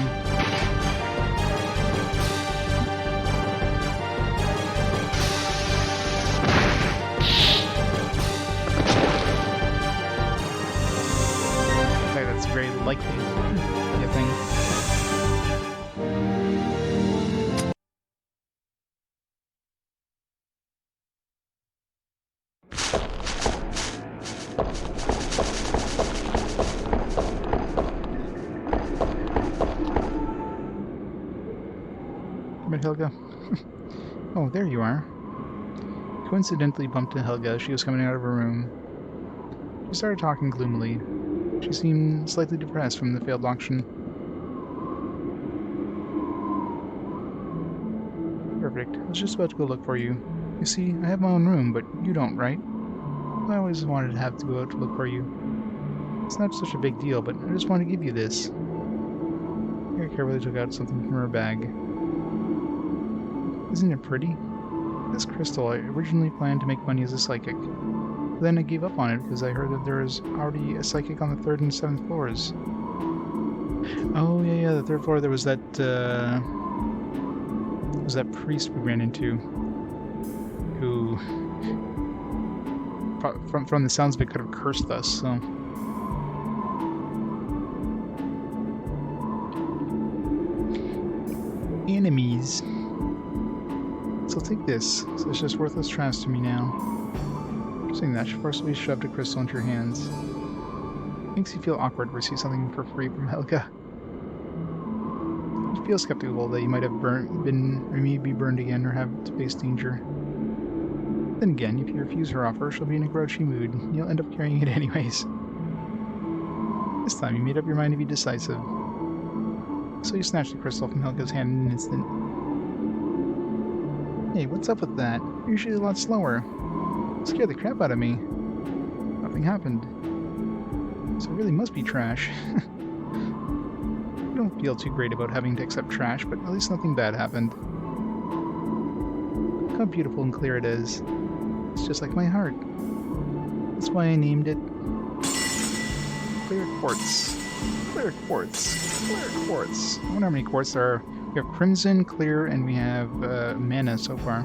likely be a thing. Come on, Helga. Oh, there you are. Coincidentally bumped into Helga as she was coming out of her room. She started talking gloomily. She seemed slightly depressed from the failed auction. Perfect. I was just about to go look for you. You see, I have my own room, but you don't, right? I always wanted to have to go out to look for you. It's not such a big deal, but I just want to give you this. Very carefully took out something from her bag. Isn't it pretty? This crystal, I originally planned to make money as a psychic. But then I gave up on it because I heard that there was already a psychic on the 3rd and 7th floors. Oh, yeah, the 3rd floor there was that, priest we ran into. Who, from the sounds of it, could have cursed us, so... Enemies. So take this. So it's just worthless trash to me now. Saying that should forcibly shoved a crystal into your hands. Makes you feel awkward to receive something for free from Helga. You feel skeptical that you might have be burned again or have to face danger. Then again, if you refuse her offer, she'll be in a grouchy mood, and you'll end up carrying it anyways. This time you made up your mind to be decisive. So you snatched the crystal from Helga's hand in an instant. Hey, what's up with that? You're usually a lot slower. It scared the crap out of me. Nothing happened. So it really must be trash. I don't feel too great about having to accept trash, but at least nothing bad happened. Look how beautiful and clear it is. It's just like my heart. That's why I named it Clear Quartz. Clear Quartz. Clear Quartz. I wonder how many quartz there are. We have Crimson, Clear, and we have Mana so far.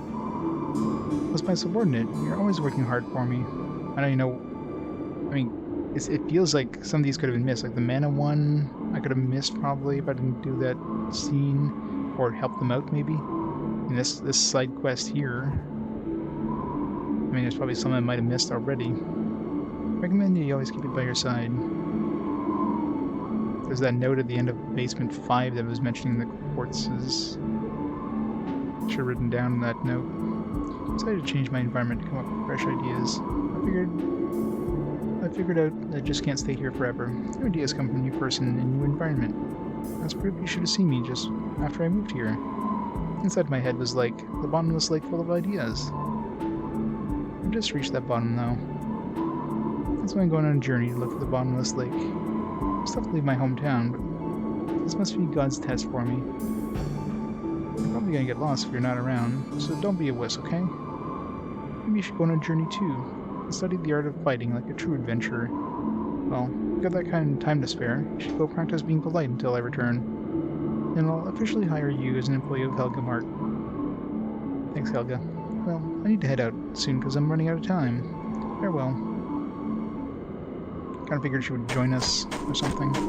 What's my subordinate? You're always working hard for me. I know you know... I mean, it feels like some of these could have been missed. Like the Mana one, I could have missed probably if I didn't do that scene. Or help them out, maybe. And this side quest here... I mean, there's probably some I might have missed already. Recommend you always keep it by your side. There's that note at the end of Basement 5 that was mentioning the quartzes. Should have written down that note. I decided to change my environment to come up with fresh ideas. I figured out that I just can't stay here forever. New ideas come from a new person and a new environment. That's proof you should have seen me just after I moved here. Inside my head was like the bottomless lake full of ideas. I've just reached that bottom now. That's why I'm going on a journey to look for the bottomless lake. I still have to leave my hometown, but this must be God's test for me. You're probably gonna get lost if you're not around, so don't be a wuss, okay? Maybe you should go on a journey too, and study the art of fighting like a true adventurer. Well, you've got that kind of time to spare. You should go practice being polite until I return. And I'll officially hire you as an employee of Helga Mart. Thanks, Helga. Well, I need to head out soon because I'm running out of time. Farewell. Kind of figured she would join us or something. I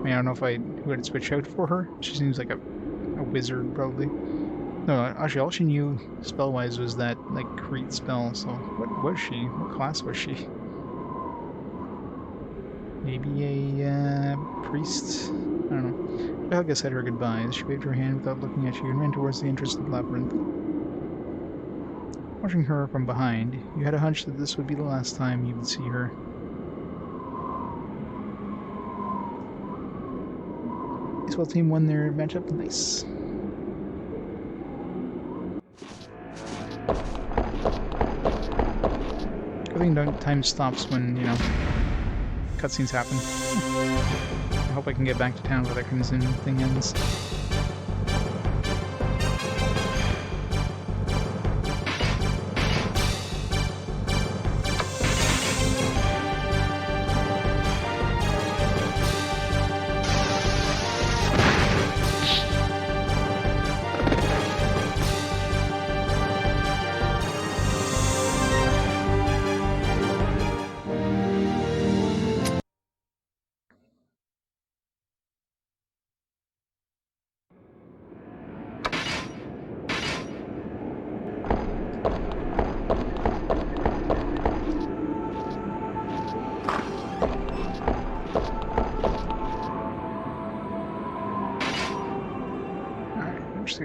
mean, I don't know who I'd switch out for her. She seems like a wizard, probably. No, actually, all she knew spell-wise was that, like, Crete spell, so what was she? What class was she? Maybe a priest? I don't know. Helga said her goodbyes. She waved her hand without looking at you and ran towards the entrance to the labyrinth. Watching her from behind, you had a hunch that this would be the last time you would see her. Baseball team won their matchup. Nice. I think time stops when, you know, cutscenes happen. I hope I can get back to town before that crimson thing ends.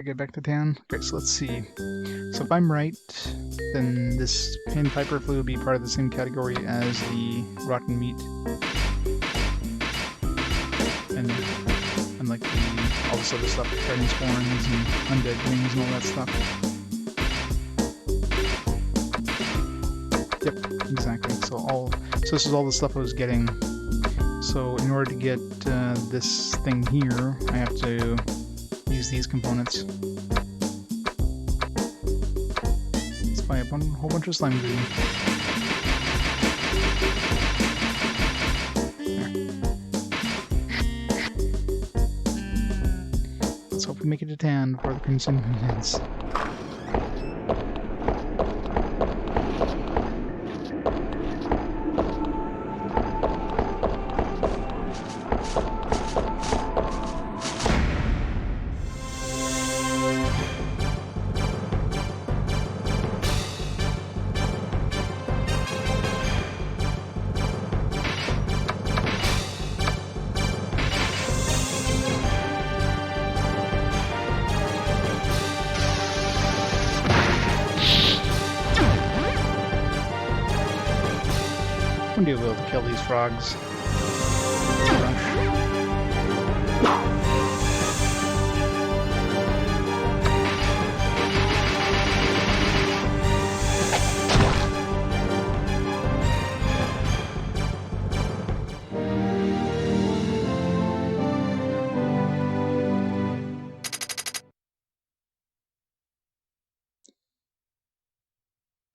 get back to town. Okay, so let's see. So if I'm right, then this pan hyperflu would be part of the same category as the rotten meat. And like all this other stuff, dragon's horns and undead wings and all that stuff. Yep, exactly. So this is all the stuff I was getting. So in order to get this thing here, I have to use these components. Let's buy a whole bunch of slime goo. Let's hope we make it to town before the Crimson Moon ends. I'm gonna be able to kill these frogs.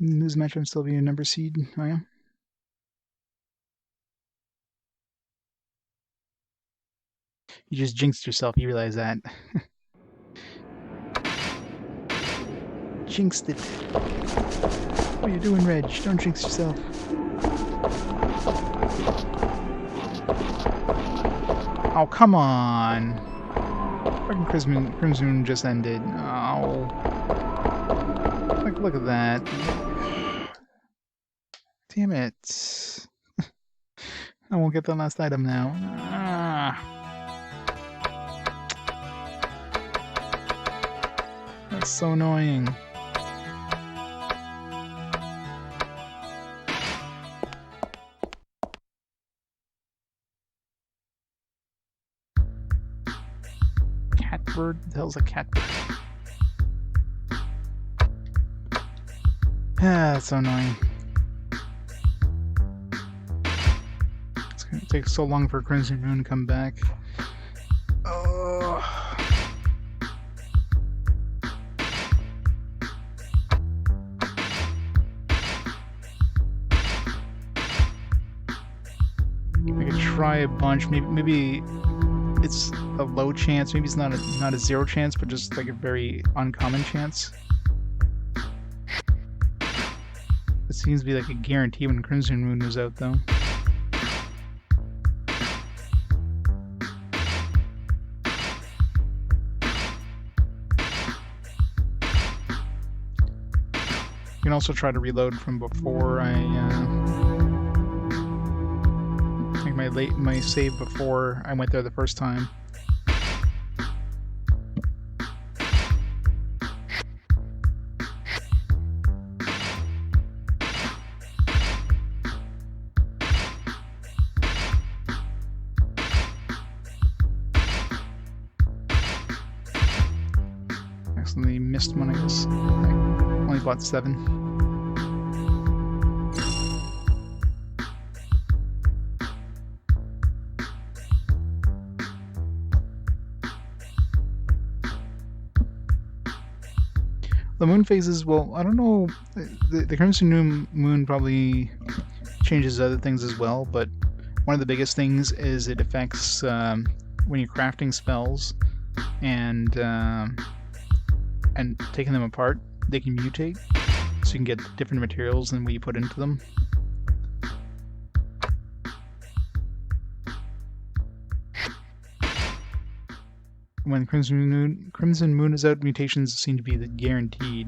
News match, I'm still being a number seed. I am. You just jinxed yourself, you realize that. Jinxed it. What are you doing, Reg? Don't jinx yourself. Oh, come on. Fucking Crimson just ended. Oh. Look at that. Damn it. I won't get the last item now. Ah. That's so annoying. Catbird? What the hell's a catbird? Ah, that's so annoying. It's gonna take so long for Crimson Moon to come back. Oh. I could try a bunch. Maybe it's a low chance. Maybe it's not a zero chance, but just like a very uncommon chance. It seems to be like a guarantee when Crimson Moon was out, though. You can also try to reload from before I like my save before I went there the first time. Accidentally missed one, I guess. I only bought 7. The moon phases, well, I don't know, the Crimson Moon probably changes other things as well, but one of the biggest things is it affects when you're crafting spells and taking them apart, they can mutate, so you can get different materials than what you put into them. When Crimson Moon is out, mutations seem to be guaranteed.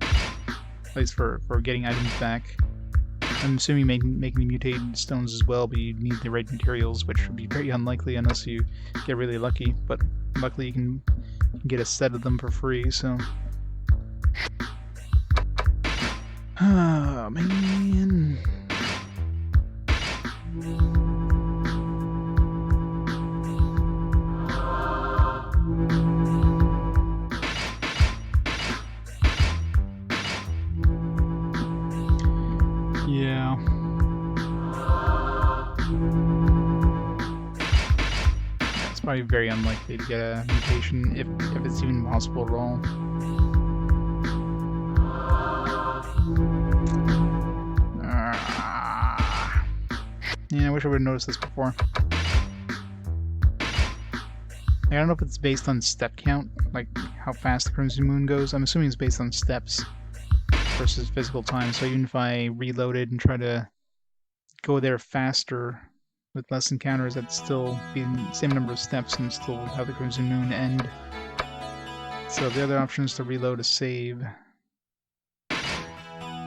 At least for getting items back. I'm assuming making mutated stones as well, but you need the right materials, which would be very unlikely unless you get really lucky, but Luckily, you can get a set of them for free, so... Oh, man... Yeah. It's probably very unlikely to get a mutation, if it's even possible at all. Yeah, I wish I would have noticed this before. I don't know if it's based on step count, like how fast the Crimson Moon goes. I'm assuming it's based on steps versus physical time, so even if I reloaded and try to go there faster with less encounters, that'd still be the same number of steps and still have the Crimson Moon end. So the other option is to reload a save.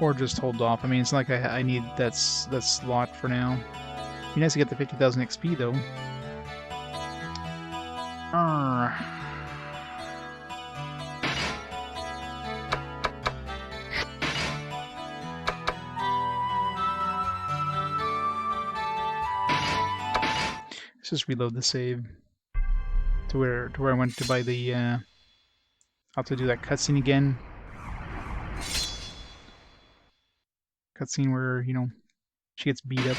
Or just hold off. I mean, it's not like I need that slot for now. It'd be nice to get the 50,000 XP, though. Let's just reload the save to where I went to buy the. I'll have to do that cutscene again. Cutscene where, you know, she gets beat up.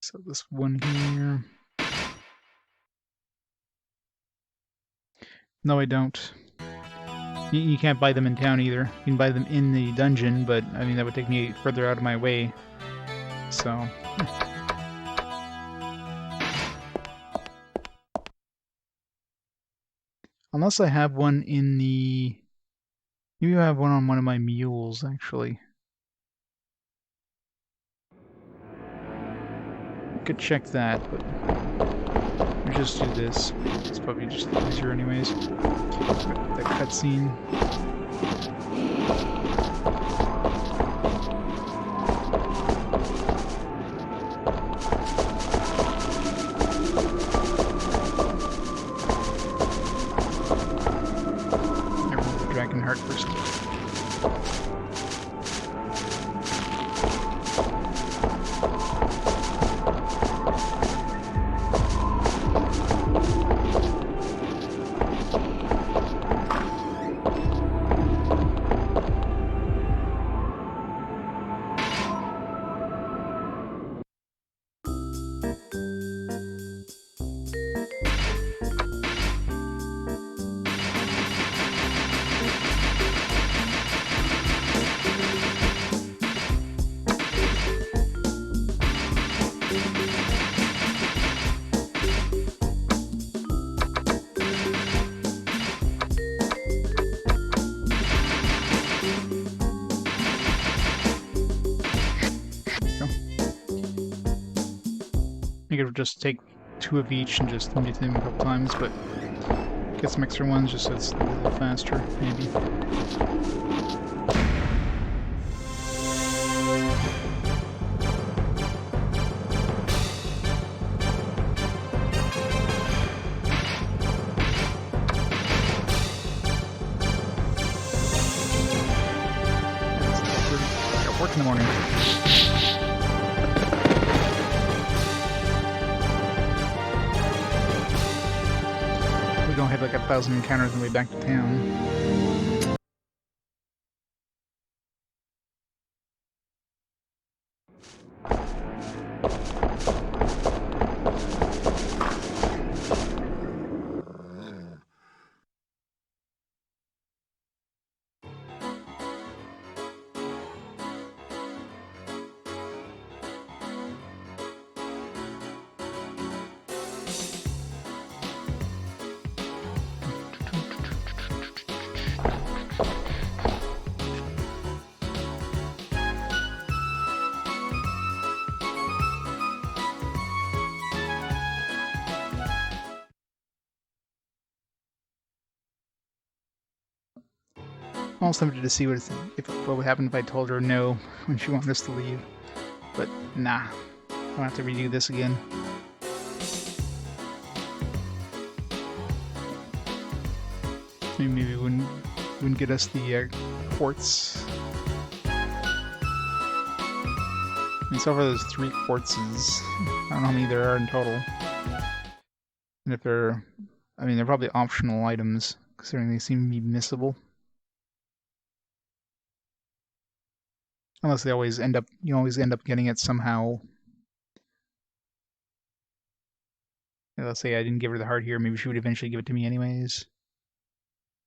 So this one here. No, I don't. You can't buy them in town either. You can buy them in the dungeon, but I mean that would take me further out of my way. So. Unless I have one in the... Maybe I have one on one of my mules, actually. I could check that, but... We'll just do this. It's probably just easier anyways. That cutscene. Heart first. I could just take 2 of each and just mute them a couple times, but get some extra ones just so it's a little faster, maybe. I got work in the morning. We don't have like 1,000 encounters on the way back to town. I'm almost tempted to see what would happen if I told her no when she wanted us to leave. But nah, I'll have to redo this again. and get us the quartz. And so far there's 3 quartzes. I don't know how many there are in total. And if they're... I mean, they're probably optional items, considering they seem to be missable. Unless they always end up... You always end up getting it somehow. Let's say I didn't give her the heart here, maybe she would eventually give it to me anyways.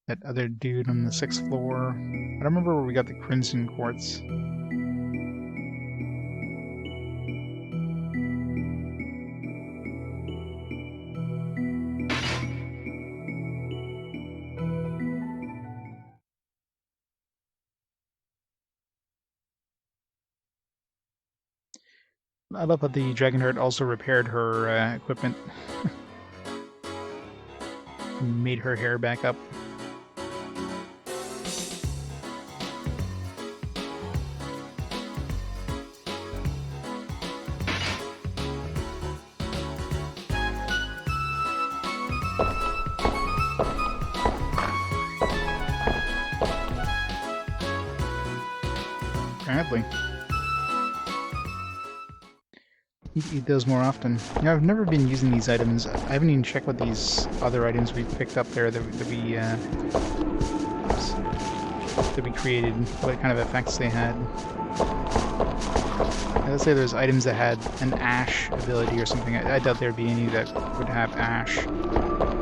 That other dude on the 6th floor. I don't remember where we got the crimson quartz. I love that the Dragonheart also repaired her equipment. Made her hair back up. Apparently. Eat those more often. You know, I've never been using these items. I haven't even checked what these other items we picked up there that we created, what kind of effects they had. Let's say there's items that had an ash ability or something. I doubt there'd be any that would have ash,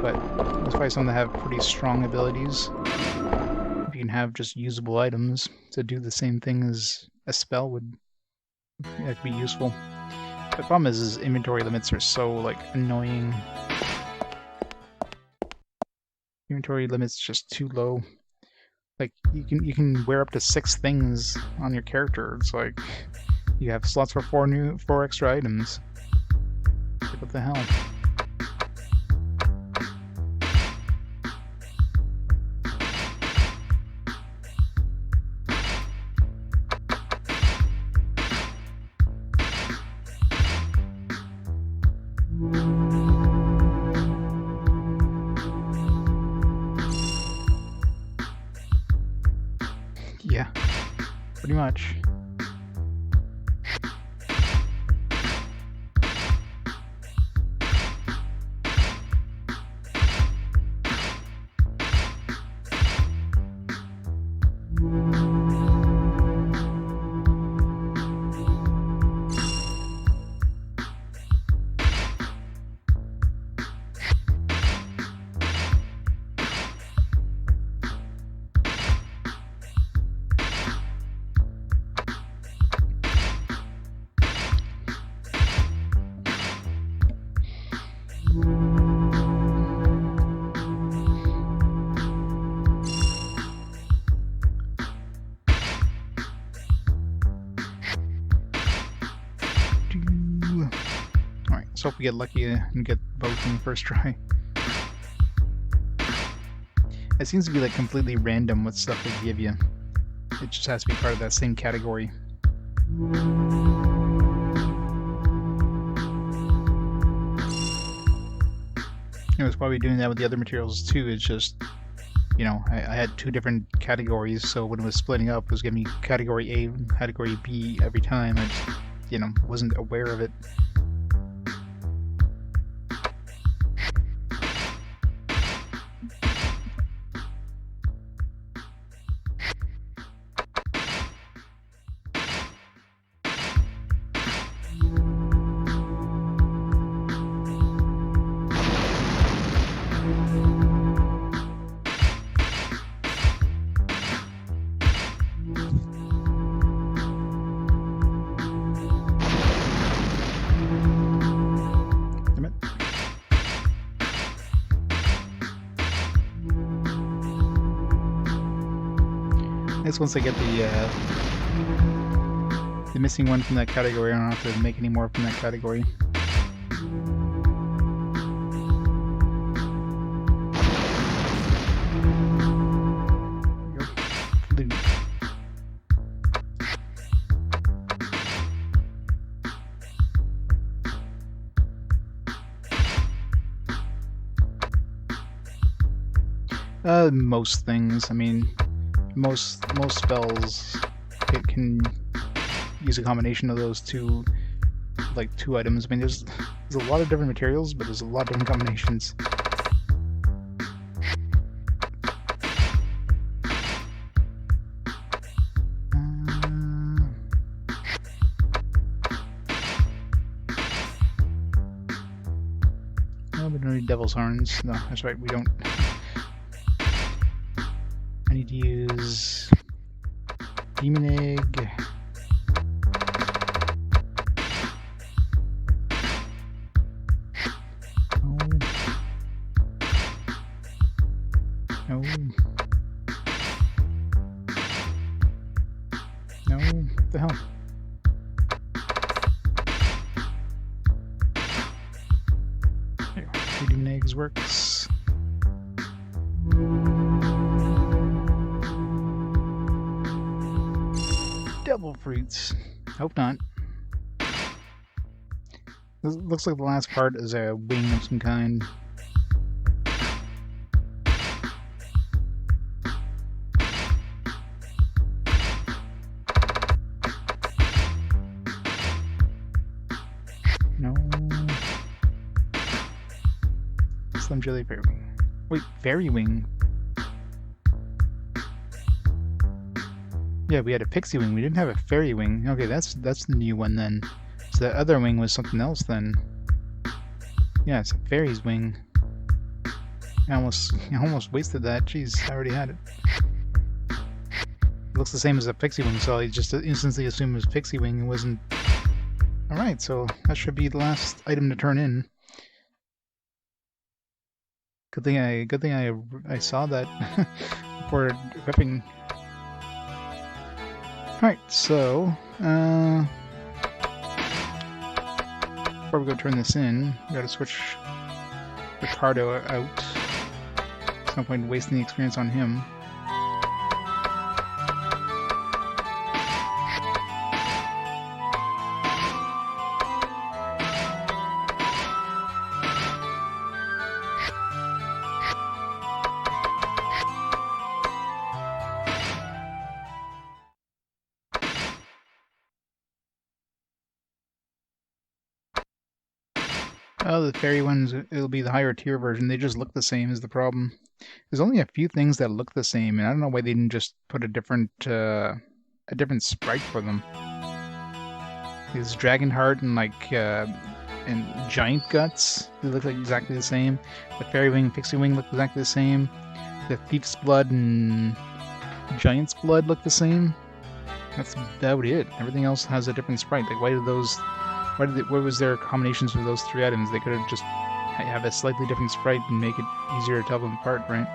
but there's probably some that have pretty strong abilities. If you can have just usable items to do the same thing as a spell would, that could be useful. The problem is inventory limits are so, like, annoying. Inventory limits just too low. Like, you can wear up to 6 things on your character. It's like you have slots for 4 extra items. Like, what the hell? Yeah, pretty much. Alright, let's hope we get lucky and get both in the first try. It seems to be like completely random what stuff they give you. It just has to be part of that same category. I was probably doing that with the other materials too. It's just, you know, I had 2 different categories, so when it was splitting up, it was giving me category A and category B every time. I just, you know, wasn't aware of it. I guess once I get the missing one from that category, I don't have to make any more from that category. There you go. Most things. I mean, most spells it can use a combination of those two, like two items. I mean, there's a lot of different materials, but there's a lot of different combinations. No, we don't need Devil's Horns. No, that's right, we don't. I need to use Demon Egg. No. No. What the hell? There, 2 Demon Eggs works. Devil Fruits. Hope not. This looks like the last part is a wing of some kind. No. Slim Jelly Fairy Wing. Wait, Fairy Wing? Yeah, we had a Pixie Wing. We didn't have a Fairy Wing. Okay, that's the new one then. So that other wing was something else then. Yeah, it's a Fairy's Wing. I almost wasted that. Jeez, I already had it. It looks the same as a Pixie Wing, so I just instantly assumed it was Pixie Wing. It wasn't. Alright, so that should be the last item to turn in. Good thing I saw that before equipping. Alright, so before we go turn this in, we gotta switch Ricardo out. There's no point wasting the experience on him. Oh, the fairy ones, it'll be the higher tier version. They just look the same is the problem. There's only a few things that look the same, and I don't know why they didn't just put a different sprite for them. There's Dragon Heart and and Giant Guts, they look like exactly the same. The Fairy Wing and Pixie Wing look exactly the same. The Thief's Blood and Giant's Blood look the same. That's about it. Everything else has a different sprite. Like, why did those... What was their combinations for those 3 items? They could have just have a slightly different sprite and make it easier to tell them apart, right?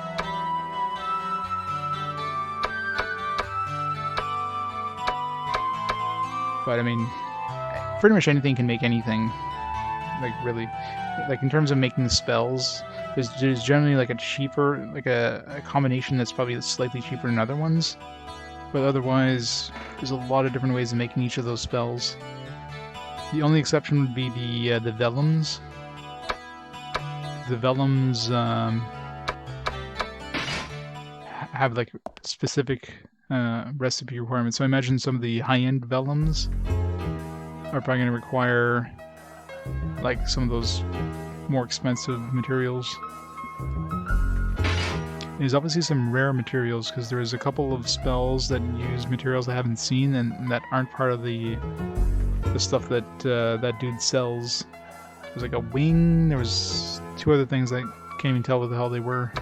But I mean, pretty much anything can make anything. Like, really, like in terms of making spells, there's generally like a cheaper, like a combination that's probably slightly cheaper than other ones. But otherwise, there's a lot of different ways of making each of those spells. The only exception would be the vellums. The vellums have like specific recipe requirements. So I imagine some of the high-end vellums are probably going to require like some of those more expensive materials. There's obviously some rare materials because there's a couple of spells that use materials I haven't seen and that aren't part of the stuff that that dude sells. There's like a wing, there was 2 other things I can't even tell what the hell they were.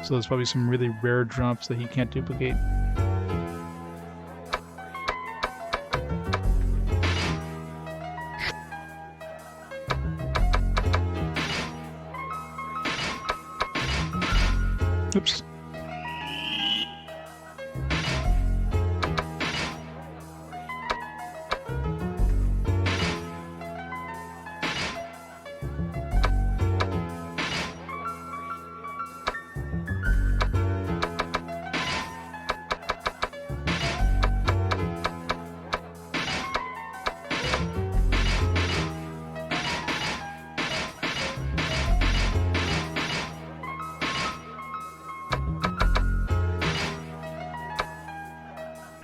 So there's probably some really rare drops that he can't duplicate. Oops.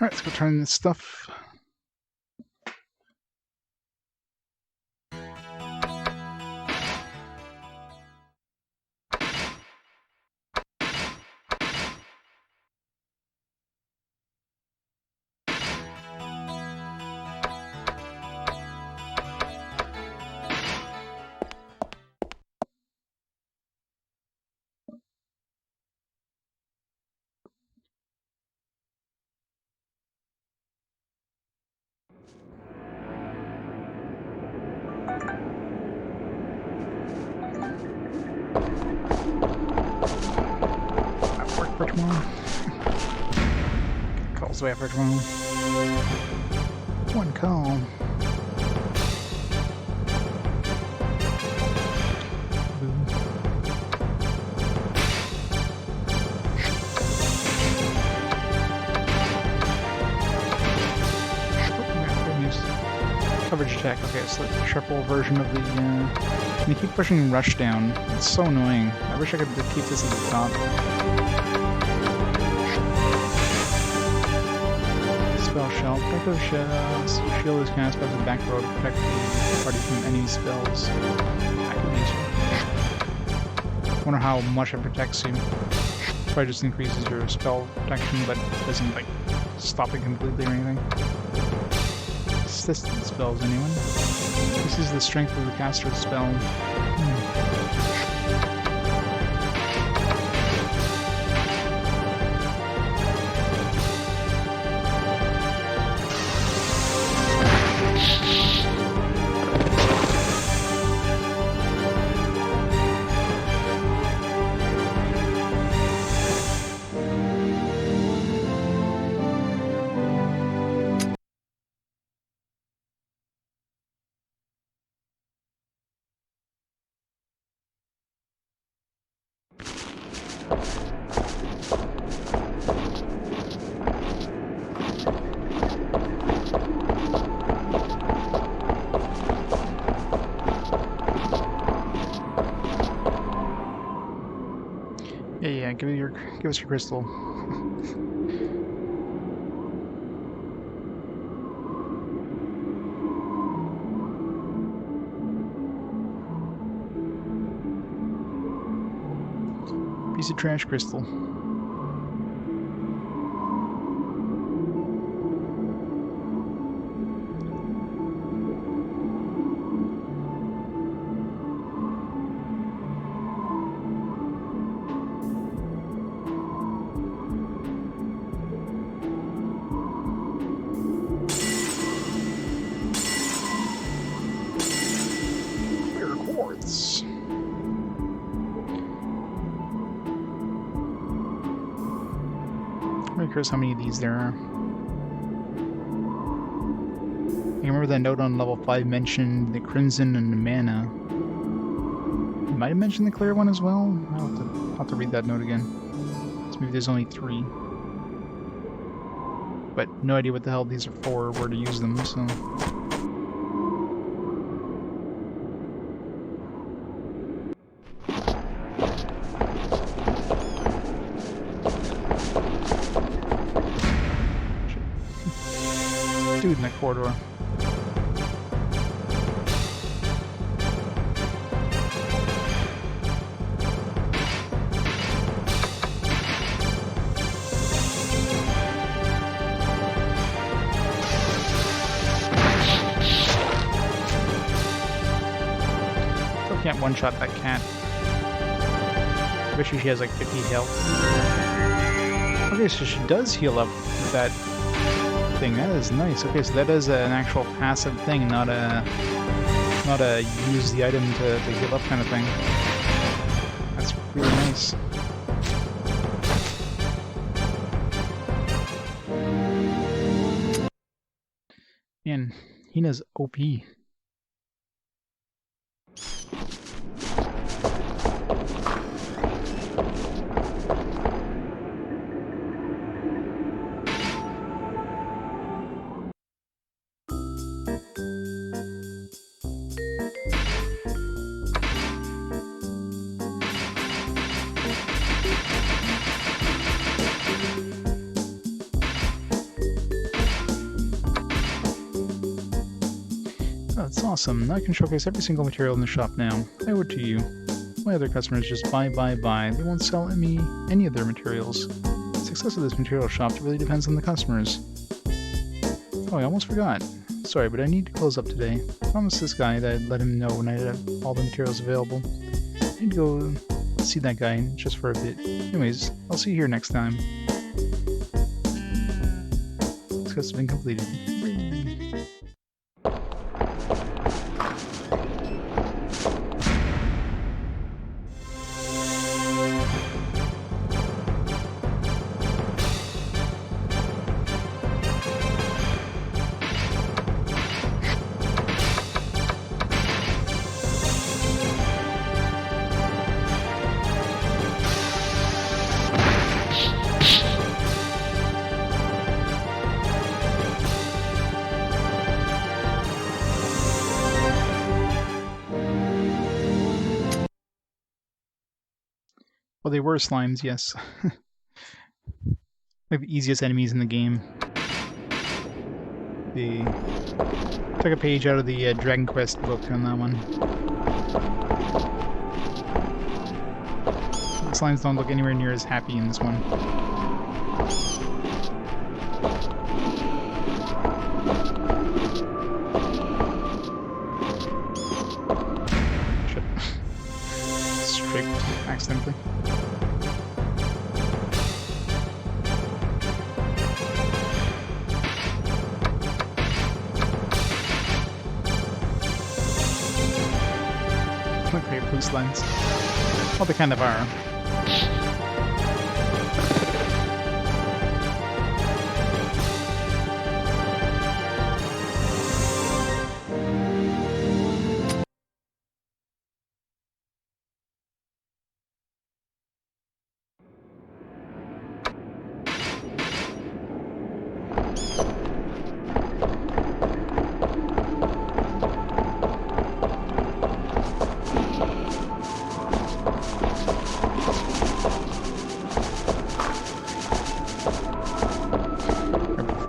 Alright, let's go turn this stuff. Work for tomorrow. Calls away for tomorrow. One call. Boom. Coverage attack. Okay, it's the triple version of the. They keep pushing rush down. It's so annoying. I wish I could keep this at the top. Spell shell. Protective shield is cast by the back row to protect the party from enemy spells. Wonder how much it protects you. Probably just increases your spell protection, but doesn't like stop it completely or anything. Assistant spells, anyone? This is the strength of the caster's spell. Yeah, give us your crystal. Piece of trash crystal. I'm curious how many of these there are. I remember that note on level 5 mentioned the Crimson and the Mana. It might have mentioned the Clear one as well. I'll have to read that note again. So maybe there's only 3. But no idea what the hell these are for or where to use them, so... Dude in that corridor. Still can't one-shot that cat. I bet you she has like 50 health. Okay, so she does heal up with that thing. That is nice. Okay, so that is an actual passive thing, not a use the item to heal up kind of thing. That's really nice. Man, Hina's OP. That's awesome. Now I can showcase every single material in the shop now. I owe it to you. My other customers just buy, buy, buy. They won't sell me any of their materials. The success of this material shop really depends on the customers. Oh, I almost forgot. Sorry, but I need to close up today. I promised this guy that I'd let him know when I had all the materials available. I need to go see that guy just for a bit. Anyways, I'll see you here next time. This quest has been completed. Well, they were slimes, yes. Like the easiest enemies in the game. They took a page out of the Dragon Quest book on that one. The slimes don't look anywhere near as happy in this one. Shit. Stripped accidentally. Look at your blue slimes. Well, they kind of are.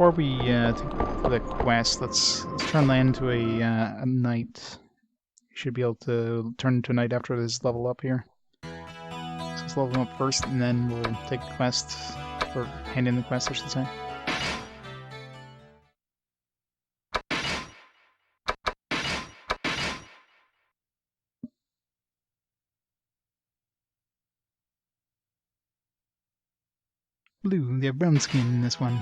Before we take the quest, let's turn land to a knight. You should be able to turn into a knight after this level up here. So let's level him up first, and then we'll take the quest, or hand in the quest, I should say. Blue, they have brown skin in this one.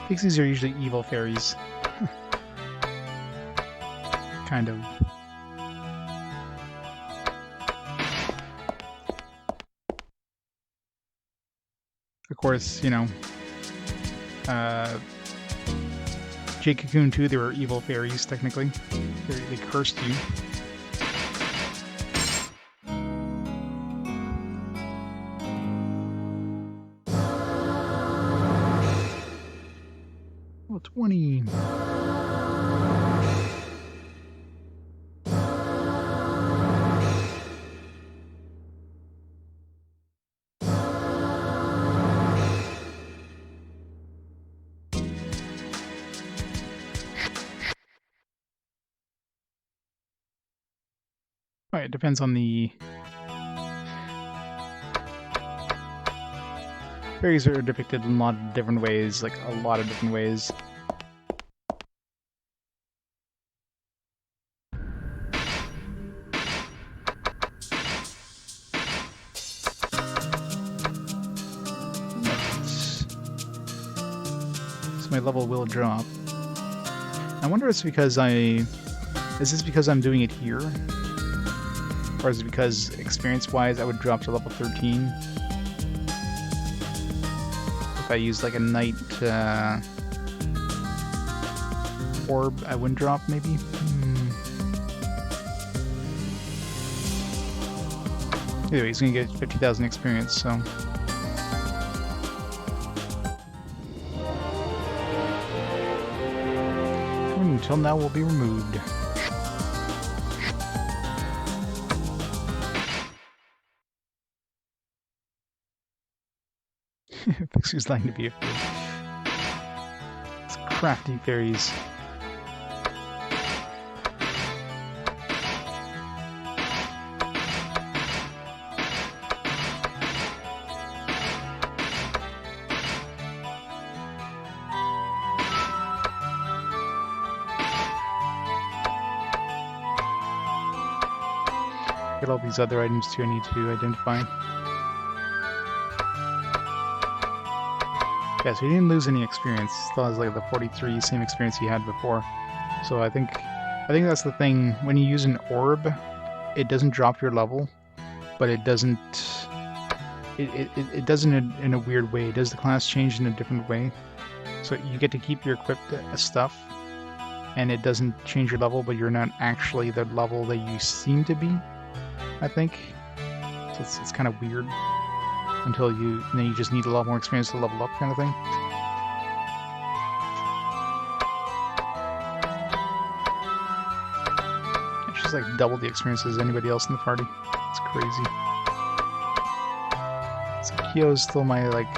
Pixies are usually evil fairies. Kind of. Of course, you know, Jade Cocoon 2, they were evil fairies, technically. They cursed you. Oh, 20. Alright, it depends on the... Fairies are depicted in a lot of different ways, like a lot of different ways. So my level will drop. I wonder if it's because is this because I'm doing it here? Or is it because experience-wise I would drop to level 13? If I use like a knight orb, I wouldn't drop maybe? Anyway, he's gonna get 50,000 experience, so... Until now will be removed. Pixie's lying to be a fool. It's crafty fairies. at all these other items too I need to identify. Yeah, so he didn't lose any experience. Still has like the 43 same experience he had before. So I think that's the thing. When you use an orb, it doesn't drop your level, but it doesn't. It does in a weird way. It does the class change in a different way. So you get to keep your equipped stuff, and it doesn't change your level, but you're not actually the level that you seem to be, I think. So it's kind of weird until then you just need a lot more experience to level up kind of thing. It's just like double the experience as anybody else in the party. It's crazy. So Kyo's still my, like,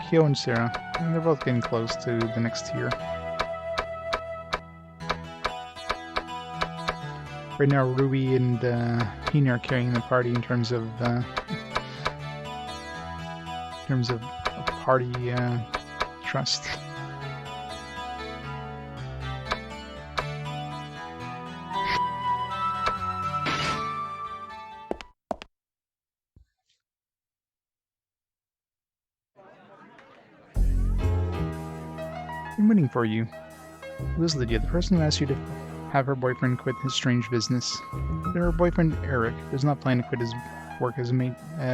Kyo and Sarah. And they're both getting close to the next tier. Right now, Ruby and Hina are carrying the party in terms of party trust. I'm waiting for you. Who is Lydia, the person who asked you to have her boyfriend quit his strange business? Her boyfriend, Eric, does not plan to quit his work as a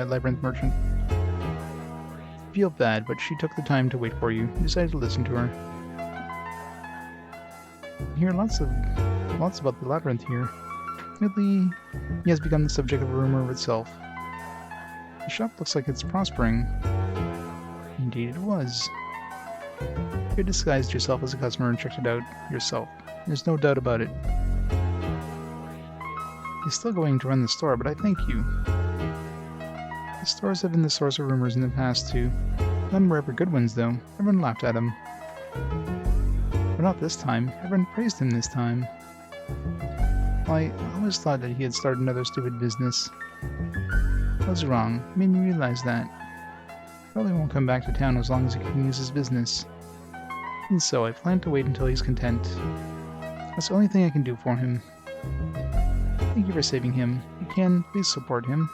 Labyrinth merchant. I feel bad, but she took the time to wait for you. You decided to listen to her. I hear lots about the Labyrinth here. Lately, he has become the subject of a rumor of itself. The shop looks like it's prospering. Indeed it was. You disguised yourself as a customer and checked it out yourself. There's no doubt about it. He's still going to run the store, but I thank you. The stores have been the source of rumors in the past, too. None were ever good ones, though. Everyone laughed at him. But not this time. Everyone praised him this time. I always thought that he had started another stupid business. I was wrong. It made me realize that. Probably won't come back to town as long as he continues his business. And so I plan to wait until he's content. That's the only thing I can do for him. Thank you for saving him. If you can, please support him.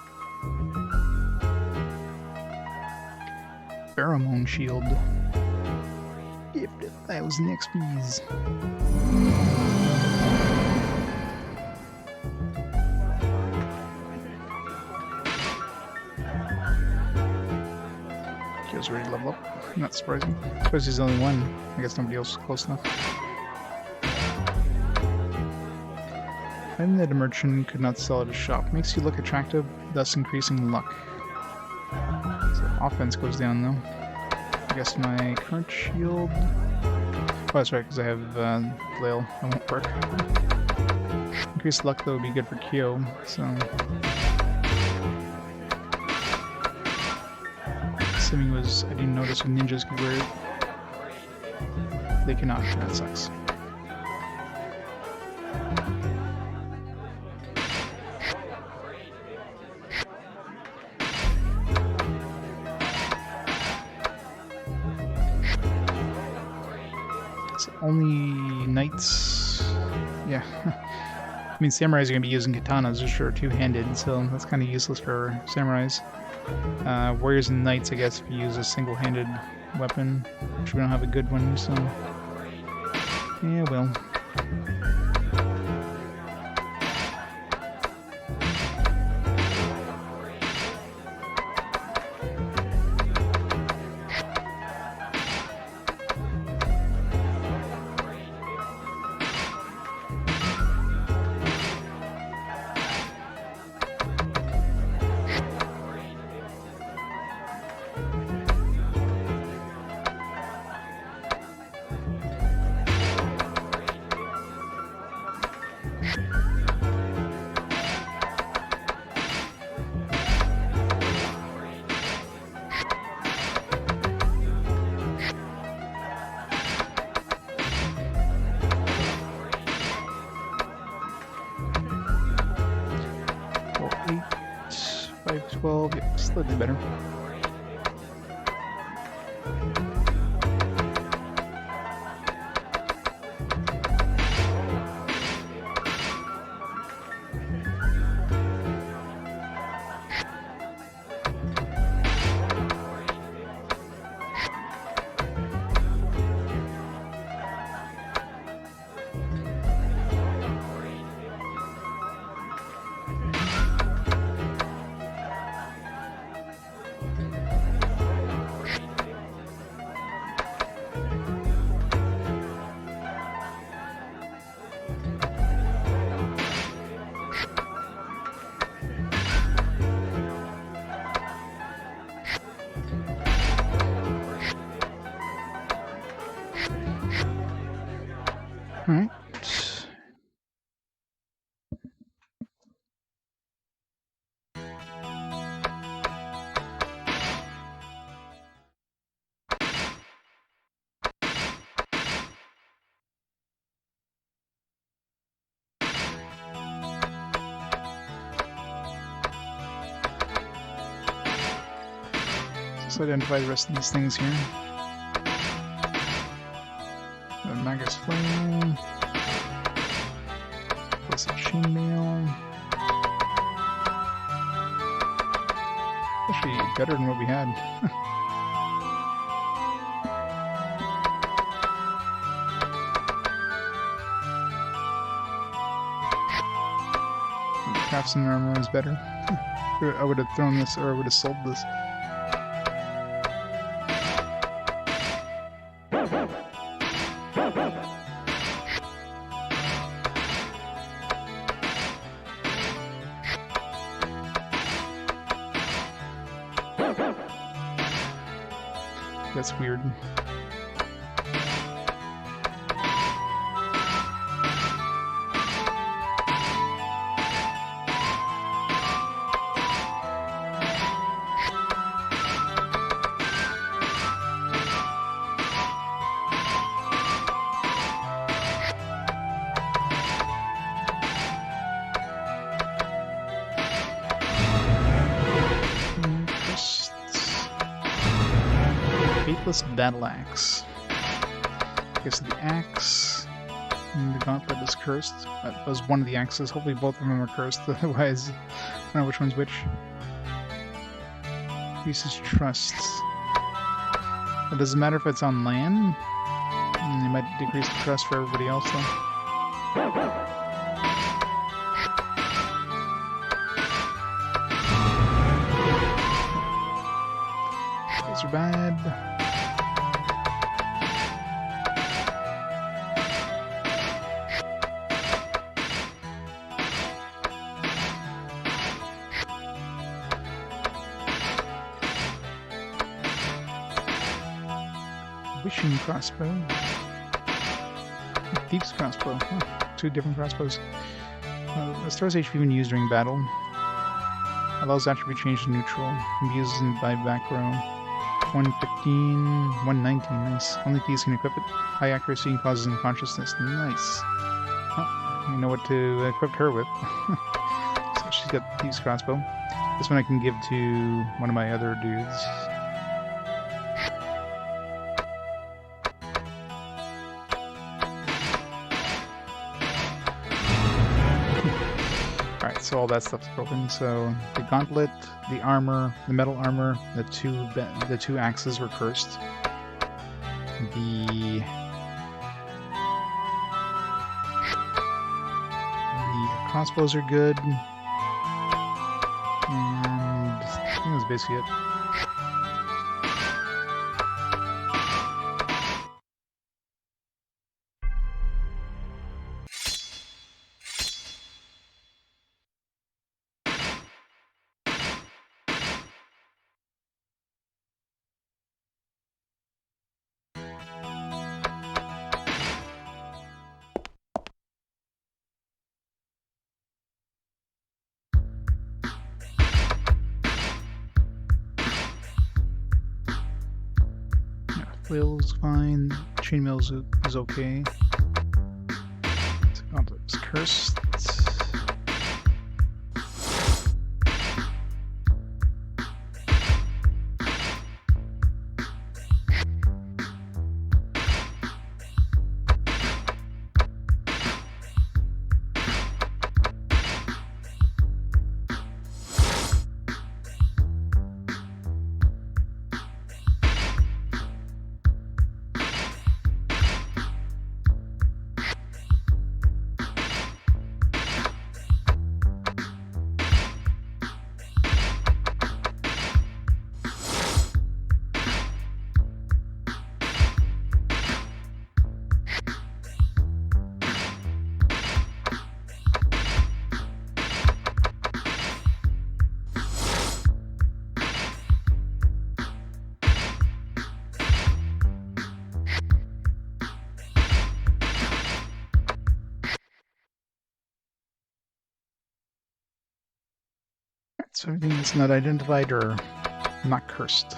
Pheromone Shield. Gift 1,000 XPs. Kyo's ready to level up. Not surprising. I suppose he's the only one. I guess nobody else is close enough. Finding that a merchant could not sell at a shop makes you look attractive, thus increasing luck. So offense goes down though. I guess my current shield... Oh, that's right, because I have flail. That won't work. Increased luck though would be good for Kyo, so... Assuming was I didn't notice when ninjas could wear it. They cannot, that sucks. Only knights, yeah. I mean, samurais are going to be using katanas, which are two-handed, so that's kind of useless for samurais. Warriors and knights, I guess, if you use a single-handed weapon, which we don't have a good one, so... Yeah, well. Yeah, slightly better. Alright. Let's identify the rest of these things here. The Magus Flame. Plus a chainmail. Actually better than what we had. Craftsman armor is better. I would have thrown this, or I would have sold this. That's weird. Faithless Battle Axe. Okay, so the axe and the gauntlet is cursed. That was one of the axes. Hopefully both of them are cursed, otherwise I don't know which one's which. Increases trust. It doesn't matter if it's on land. It might decrease the trust for everybody else though. Those are bad. Wishing crossbow. Thief's crossbow. Huh. Two different crossbows. Restores HP when used during battle. Allows attribute change to neutral. Can be used by back row. 115, 119. Nice. Only thieves can equip it. High accuracy and causes unconsciousness. Nice. Oh, you know what to equip her with. So she's got Thieves crossbow. This one I can give to one of my other dudes. So all that stuff's broken. So the gauntlet, the armor, the metal armor, the two axes were cursed. The crossbows are good, and I think that's basically it. Flail's fine. Chainmail is okay. Gauntlet's cursed. So everything that's not identified or not cursed.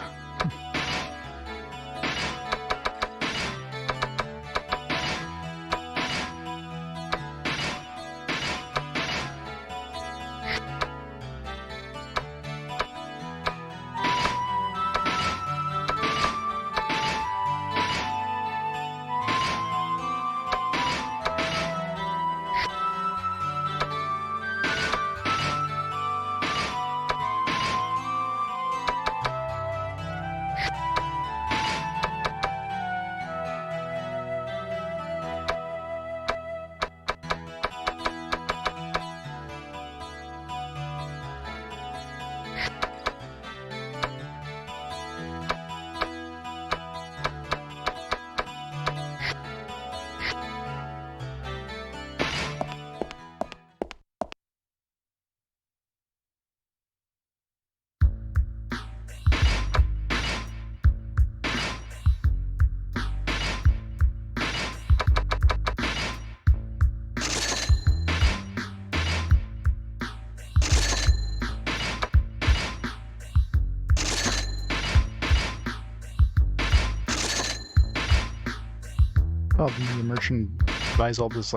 Oh, the merchant buys all this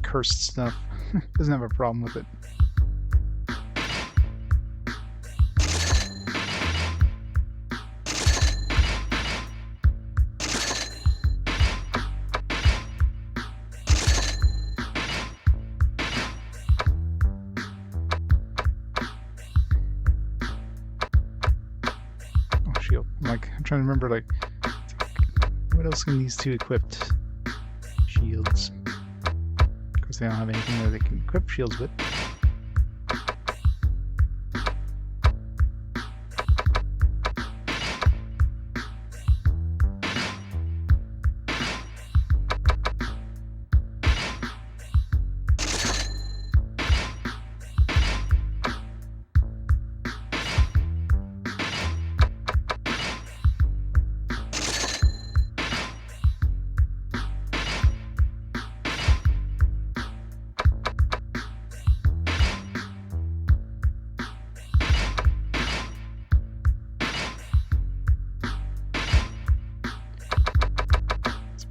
cursed stuff. Doesn't have a problem with it. Oh, shield. I'm trying to remember what else can these two equipped? Shields. Of course, they don't have anything that they can equip shields with.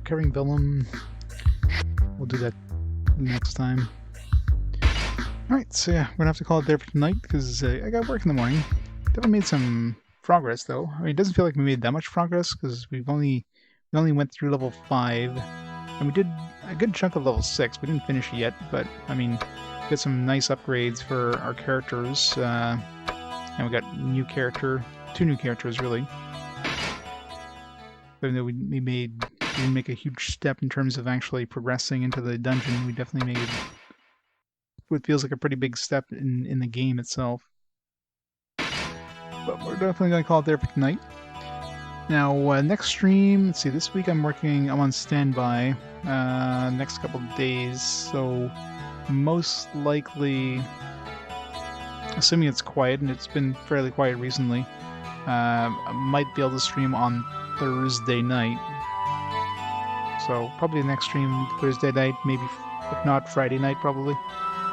Covering vellum. We'll do that next time. Alright, so yeah, we're gonna have to call it there for tonight because I got work in the morning. Definitely made some progress though. I mean, it doesn't feel like we made that much progress because we only went through level 5 and we did a good chunk of level 6. We didn't finish it yet, but I mean, we got some nice upgrades for our characters, and we got two new characters really. Even though we didn't make a huge step in terms of actually progressing into the dungeon, we definitely made what feels like a pretty big step in the game itself. But we're definitely going to call it there for tonight. Now, next stream, let's see, this week I'm on standby next couple of days, so most likely, assuming it's quiet, and it's been fairly quiet recently, I might be able to stream on Thursday night. So probably the next stream Thursday night, maybe if not Friday night probably.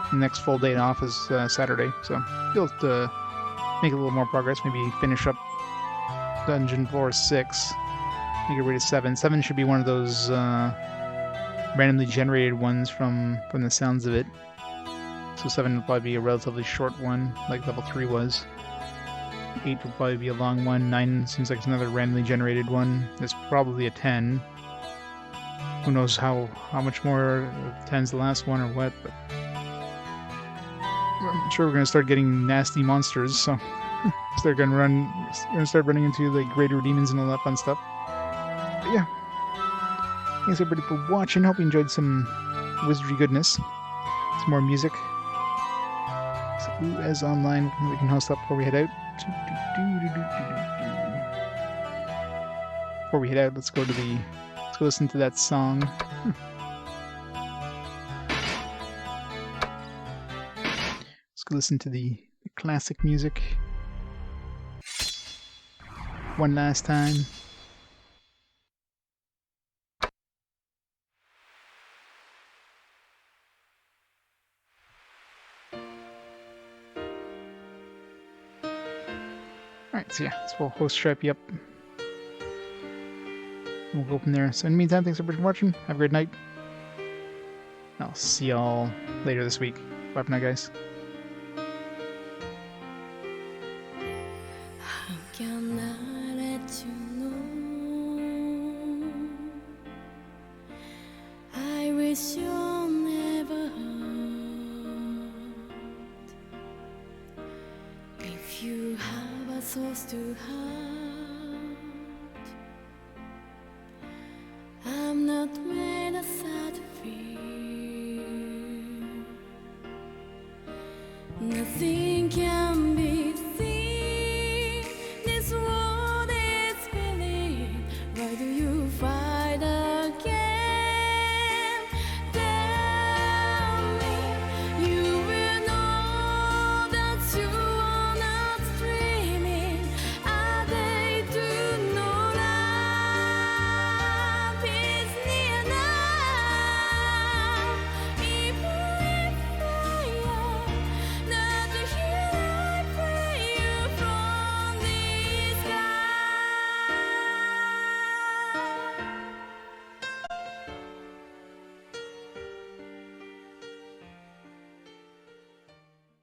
The next full day off is Saturday, so you'll have to make a little more progress, maybe finish up Dungeon Floor 6, make it ready to 7. 7 should be one of those randomly generated ones from the sounds of it. So 7 will probably be a relatively short one, like level 3 was. 8 will probably be a long one. 9 seems like it's another randomly generated one. There's probably a 10. Who knows how much more 10's the last one or what, but I'm sure we're going to start getting nasty monsters, so we're going to start running into the greater demons and all that fun stuff. But yeah, thanks everybody for watching. Hope you enjoyed some wizardry goodness. Some more music. So, as online, we can host up before we head out. Before we head out, let's go listen to that song. Let's go listen to the classic music one last time. So yeah, so we'll host trip. Yep. We'll go from there. So in the meantime, thanks everybody for watching. Have a great night. I'll see y'all later this week. Bye for now, guys. How can I let you know? I wish you never heard. If you have a source to hide,